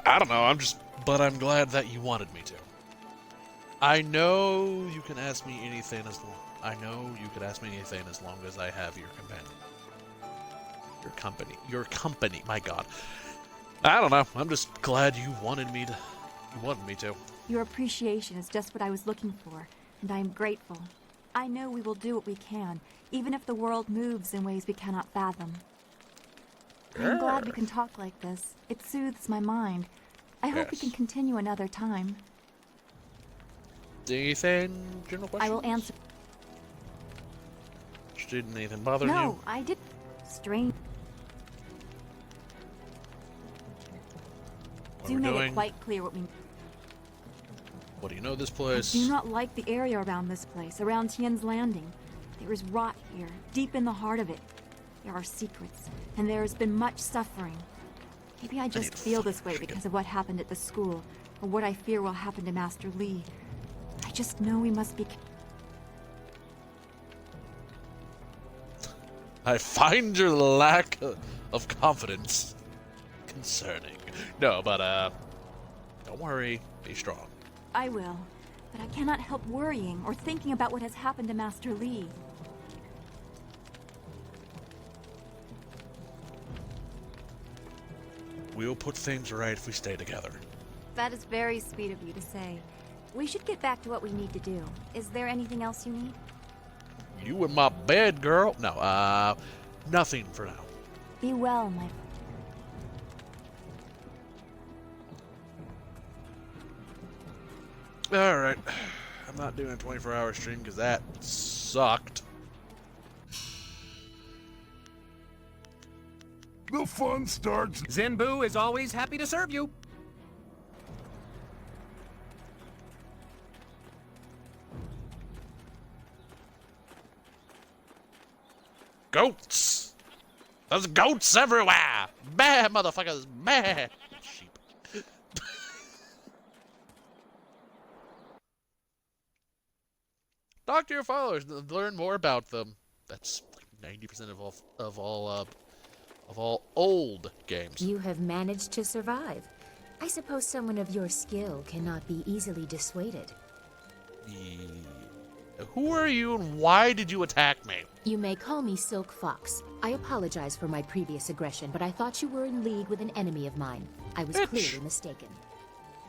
I don't know, but I'm glad that you wanted me to. I know you can ask me anything as long as I have your companion. Your company, my god. I don't know, I'm just glad you wanted me to. Your appreciation is just what I was looking for, and I am grateful. I know we will do what we can, even if the world moves in ways we cannot fathom. I'm glad we can talk like this. It soothes my mind. I hope we can continue another time. Anything, general questions? I will answer. Did anything bother you? No, I did. Strange. Do make it quite clear what we... What do you know this place? I do not like the area around this place, around Tien's Landing. There is rot here, deep in the heart of it. There are secrets, and there has been much suffering. Maybe I just feel this way because of what happened at the school, or what I fear will happen to Master Li. I just know we must be... I find your lack of confidence concerning. No, but, don't worry. Be strong. I will, but I cannot help worrying or thinking about what has happened to Master Li. We'll put things right if we stay together. That is very sweet of you to say. We should get back to what we need to do. Is there anything else you need? You in my bed, girl. No, nothing for now. Be well, my... Alright. I'm not doing a 24-hour stream because that sucked. The fun starts. Zenbu is always happy to serve you. Goats! There's goats everywhere! Bah, motherfuckers! Bah! Sheep. Talk to your followers and learn more about them. That's like 90% of all old games. You have managed to survive. I suppose someone of your skill cannot be easily dissuaded. Who are you and why did you attack me? You may call me Silk Fox. I apologize for my previous aggression, but I thought you were in league with an enemy of mine. I was clearly mistaken.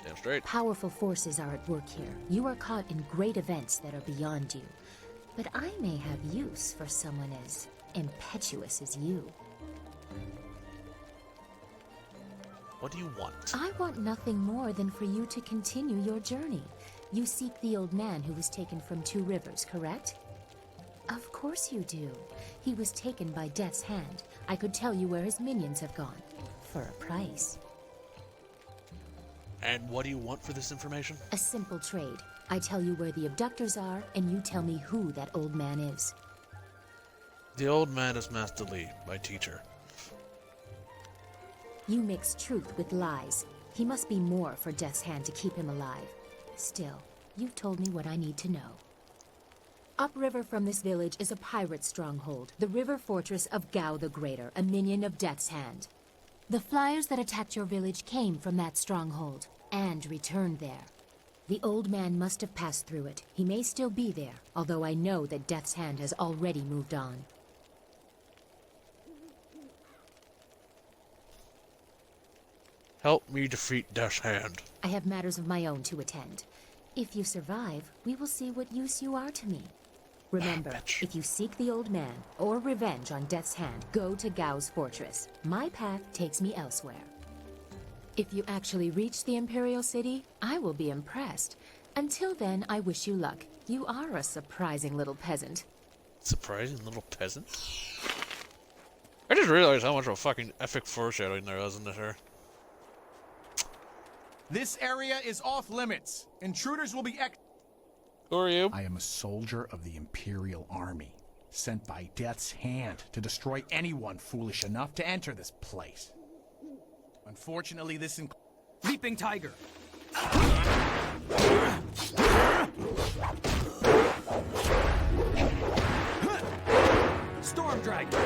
Damn straight. Powerful forces are at work here. You are caught in great events that are beyond you. But I may have use for someone as impetuous as you. What do you want? I want nothing more than for you to continue your journey. You seek the old man who was taken from Two Rivers, correct? Of course you do. He was taken by Death's hand. I could tell you where his minions have gone. For a price. And what do you want for this information? A simple trade. I tell you where the abductors are, and you tell me who that old man is. The old man is Master Lee, my teacher. You mix truth with lies. He must be more for Death's hand to keep him alive. Still, you've told me what I need to know. Upriver from this village is a pirate stronghold, the river fortress of Gao the Greater, a minion of Death's hand. The flyers that attacked your village came from that stronghold, and returned there. The old man must have passed through it. He may still be there, although I know that Death's hand has already moved on. Help me defeat Death's Hand. I have matters of my own to attend. If you survive, we will see what use you are to me. Remember, if you seek the old man, or revenge on Death's hand, go to Gao's fortress. My path takes me elsewhere. If you actually reach the Imperial City, I will be impressed. Until then, I wish you luck. You are a surprising little peasant. Surprising little peasant? I just realized how much of a fucking epic foreshadowing there was in this here. This area is off limits. Intruders will be Who are you? I am a soldier of the Imperial Army, sent by Death's hand to destroy anyone foolish enough to enter this place. Unfortunately, this Leaping Tiger. Storm Dragon.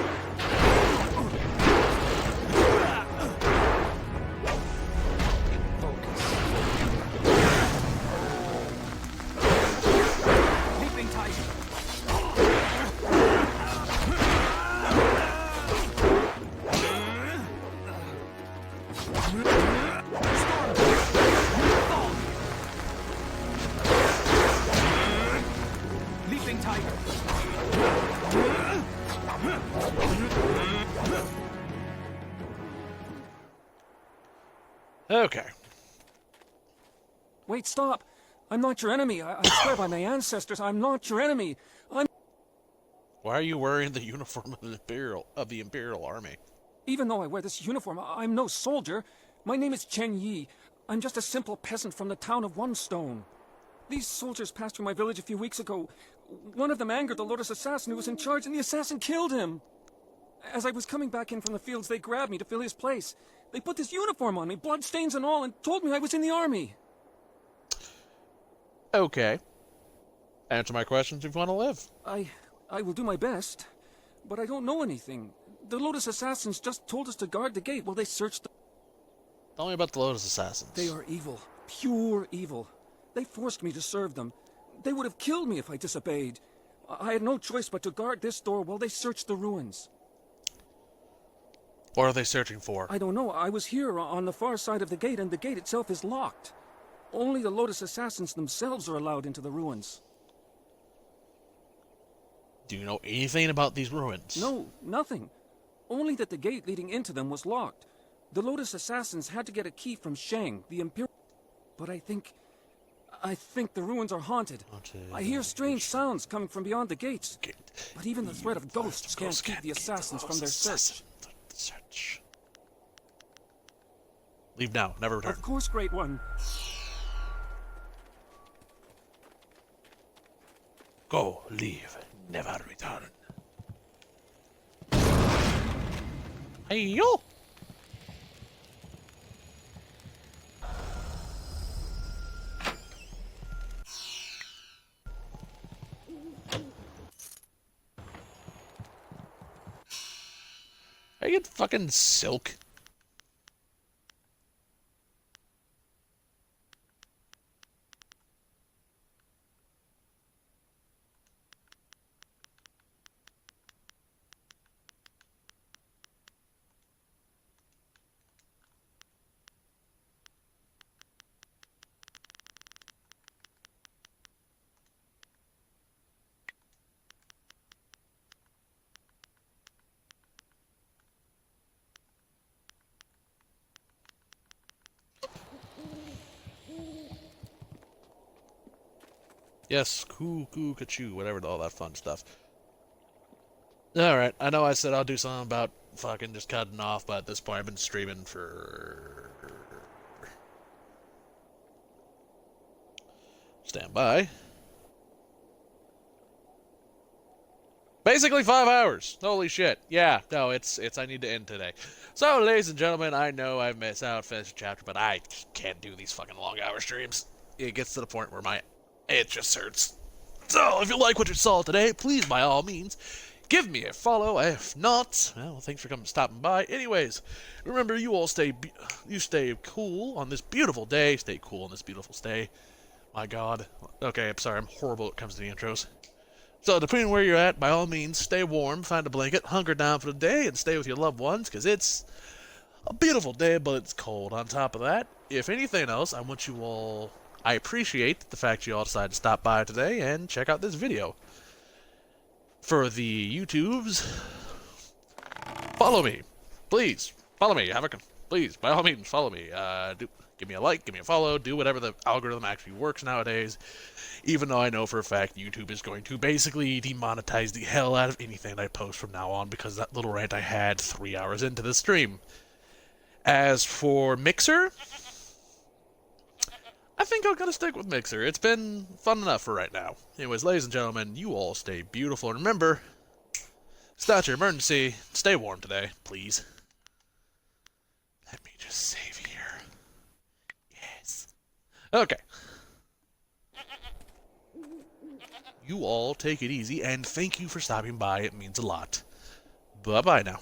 Leaping Tiger. Leaping Tiger. Okay. Wait, stop. I'm not your enemy. I swear by my ancestors, I'm not your enemy. Why are you wearing the uniform of the Imperial Army? Even though I wear this uniform, I'm no soldier. My name is Chen Yi. I'm just a simple peasant from the town of One Stone. These soldiers passed through my village a few weeks ago. One of them angered the Lotus assassin who was in charge, and the assassin killed him. As I was coming back in from the fields, they grabbed me to fill his place. They put this uniform on me, bloodstains and all, and told me I was in the army. Okay. Answer my questions if you want to live. I will do my best, but I don't know anything. The Lotus assassins just told us to guard the gate while they searched the... Tell me about the Lotus assassins. They are evil. Pure evil. They forced me to serve them. They would have killed me if I disobeyed. I had no choice but to guard this door while they searched the ruins. What are they searching for? I don't know. I was here on the far side of the gate, and the gate itself is locked. Only the Lotus assassins themselves are allowed into the ruins. Do you know anything about these ruins? No, nothing. Only that the gate leading into them was locked. The Lotus assassins had to get a key from Shang, the Imperial. But I think the ruins are haunted. I hear strange sounds coming from beyond the gates. But even the threat of ghosts can't keep the assassins from their search. Leave now, never return. Of course, Great One. Go, leave, never return. Hey, yo! I get fucking silk. Yes, coo, ka-choo, whatever, all that fun stuff. Alright, I know I said I'll do something about fucking just cutting off, but at this point I've been streaming for... Stand by. Basically 5 hours. Holy shit. Yeah, no, it's I need to end today. So, ladies and gentlemen, I know I've missed out, finished a chapter, but I can't do these fucking long hour streams. It gets to the point where it just hurts. So, if you like what you saw today, please, by all means, give me a follow. If not, well, thanks for stopping by. Anyways, remember, you all stay cool on this beautiful day. Stay cool on this beautiful day. My God. Okay, I'm sorry. I'm horrible when it comes to the intros. So, depending on where you're at, by all means, stay warm, find a blanket, hunker down for the day, and stay with your loved ones, because it's a beautiful day, but it's cold. On top of that, if anything else, I appreciate the fact you all decided to stop by today and check out this video. For the YouTubes, follow me. Please, follow me. Please, by all means, follow me. Give me a like, give me a follow, do whatever the algorithm actually works nowadays. Even though I know for a fact YouTube is going to basically demonetize the hell out of anything I post from now on because of that little rant I had 3 hours into the stream. As for Mixer, I think I'm going to stick with Mixer. It's been fun enough for right now. Anyways, ladies and gentlemen, you all stay beautiful. And remember, it's not your emergency. Stay warm today, please. Let me just save here. Yes. Okay. You all take it easy, and thank you for stopping by. It means a lot. Bye-bye now.